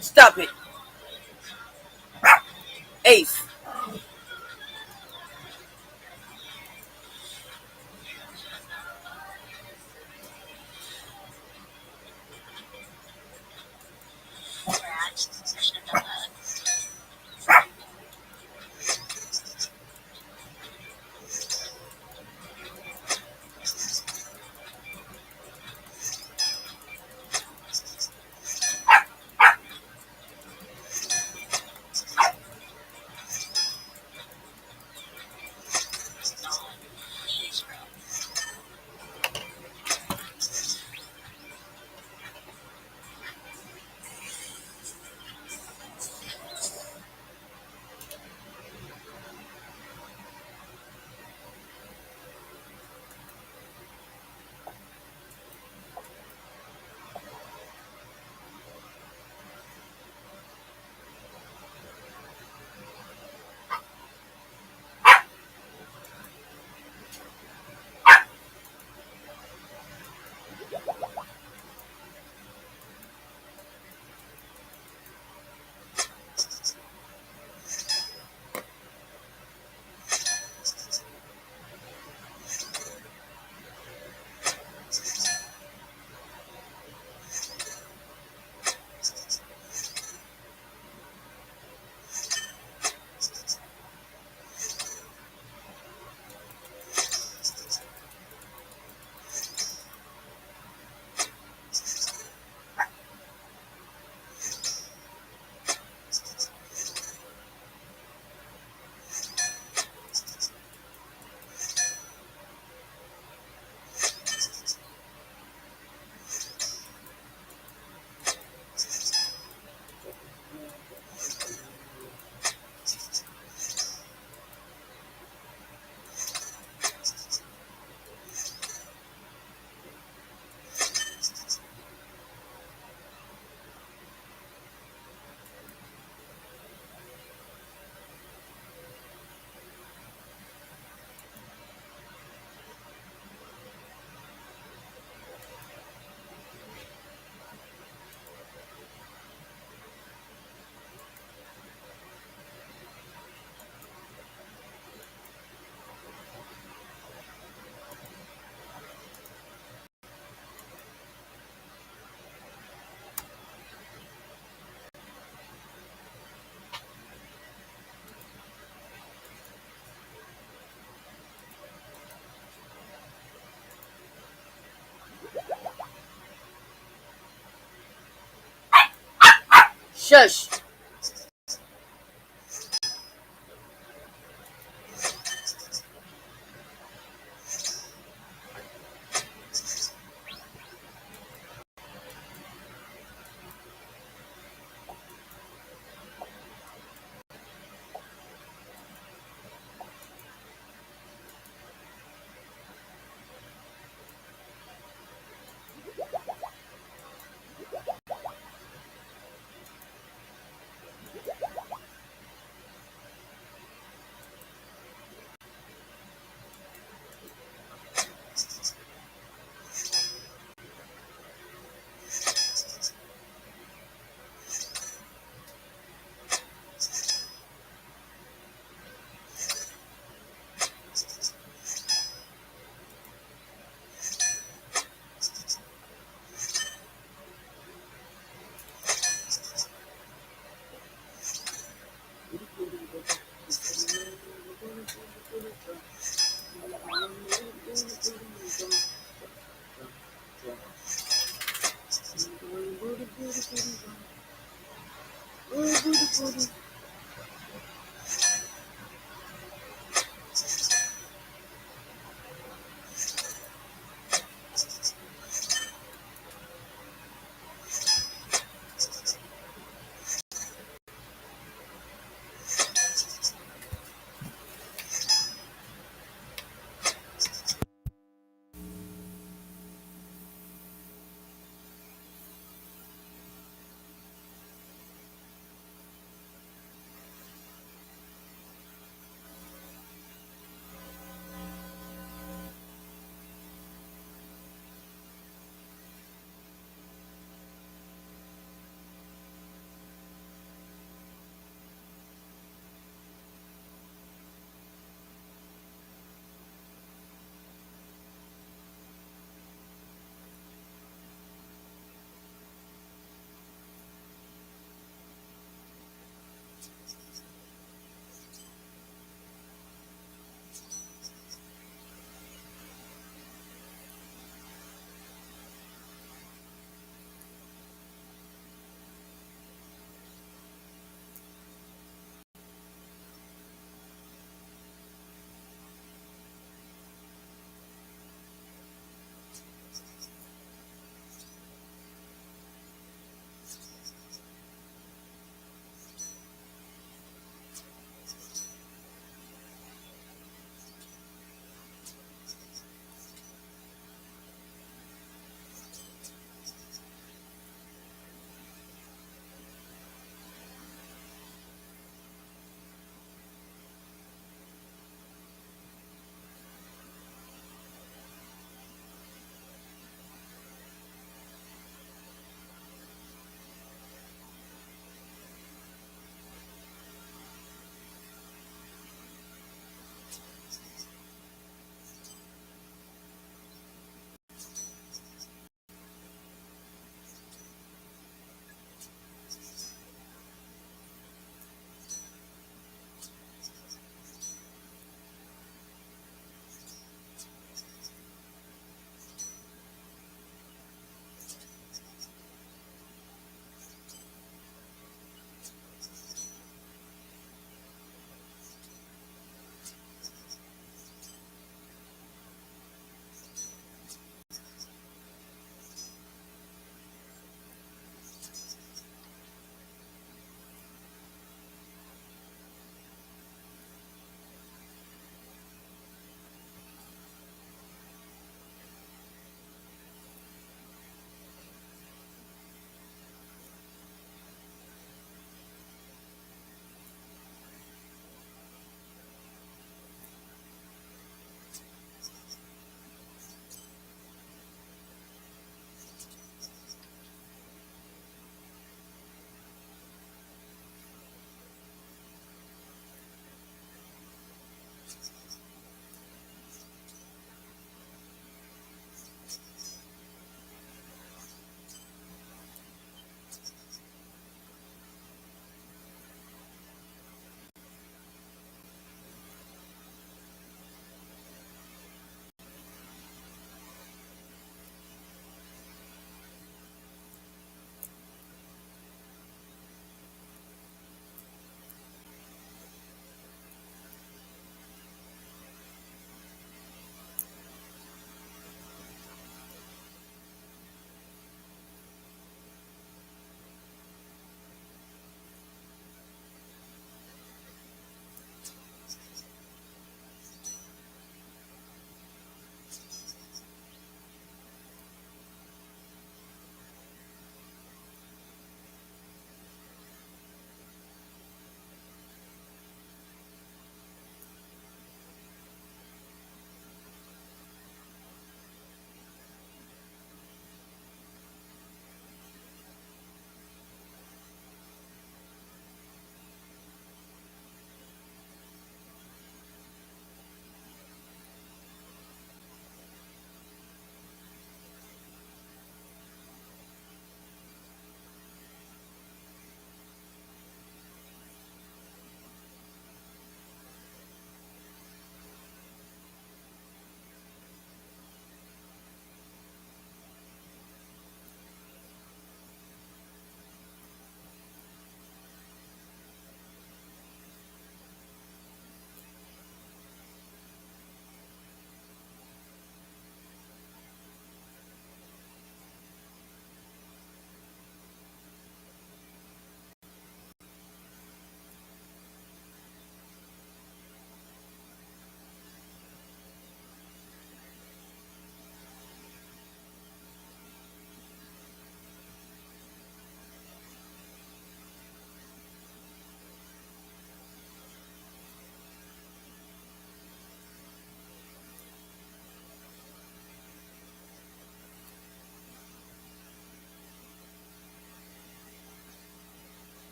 Stop it. Ace. Shush.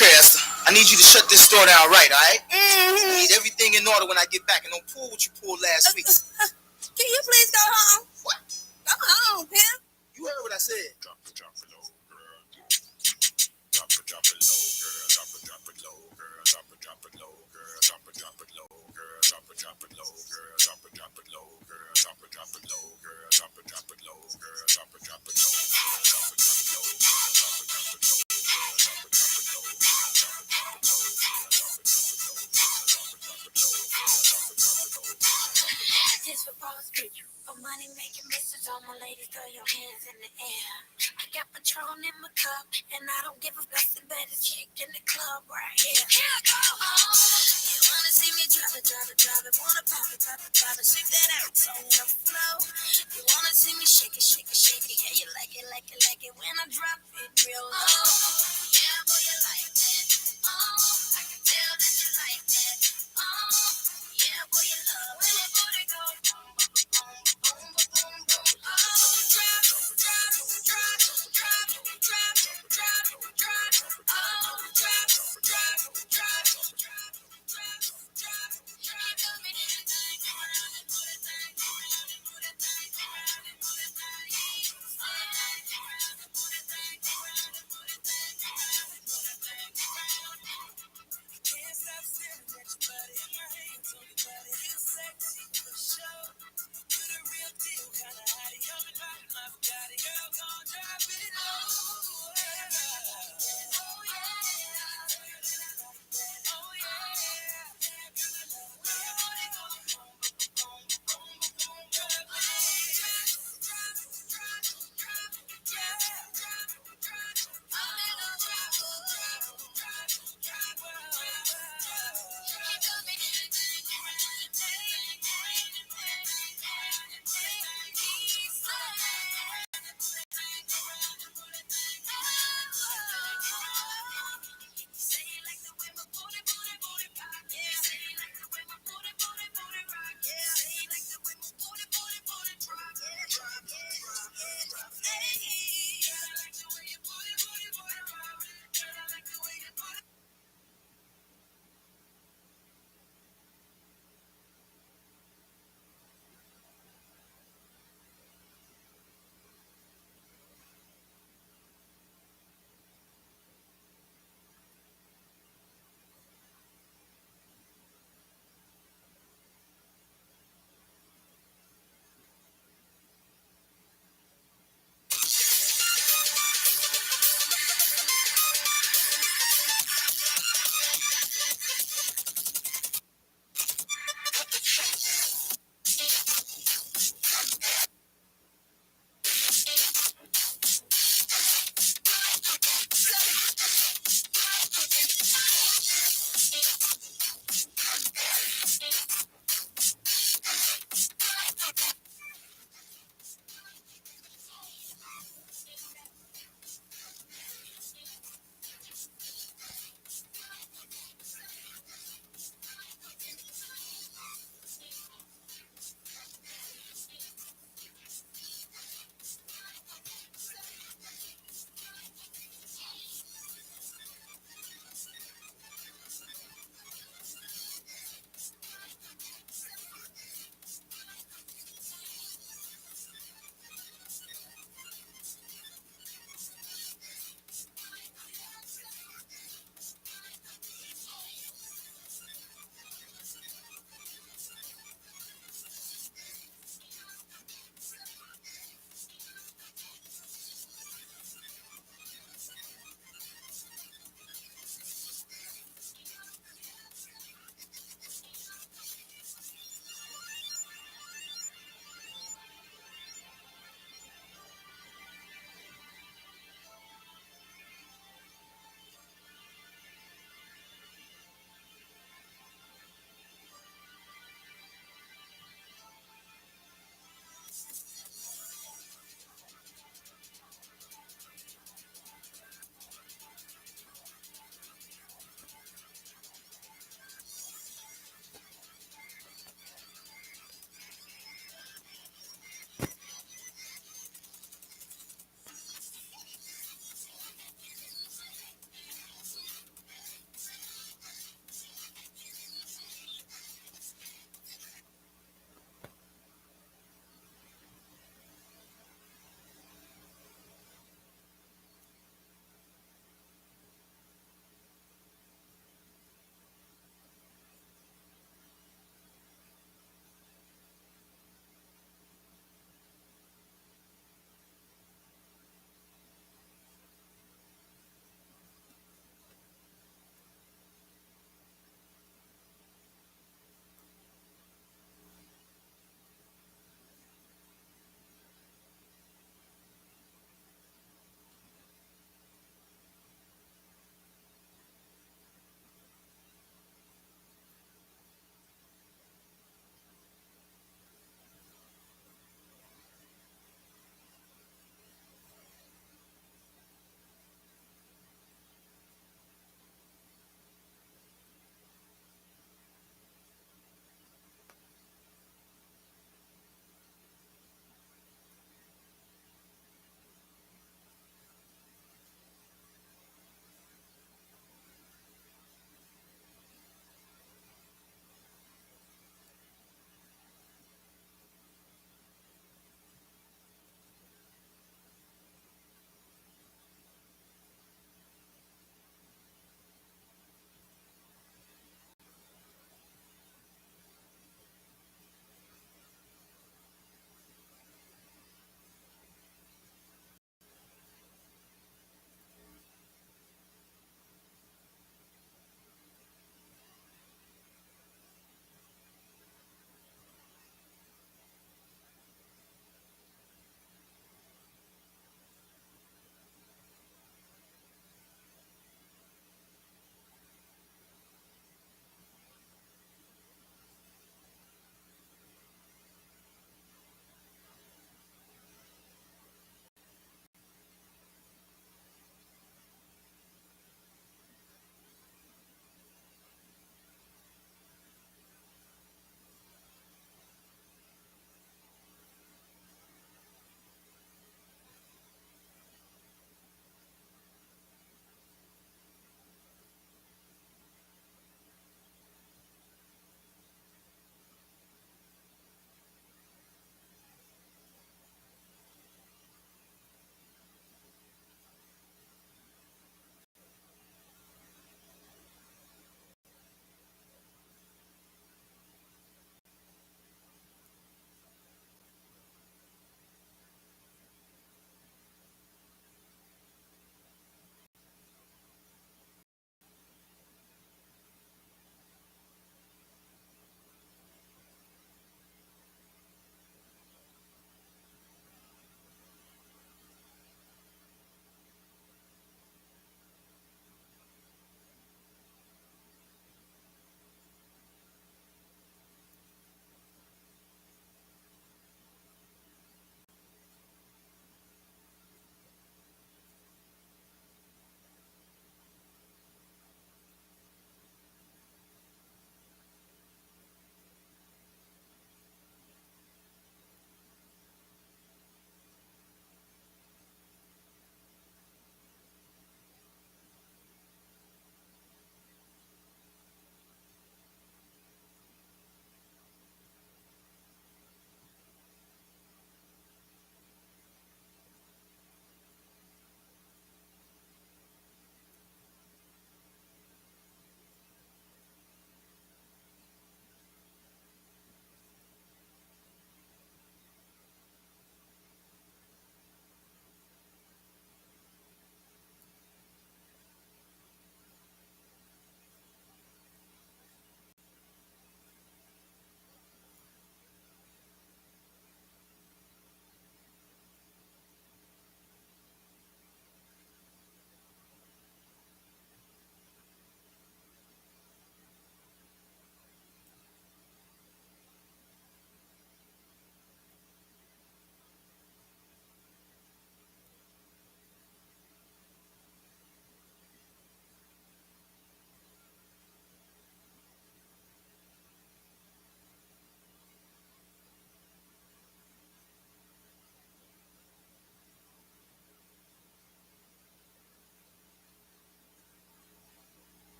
here, Esther. I need you to shut this store down right, all right? I need everything in order when I get back, and don't pull what you pulled last week. Can you please go home? What? Go home, pimp. You heard what I said. Drop it low, girl. Drop it low, girl. Drop it low, girl. Drop it low, girl. Drop it low, girl. Drop it low, girl. Drop it low, girl. Drop it low, girl. Drop it low, girl. Drop it low, girl. Drop it low, girl. Drop it low, This for Wall Street, for money making misses. All my ladies, throw your hands in the air. I got Patron in my cup, and I don't give a fuck. The baddest chick in the club right here. Here I go. You wanna see me drop it, wanna pop it, shake that ass on the floor. You wanna see me shake it, yeah, you like it when I drop it real low. Yeah, boy, you like that. I can tell that you like that. Yeah, boy, you love when it booty go boom, boom, boom, boom, boom, boom. Drop.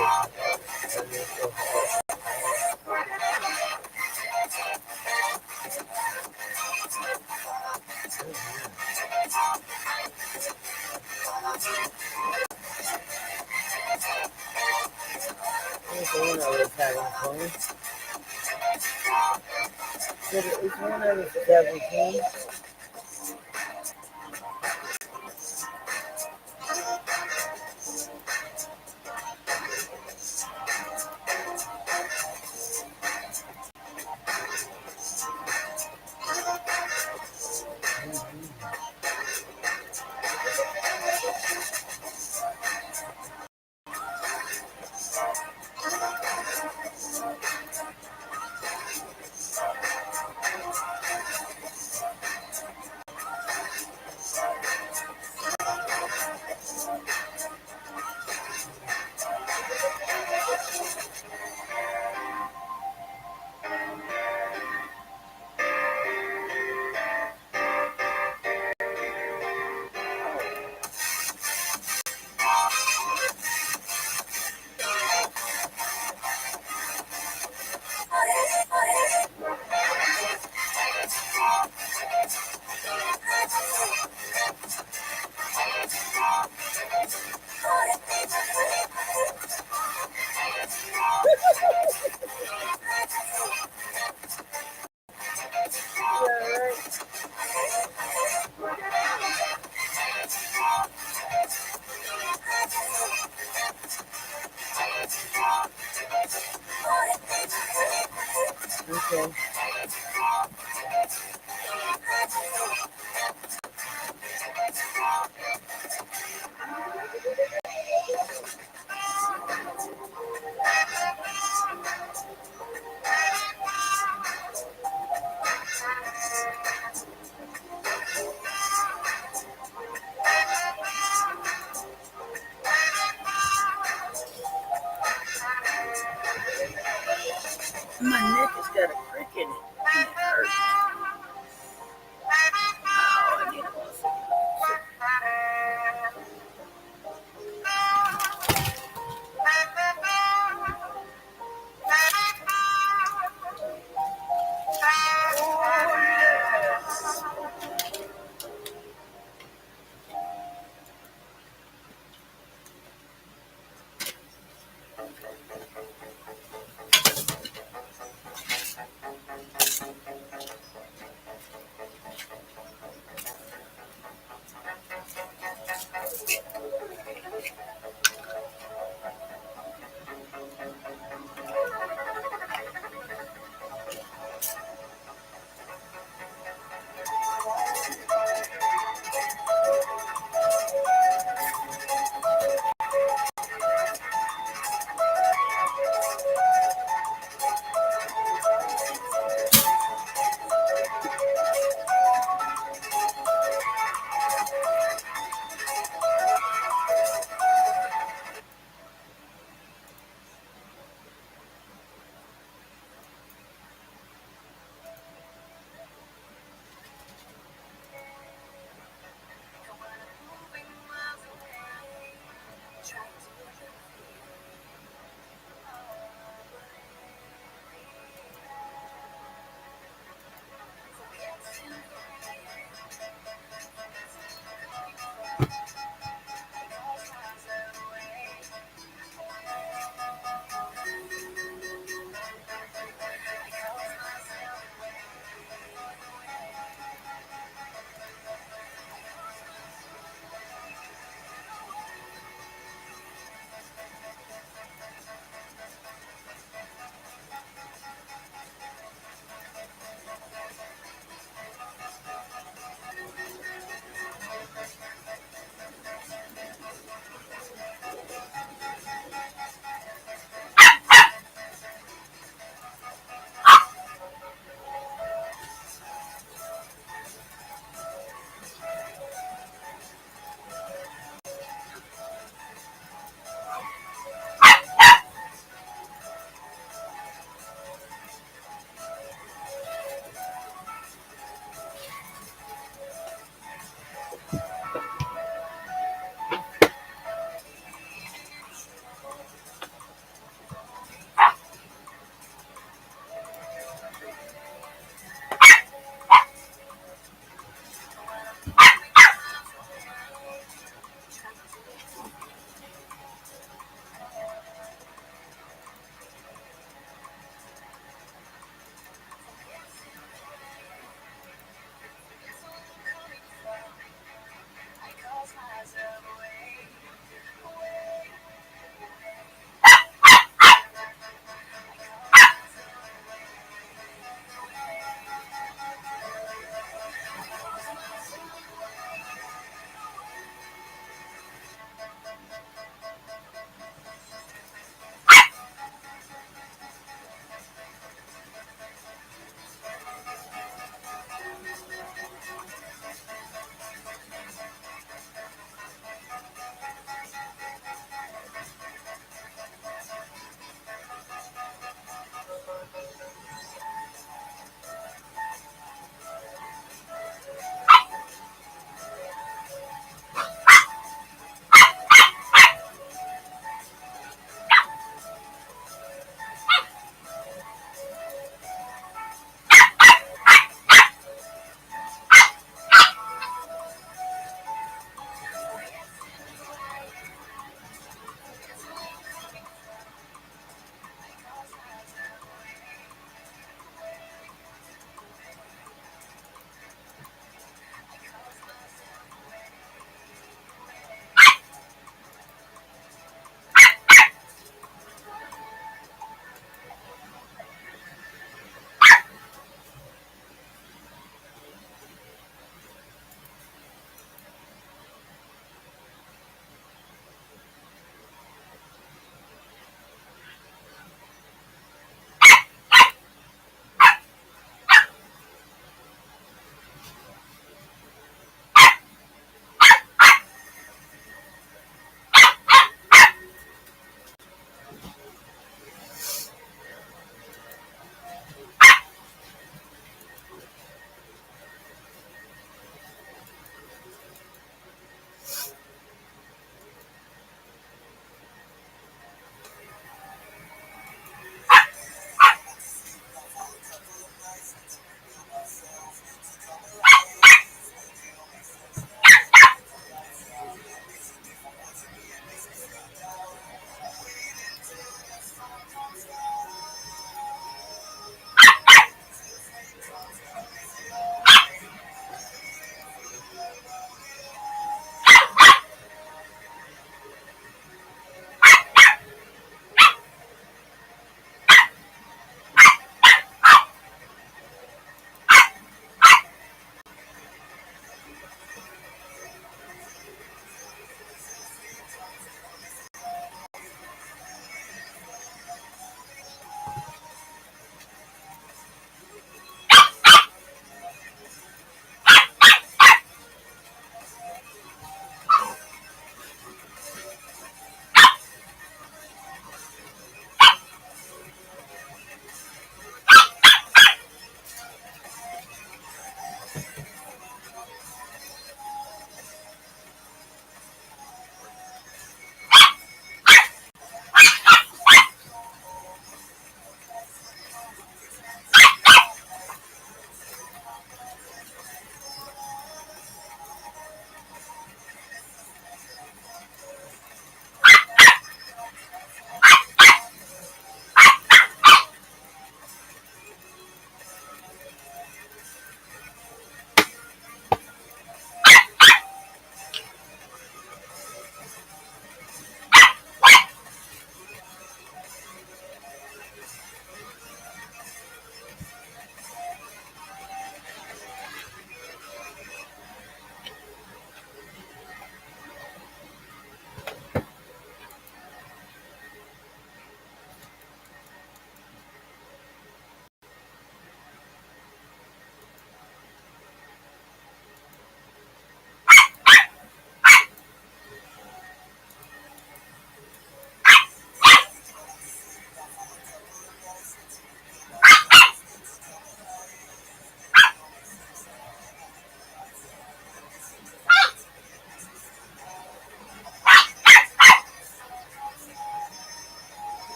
One of us having fun. It's one of us having fun. Okay. My neck has got a crick in it. And it hurts. Oh, I need to go sit.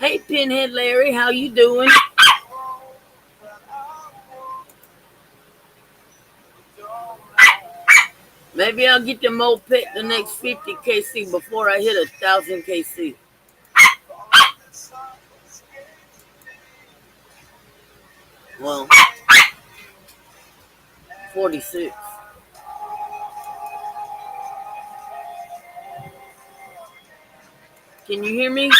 Hey, Pinhead Larry, how you doing? Maybe I'll get the moped the next 50 kc before I hit 1,000 kc. Well, 46. Can you hear me?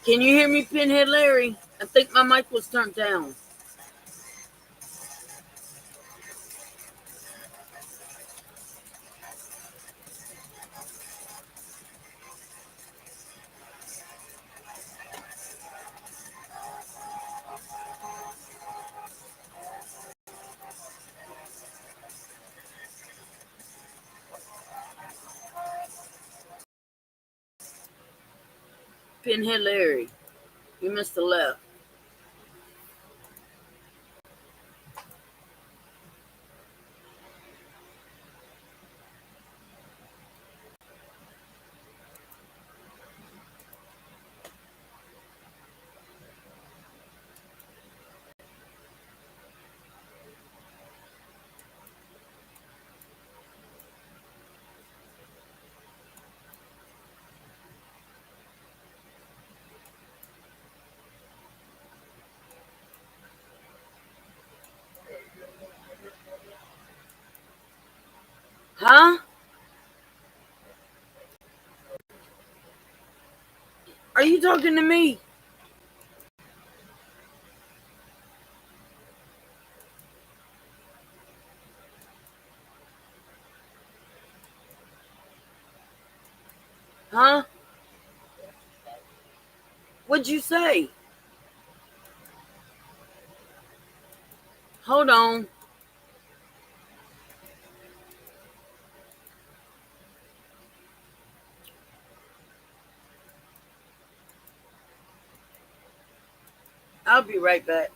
Can you hear me, Pinhead Larry? I think my mic was turned down. Pinhead Larry, you missed the left. Huh? Are you talking to me? Huh? What'd you say? Hold on. I'll be right back.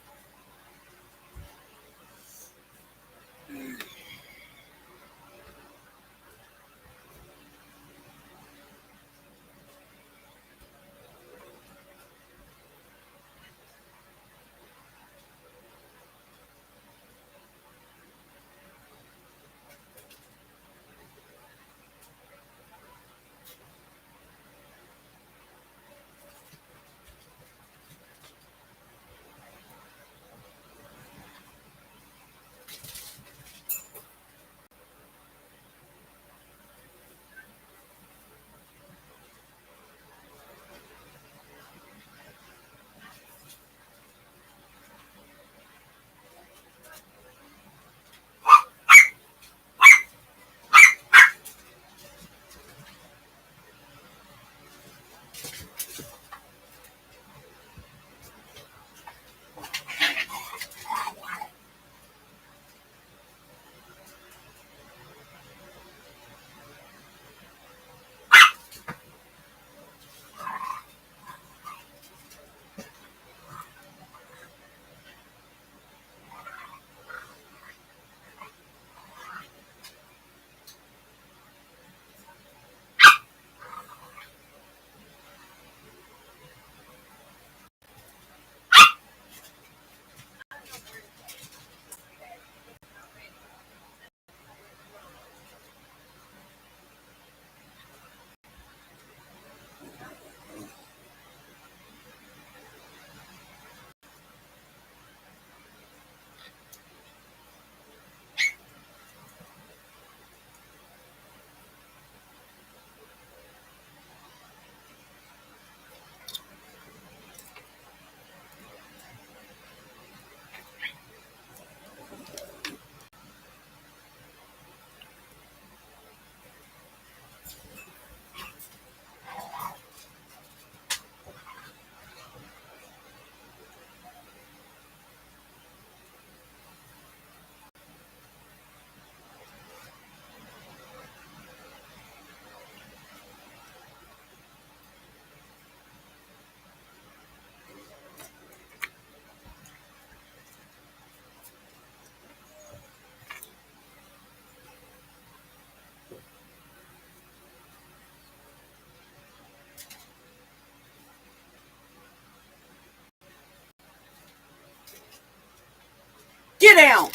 Get down!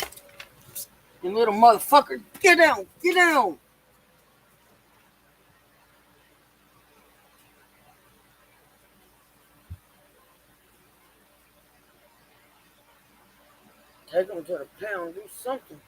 You little motherfucker, get down! Get down! Take them to the pound, do something.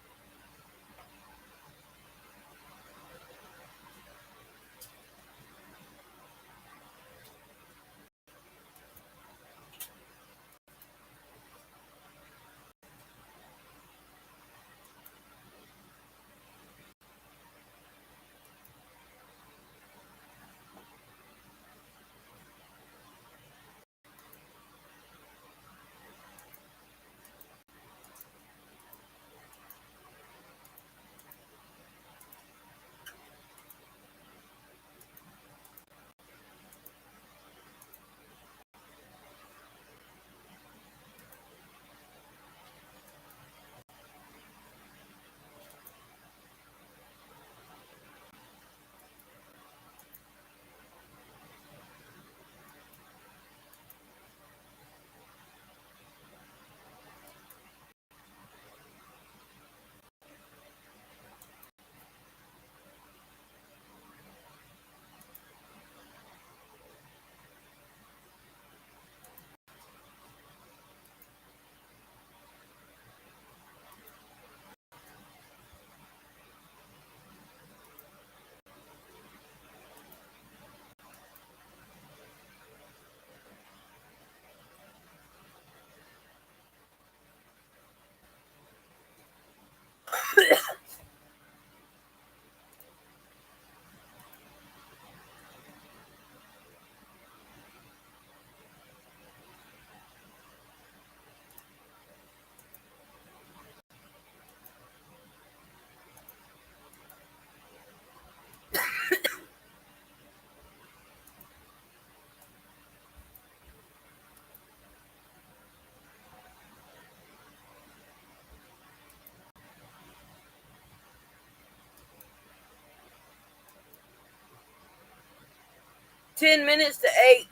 Ten minutes to 8.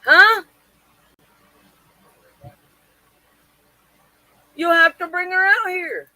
Huh? You'll have to bring her out here.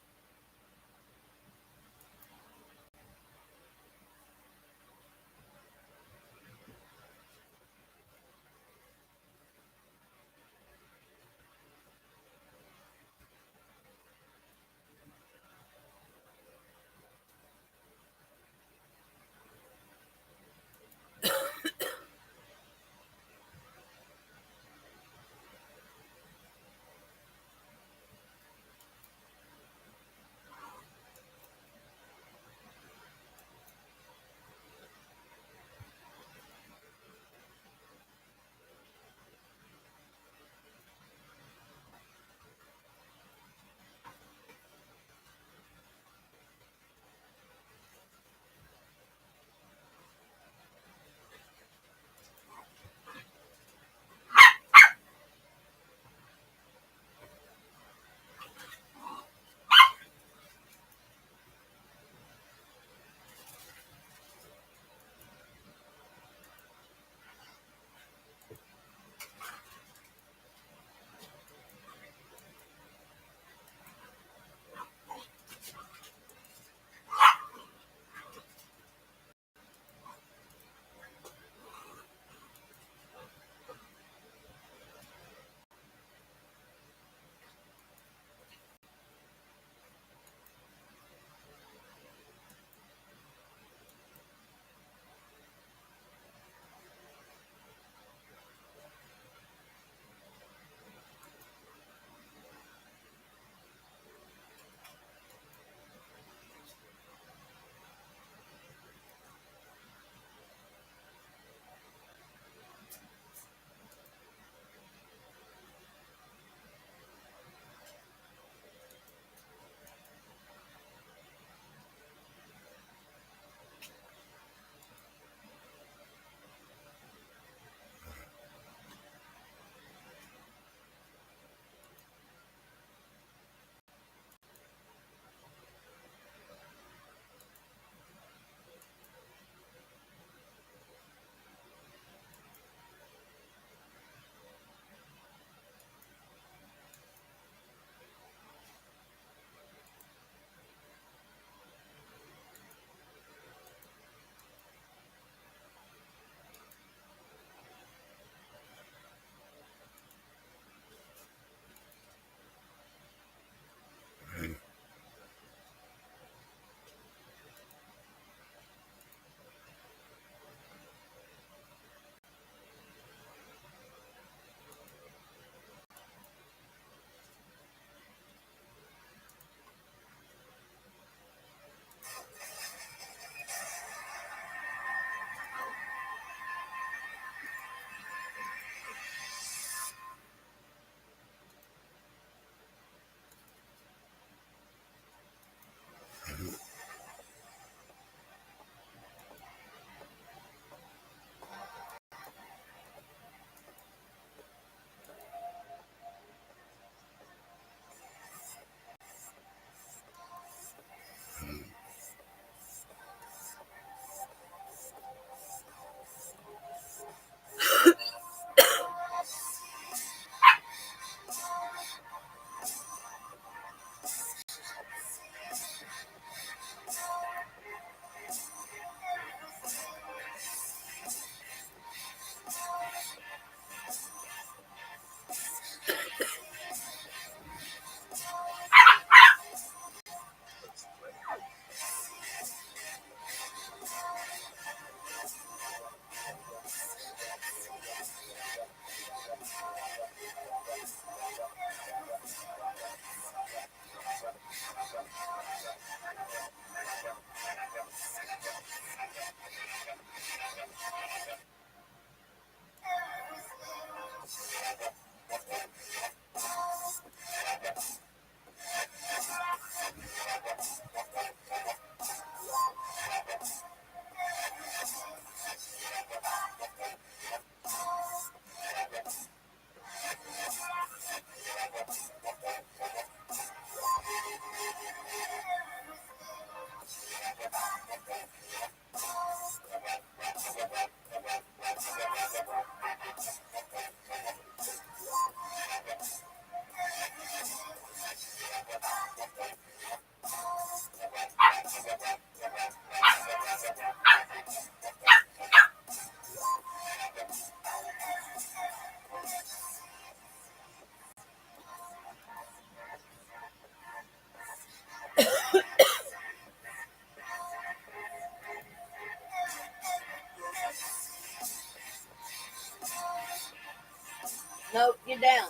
Nope, get down.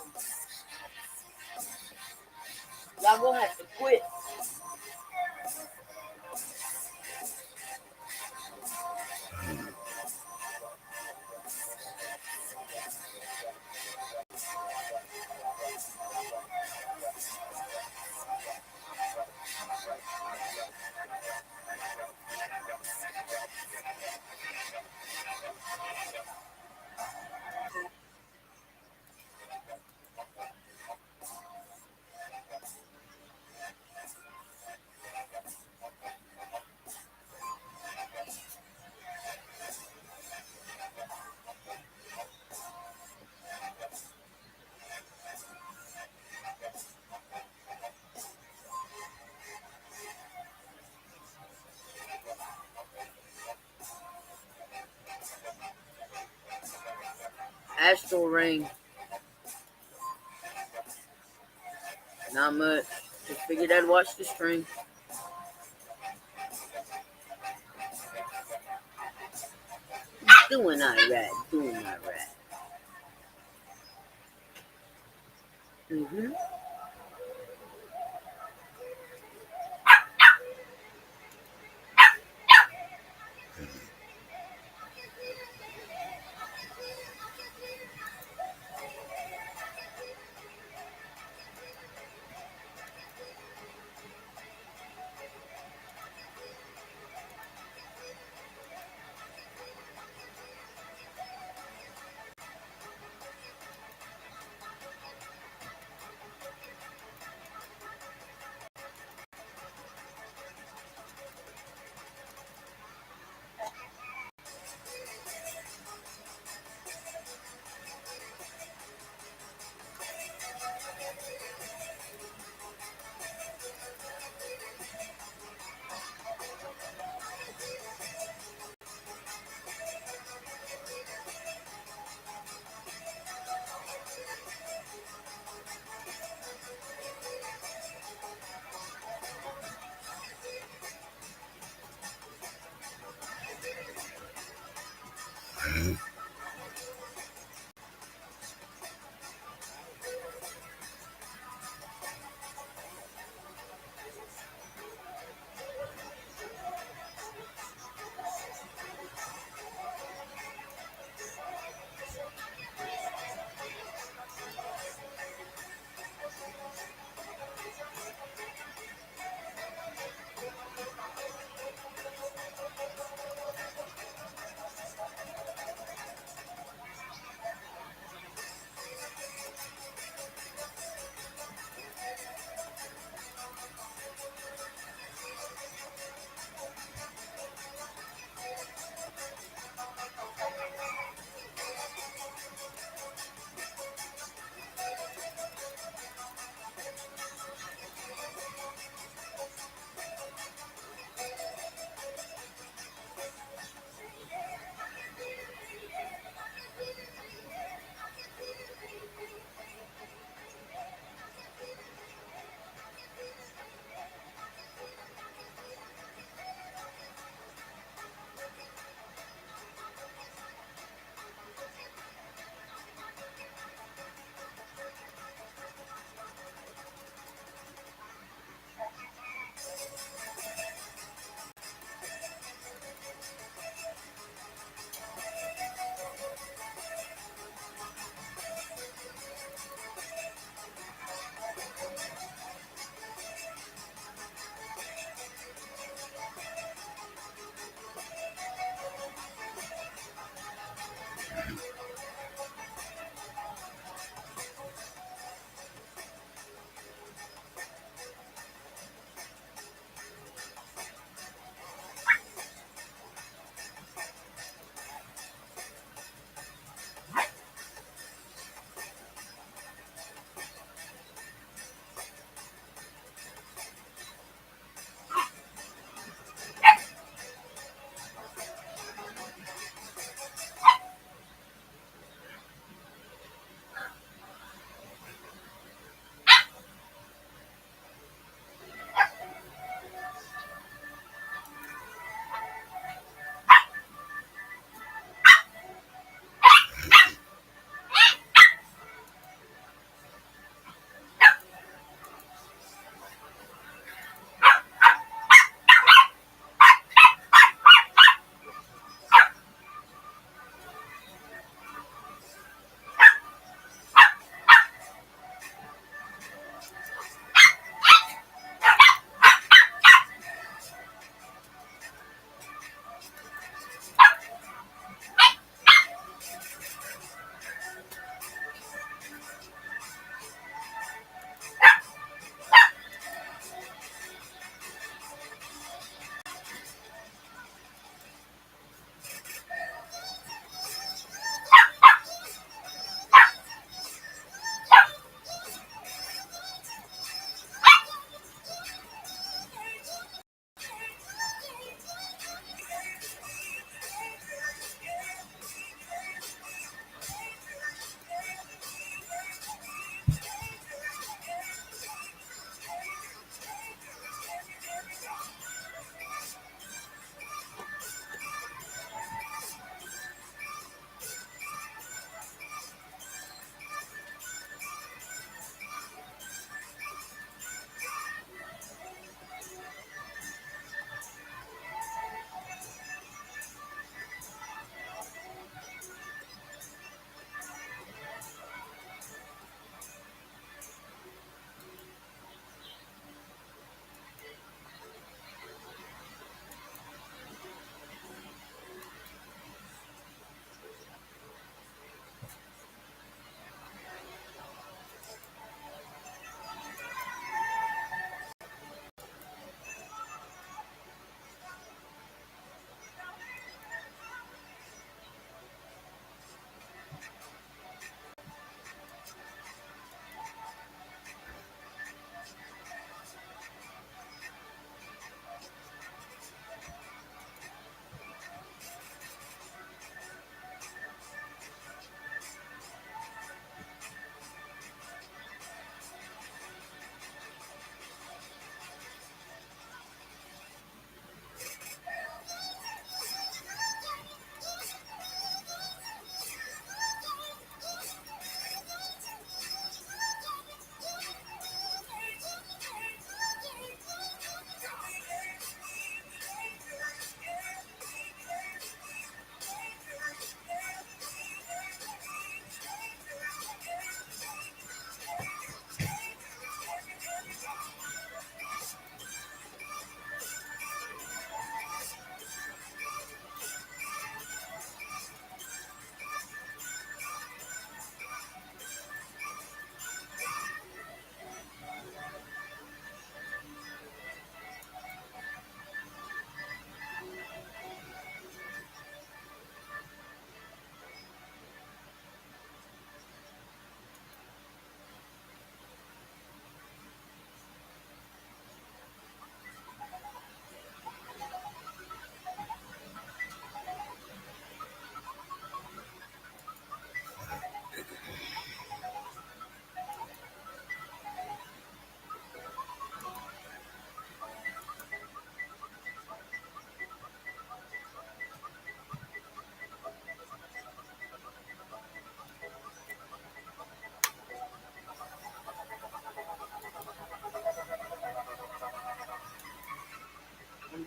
Y'all gonna have to quit. Astral ring. Not much. Just figured I'd watch the stream. Doing alright. Mm-hmm.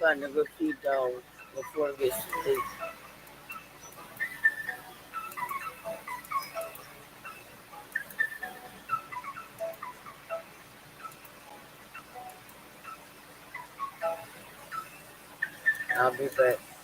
fun to go feed dogs before it gets sleep. I'll be back.